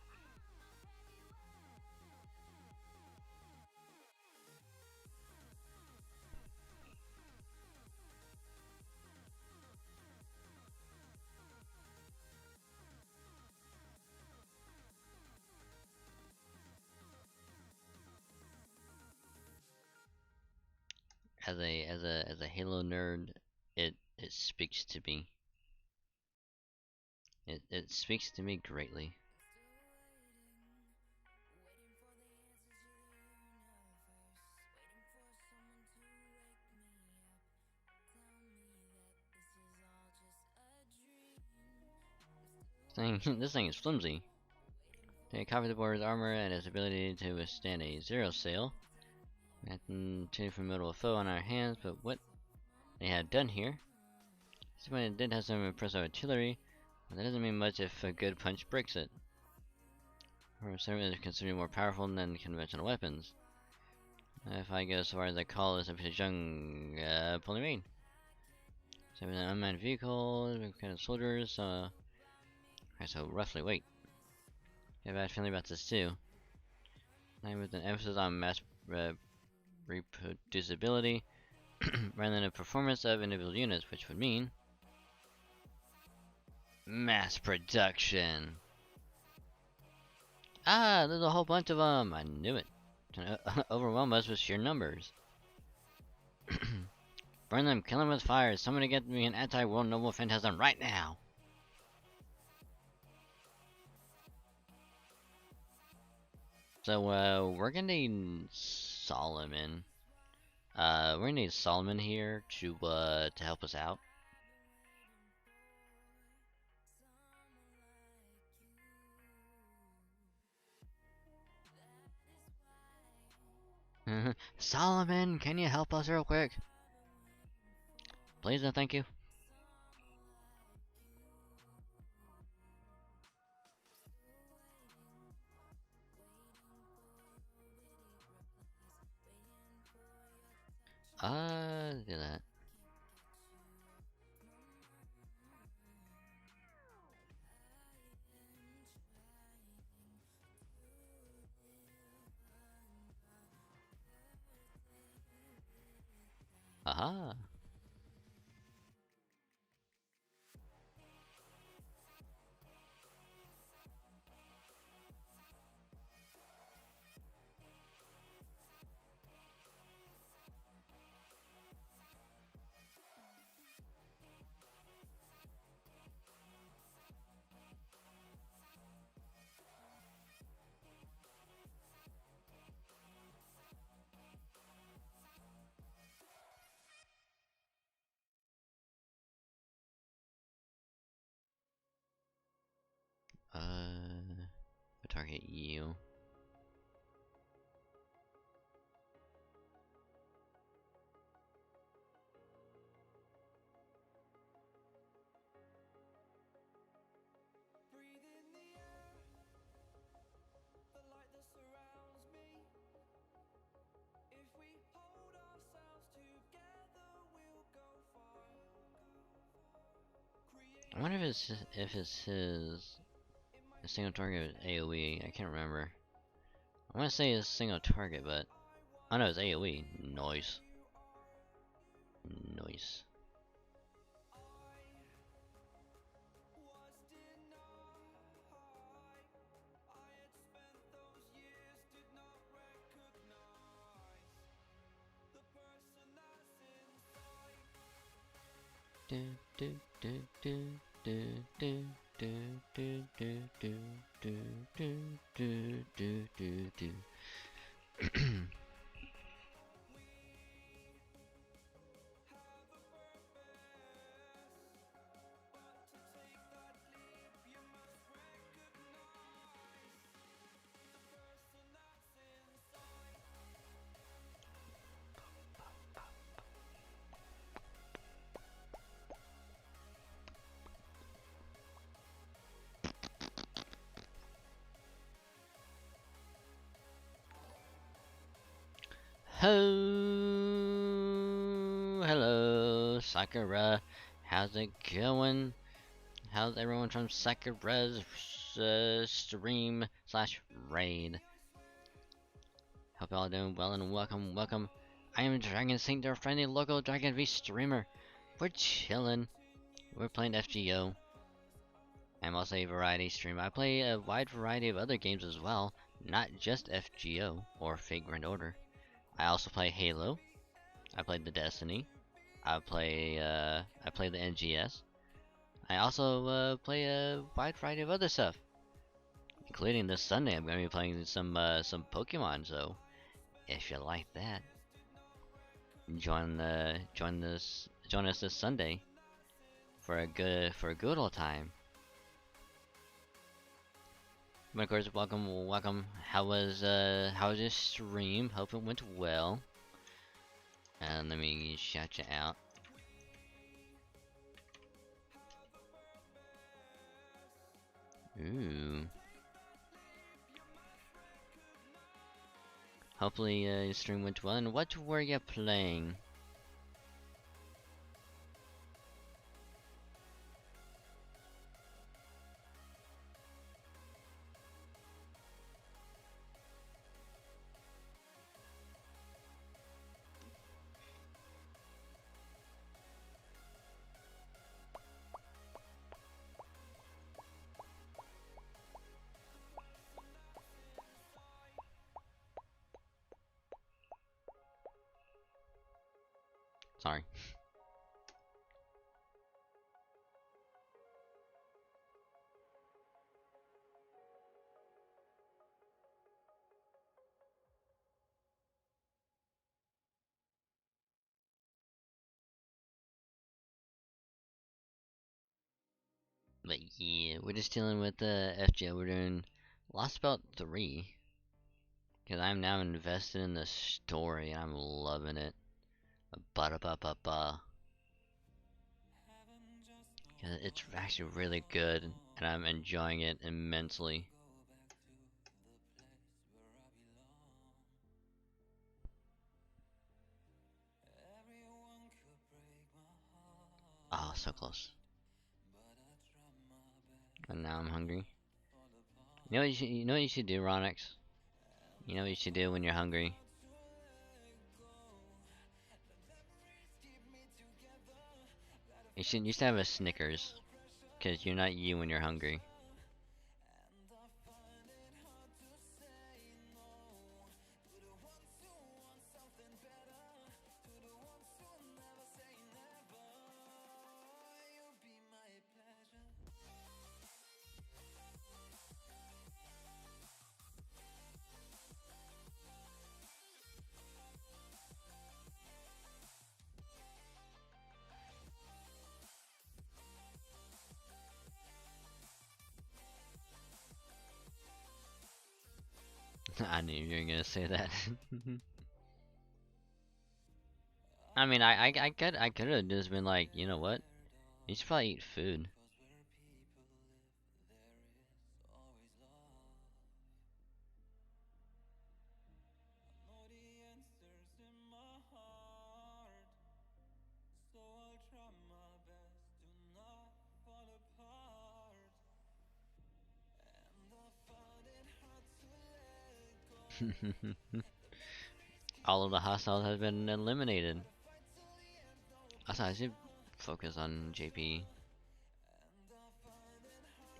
As a Halo nerd, it speaks to me. It speaks to me greatly. This thing is flimsy. They copy the board's armor and its ability to withstand a zero sail. We had to formidable foe on our hands, but what they had done here? Somebody did have some impressive artillery, but that doesn't mean much if a good punch breaks it. Or certainly considered more powerful than conventional weapons. If I go so far as I call this a piece of junk, polymarine. So an unmanned vehicle, kind of soldiers, okay, so roughly, wait. I have a bad feeling about this too. With an emphasis on mass reproducibility, rather than the performance of individual units, which would mean mass production. Ah, there's a whole bunch of them. I knew it. Overwhelm us with sheer numbers. Burn them, kill them with fire. Somebody get me an anti-world noble phantasm right now. So, we're gonna need Solomon. We're gonna need Solomon here to help us out. Solomon, can you help us real quick? Please and thank you. Do that. Aha. We'll target you. I wonder if it's his a single target AoE. I can't remember. I want to say it's single target, but I know it's AoE. Noise. Noise. Do do do do do do do do do do do do do do do. Hello, Sakura. How's it going? How's everyone from Sakura's stream slash raid? Hope y'all doing well and welcome. I am Dragon Saint, your friendly local Dragon VStreamer. We're chillin'. We're playing FGO. I'm also a variety streamer. I play a wide variety of other games as well, not just FGO or Fate Grand Order. I also play Halo. I played the Destiny. I play the NGS. I also play a wide variety of other stuff, including this Sunday. I'm gonna be playing some Pokemon. So if you like that, join us this Sunday for a good old time. But of course, welcome. How was your stream? Hope it went well. And let me shout you out. Ooh. Hopefully your stream went well. And what were you playing? Sorry. But yeah, we're just dealing with the FGO. We're doing Lost Belt 3. Because I'm now invested in the story and I'm loving it. Ba-da-ba-ba-ba. It's actually really good and I'm enjoying it immensely. Oh, so close. And now I'm hungry. You know what you should do, Ronix? You know what you should do when you're hungry? You should have a Snickers. Cause you're not you when you're hungry. I knew you were gonna say that. I mean, I could have just been like, you know what? You should probably eat food. All of the hostiles have been eliminated. Also, I should focus on JP.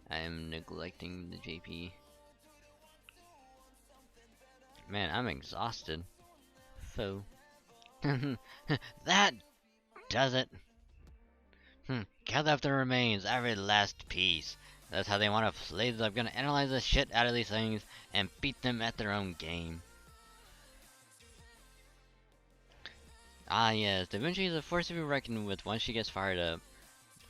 I am neglecting the JP. Man, I'm exhausted. Fo. That does it. Gather up the remains, every last piece. That's how they want to play this. I'm gonna analyze the shit out of these things and beat them at their own game. Ah yes, Da Vinci is a force to be reckoned with once she gets fired up.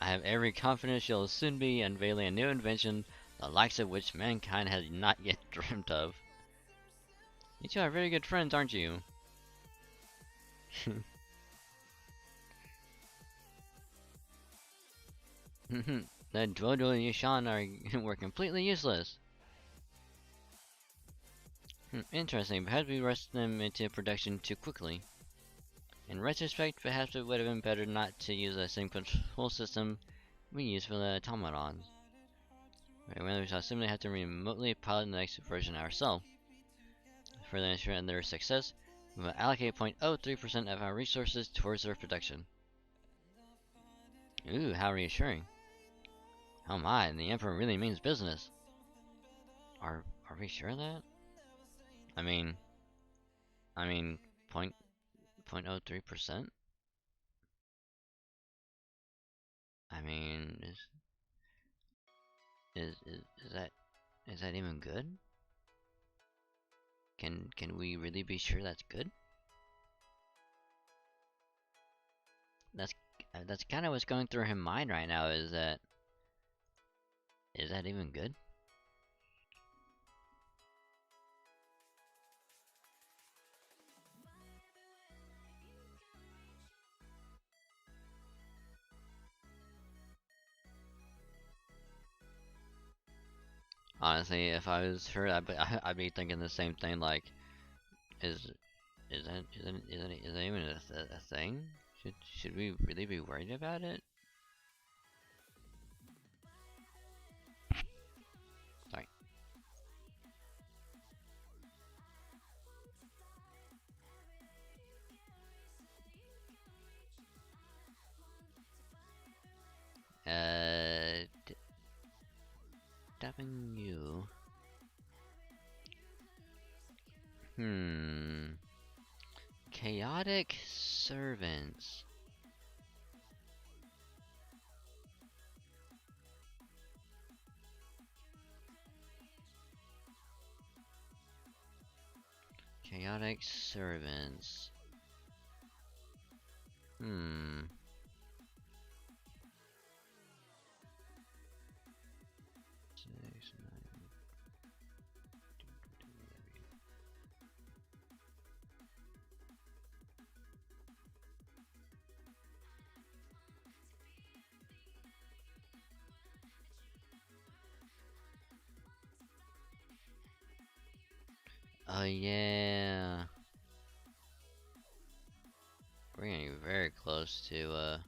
I have every confidence she'll soon be unveiling a new invention, the likes of which mankind has not yet dreamt of. You two are very good friends, aren't you? The Jojo and Yushan are were completely useless. Interesting, perhaps we rushed them into production too quickly. In retrospect, perhaps it would have been better not to use the same control system we used for the automatons. Right, we shall simply have to remotely pilot the next version ourselves. For the ensure their success, we will allocate 0.03% of our resources towards their production. Ooh, how reassuring. Oh my, the Emperor really means business. Are we sure of that? I mean, point 0.03%? I mean, is that even good? Can we really be sure that's good? That's kind of what's going through her mind right now. Is that even good? Honestly, if I was her, I'd be thinking the same thing. Like, is that even a thing? Should we really be worried about it? Sorry. W. Chaotic servants. Chaotic servants. 6, 9. Oh yeah. We're getting very close to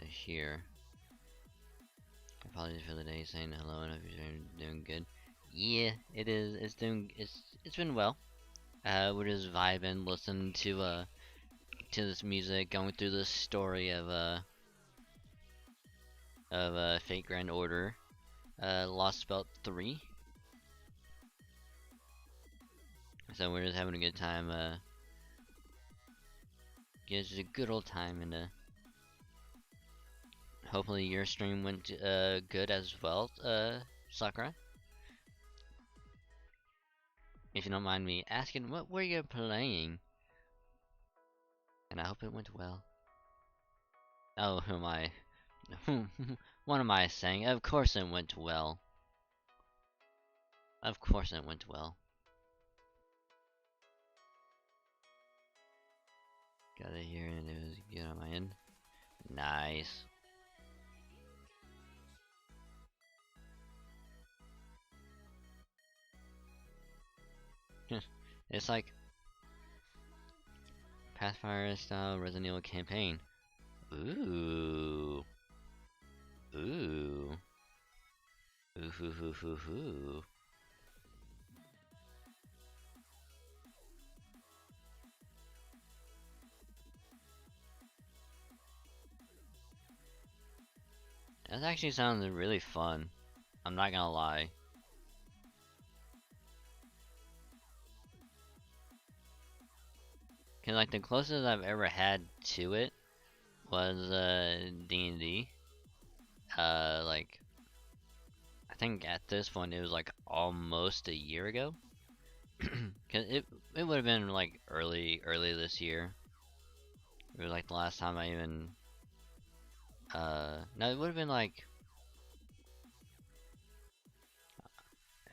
here. Apologies for the day, saying hello and hope you're doing good. Yeah, it is. It's been well. We're just vibing, listening to this music, going through the story of Fate Grand Order, Lost Belt 3. So we're just having a good time. Yeah, it's just a good old time, and hopefully your stream went good as well, Sakura. If you don't mind me asking, what were you playing? And I hope it went well. Oh, who am I? What am I saying? Of course it went well. Of course it went well. Got it here and it was good on my end. Nice. It's like Pathfinder style Resident Evil campaign. Ooh. Ooh. Ooh hoo hoo hoo hoo. That actually sounds really fun. I'm not gonna lie. Cause like the closest I've ever had to it was D&D. Like I think at this point it was like almost a year ago. Cause it would have been like early this year. It was like the last time I even no, it would have been like,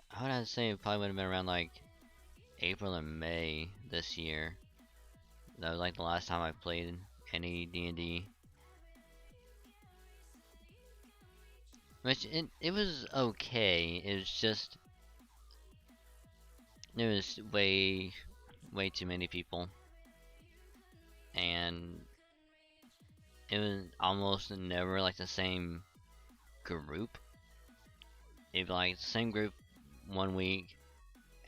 how would I say, it probably would have been around like April or May this year. That was like the last time I played any D&D. Which it was okay. It was just there was way too many people, and it was almost never like the same group. It'd be like the same group one week,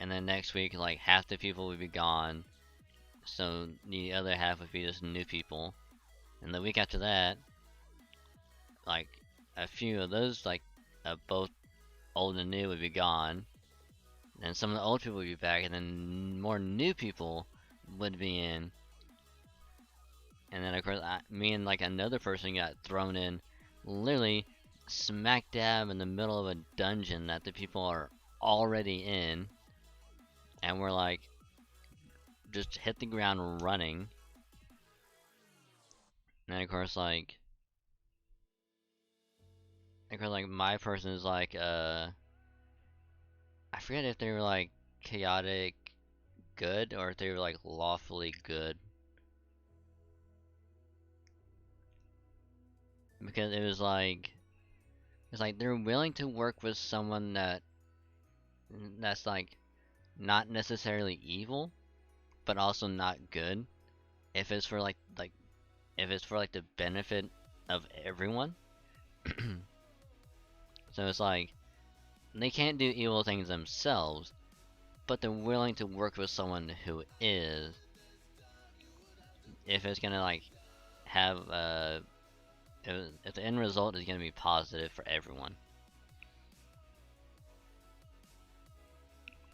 and then next week like half the people would be gone, so the other half would be just new people, and the week after that, like a few of those like both old and new would be gone, and some of the old people would be back, and then more new people would be in. And then of course me and like another person got thrown in literally smack dab in the middle of a dungeon that the people are already in, and we're like just hit the ground running. And of course like my person is like I forget if they were like chaotic good or if they were like lawfully good, because it's like they're willing to work with someone that's like not necessarily evil but also not good if it's for if it's for like the benefit of everyone. So it's like they can't do evil things themselves, but they're willing to work with someone who is, if it's gonna like have if the end result is gonna be positive for everyone.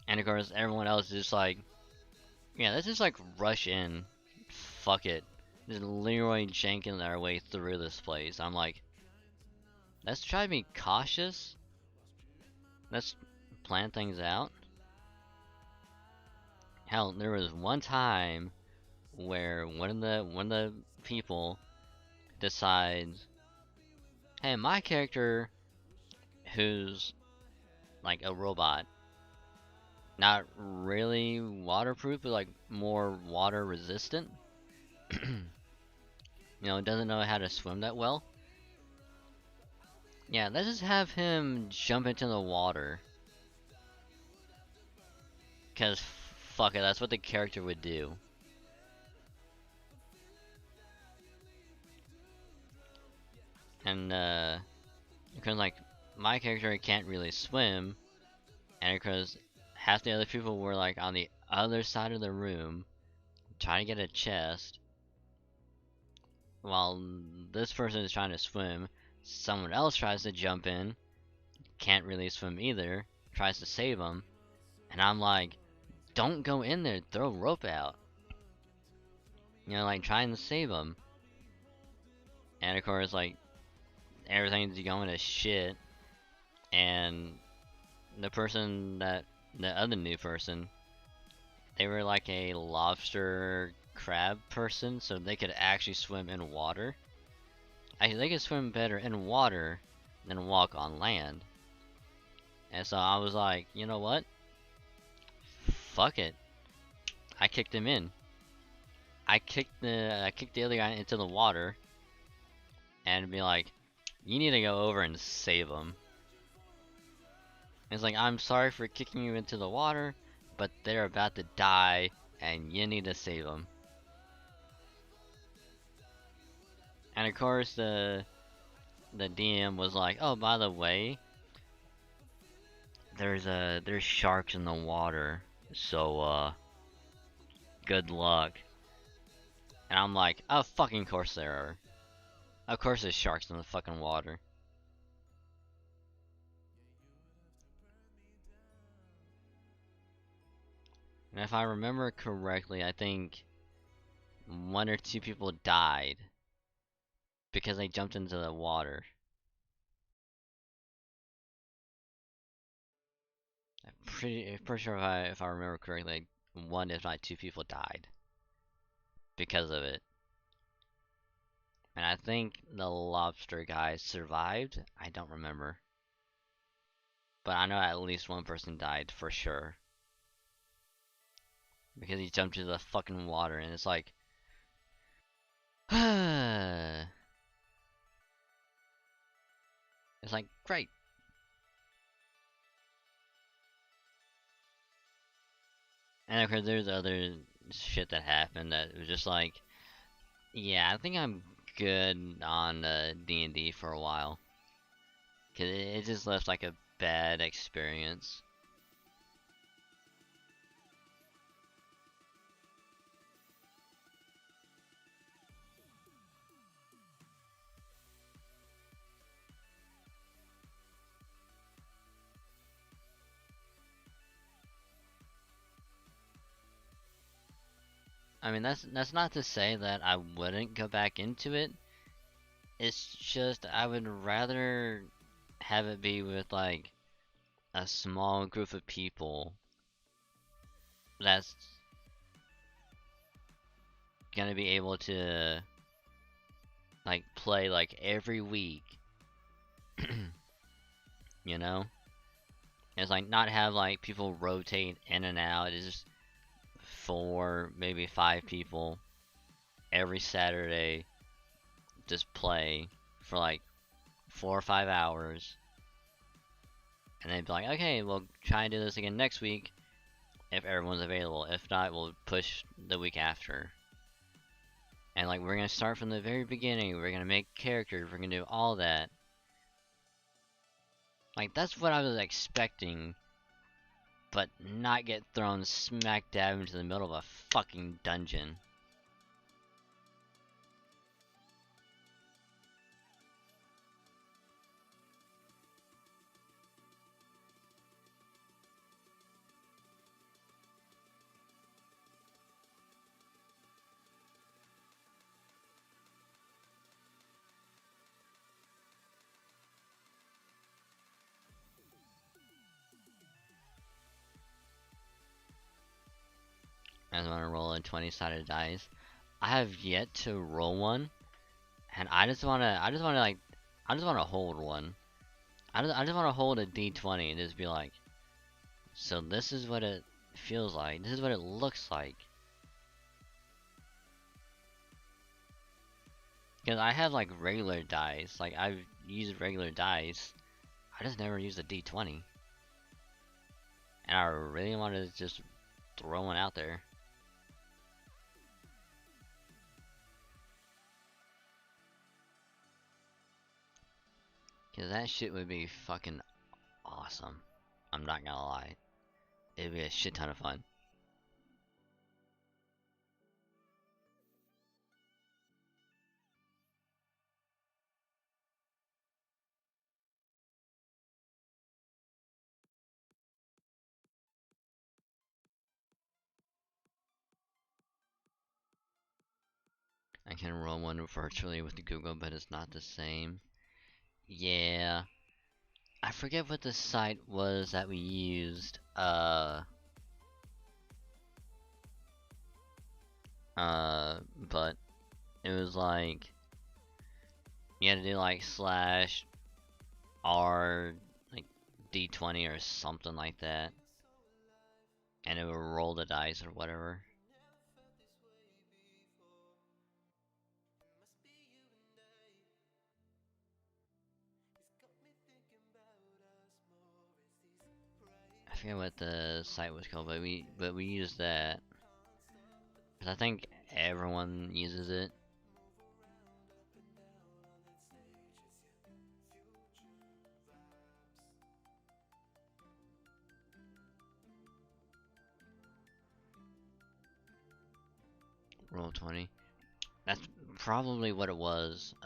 And of course everyone else is just like, yeah, let's just like rush in, fuck it, just Leroy Jenkins our way through this place. I'm like, let's try to be cautious, let's plan things out. Hell, there was one time where one of the people decides, hey, my character, who's like a robot, not really waterproof, but like more water resistant, you know, doesn't know how to swim that well. Yeah, let's just have him jump into the water. Cause fuck it, that's what the character would do. And because like my character can't really swim, and because half the other people were like on the other side of the room trying to get a chest, while this person is trying to swim, someone else tries to jump in, can't really swim either, tries to save him, and I'm like, don't go in there, throw rope out. You know, like trying to save him. And of course, like everything's going to shit, and the other new person, they were like a lobster crab person, so they could actually swim in water. They could swim better in water than walk on land. And so I was like, you know what? Fuck it. I kicked him in. I kicked the other guy into the water and be like, you need to go over and save him. It's like, I'm sorry for kicking you into the water, but they're about to die and you need to save them. And of course the DM was like, oh, by the way, there's sharks in the water, so good luck. And I'm like, oh, fucking course there are. Of course there's sharks in the fucking water. And if I remember correctly, I think 1 or 2 people died because they jumped into the water. I'm pretty sure if I remember correctly, 1 if not 2 people died because of it. And I think the lobster guy survived. I don't remember. But I know at least 1 person died for sure. Because he jumped into the fucking water and it's like it's like great. And of course there's other shit that happened that was just like, yeah, I think I'm good on D&D for a while. Cause it just left like a bad experience. I mean, that's not to say that I wouldn't go back into it. It's just I would rather have it be with like a small group of people that's gonna be able to like play like every week. You know? It's like not have like people rotate in and out. It's just 4, maybe 5 people every Saturday just play for like 4 or 5 hours. And then be like, okay, we'll try and do this again next week if everyone's available. If not, we'll push the week after. And like we're gonna start from the very beginning. We're gonna make characters. We're gonna do all that. Like that's what I was expecting, but not get thrown smack dab into the middle of a fucking dungeon. I just want to roll a 20-sided dice. I have yet to roll one, and I just want to hold one. I just want to hold a D20 and just be like, so this is what it feels like. This is what it looks like. Because I have like regular dice, like I've used regular dice. I just never used a D20, and I really want to just throw one out there. Cause that shit would be fucking awesome. I'm not gonna lie. It'd be a shit ton of fun. I can roll one virtually with the Google, but it's not the same. Yeah. I forget what the site was that we used. But it was like you had to do like /R like D20 or something like that, and it would roll the dice or whatever. I forget what the site was called, but we used that. 'Cause I think everyone uses it. Roll 20. That's probably what it was.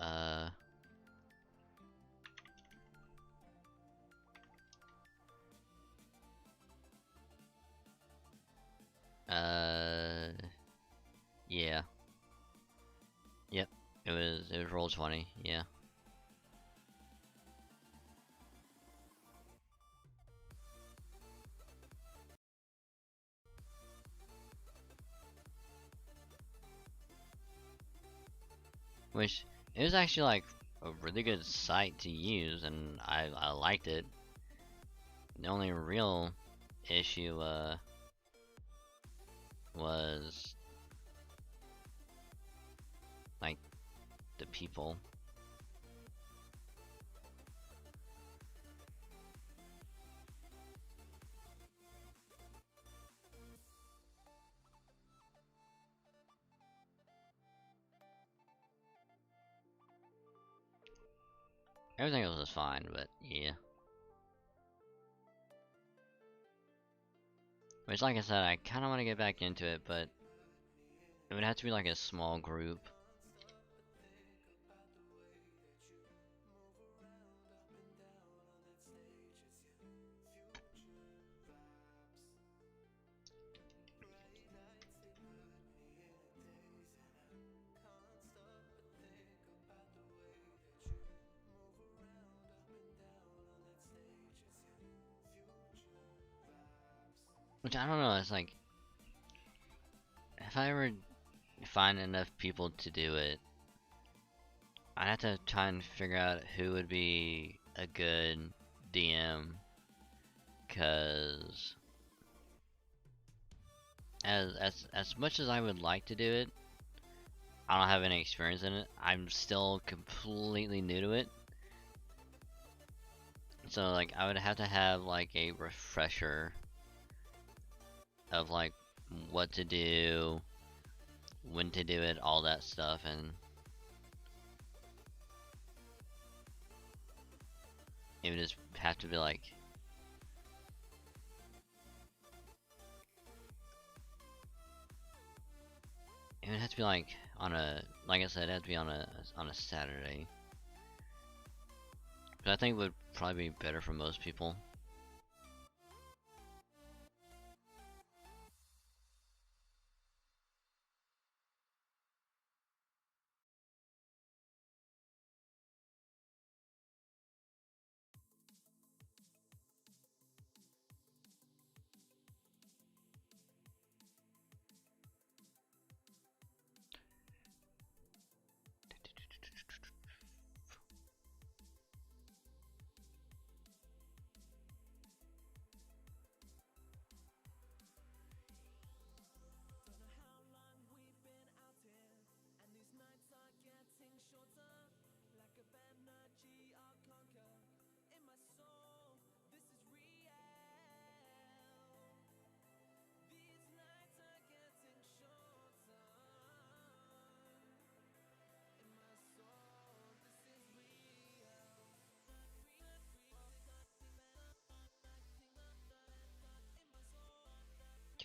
Yeah. Yep. It was roll 20. Yeah. Which it was actually like a really good site to use, and I liked it. The only real issue was like the people. Everything else was fine, but yeah. Which, like I said, I kind of want to get back into it, but it would have to be like a small group. Which I don't know, it's like, if I ever find enough people to do it, I'd have to try and figure out who would be a good DM, cause as much as I would like to do it, I don't have any experience in it. I'm still completely new to it. So like I would have to have like a refresher of like what to do, when to do it, all that stuff, and it would just have to be like it would have to be like on a, like I said, it'd have to be on a Saturday. But I think it would probably be better for most people.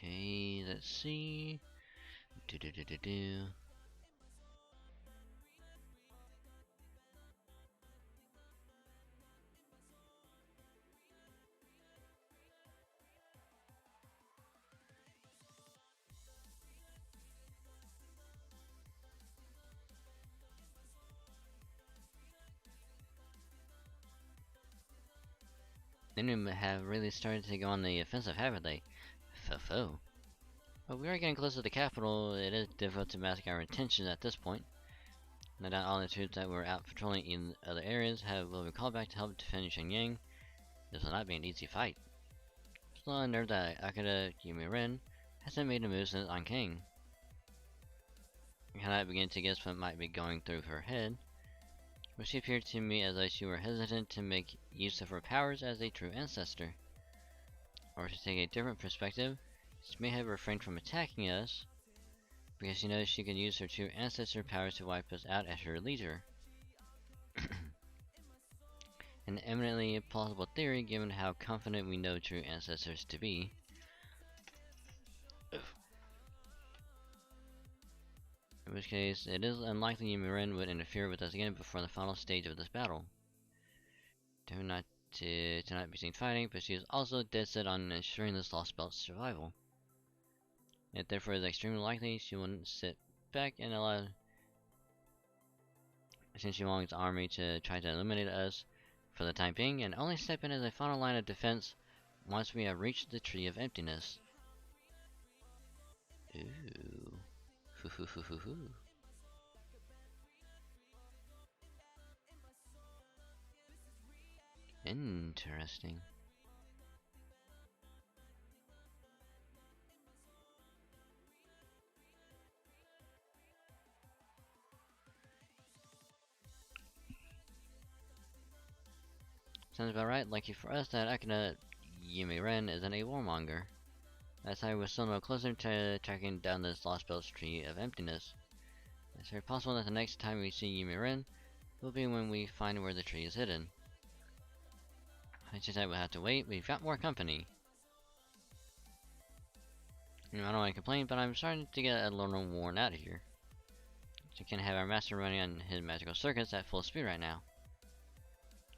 Okay, let's see. Do do do do do. Then we have really started to go on the offensive, haven't they? Fo. But we are getting close to the capital. It is difficult to mask our intentions at this point. No doubt all the troops that were out patrolling in other areas will be called back to help defend Shenyang. This will not be an easy fight. Still unnerved that Akira Yumiren hasn't made a move since on King. I cannot begin to guess what might be going through her head, but she appeared to me as though she were hesitant to make use of her powers as a true ancestor. Or to take a different perspective, she may have refrained from attacking us because she knows she can use her true ancestor powers to wipe us out at her leisure. An eminently plausible theory given how confident we know true ancestors to be. In which case, it is unlikely Yumiren would interfere with us again before the final stage of this battle. To not be seen fighting, but she is also dead set on ensuring this lost belt's survival. It therefore is extremely likely she will sit back and allow Shinshi Wong's army to try to eliminate us for the time being, and only step in as a final line of defense once we have reached the Tree of Emptiness. Ooh. Hoo. Interesting. Sounds about right. Lucky for us that Akina Yumiren isn't a warmonger. That's how we're still no closer to tracking down this Lost Belt's Tree of Emptiness. It's very possible that the next time we see Yumiren will be when we find where the tree is hidden. I just said we'll have to wait. We've got more company. I don't want to complain, but I'm starting to get a little worn out of here. We can't have our master running on his magical circuits at full speed right now.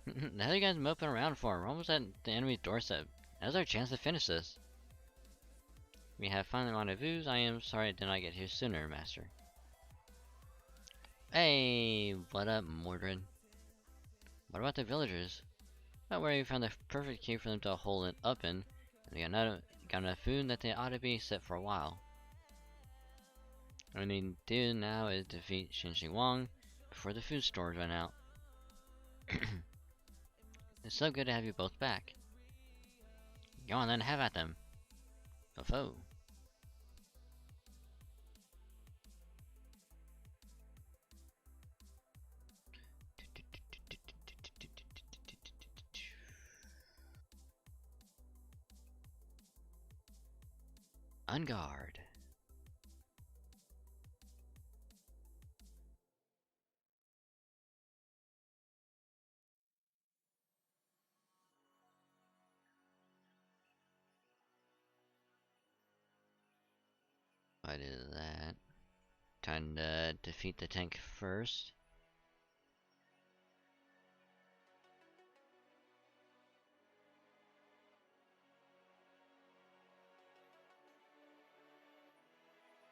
The hell are you guys moping around for? We're almost at the enemy's doorstep. Now's our chance to finish this. We have finally rendezvous. I am sorry I did not get here sooner, master. Hey, what up, Mordred? What about the villagers? Not worry, we found the perfect cave for them to hold it up in. And we got enough food that they ought to be set for a while. What we need to do now is defeat Shinshi Wong before the food stores run out. It's so good to have you both back. Go on then, have at them. Fo. On guard. What is that? Time to defeat the tank first.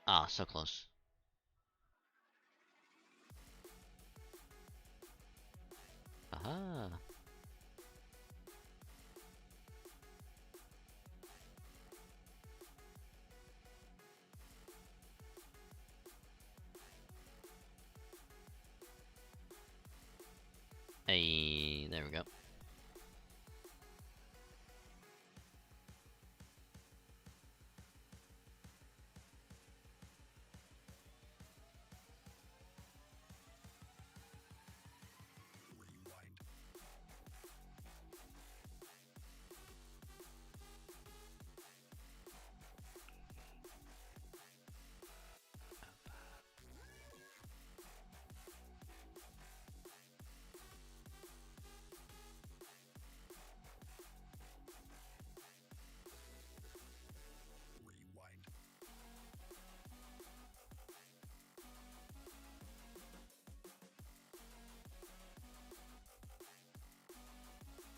Ah, so close. Aha. Hey, there we go.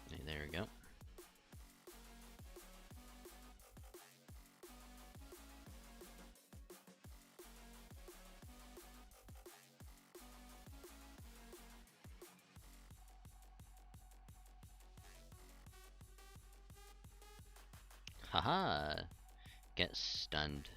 Hey, there we go. Haha. Get stunned.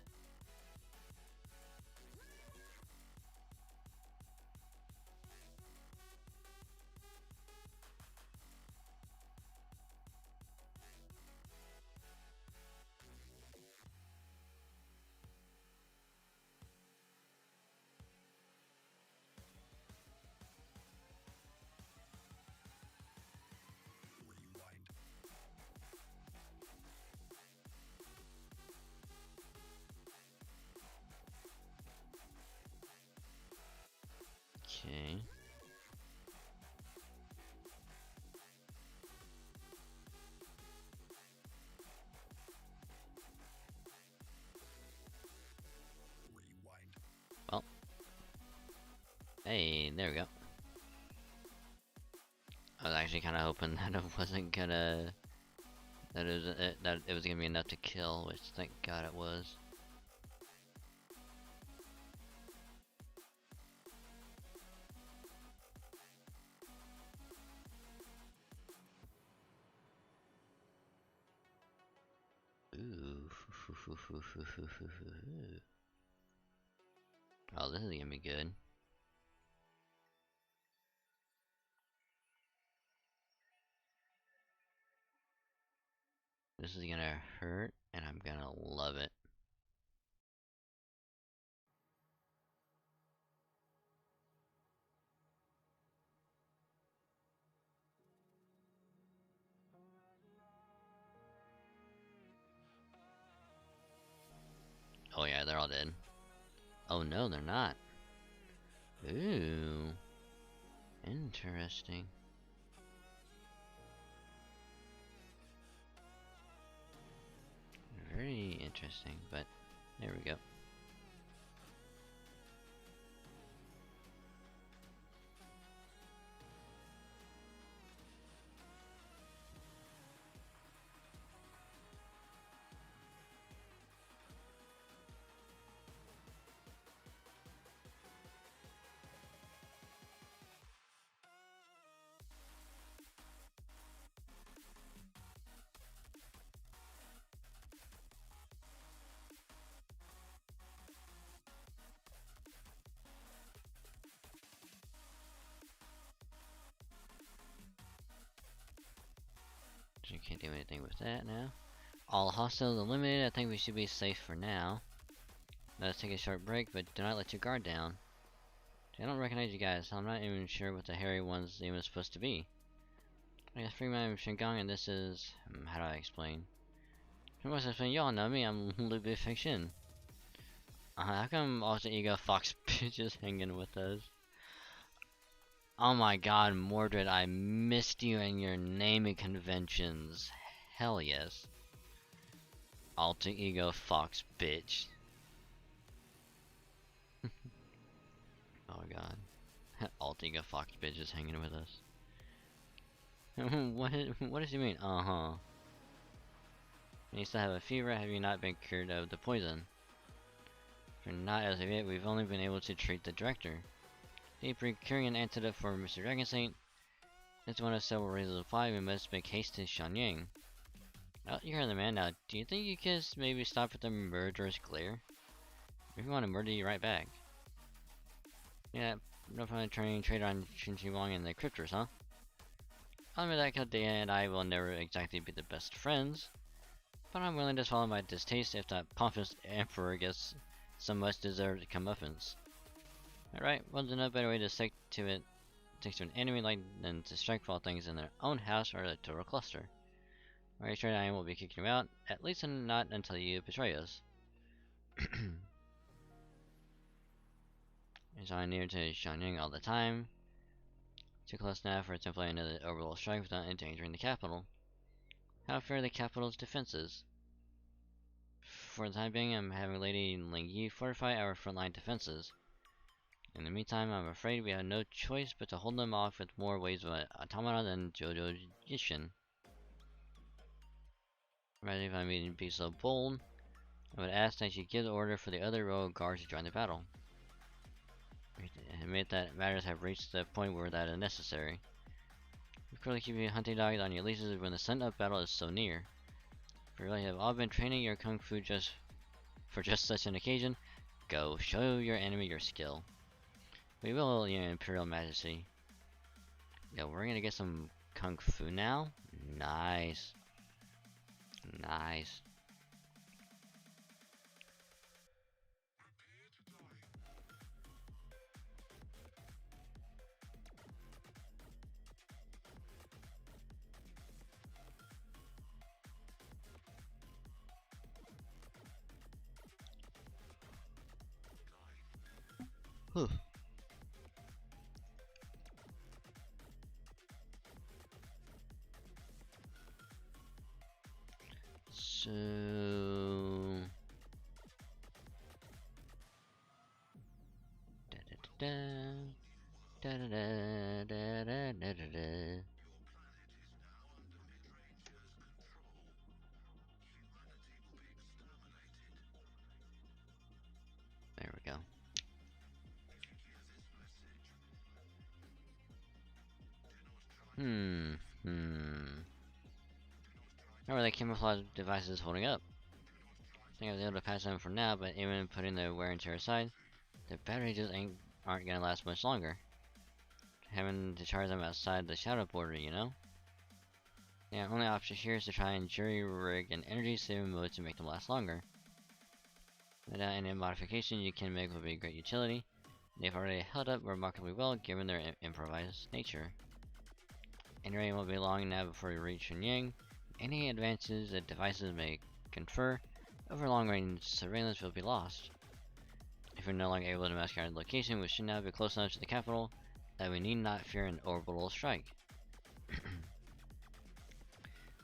Okay. Well. Hey, there we go. I was actually kind of hoping that it wasn't gonna... that it was gonna be enough to kill, which thank God it was. Oh, this is gonna be good. This is gonna hurt, and I'm gonna love it. Oh yeah, they're all dead. Oh no, they're not. Ooh. Interesting. Very interesting, but there we go. So you can't do anything with that now. All hostiles eliminated. I think we should be safe for now. Let's take a short break, but do not let your guard down. I don't recognize you guys. I'm not even sure what the hairy one's even supposed to be. I guess free my Shingang, and this is how do I explain? Y'all know me. I'm Luby Fiction. How come Alter Ego Fox Bitch is hanging with us? Oh my god, Mordred, I missed you and your naming conventions. Hell yes. Alter Ego Fox Bitch. Oh my god. Alter Ego Fox Bitch is hanging with us. What does he mean? You still have a fever, have you not been cured of the poison? For not as of yet, we've only been able to treat the director. Procuring an antidote for Mr. Dragon Saint. It's one of several reasons why we must make haste to Shanyang. Oh, you heard the man now. Do you think you could maybe stop with the murderous glare? If you want to murder you right back. Yeah, no point in turning traitor on Shinji Wang and the Cryptors, huh? I'll admit that Kadea and I will never exactly be the best friends, but I'm willing to swallow my distaste if that pompous emperor gets some much deserved comeuppance. Alright, well there's no better way to stick to an enemy like than to strike while things in their own house or a total cluster. Are you sure I won't be kicking you out? At least not until you betray us. Is I near to Shanyang all the time? Too close now for to play another orbital strike without endangering the capital. How fair are the capital's defenses? For the time being, I'm having Lady Lingyi fortify our frontline defenses. In the meantime, I'm afraid we have no choice but to hold them off with more waves of automata than Jojo Jishin. Rather, if I may be so bold, I would ask that you give the order for the other royal guards to join the battle. Admit that matters have reached the point where that is necessary. You clearly keep your hunting dogs on your leashes when the sun-up battle is so near. If you really have all been training your kung fu for just such an occasion, go show your enemy your skill. We will, your Imperial Majesty. Yeah, we're gonna get some kung fu now. Nice. Nice. Whew. So da da da da da da da da da. There we go. How are the camouflage devices holding up? think I was able to pass them for now, but even putting the wear and tear aside, the batteries just aren't gonna last much longer. Having to charge them outside the shadow border, you know? The only option here is to try and jury-rig an energy-saving mode to make them last longer. Without any modification you can make would be a great utility. They've already held up remarkably well given their improvised nature. Anyway, it won't be long now before we reach Shenyang. Any advances that devices may confer over long-range surveillance will be lost. If we're no longer able to mask our location, we should now be close enough to the capital that we need not fear an orbital strike.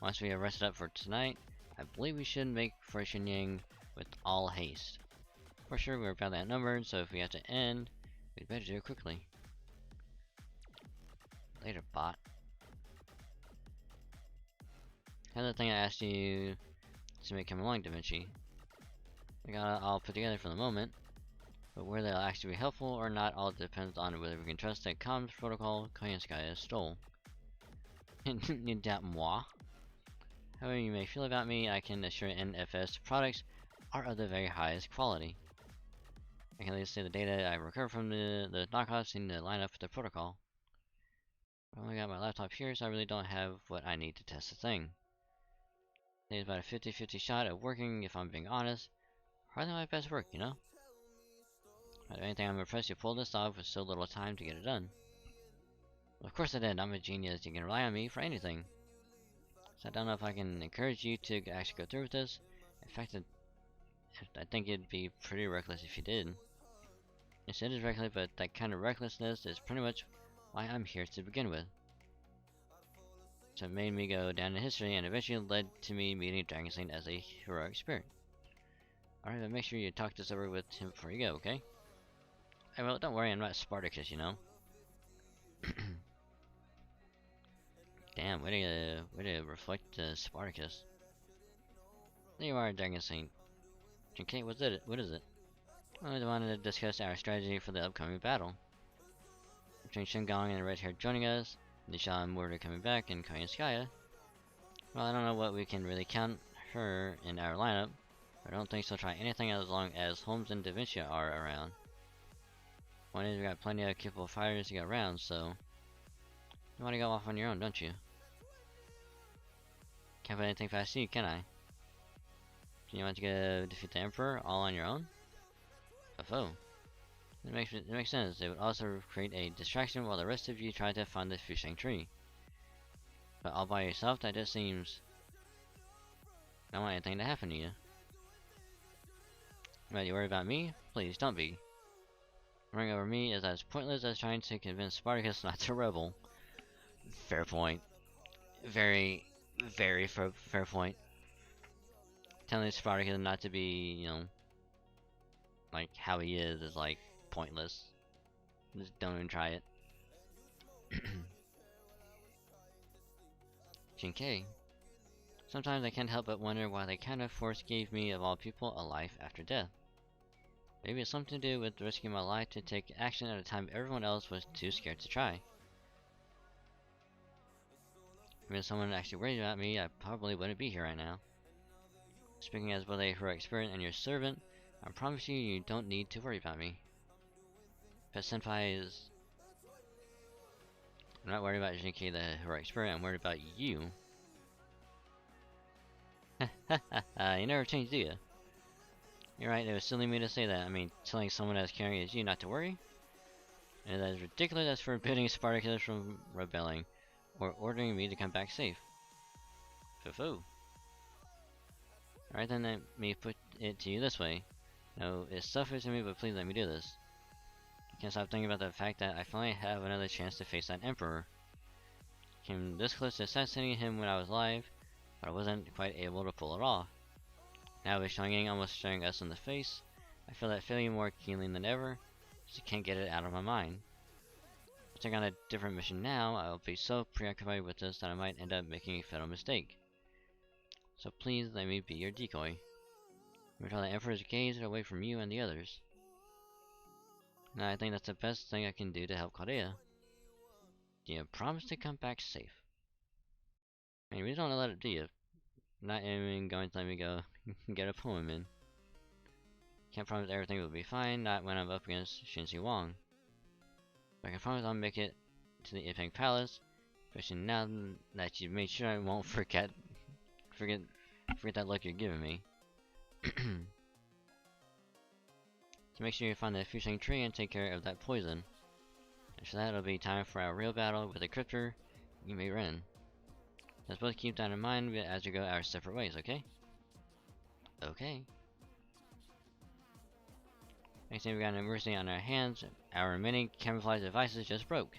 Once we have rested up for tonight, I believe we should make for Shenyang with all haste. For sure, we're badly outnumbered, so if we have to end, we'd better do it quickly. Later, bot. Another thing I asked you to make come along, Da Vinci. We got it all put together for the moment, but whether they'll actually be helpful or not all depends on whether we can trust that comms protocol Koyanskaya stole. You doubt moi? However you may feel about me, I can assure NFS products are of the very highest quality. I can at least say the data I recover from the knockoffs seem to line up with the protocol. I've only got my laptop here, so I really don't have what I need to test the thing. It's about a 50-50 shot at working, if I'm being honest. Hardly my best work, you know? If anything, I'm impressed you pulled this off with so little time to get it done. Well, of course I did. I'm a genius. You can rely on me for anything. So I don't know if I can encourage you to actually go through with this. In fact, I think it'd be pretty reckless if you did. Yes, it is reckless, but that kind of recklessness is pretty much why I'm here to begin with. So it made me go down in history and eventually led to me meeting Dragon Saint as a heroic spirit. Alright, but make sure you talk this over with him before you go, okay? Hey, well, don't worry, I'm not Spartacus, you know? Damn, way to reflect Spartacus. There you are, Dragon Saint. Okay, what is it? I wanted to discuss our strategy for the upcoming battle. Between Shingang and the Red Hair joining us, Nisha and Murder coming back, and Koyanskaya. Well, I don't know what we can really count her in our lineup, but I don't think she'll try anything as long as Holmes and Da Vinci are around. One is we got plenty of capable fighters to go around, so you want to go off on your own, don't you? Can't put anything past you, can I? You want to go defeat the Emperor all on your own? Oh, it makes sense. It would also create a distraction while the rest of you try to find the Fusheng tree. But all by yourself, that just seems... I don't want anything to happen to you. Right, you worry about me? Please, don't be. Worrying over me is as pointless as trying to convince Spartacus not to rebel. Fair point. Very fair point. Telling Spartacus not to be, you know, like how he is like pointless. Just don't even try it. Jinkei. Sometimes I can't help but wonder why the kind of force gave me, of all people, a life after death. Maybe it's something to do with risking my life to take action at a time everyone else was too scared to try. If someone actually worried about me, I probably wouldn't be here right now. Speaking as both a heroic spirit and your servant, I promise you, you don't need to worry about me. But Senpai is... I'm not worried about Jinkei the heroic spirit, I'm worried about you. You never change, do you? You're right, it was silly of me to say that. I mean, telling someone as caring as you not to worry? And that is ridiculous as forbidding Spartacus from rebelling, or ordering me to come back safe. Foo-foo. Alright then, let me put it to you this way. No, it suffers to me, but please let me do this. I can't stop thinking about the fact that I finally have another chance to face that Emperor. Came this close to assassinating him when I was alive, but I wasn't quite able to pull it off. Now with Xiangyang almost staring us in the face, I feel that feeling more keenly than ever, just can't get it out of my mind. If I take on a different mission now, I'll be so preoccupied with this that I might end up making a fatal mistake. So please let me be your decoy. Remember how the Emperor's gaze away from you and the others. Now I think that's the best thing I can do to help Korea. Do you promise to come back safe? I mean, we don't let it, do you? Not even going to let me go get a poem in. Can't promise everything will be fine, not when I'm up against Shinzi Wang. But I can promise I'll make it to the Iping Palace, especially now that you've made sure I won't forget that look you're giving me. So make sure you find the Fusang tree and take care of that poison. After that, it'll be time for our real battle with the Cryptor, Yume Ren. Let's both keep that in mind as we go our separate ways, okay? Okay. Next thing we got an emergency on our hands. Our many camouflage devices just broke.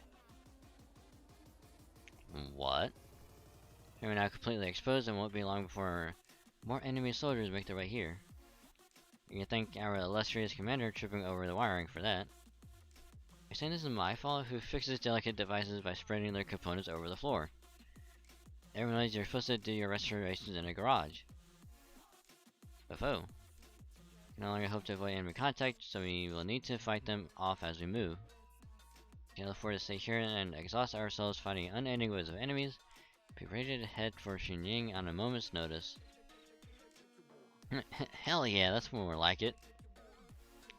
What? We're now completely exposed and won't be long before more enemy soldiers make their way here. You can thank our illustrious commander tripping over the wiring for that. You're saying this is my fault? Who fixes delicate devices by spreading their components over the floor? Everyone knows you're supposed to do your restorations in a garage. FO. No longer hope to avoid enemy contact, so we will need to fight them off as we move. We can afford to stay here and exhaust ourselves fighting unending waves of enemies. Be ready to head for Xinying on a moment's notice. Hell yeah, that's more like it.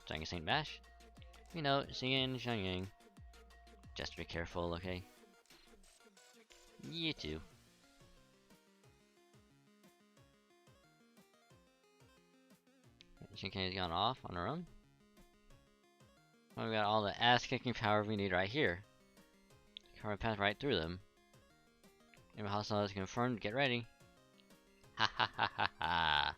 Sang Saint Bash? You know, singing Xinying. Just be careful, okay? You too. Shinkan's gone off on her own. Well, we got all the ass-kicking power we need right here. Carve a path right through them. Enemy hostile is confirmed. Get ready. Ha ha ha ha ha.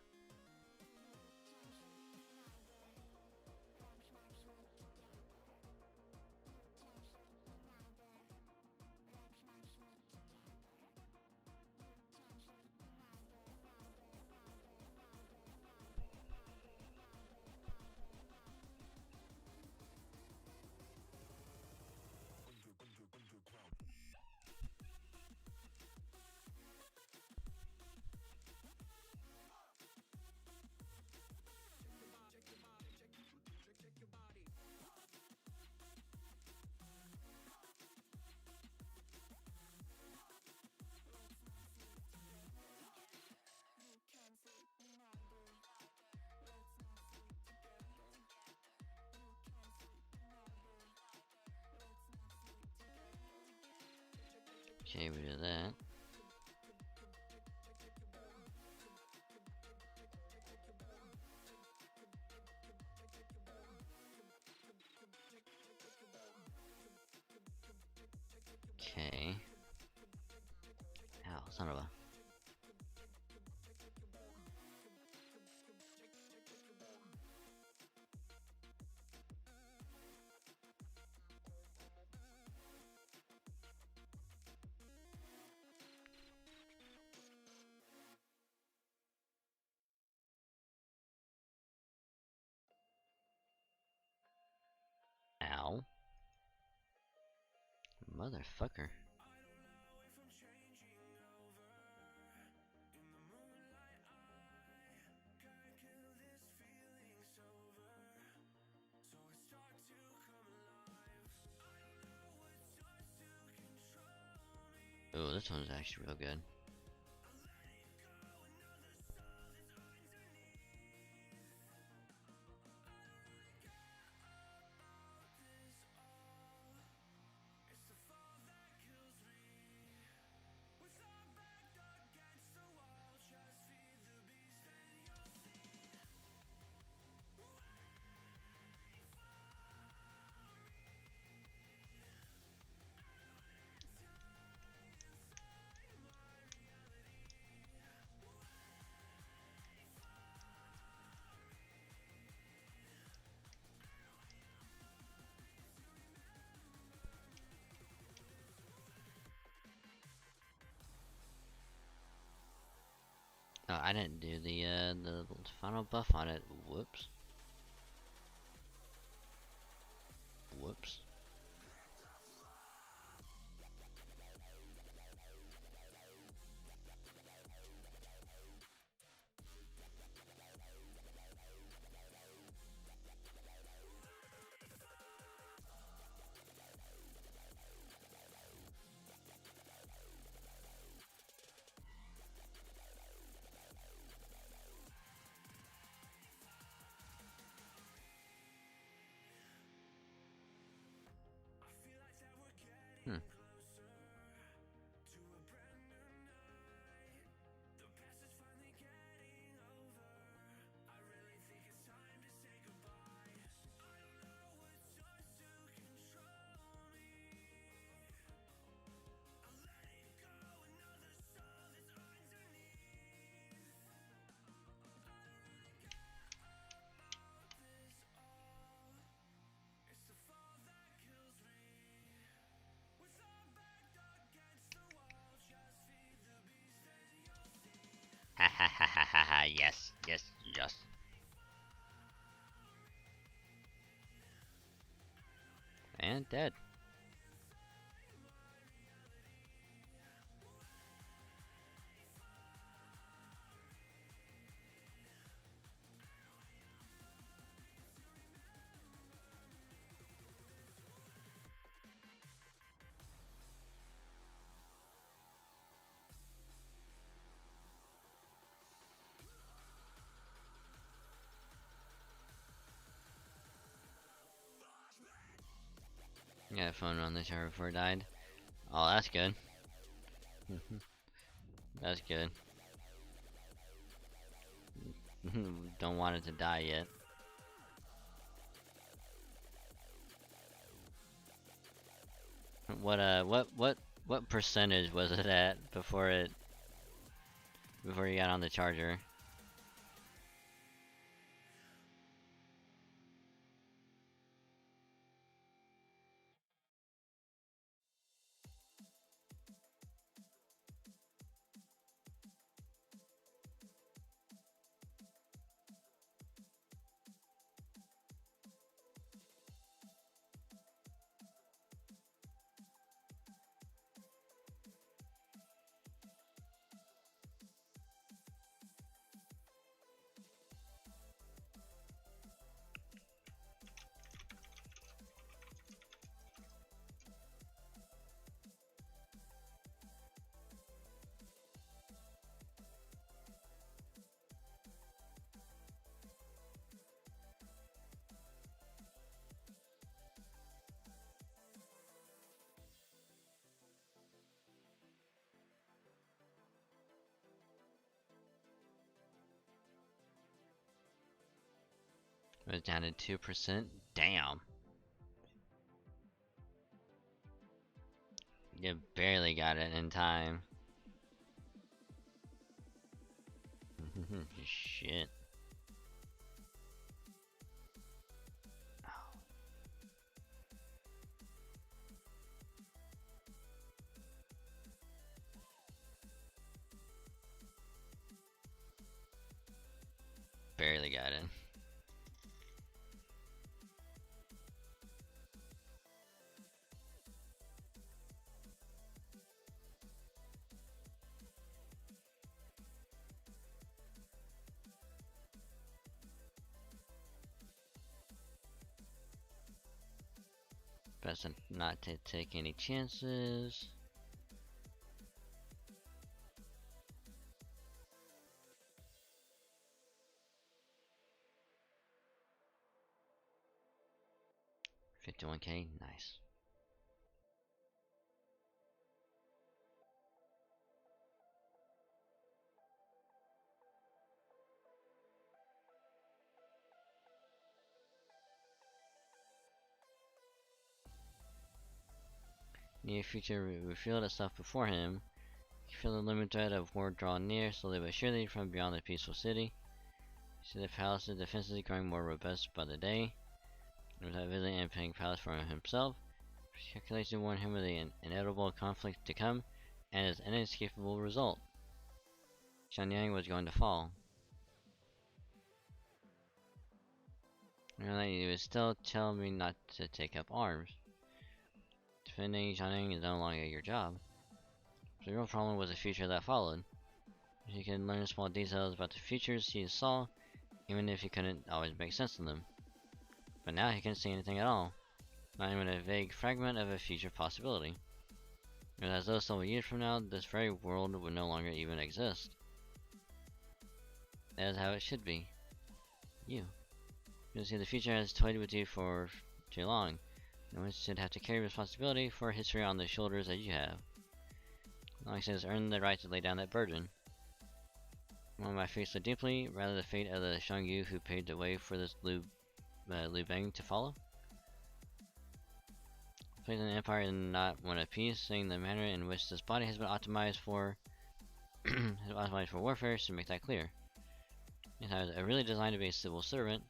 Okay, we do that. Okay. Ow, son of a. Ow. Motherfucker. Oh, this one's actually real good. Oh, I didn't do the final buff on it. Whoops. Whoops. Hmm. Ha ha ha ha ha ha, yes, yes, yes. And dead. Yeah, phone on the tower before it died. Oh, that's good. That's good. Don't want it to die yet. What percentage was it at before you got on the charger? It was down to 2%. Damn. You barely got it in time. Shit. Barely got it. Best not to take any chances. $51K, nice. Near future revealed itself before him. He felt the limit threat of war draw near, slowly but surely, from beyond the peaceful city. He see the palace's defenses growing more robust by the day. Without visiting and paying palace for himself, calculation warned him of the inevitable conflict to come, and its inescapable result. Xianyang was going to fall. He would still tell me not to take up arms. Defending Xianyang is no longer your job. The real problem was the future that followed. He could learn small details about the futures he saw, even if he couldn't always make sense of them. But now he couldn't see anything at all, not even a vague fragment of a future possibility. It was as though several years from now, this very world would no longer even exist. That is how it should be. You see, the future has toyed with you for too long. No one should have to carry responsibility for history on the shoulders that you have. Long since earned the right to lay down that burden. One my fate so deeply, rather the fate of the Shangyu who paved the way for this Liu Bang to follow. Place in the empire and not one of peace, saying the manner in which this body has been optimized for warfare should make that clear. If I was really designed to be a civil servant,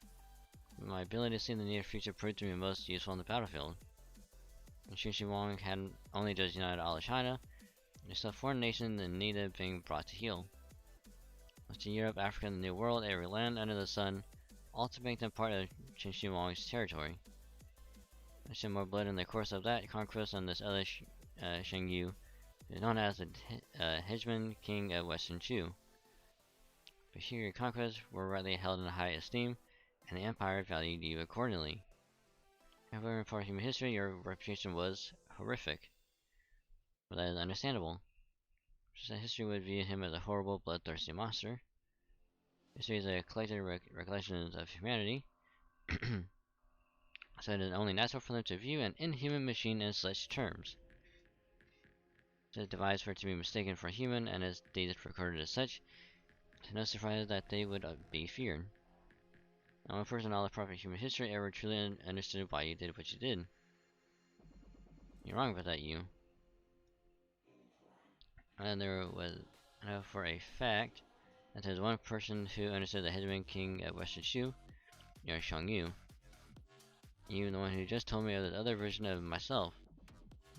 my ability to see in the near future proved to be most useful on the battlefield. When Qin Wang had only just united all of China, there was still a foreign nation in need of being brought to heel. Western Europe, Africa, and the New World, every land under the sun, all to make them part of Qin Wang's territory. I shed more blood in the course of that conquest than this other Shangyu, who is known as the hegemon king of Western Chu. But here your conquests were rightly held in high esteem, and the empire valued you accordingly. However, for human history, your reputation was horrific. But that is understandable. Just that history would view him as a horrible, bloodthirsty monster. History is a collected recollection of humanity, so it is only natural for them to view an inhuman machine in such terms. It is devised for it to be mistaken for human, and as deeds recorded as such, it is no surprise that they would be feared. No one person in all of proper human history ever truly understood why you did what you did. You're wrong about that, you. And there was, I know for a fact, that there's one person who understood the hegemon king of Western Shu, you're Shangyu. You, the one who just told me of the other version of myself.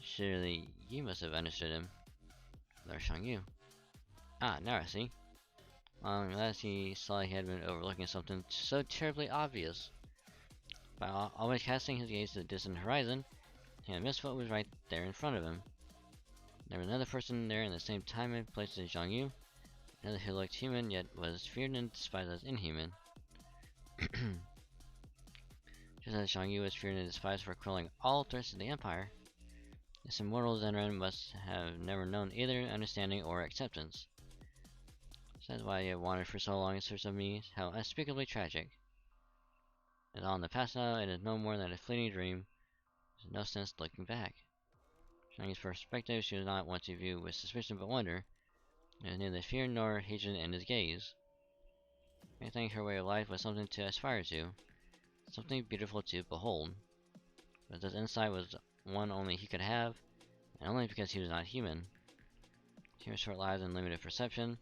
Surely you must have understood him. There's Shangyu. Ah, now I see. Long last he saw he had been overlooking something so terribly obvious. By always casting his gaze to the distant horizon, he had missed what was right there in front of him. There was another person there in the same time and place as Zhang Yu, another who looked human yet was feared and despised as inhuman. Just as Zhang Yu was feared and despised for quelling all threats to the Empire, this immortal Zenran must have never known either understanding or acceptance. That's why you have wandered for so long in search of me. How unspeakably tragic. It is all in the past now, it is no more than a fleeting dream. There's no sense looking back. From his perspective, she does not want to view with suspicion but wonder. There is neither fear nor hatred in his gaze. I think her way of life was something to aspire to, something beautiful to behold. But this insight was one only he could have, and only because he was not human. Human short lives and limited perception,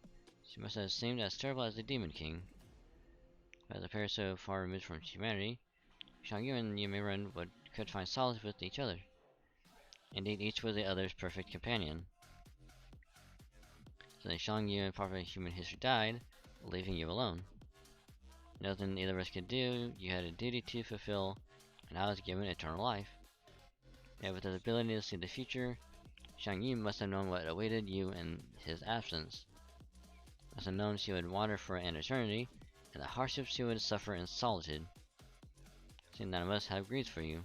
she must have seemed as terrible as the Demon King. But as a pair so far removed from humanity, Shangyu and Yumiren could find solace with each other. Indeed, each was the other's perfect companion. So then Shangyu and part of human history died, leaving you alone. Nothing either of us could do, you had a duty to fulfill, and I was given eternal life. Yet with his ability to see the future, Shangyu must have known what awaited you in his absence. Must have known she would wander for an eternity, and the hardships she would suffer in solitude. Seeing that I must have grieved for you.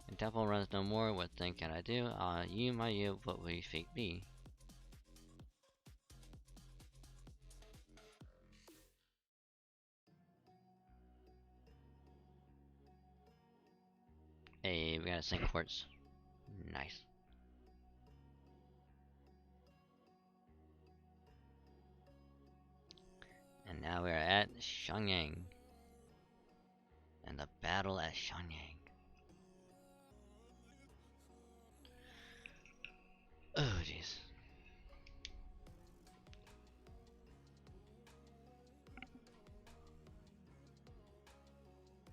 The temple runs no more, what then can I do? Ah, you, my you, what will your fate be? Hey, we got a Saint Quartz. Nice. And now we are at Xiangyang. And the battle at Xiangyang. Oh, jeez.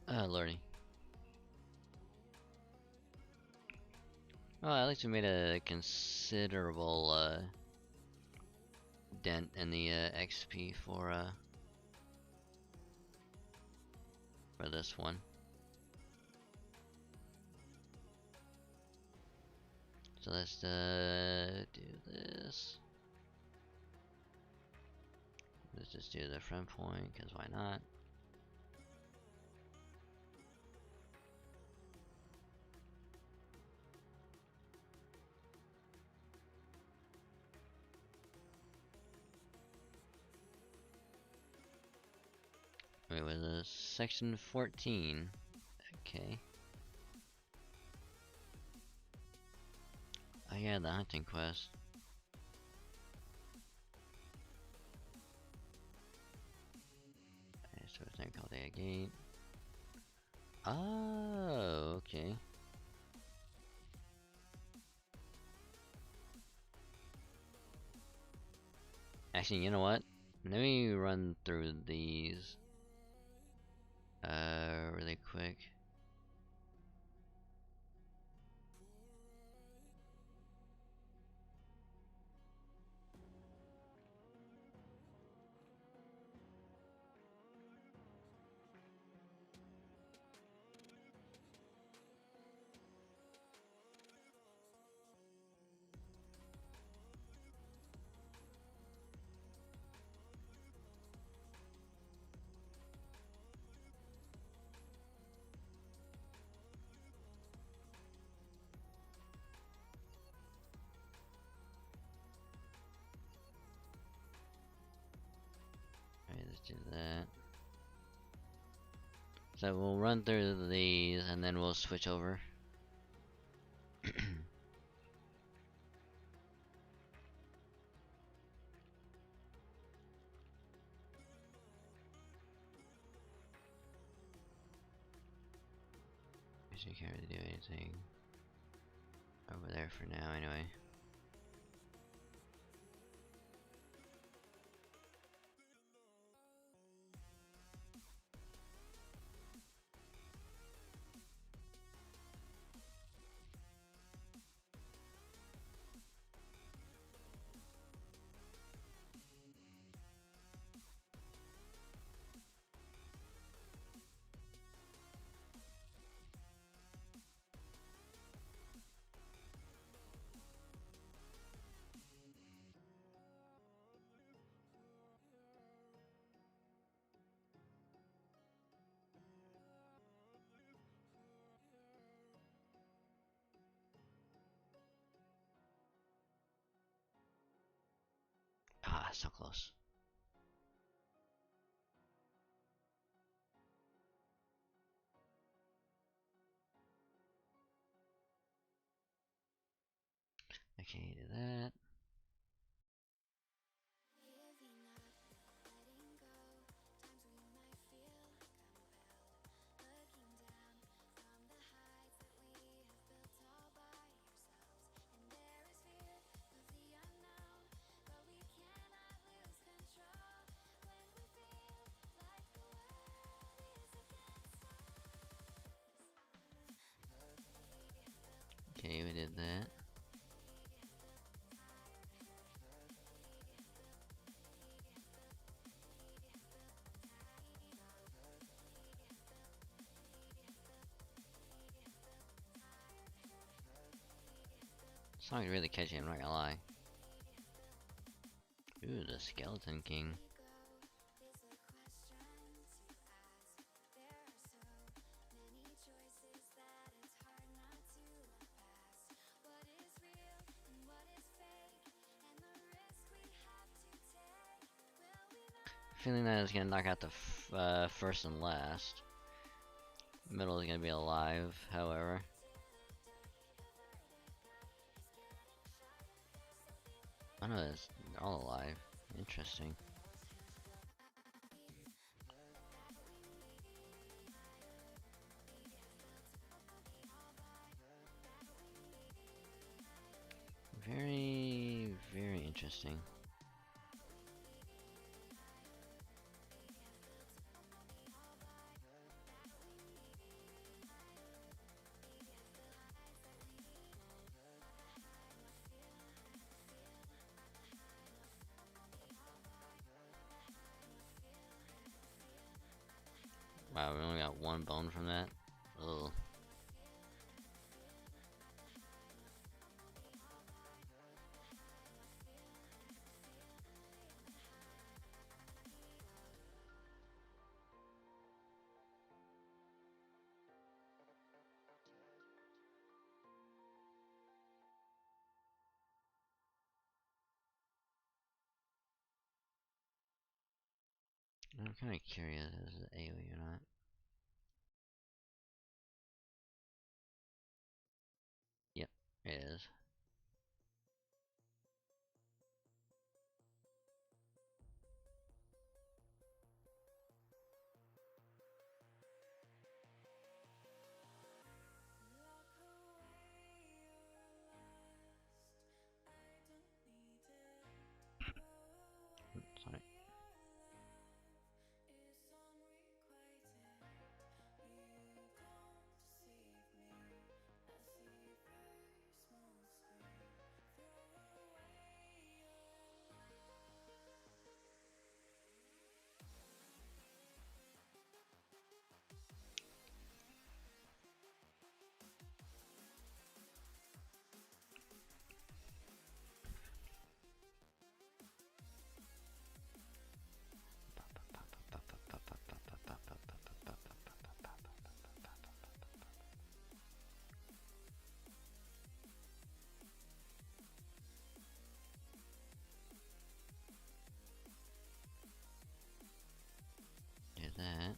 Oh, lordy. Well, at least we made a considerable dent in the XP for this one. So let's do this. Let's just do the front point, because why not? Wait, was this section 14? Okay. Oh yeah, the hunting quest. Okay, so it's thing called a gate. Oh, okay. Actually, you know what? Let me run through these really quick. Alright, let's do that. So we'll run through these and then we'll switch over. Actually, can't really do anything over there for now, anyway. Ah, so close. Okay, do that. Okay, we did that. Song's really catchy, I'm not gonna lie. Ooh, the Skeleton King. Feeling that it's gonna knock out the first and last. Middle is gonna be alive, however. I know they're all alive. Interesting. Very, very interesting. Wow, we only got one bone from that. Ugh. I'm kind of curious if it's AoE or not. Yep, it is. Sorry. Do that.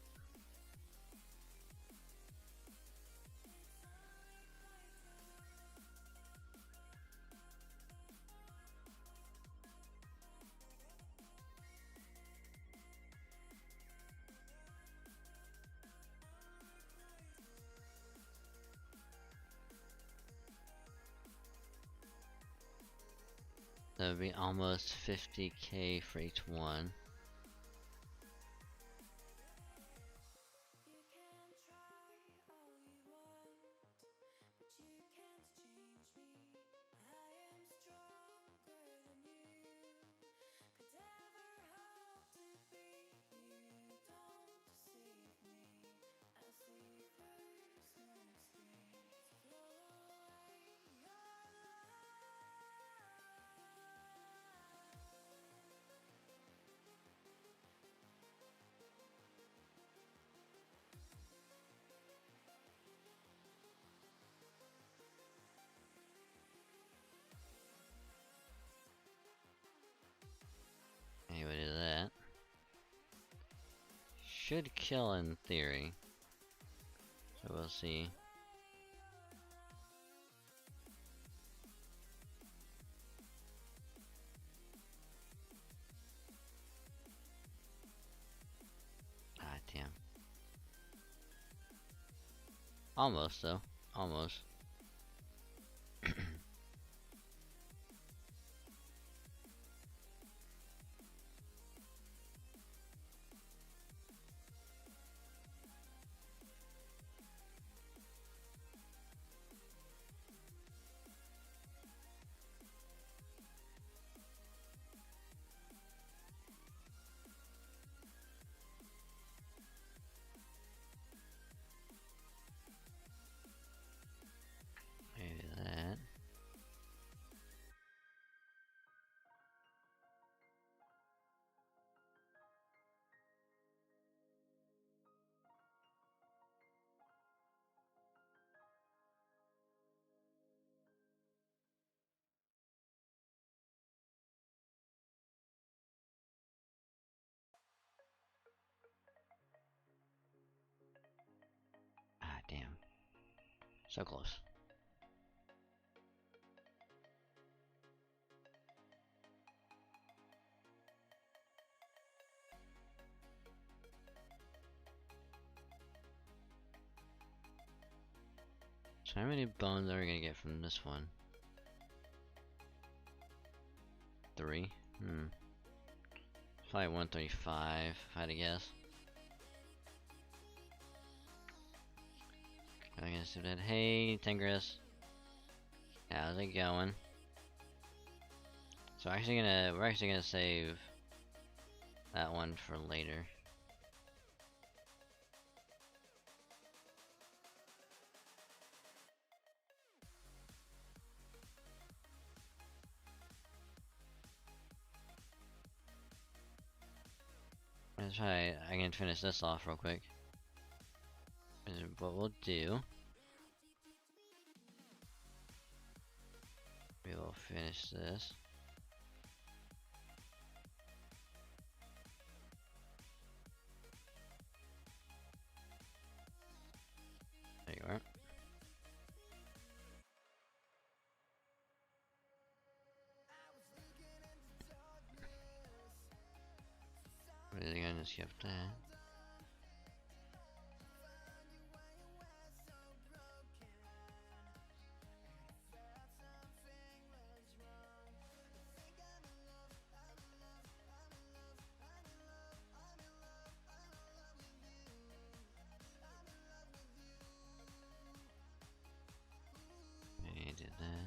That would be almost 50k for each one. Anyway, do that. Should kill in theory. So we'll see. Ah, damn. Almost, though. Almost. Maybe that. Ah, damn. So close. So how many bones are we gonna get from this one? 3? Probably 135, if I had to guess. I'm gonna do that. Hey, Tingris. How's it going? So we're actually gonna save that one for later. Let's try. I can finish this off real quick. What we'll do, we will finish this. skip that. Okay, did that.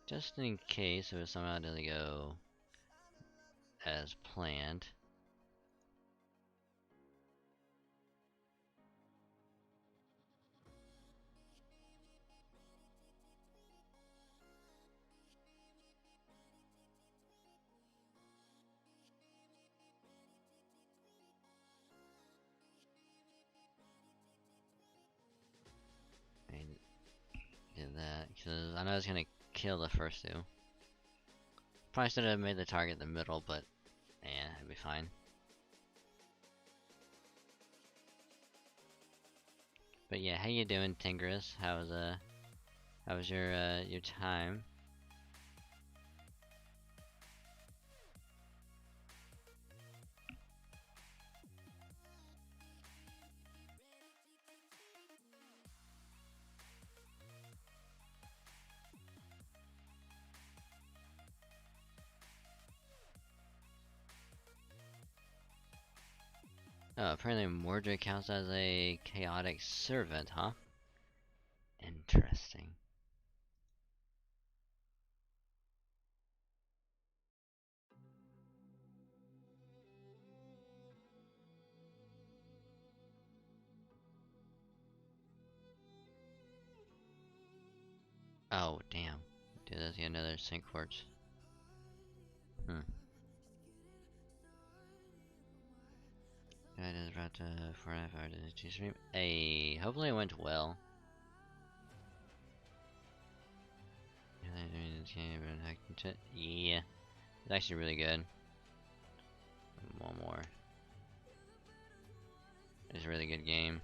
Just in case it was somehow doesn't go as planned. I did that because I know it's gonna kill the first two. Probably should have made the target the middle, but yeah, it'd be fine. But yeah, how you doing, Tigris? How was your time? Oh, apparently Mordred counts as a chaotic servant, huh? Interesting. Oh, damn. Dude, that's another sync quartz. Hmm. Guy is about to 4.5 hours to stream. Hey, hopefully it went well. Yeah, it's actually really good. One more. It's a really good game.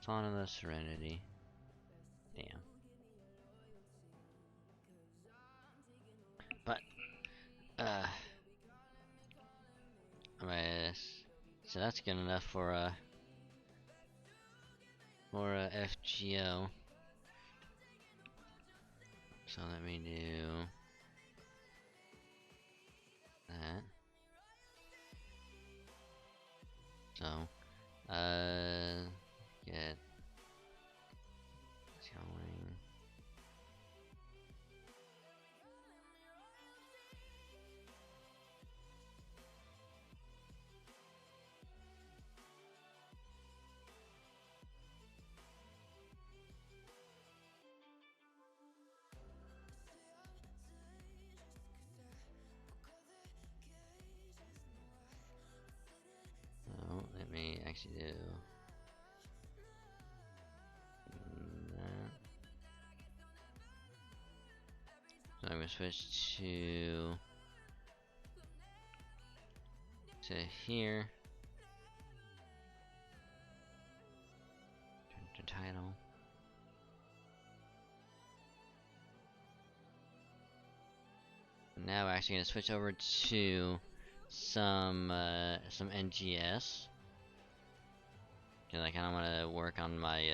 Song of the Serenity. Damn. But, so that's good enough for FGO. So let me do that. So, get going. So let me actually do that. So I'm gonna switch to here. Turn to title. Now we're actually gonna switch over to some NGS. Cause I kinda wanna work on my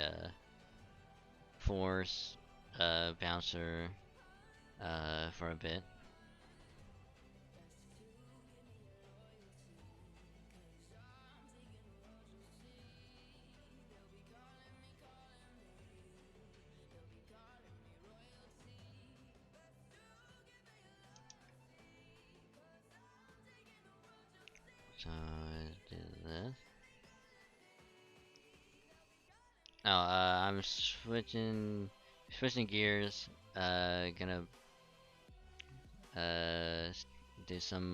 force bouncer for a bit. So do this. Oh, I'm switching gears. Gonna do some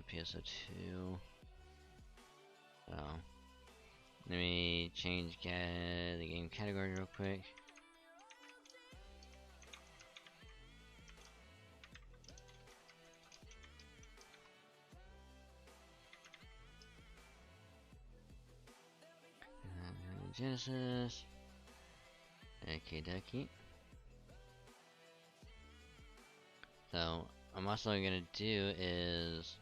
pso2. So let me change the game category real quick. Genesis. Okie dokie. So, I'm also gonna do is,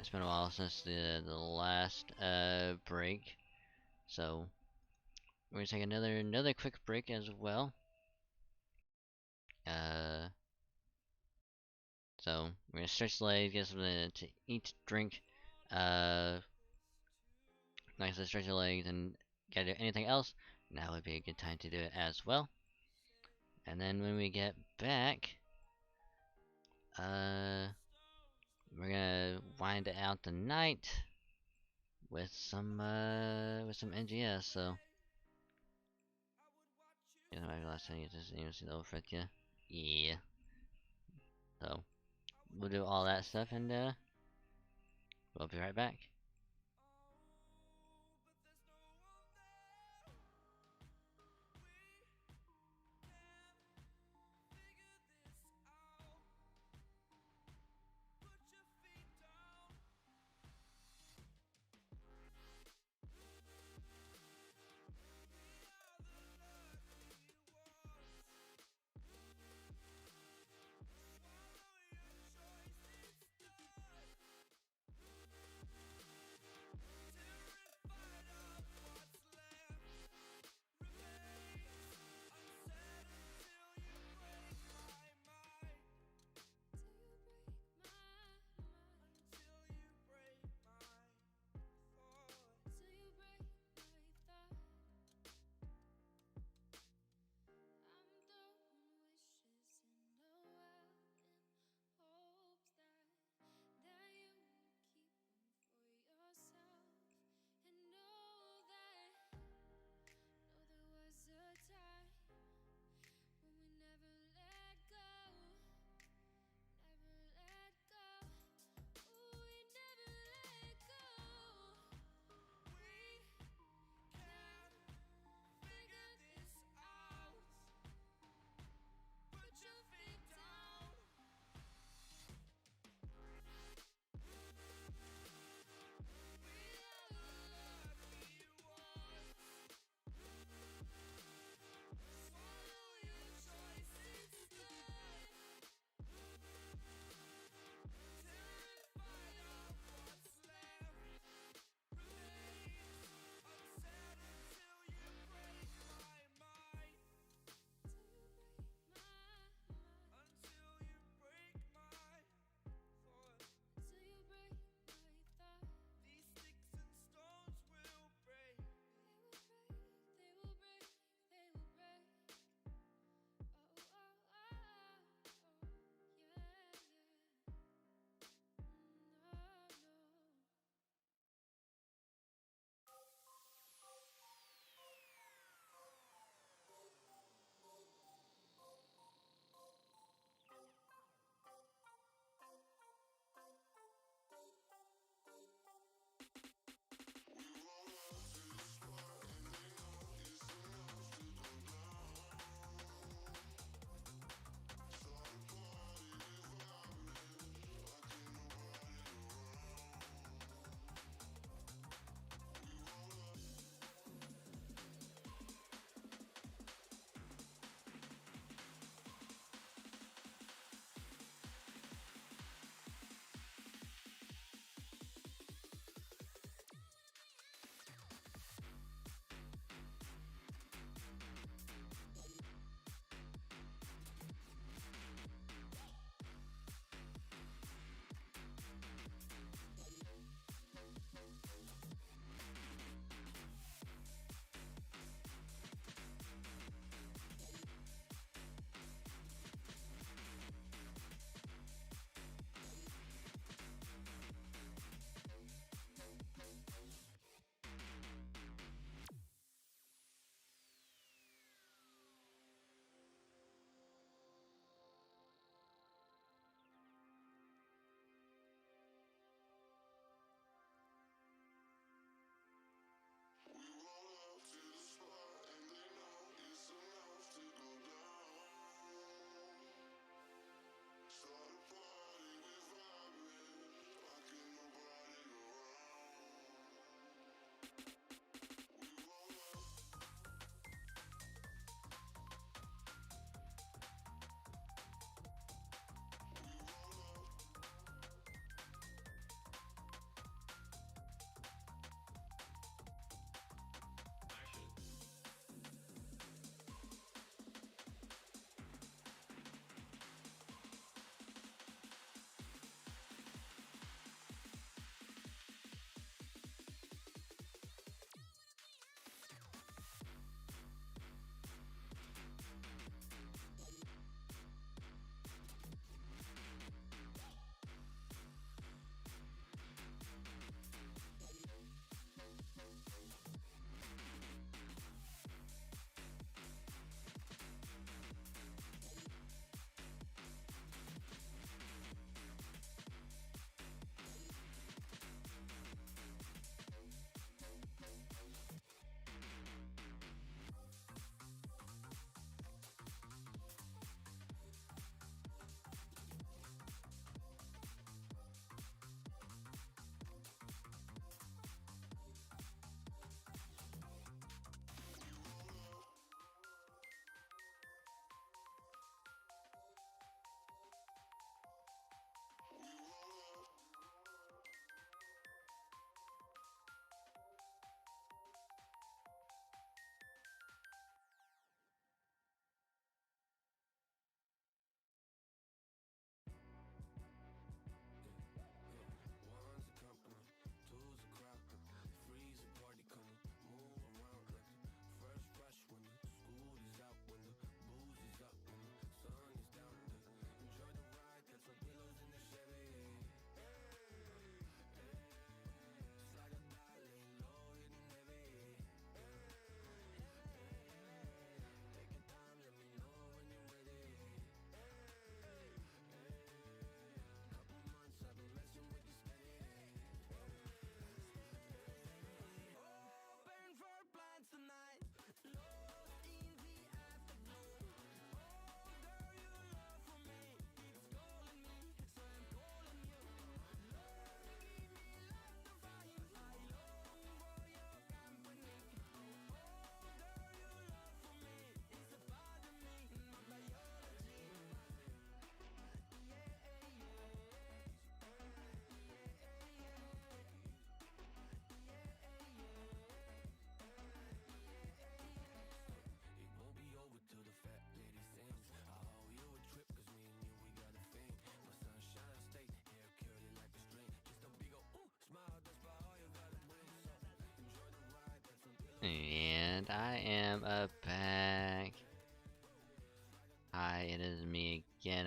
it's been a while since the last break, so we're gonna take another quick break as well. So we're gonna stretch the legs, get something to eat, drink. Like I said, stretch your legs, and gotta do anything else. Now would be a good time to do it as well. And then when we get back, we're gonna wind out the night with some NGS. So yeah, maybe last time you just see the over it, yeah. Yeah. So we'll do all that stuff, and we'll be right back.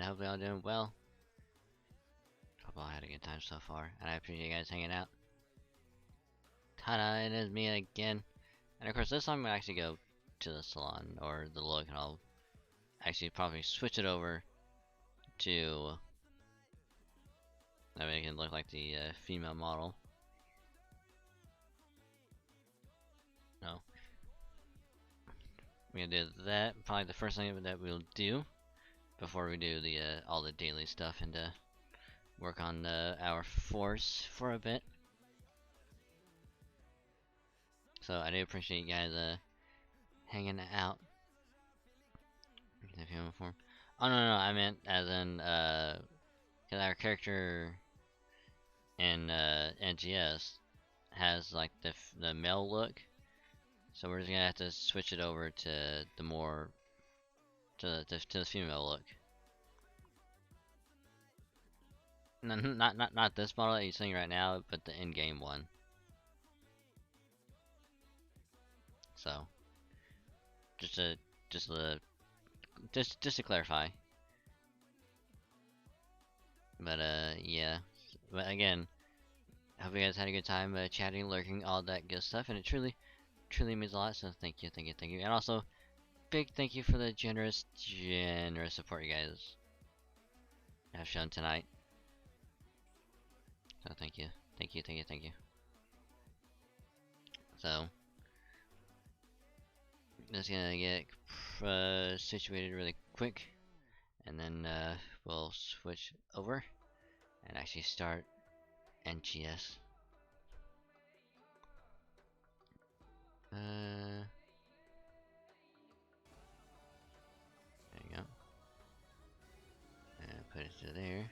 hope y'all doing well. Hope y'all had a good time so far, and I appreciate you guys hanging out. Ta-da! It is me again. And of course, this time I'm gonna actually go to the salon or the look, and I'll actually probably switch it over to that way it can look like the female model. No, we're gonna do that. Probably the first thing that we'll do before we do the all the daily stuff and work on our force for a bit. So I do appreciate you guys hanging out. Oh no, I meant as in because our character in NGS has like the male look, so we're just gonna have to switch it over to the more to the female look. No, not this model that you're seeing right now, but the in-game one. So just to clarify. But yeah. But again, I hope you guys had a good time chatting, lurking, all that good stuff, and it truly means a lot. So thank you, and also big thank you for the generous support you guys have shown tonight. So thank you. So just gonna get situated really quick, and then we'll switch over and actually start NGS. There you go. And put it to there.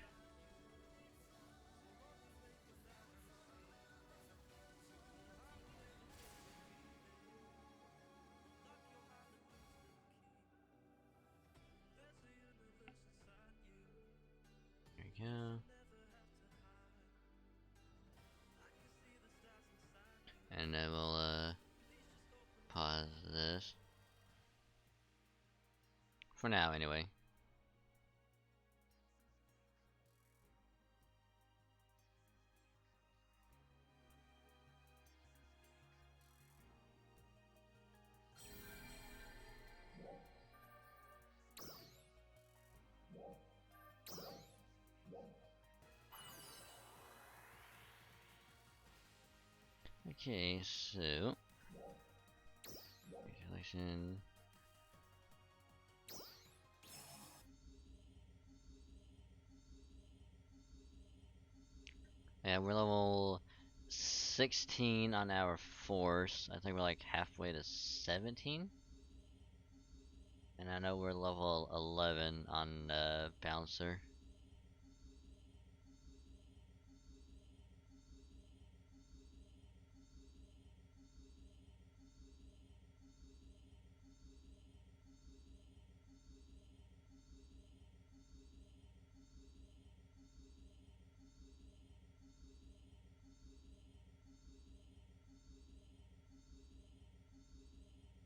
There we go. And then we'll pause this for now anyway. Okay, so calculation. Yeah, we're level 16 on our force. I think we're like halfway to 17. And I know we're level 11 on bouncer.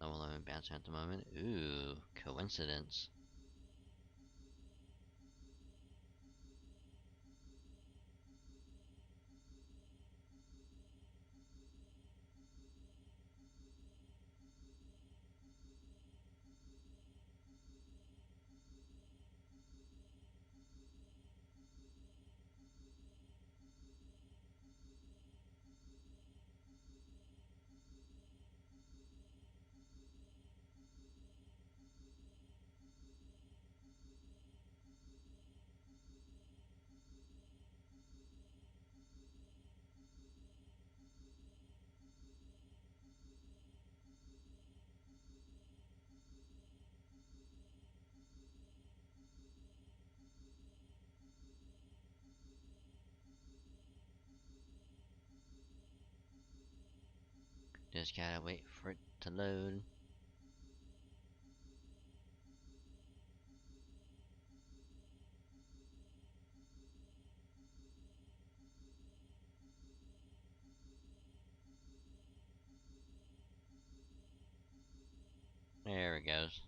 Level 11 bouncer at the moment. Ooh, coincidence. Just gotta wait for it to load. There it goes.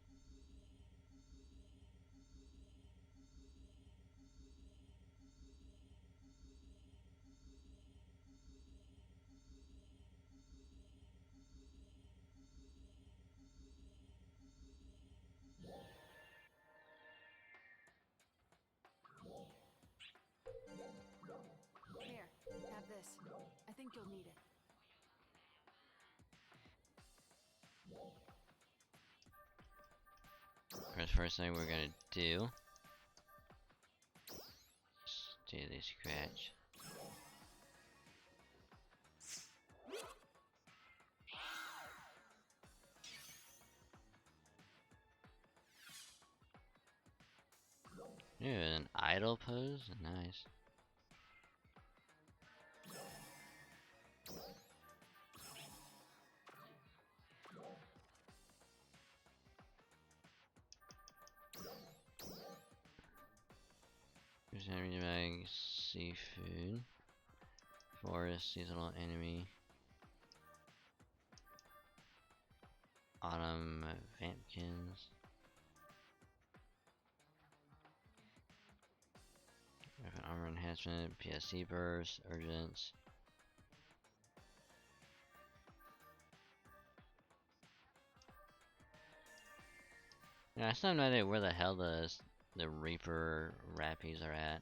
think you'll need it. First thing we're gonna do is do the scratch. Ooh, an idle pose? Nice. There's enemy bag, seafood, forest, seasonal enemy, autumn vampkins, weapon armor enhancement, PSC burst, urgence. Yeah, I still have no idea where the hell the Reaper Rappies are at.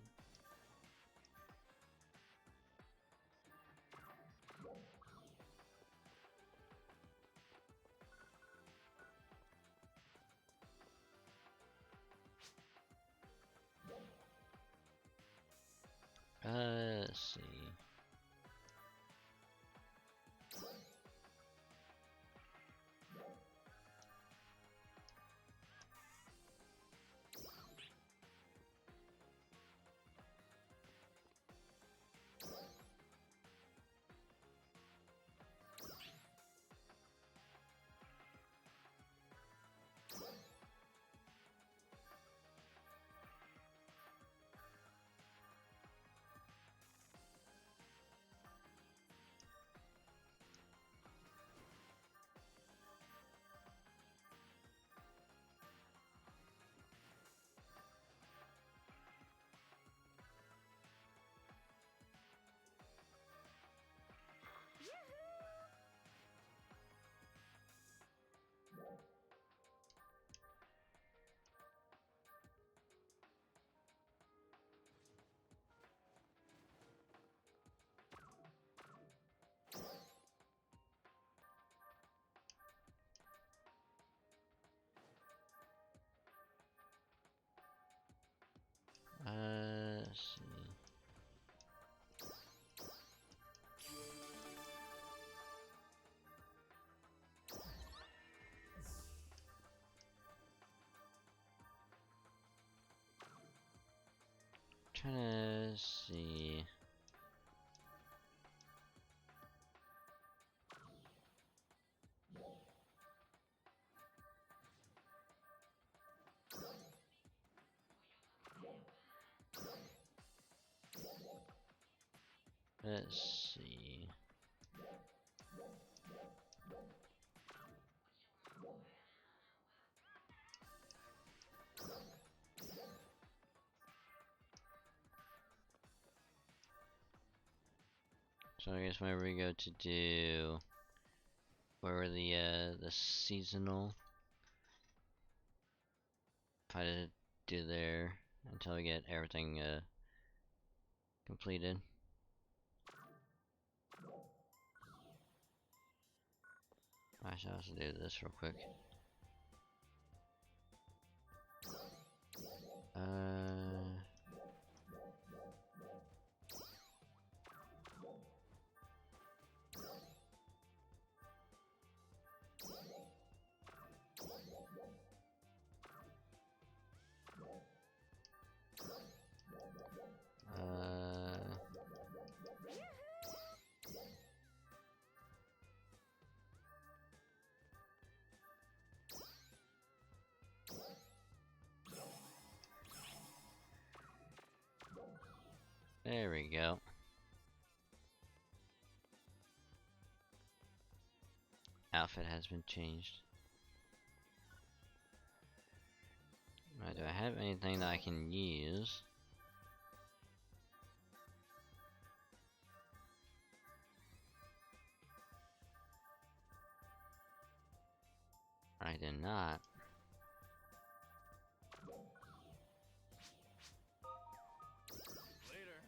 Let's see. Let's see. Trying to see. Let's see. So I guess whenever we go to do where were the seasonal, try to do there until we get everything completed. I should also do this real quick. There we go. Outfit has been changed. Right, do I have anything that I can use? I did not. Later.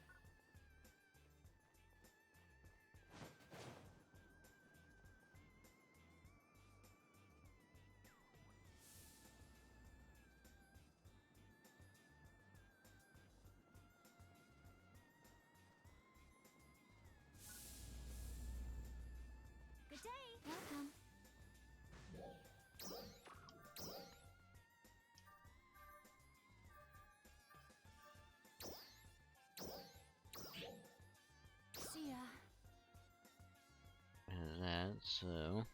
So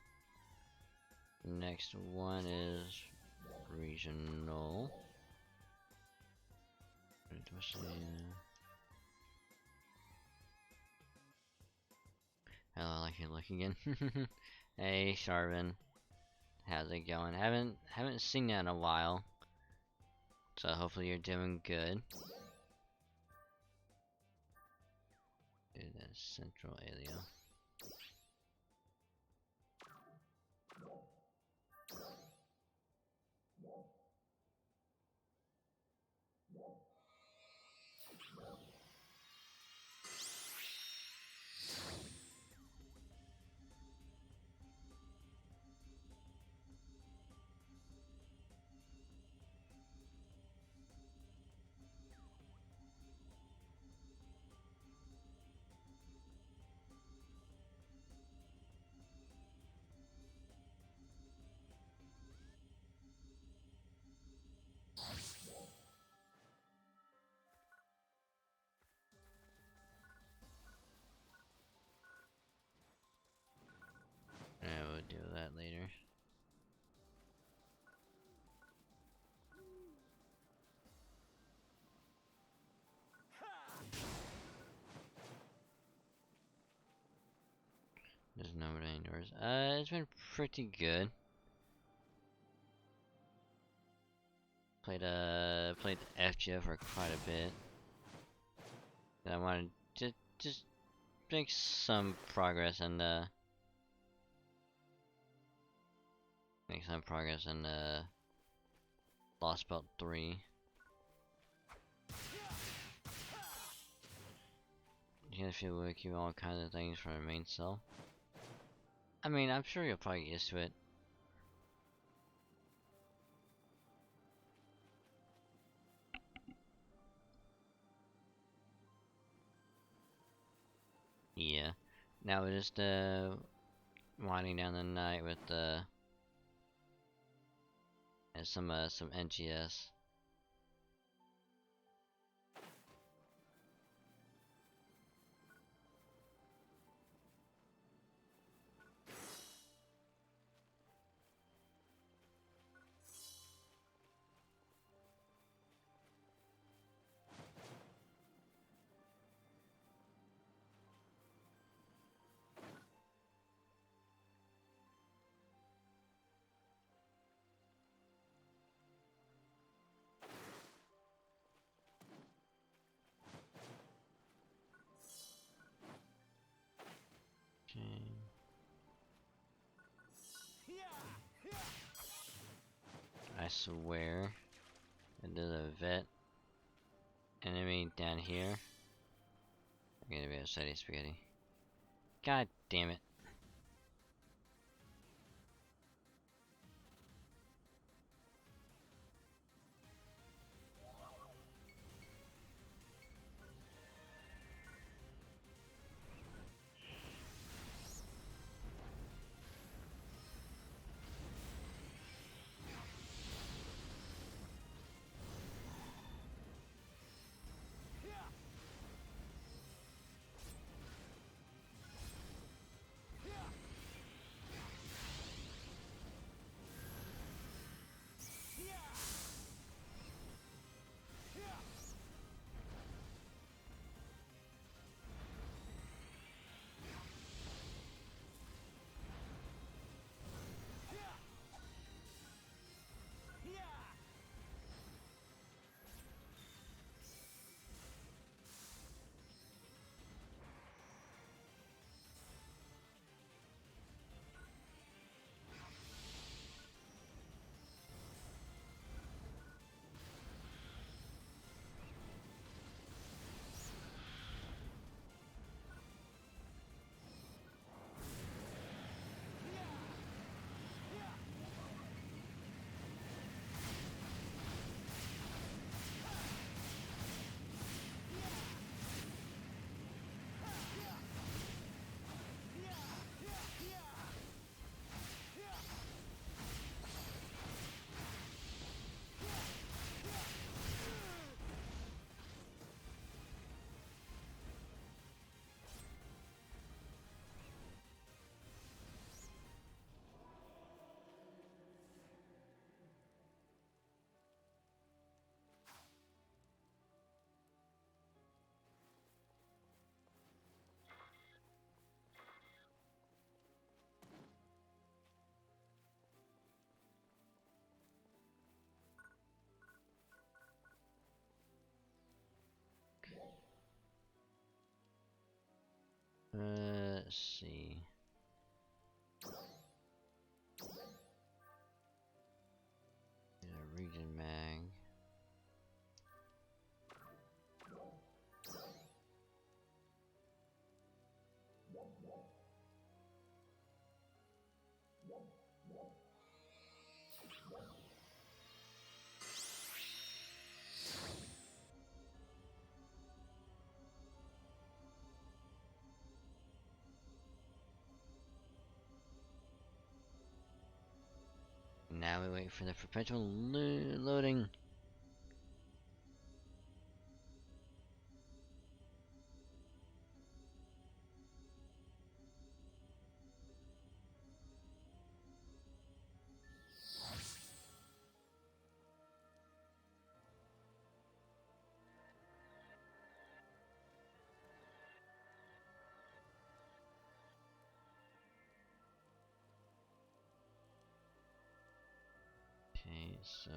next one is regional. Hello, I like your look again. Hey, Sharvin, how's it going? Haven't seen you in a while, so hopefully you're doing good. Dude, that's central area. Yeah, we'll do that later. There's nobody indoors. It's been pretty good. Played FGO for quite a bit. And I wanted to just make some progress and Lost Belt 3. You gotta feel like you all kinds of things from the main cell. I mean, I'm sure you'll probably get used to it. Yeah. Now we're just winding down the night with some NGS. I swear, there's a vet enemy down here. I'm gonna be outside spaghetti. God damn it. Let's see. Region mag. Now we wait for the perpetual loading. Okay, so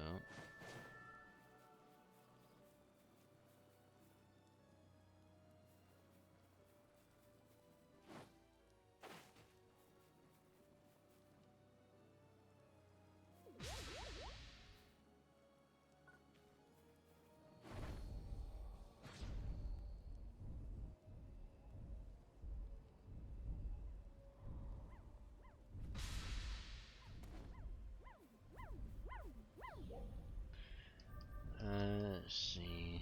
let's see.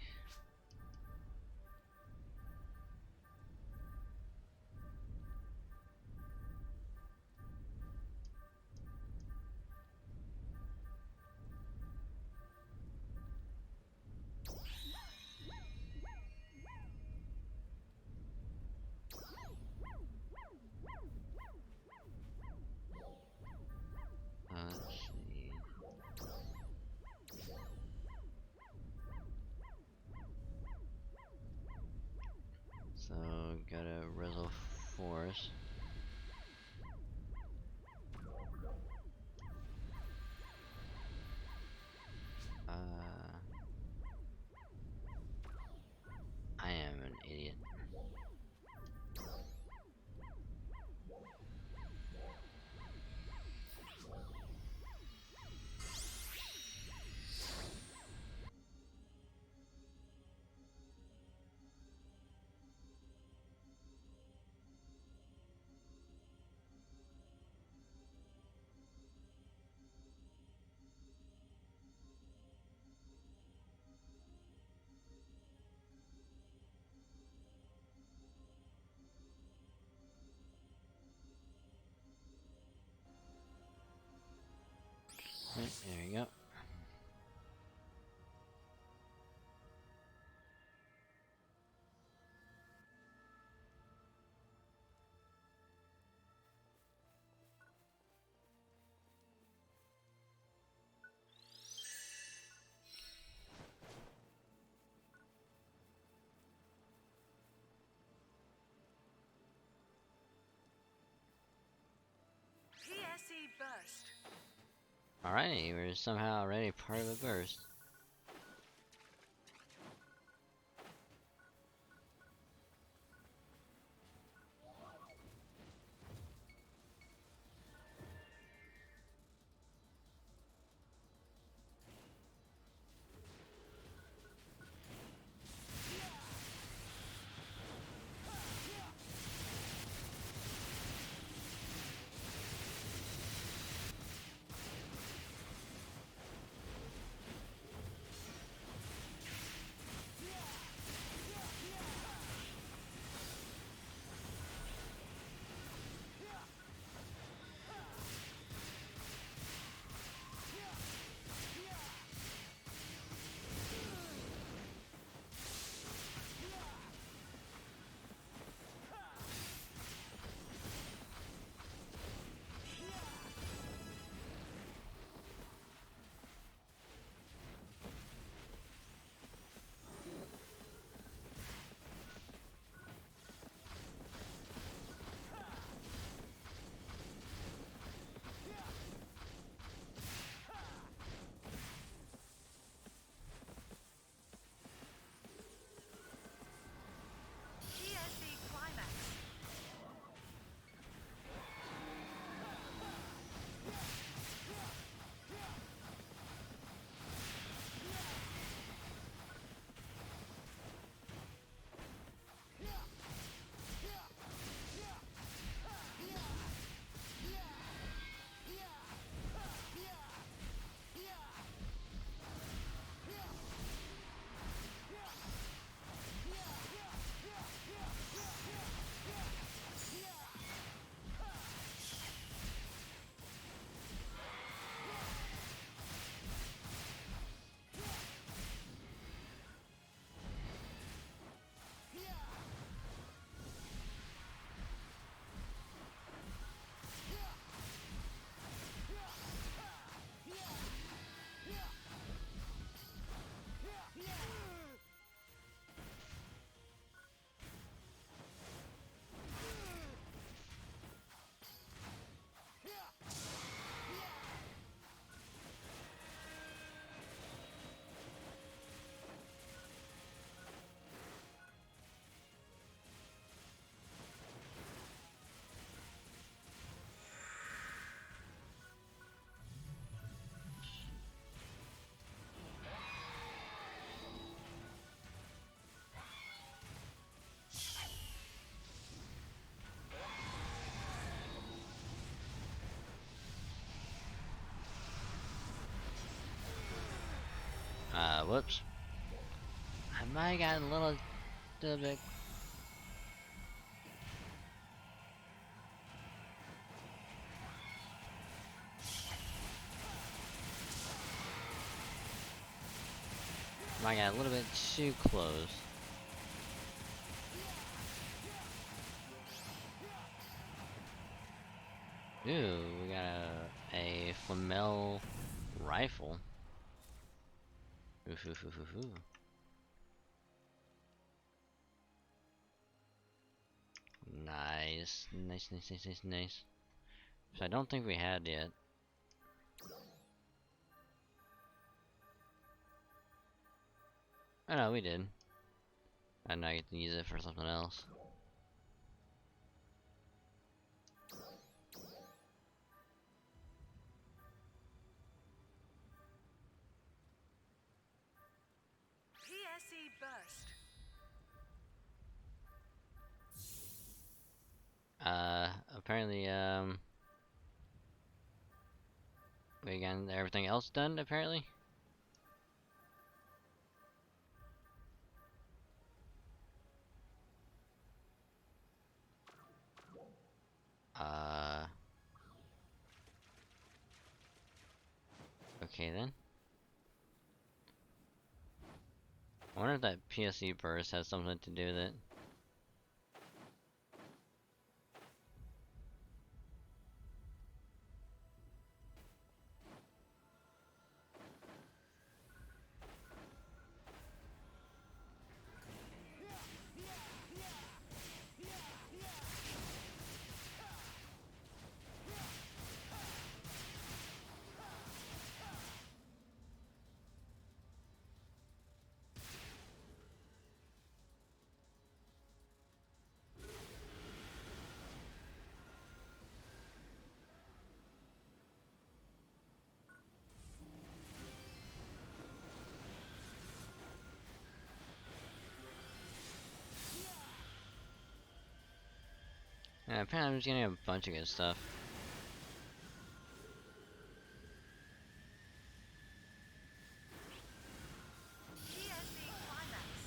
Let's see. So gotta Reso Force. I am an idiot. Right, there we go. PSE burst. Alrighty, we're somehow already part of a burst. whoops. I might have gotten a little bit. Might got a little bit too close. Ooh, we got a Flamel rifle. Oof, oof, oof, oof, oof. Nice, nice, nice, nice, nice, nice. So I don't think we had yet. Oh no, we did. And I get to use it for something else. PSE burst. Apparently, we got everything else done, apparently. Okay then. I wonder if that PSE burst has something to do with it. Yeah, apparently I'm just getting a bunch of good stuff. PSE climax.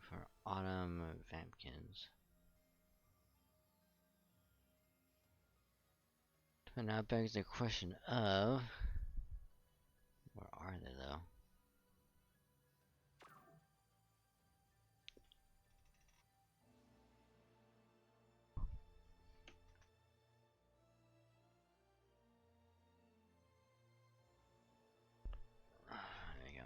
for autumn vampkins. So now begs the question of, where are they though? There you go.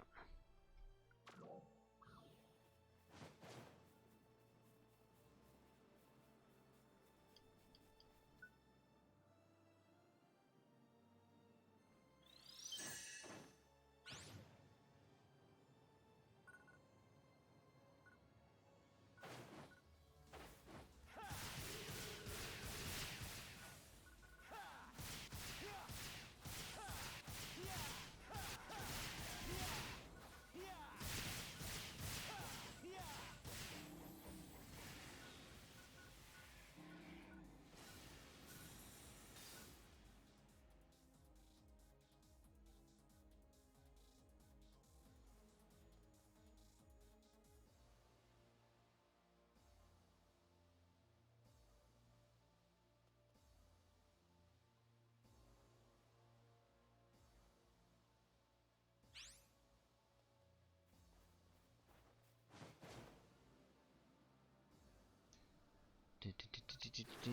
Do.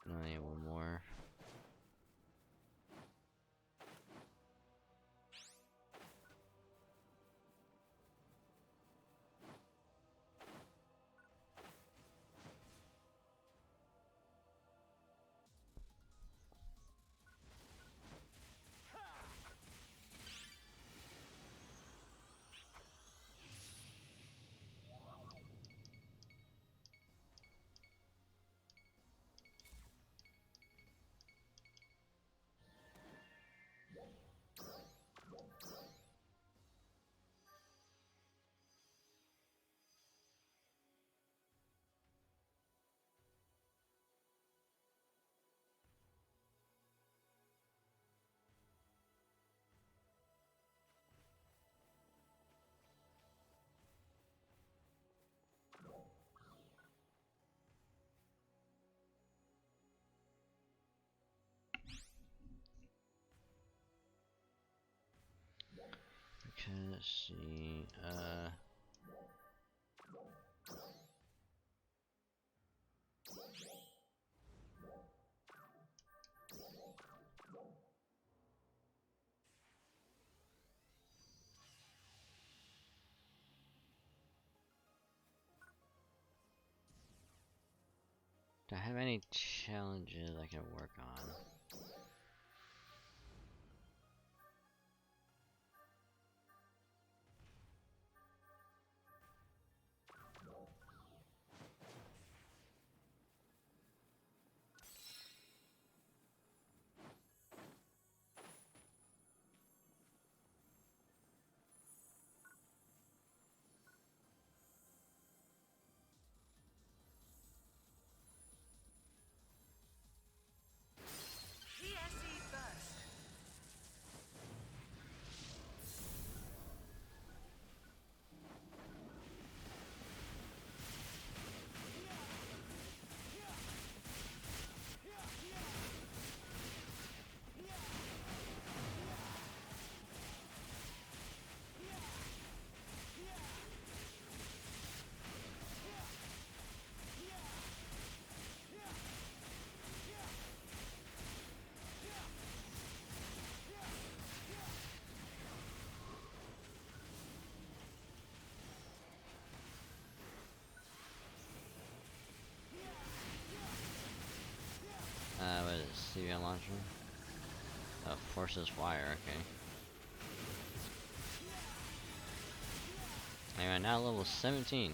Only one more. Okay, let's see. Do I have any challenges I can work on? PSE first. What is it? CVL launcher? Forces fire, okay. Anyway, now level 17.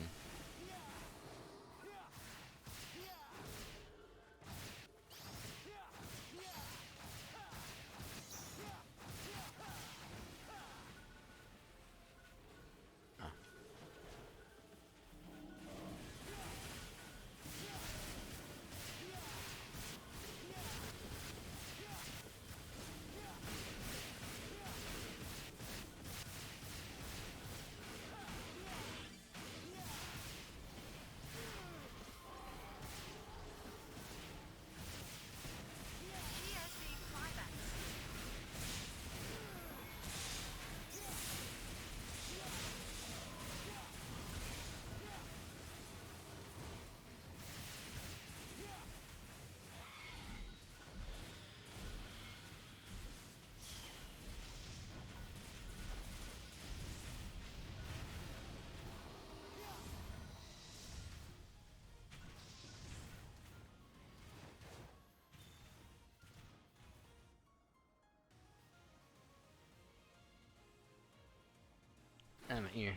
I'm here.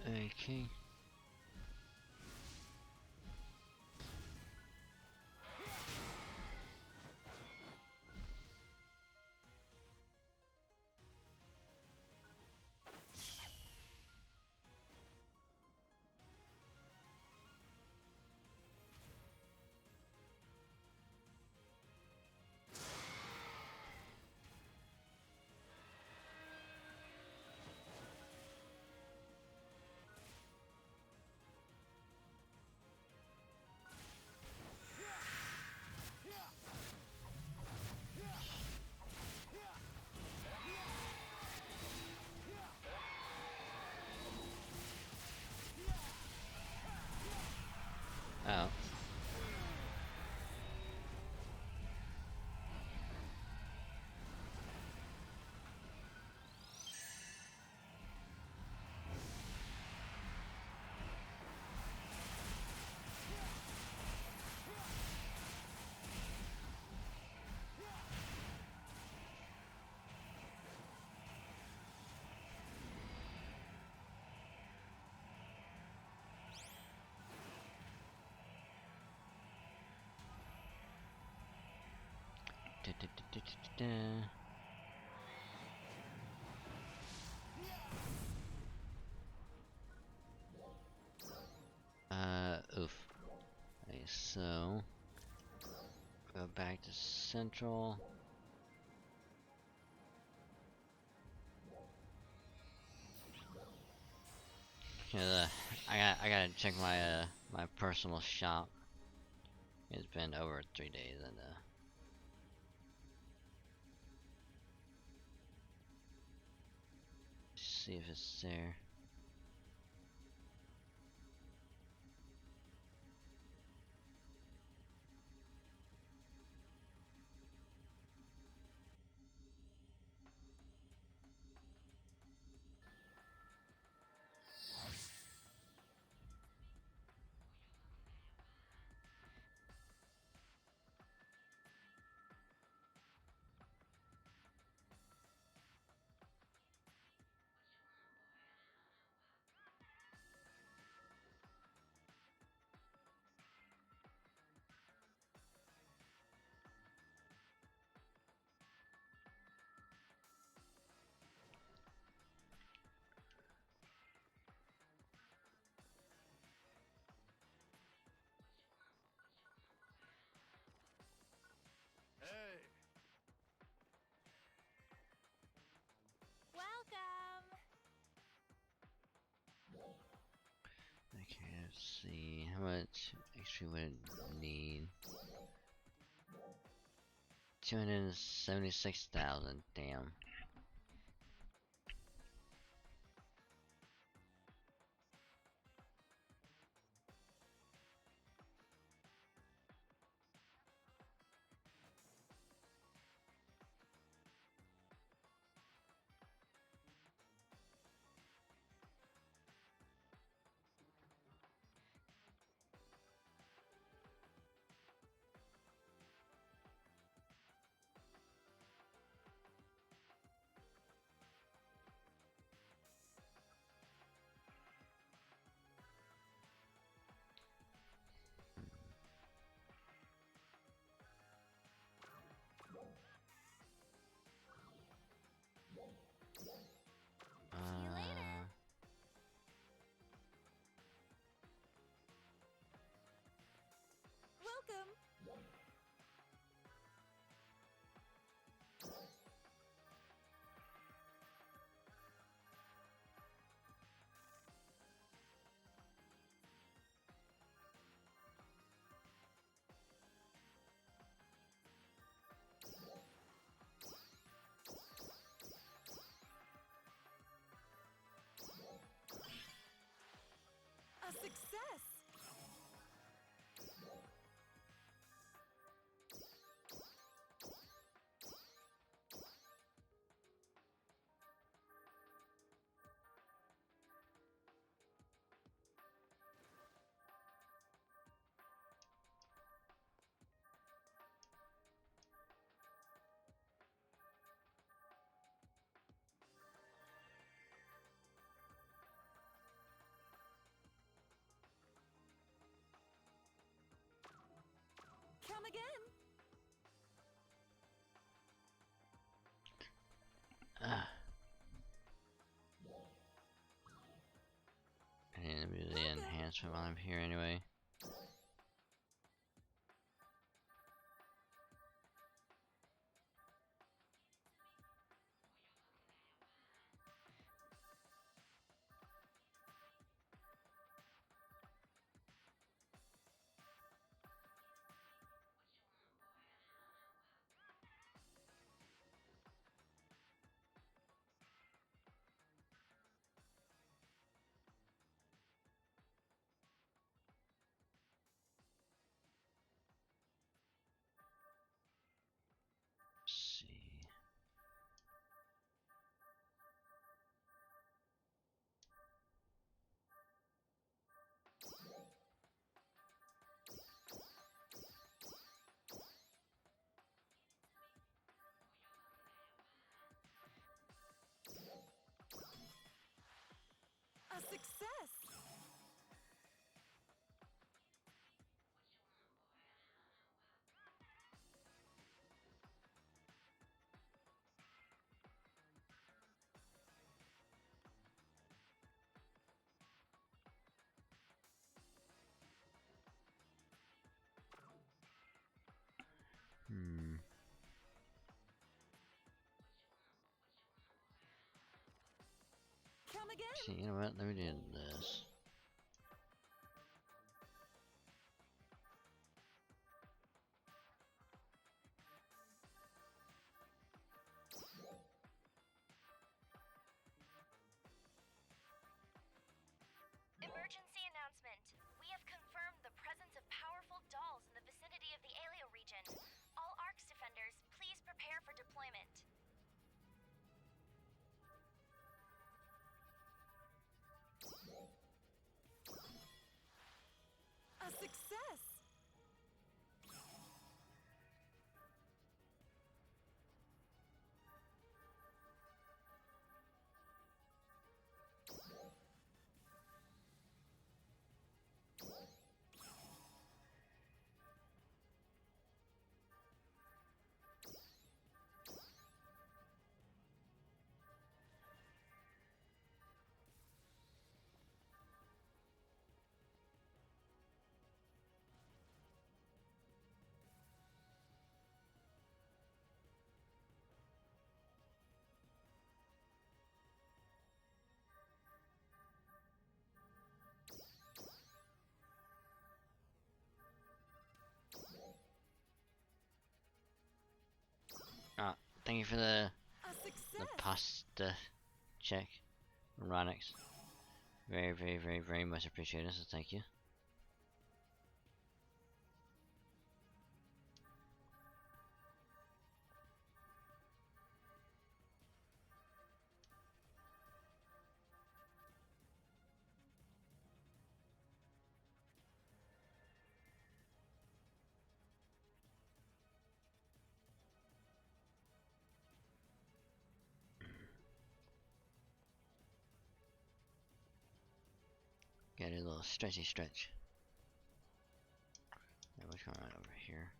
Okay. Oh. Da. Oof. Okay, so go back to central. Yeah, I gotta check my my personal shop. It's been over 3 days and see if it's there. Welcome. Okay, let's see how much extra would it need. 276,000. Damn. Come again. I need to do the enhancement while I'm here anyway. See. A success. Come again. See, you know what? Let me do this. Emergency announcement. We have confirmed the presence of powerful dolls in the vicinity of the Alio region. All ARCS defenders, please prepare for deployment. A success. Thank you for the A success. pasta check, Ronix. Very, very, very, very much appreciated, so thank you. Got a little stretchy stretch. Yeah, what's going on over here?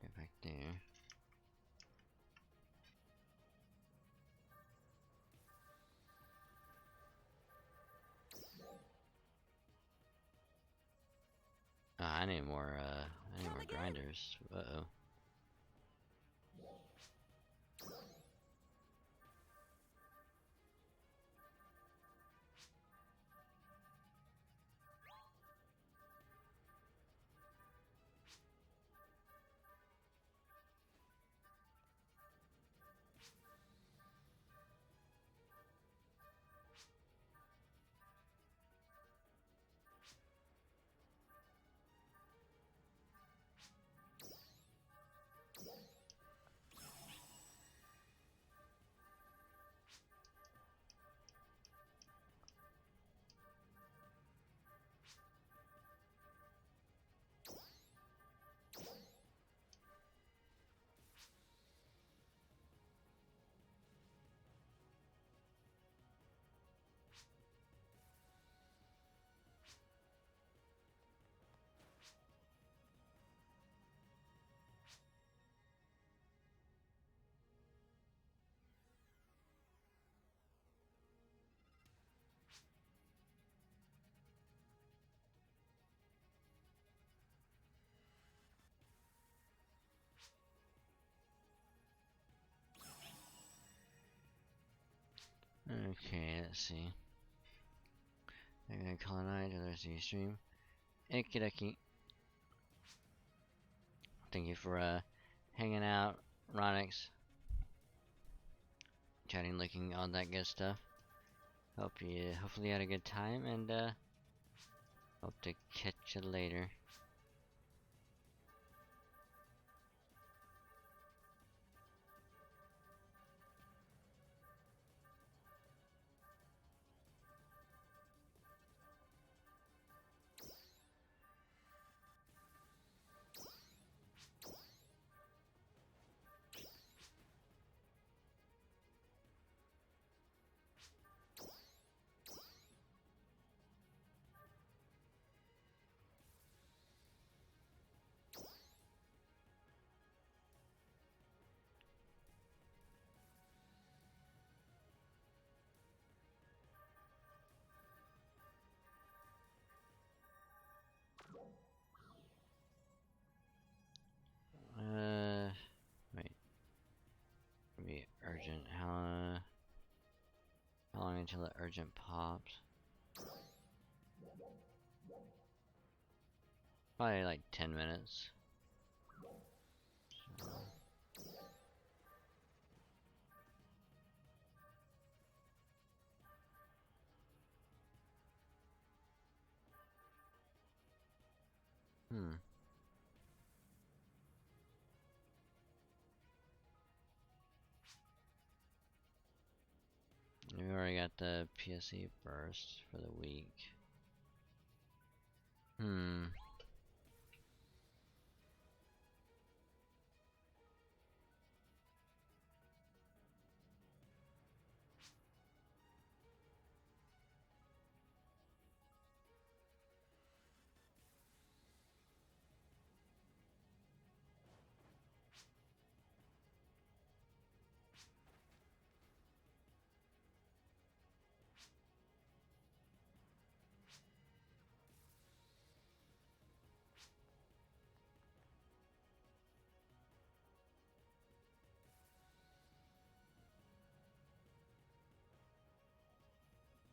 Get back there. I need more, grinders. Uh-oh. Okay, let's see. I'm gonna call it night, others see stream. Ikidaki. Thank you for hanging out, Ronix. Chatting, looking, all that good stuff. Hopefully you had a good time, and hope to catch you later. Wait. Maybe urgent. How long until the urgent pops? Probably like 10 minutes. Hmm. We already got the PSE burst for the week. Hmm.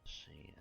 Let's see.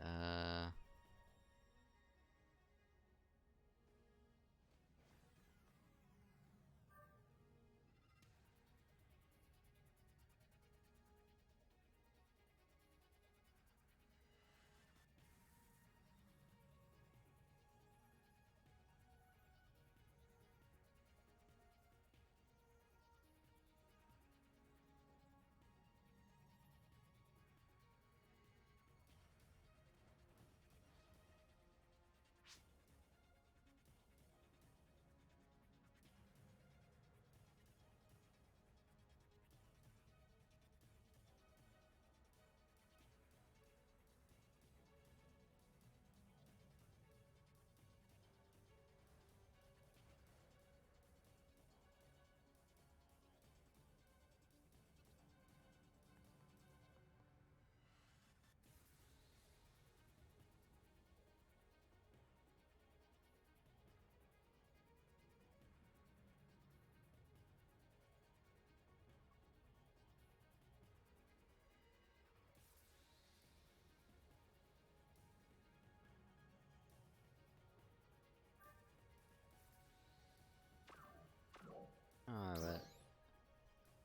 But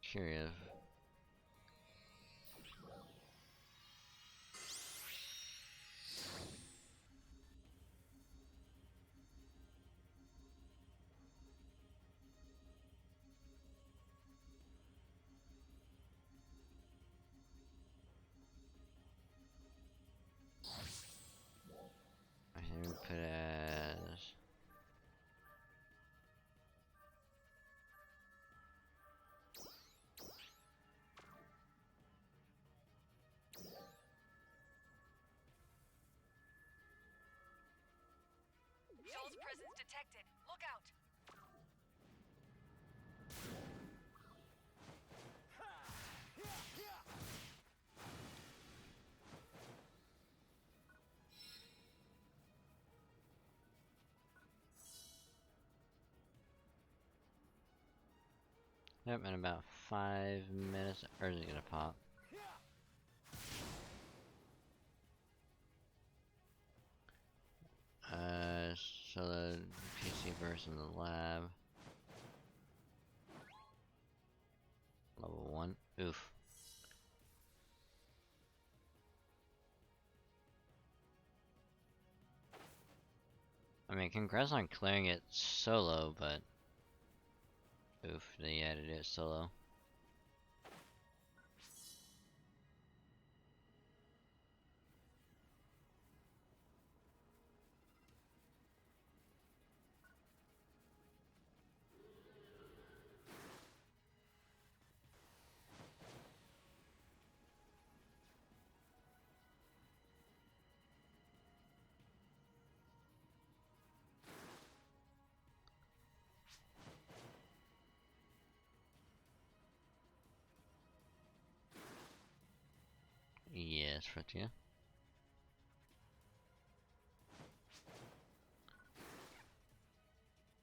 curious. I think we put it as Joel's presence detected. Look out. yep, in about 5 minutes. Or is it gonna pop? the PC version in the lab. Level 1. Oof. I mean, congrats on clearing it solo, but oof, they added it solo. Yes, Fratia.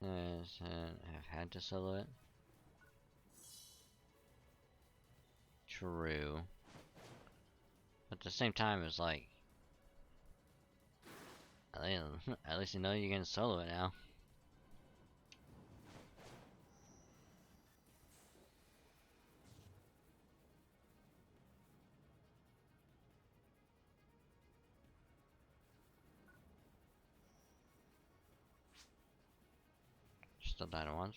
Yes, I've had to solo it. True. But at the same time, it's like, at least you know you can solo it now. Still died once.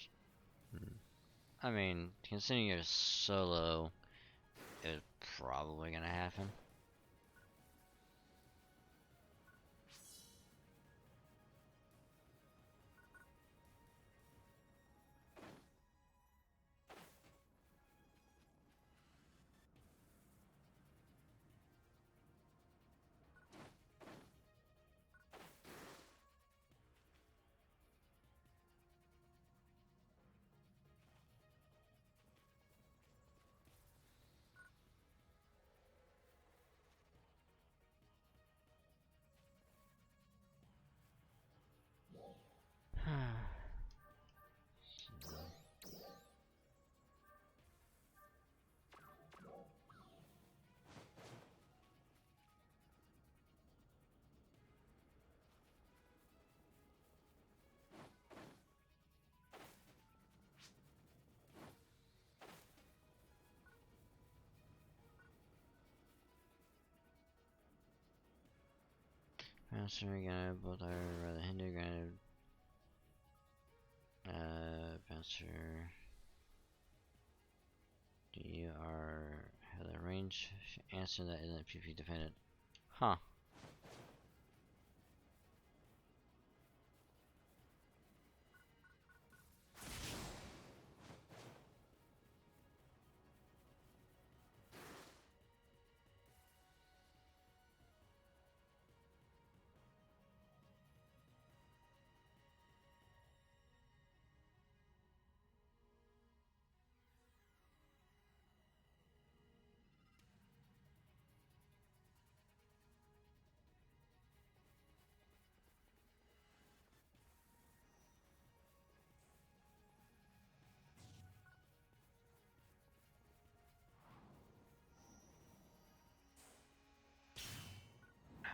I mean, considering you're solo, it's probably gonna happen. Master gonna both are rather hinder gonna Master do you are have the range answer that isn't PP defended. Huh.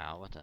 Ow, what the?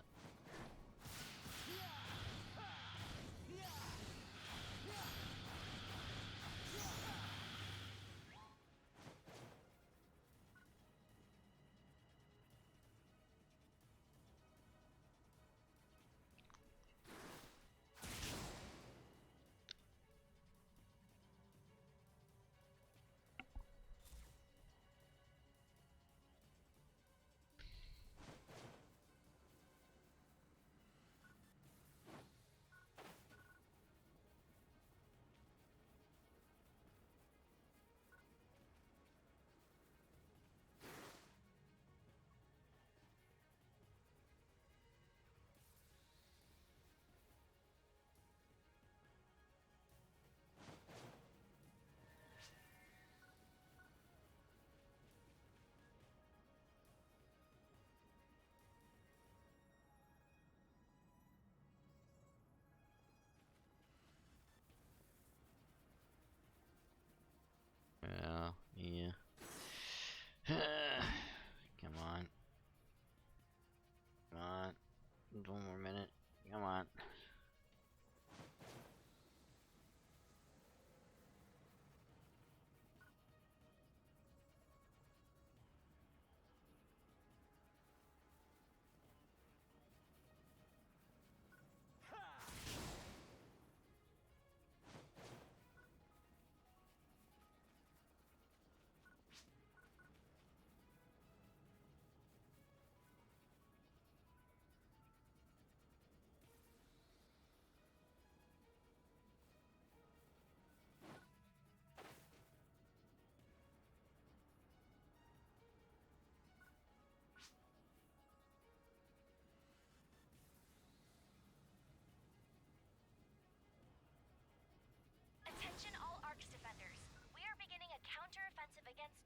Yeah. Come on. Come on. One more minute. Come on.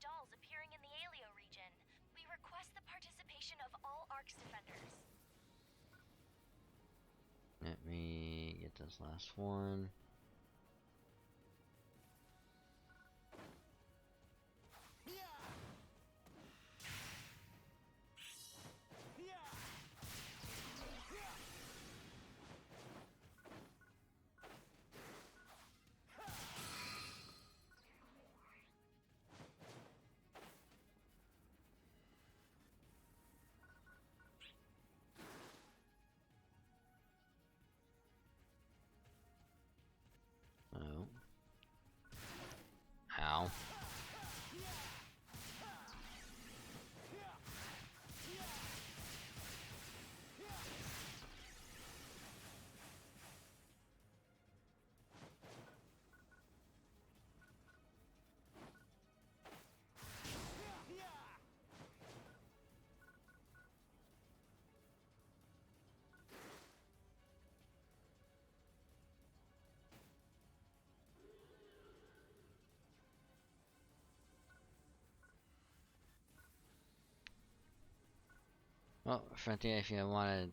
dolls appearing in the Aleo region. We request the participation of all ARC's defenders. Let me get this last one. Oh. Ow. Well, Frontier, if you want to,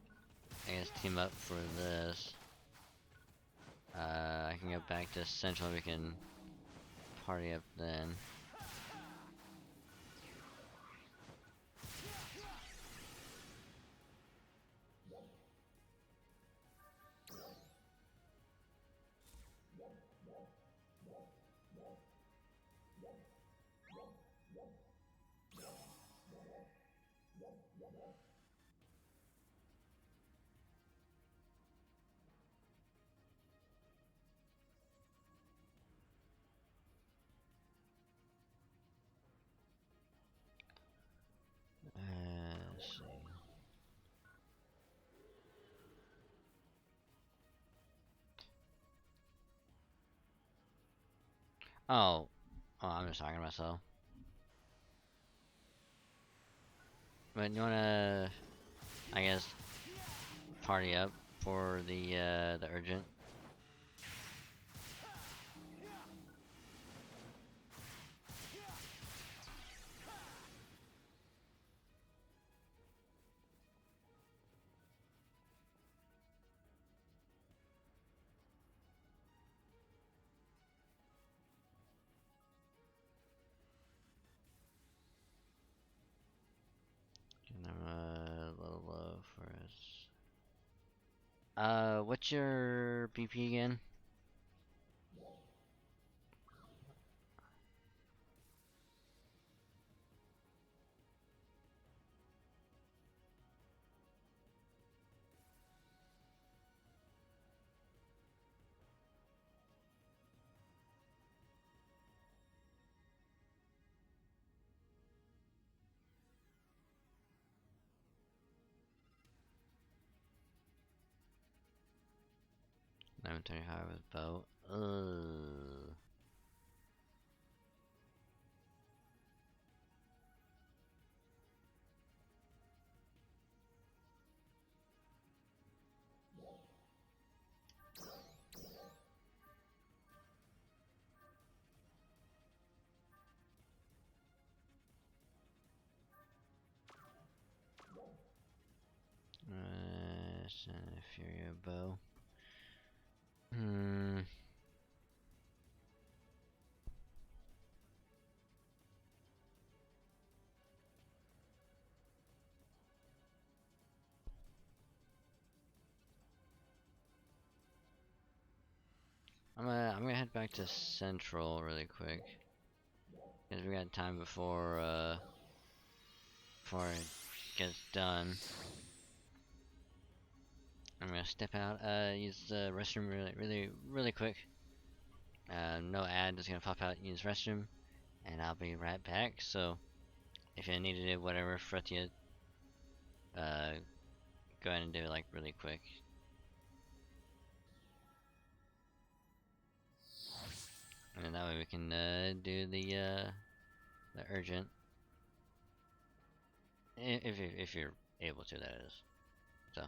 I guess, team up for this, I can go back to Central, we can party up then. Let's see. Oh, I'm just talking to myself. But you wanna, I guess, party up for the urgent? And I'm a little low for us. What's your BP again? I'm 25 with bow. Ugh. Fury bow. I'm gonna head back to Central really quick, because we got time before it gets done. I'm gonna step out, use the restroom really quick. No ad, just gonna pop out, use restroom, and I'll be right back. So if you needed it, whatever, Frontier, go ahead and do it like really quick. And then that way we can do the urgent, if you're able to, that is. So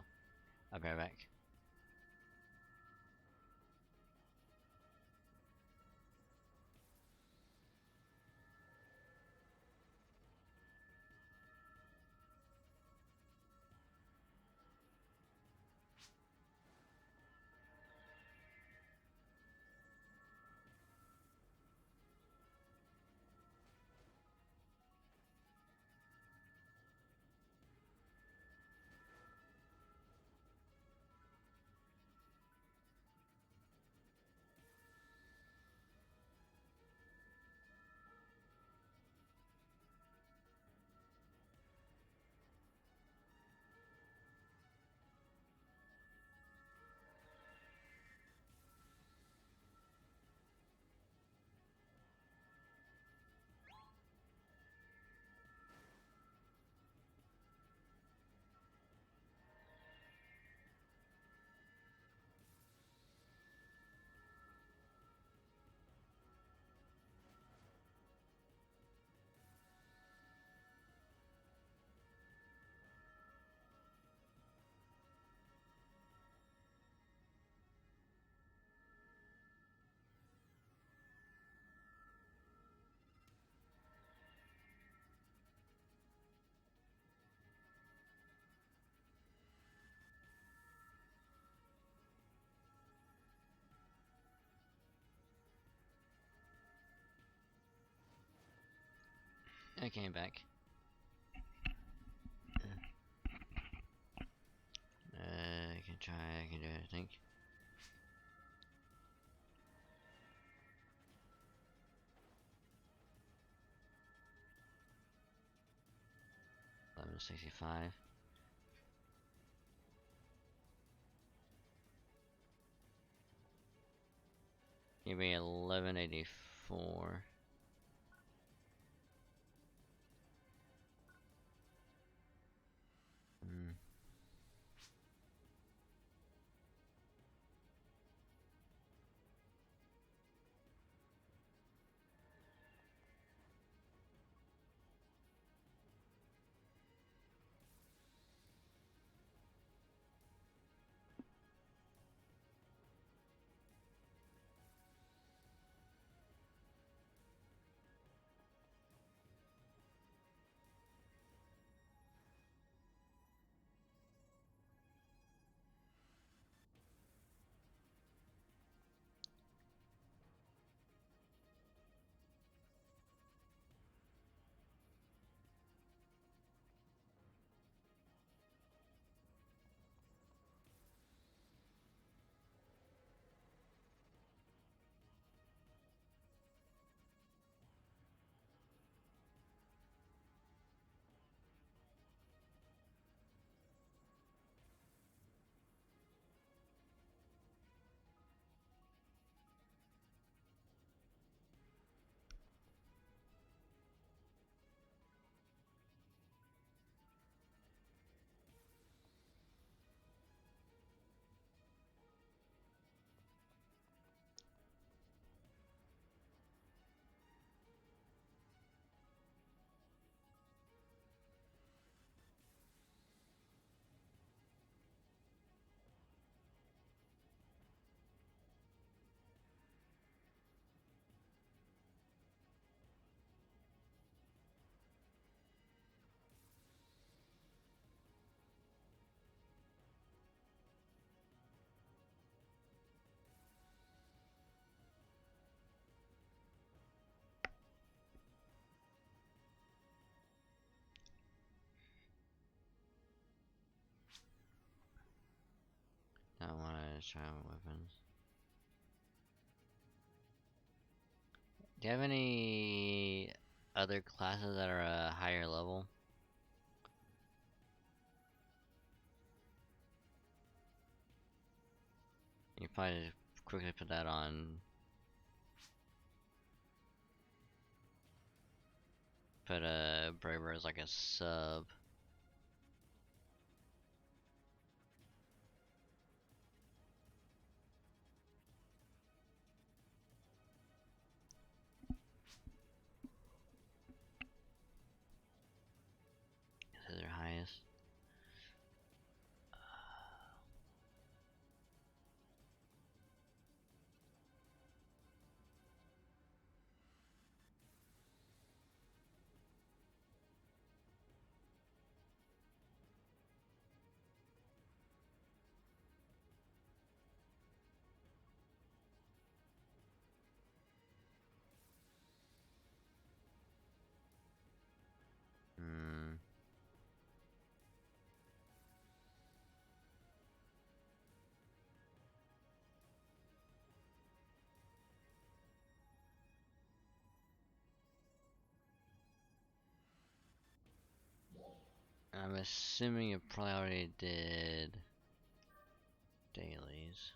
I'll be right back. I came back. I can try, I can do it, I think. $11.65. Maybe $11.84. I want to try out weapons. Do you have any other classes that are a higher level? You probably just quickly put that on. Put a Braver as like a sub. This is their highest. I'm assuming it probably already did dailies.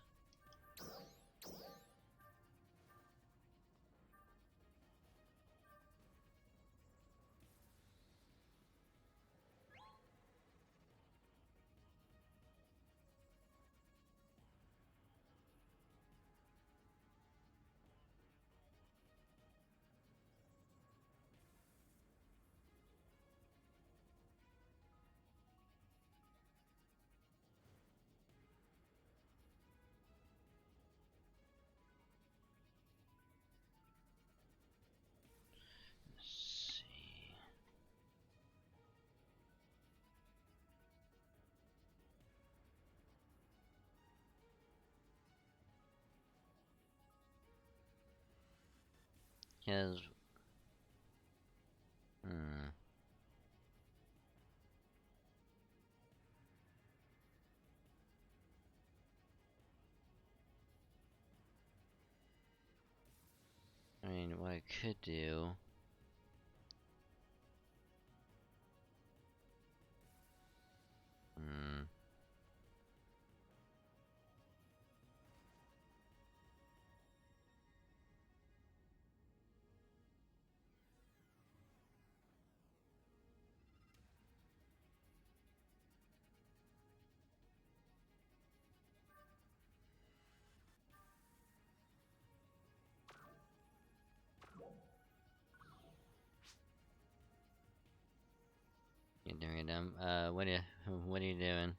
Let's see. He has I could do. Hmm. You're doing it dumb. What are you doing?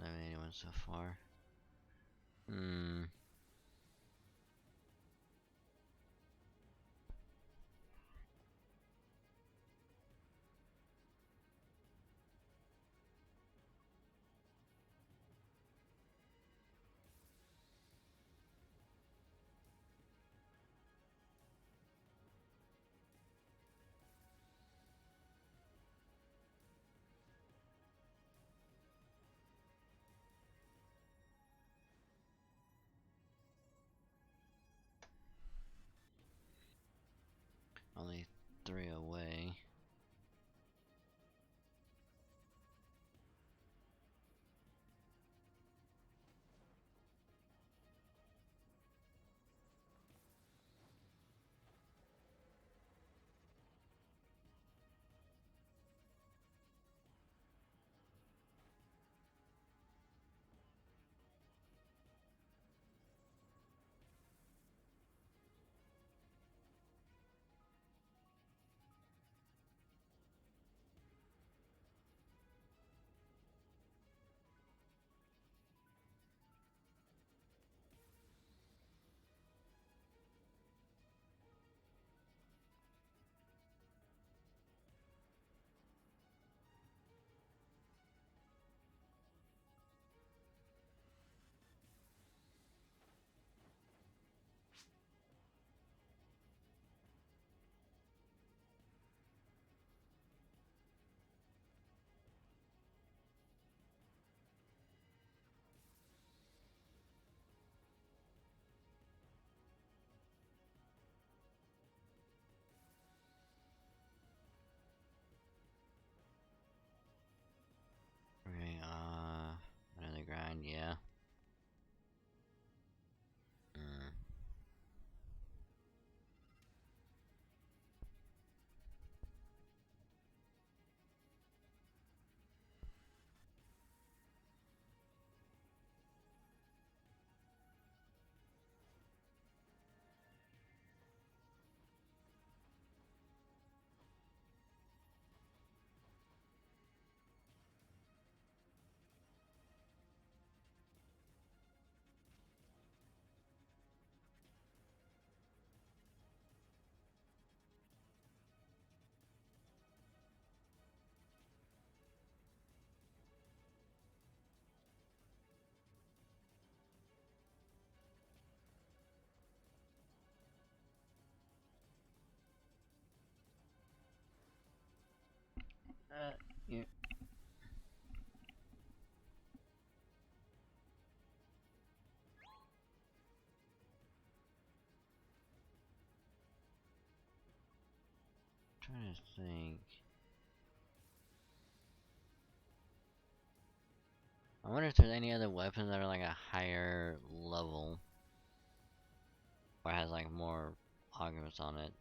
I haven't anyone so far. Hmm. Only 3 away. Okay, another grind, yeah. Mm. Yeah. Trying to think. I wonder if there's any other weapons that are like a higher level, or has like more augments on it.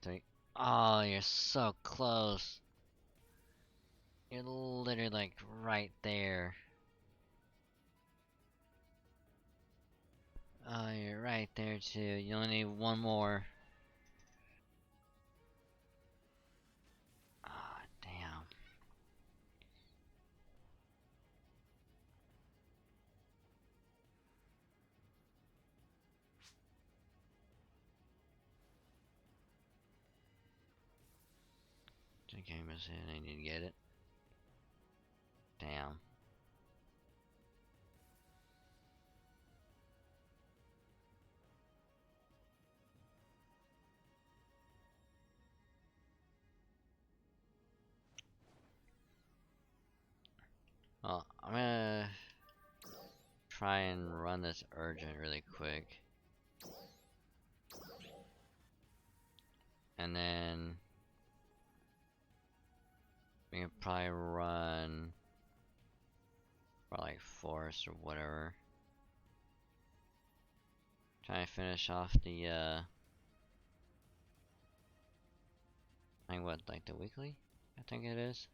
3. Oh, you're so close. You're literally like right there. Oh, you're right there too. You only need one more. Ah, damn. Okay, miss it. I need to get it. Damn. Well, I'm gonna try and run this urgent really quick. And then we can probably run for like forest or whatever. Try to finish off the like what, like the weekly? I think it is.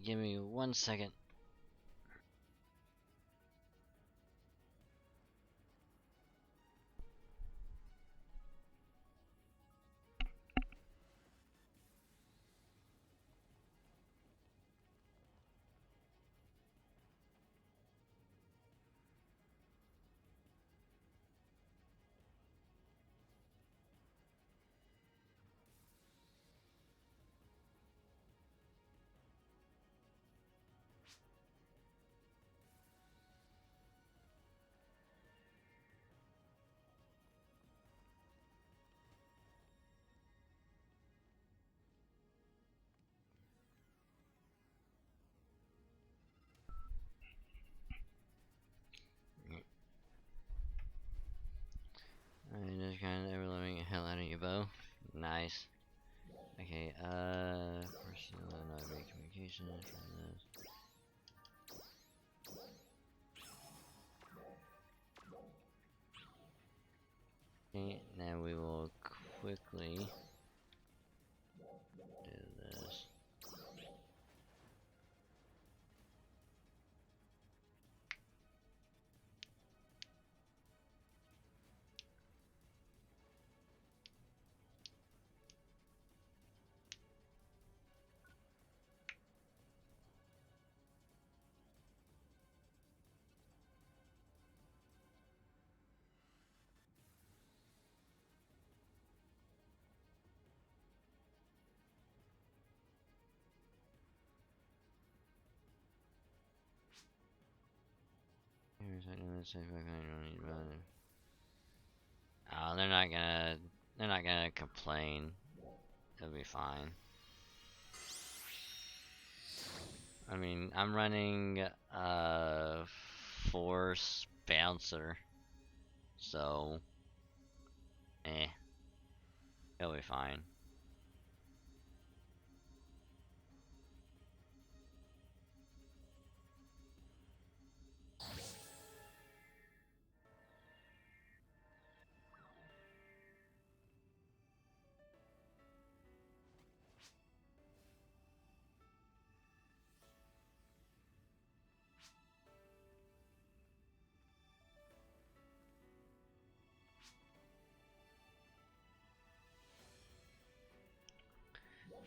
Give me 1 second. I'm just kind of overloading the hell out of your bow. Nice. Okay, personal not very communication from this. Okay, now we will quickly do this. Here's like let's say if I don't need run. Oh, they're not gonna complain. It'll be fine. I mean, I'm running force bouncer, so it'll be fine.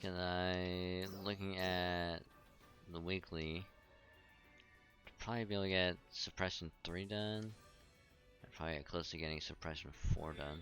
Cause looking at the weekly, probably be able to get suppression 3 done. I'd probably get close to getting suppression 4 done.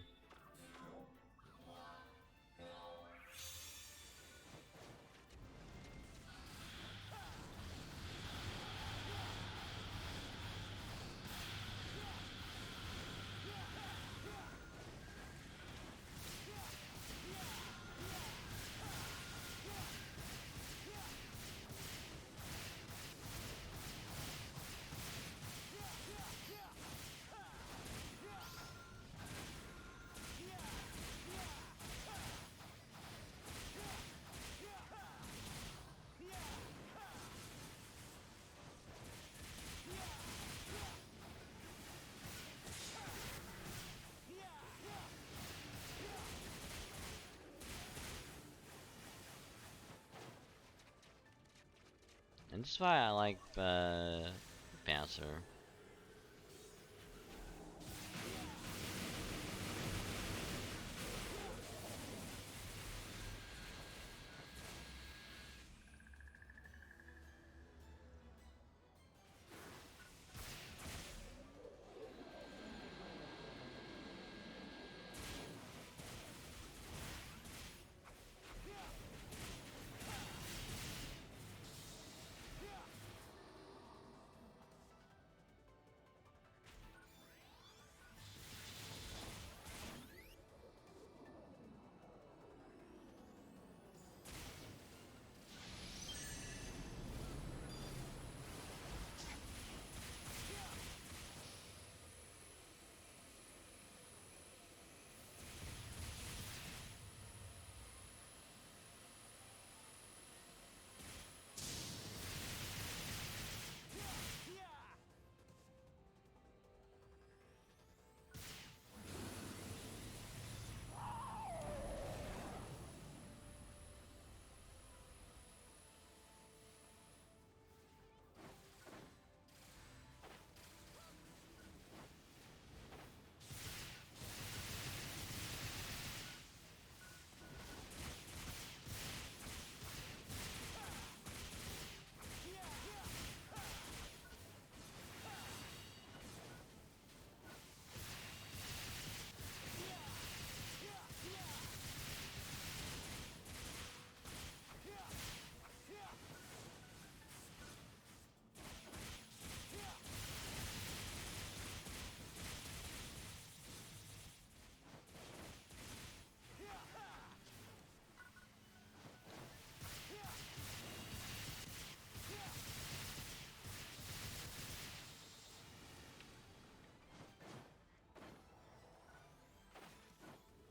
And that's why I like bouncer.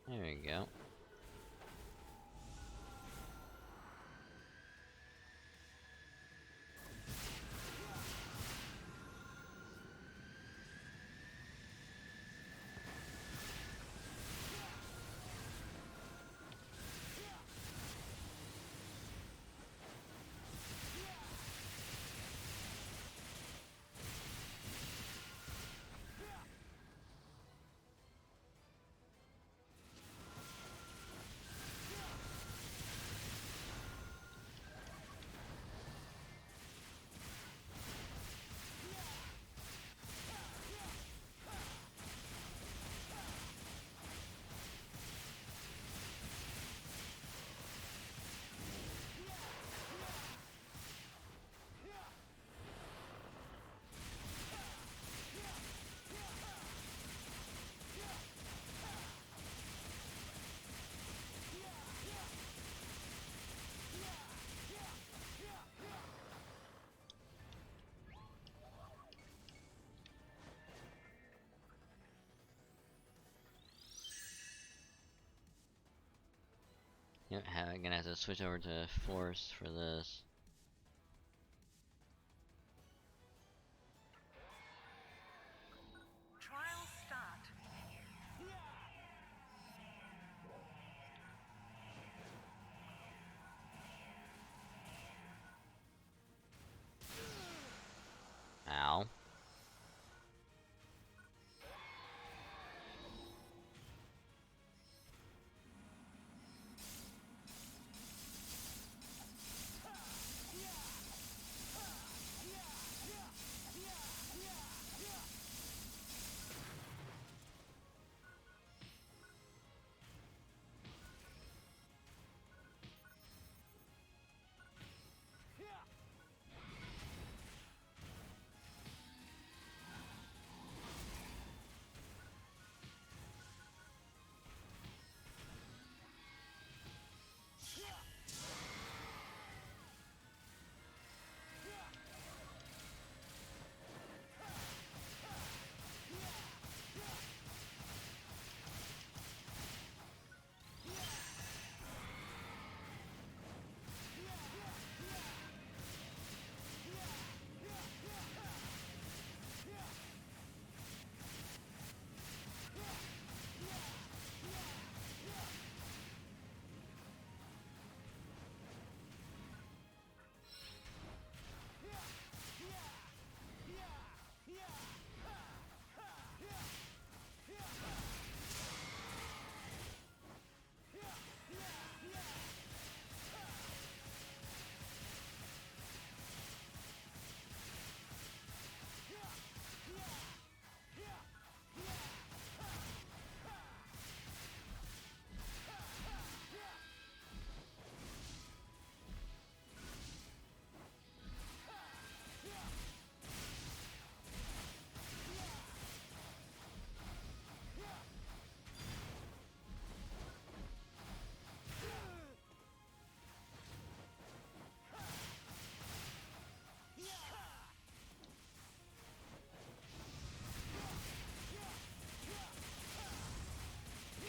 There we go. Yep, I'm gonna have to switch over to force for this. Trial start. Ow.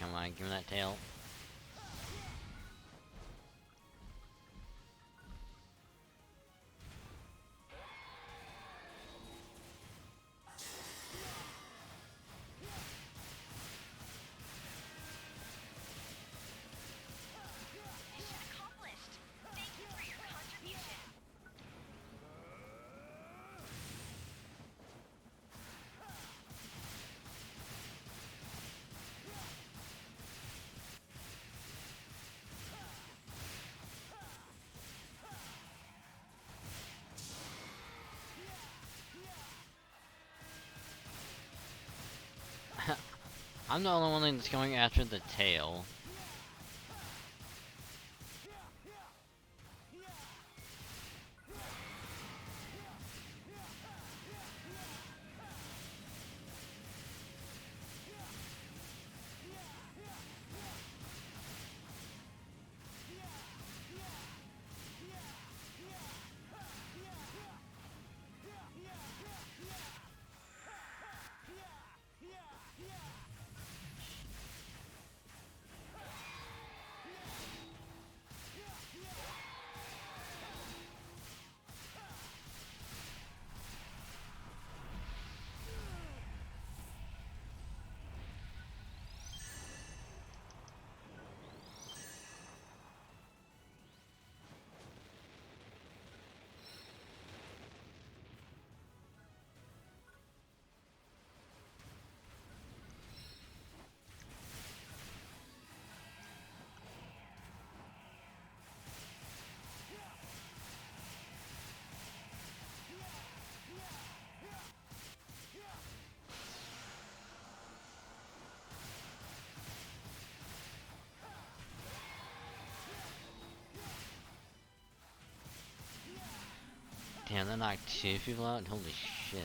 Come on, give me that tail. Mission accomplished. Thank you for your contribution. I'm the only one that's going after the tail. Damn, that knocked 2 people out? Holy shit.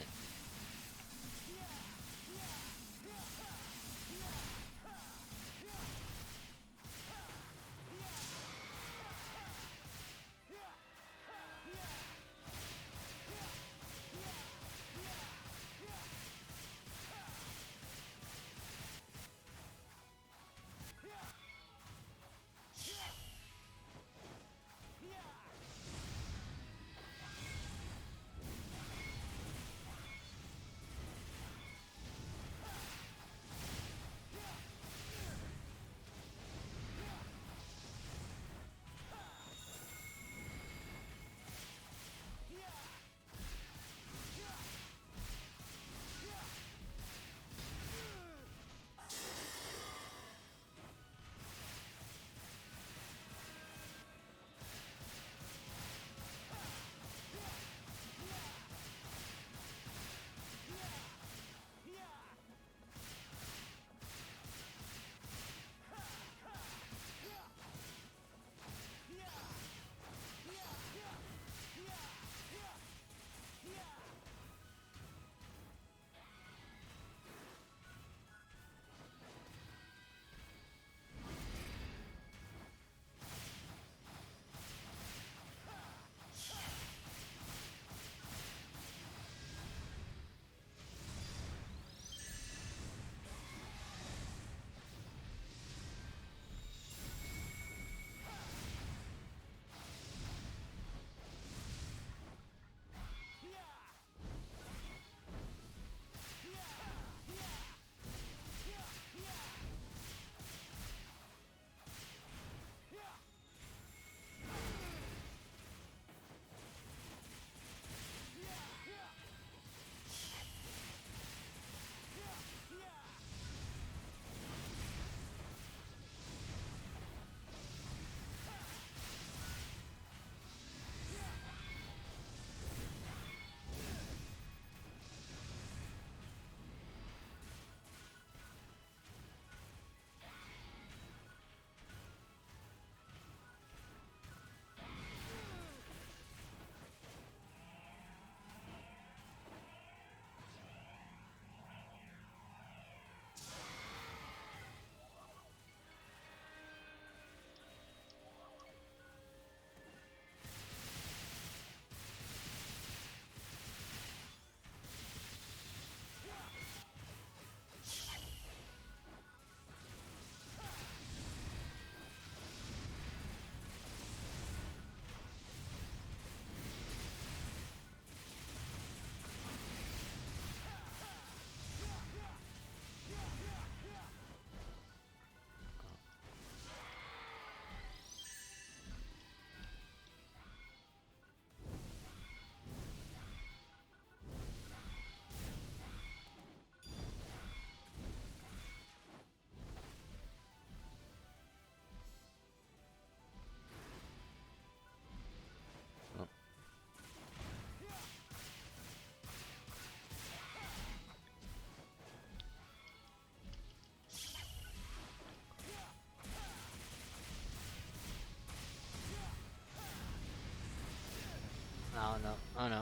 no, oh no,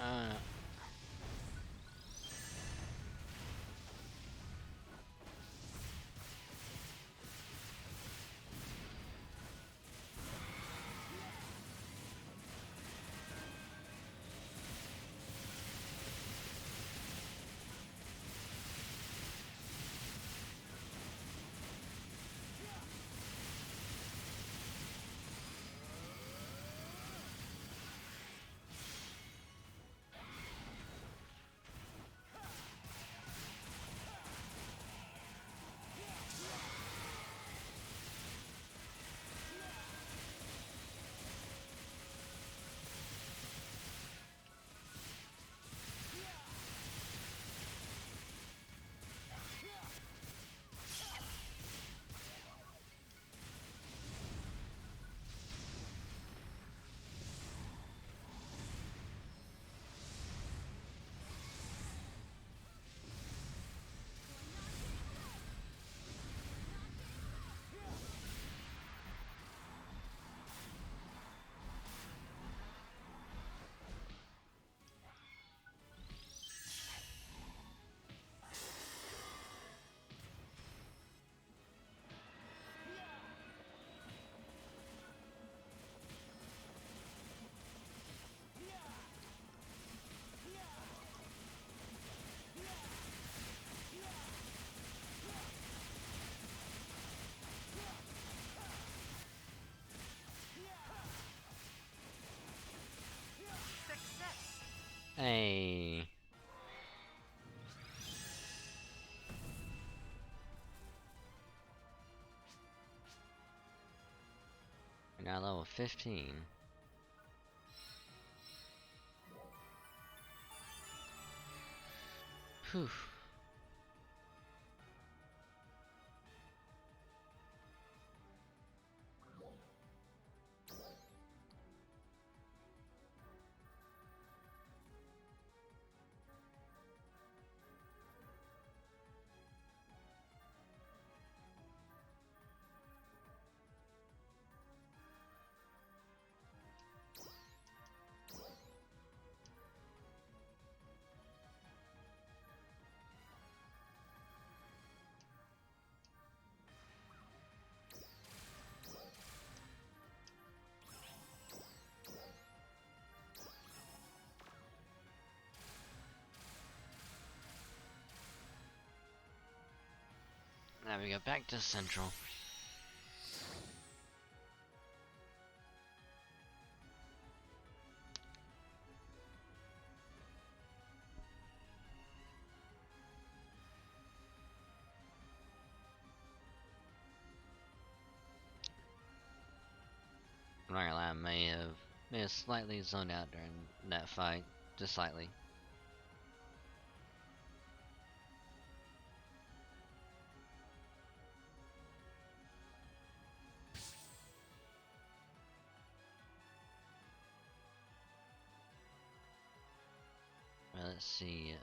oh no. Hey. We're now level 15. Whew. Now we go back to Central. I'm not gonna lie, I may have slightly zoned out during that fight, just slightly. Well, let's see.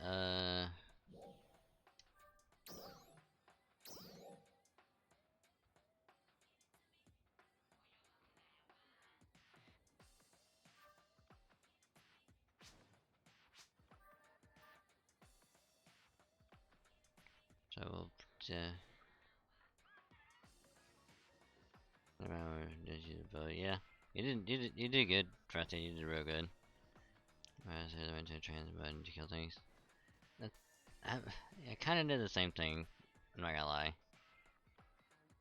So we'll did you vote? Yeah, you did good. Trust you did real good. I went to a trans button to kill things. I kind of did the same thing. I'm not gonna lie.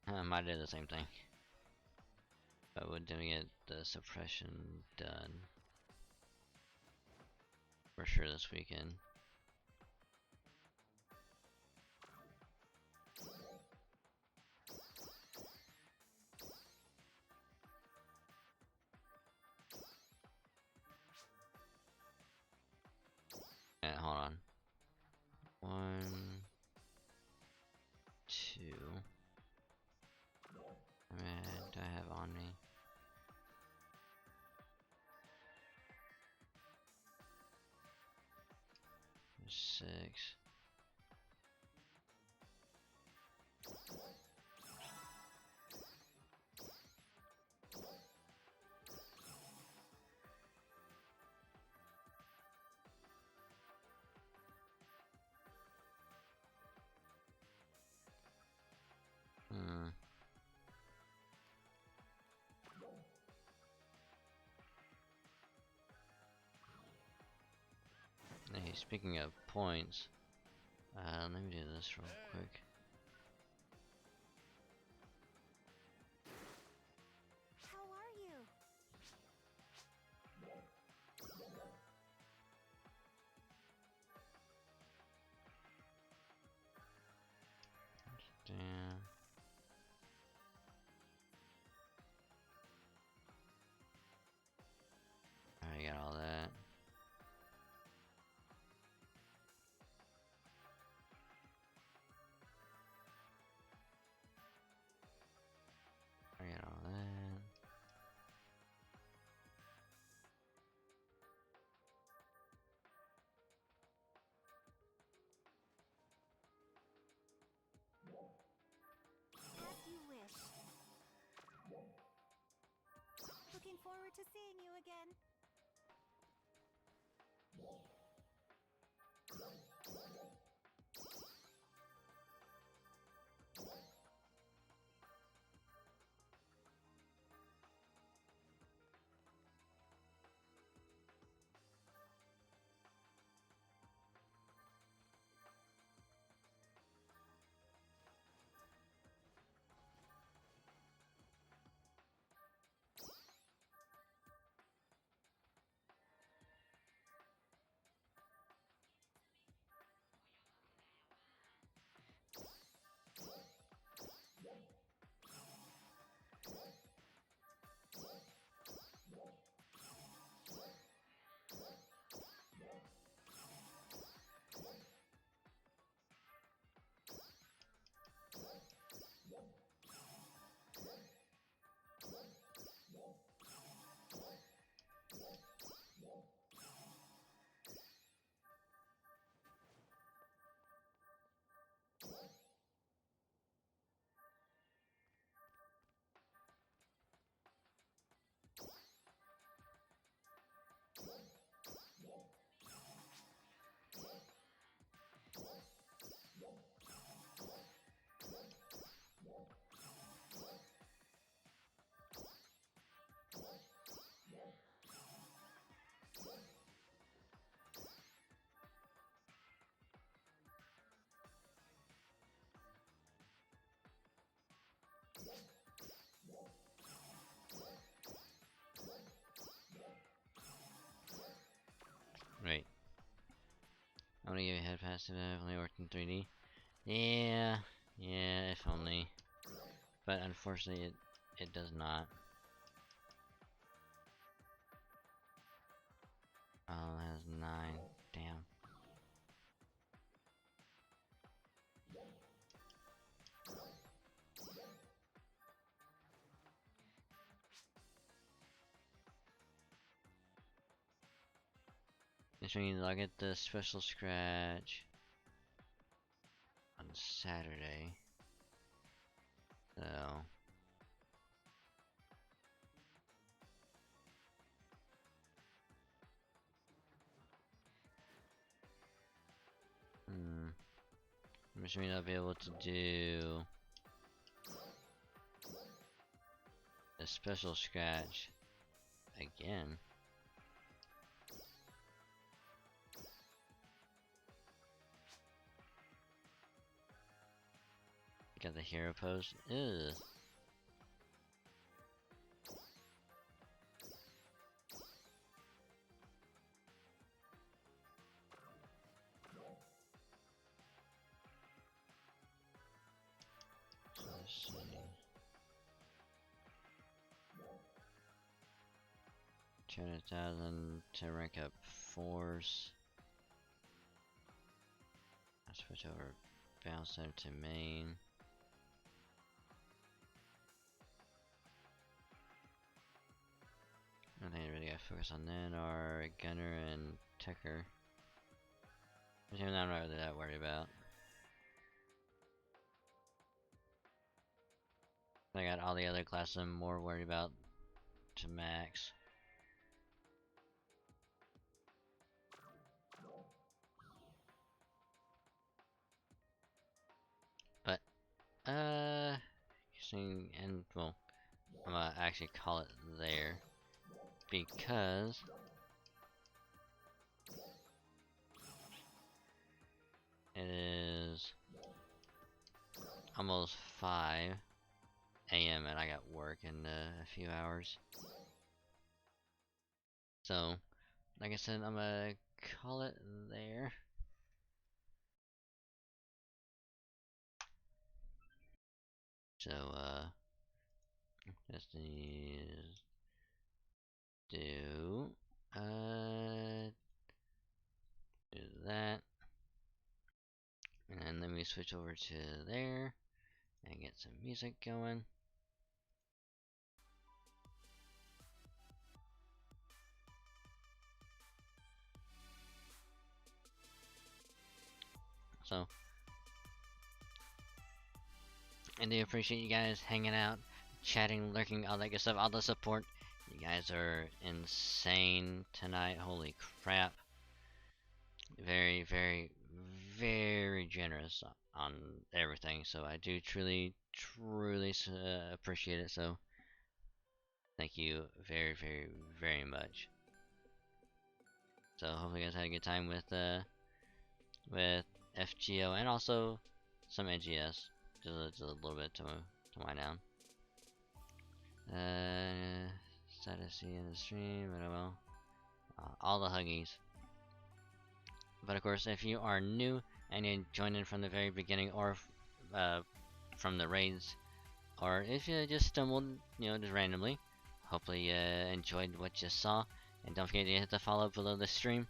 I might did the same thing, but we didn't get the suppression done for sure this weekend. Hold on. 1, 2. What do I have on me? 6. Hey, speaking of points, let me do this real quick. How are you? Damn. I got all that. I got all that. As you wish. Looking forward to seeing you again. Right. I'm gonna give you a head pass if it only worked in 3D. Yeah, if only. But unfortunately, it does not. Oh, it has 9. Damn. Which means I'll get the special scratch on Saturday. So which means I'll be able to do a special scratch again. Got the hero pose. Ugh. So let's see. $200,000 to rank up force. I switch over, bounce them to main. I think I really gotta focus on that are Gunner and Tecker. Which I'm not really that worried about. I got all the other classes I'm more worried about to max. But and well, I'm gonna actually call it there because It is almost 5 a.m. and I got work in a few hours. So, like I said, I'm gonna call it there. So, just need do do that, and then let me switch over to there and get some music going. So, I do appreciate you guys hanging out, chatting, lurking, all that good stuff, all the support. You guys are insane tonight. Holy crap. Very, very, very generous on everything. So I do truly, truly appreciate it. So thank you very, very, very much. So hopefully you guys had a good time with FGO and also some NGS. Just a little bit to wind down. Sad to see in the stream, but oh well. All the huggies. But of course, if you are new and you joined in from the very beginning, or from the raids, or if you just stumbled, just randomly, hopefully you enjoyed what you saw. And don't forget to hit the follow below the stream.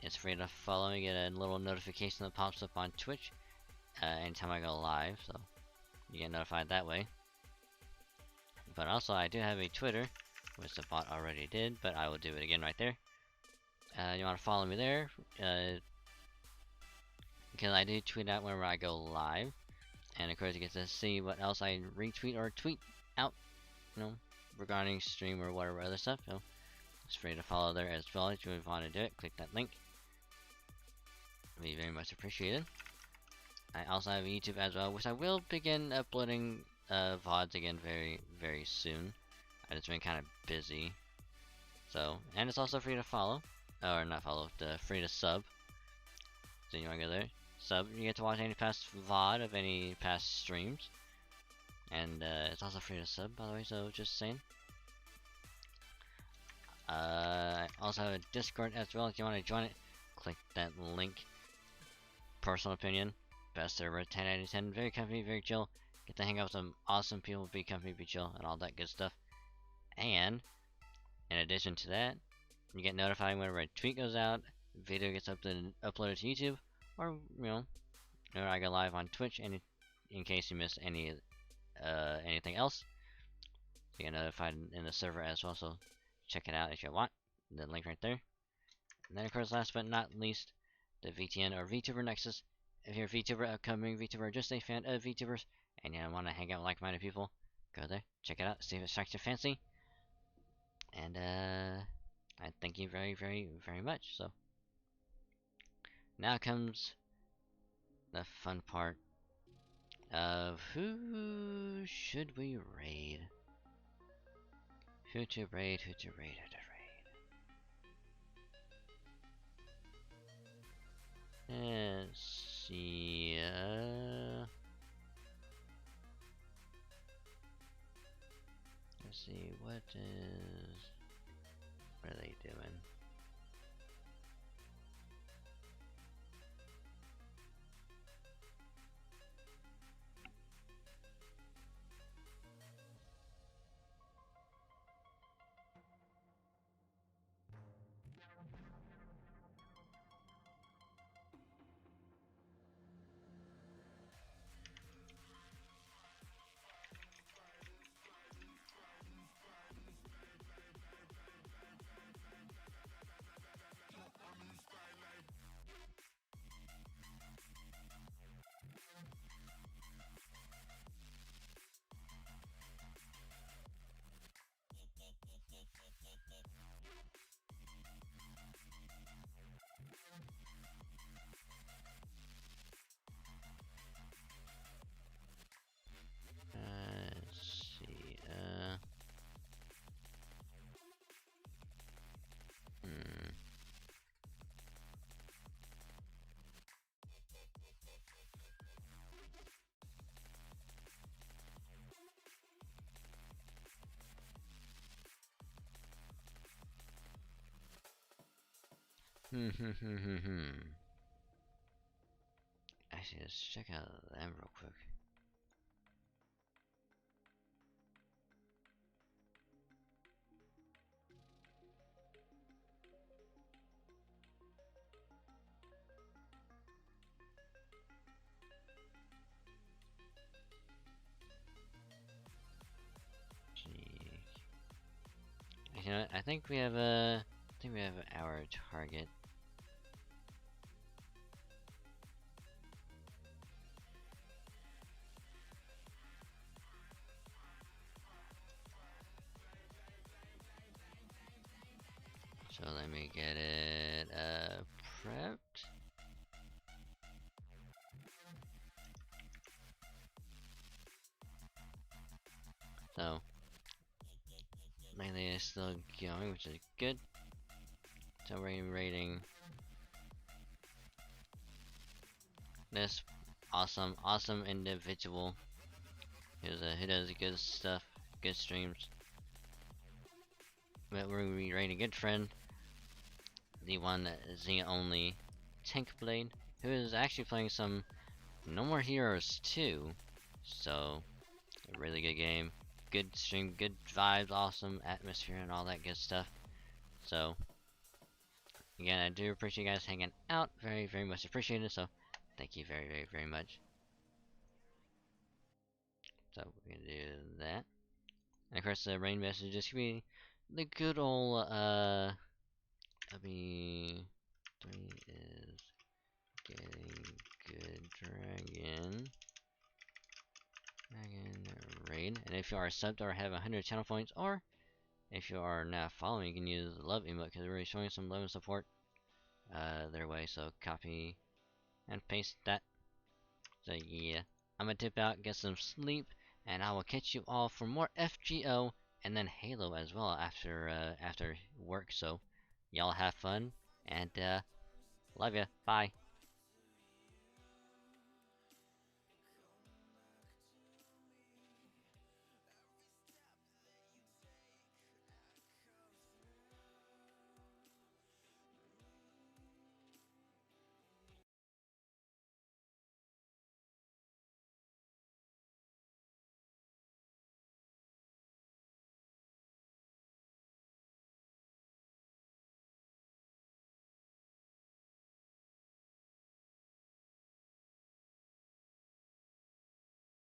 It's free to follow. You get a little notification that pops up on Twitch anytime I go live, so you get notified that way. But also, I do have a Twitter, which the bot already did, but I will do it again right there. You want to follow me there, because I do tweet out whenever I go live, and of course you get to see what else I retweet or tweet out, regarding stream or whatever other stuff. So it's free to follow there as well. If you want to do it, click that link. It'd be very much appreciated. I also have YouTube as well, which I will begin uploading VODs again very, very soon. I've just been kind of busy. So, and it's also free to follow, or not follow, free to sub. So you want to go there, sub. You get to watch any past VOD of any past streams, and it's also free to sub, by the way. So just saying. I also have a Discord as well. If you want to join it, click that link. Personal opinion, best server, 10 out of 10. Very comfy, very chill. Get to hang out with some awesome people, be comfy, be chill, and all that good stuff. And in addition to that, you get notified whenever a tweet goes out, video gets uploaded to YouTube, or whenever I go live on Twitch. And in case you miss anything else, you get notified in the server as well. So check it out if you want. The link right there. And then of course, last but not least, the VTN or VTuber Nexus. If you're a VTuber, upcoming VTuber, or just a fan of VTubers, and you want to hang out with like-minded people, go there, check it out, see if it strikes your fancy. And I thank you very, very, very much. So now comes the fun part of who should we raid? Who to raid, who to raid, who to raid. Let's see, let's see, what are they doing? Actually, let's check out them real quick. You know what? I think we have our target. So let me get it prepped. So melee is still going, which is good. So we're rating this awesome individual who does good stuff, good streams. But we're rating a good friend, the one that is the only Tank Blade, who is actually playing some No More Heroes 2. So a really good game, good stream, good vibes, awesome atmosphere, and all that good stuff. So again, I do appreciate you guys hanging out, very much appreciated. So thank you very much. So we're gonna do that, and of course the rain messages can be the good old Abby 3 is getting good dragon raid. And if you are subbed or have 100 channel points, or if you are now following, you can use the love emote because we're really showing some love and support their way. So copy and paste that. So yeah, I'm gonna dip out, get some sleep, and I will catch you all for more FGO and then Halo as well after work. So y'all have fun, and love ya. Bye.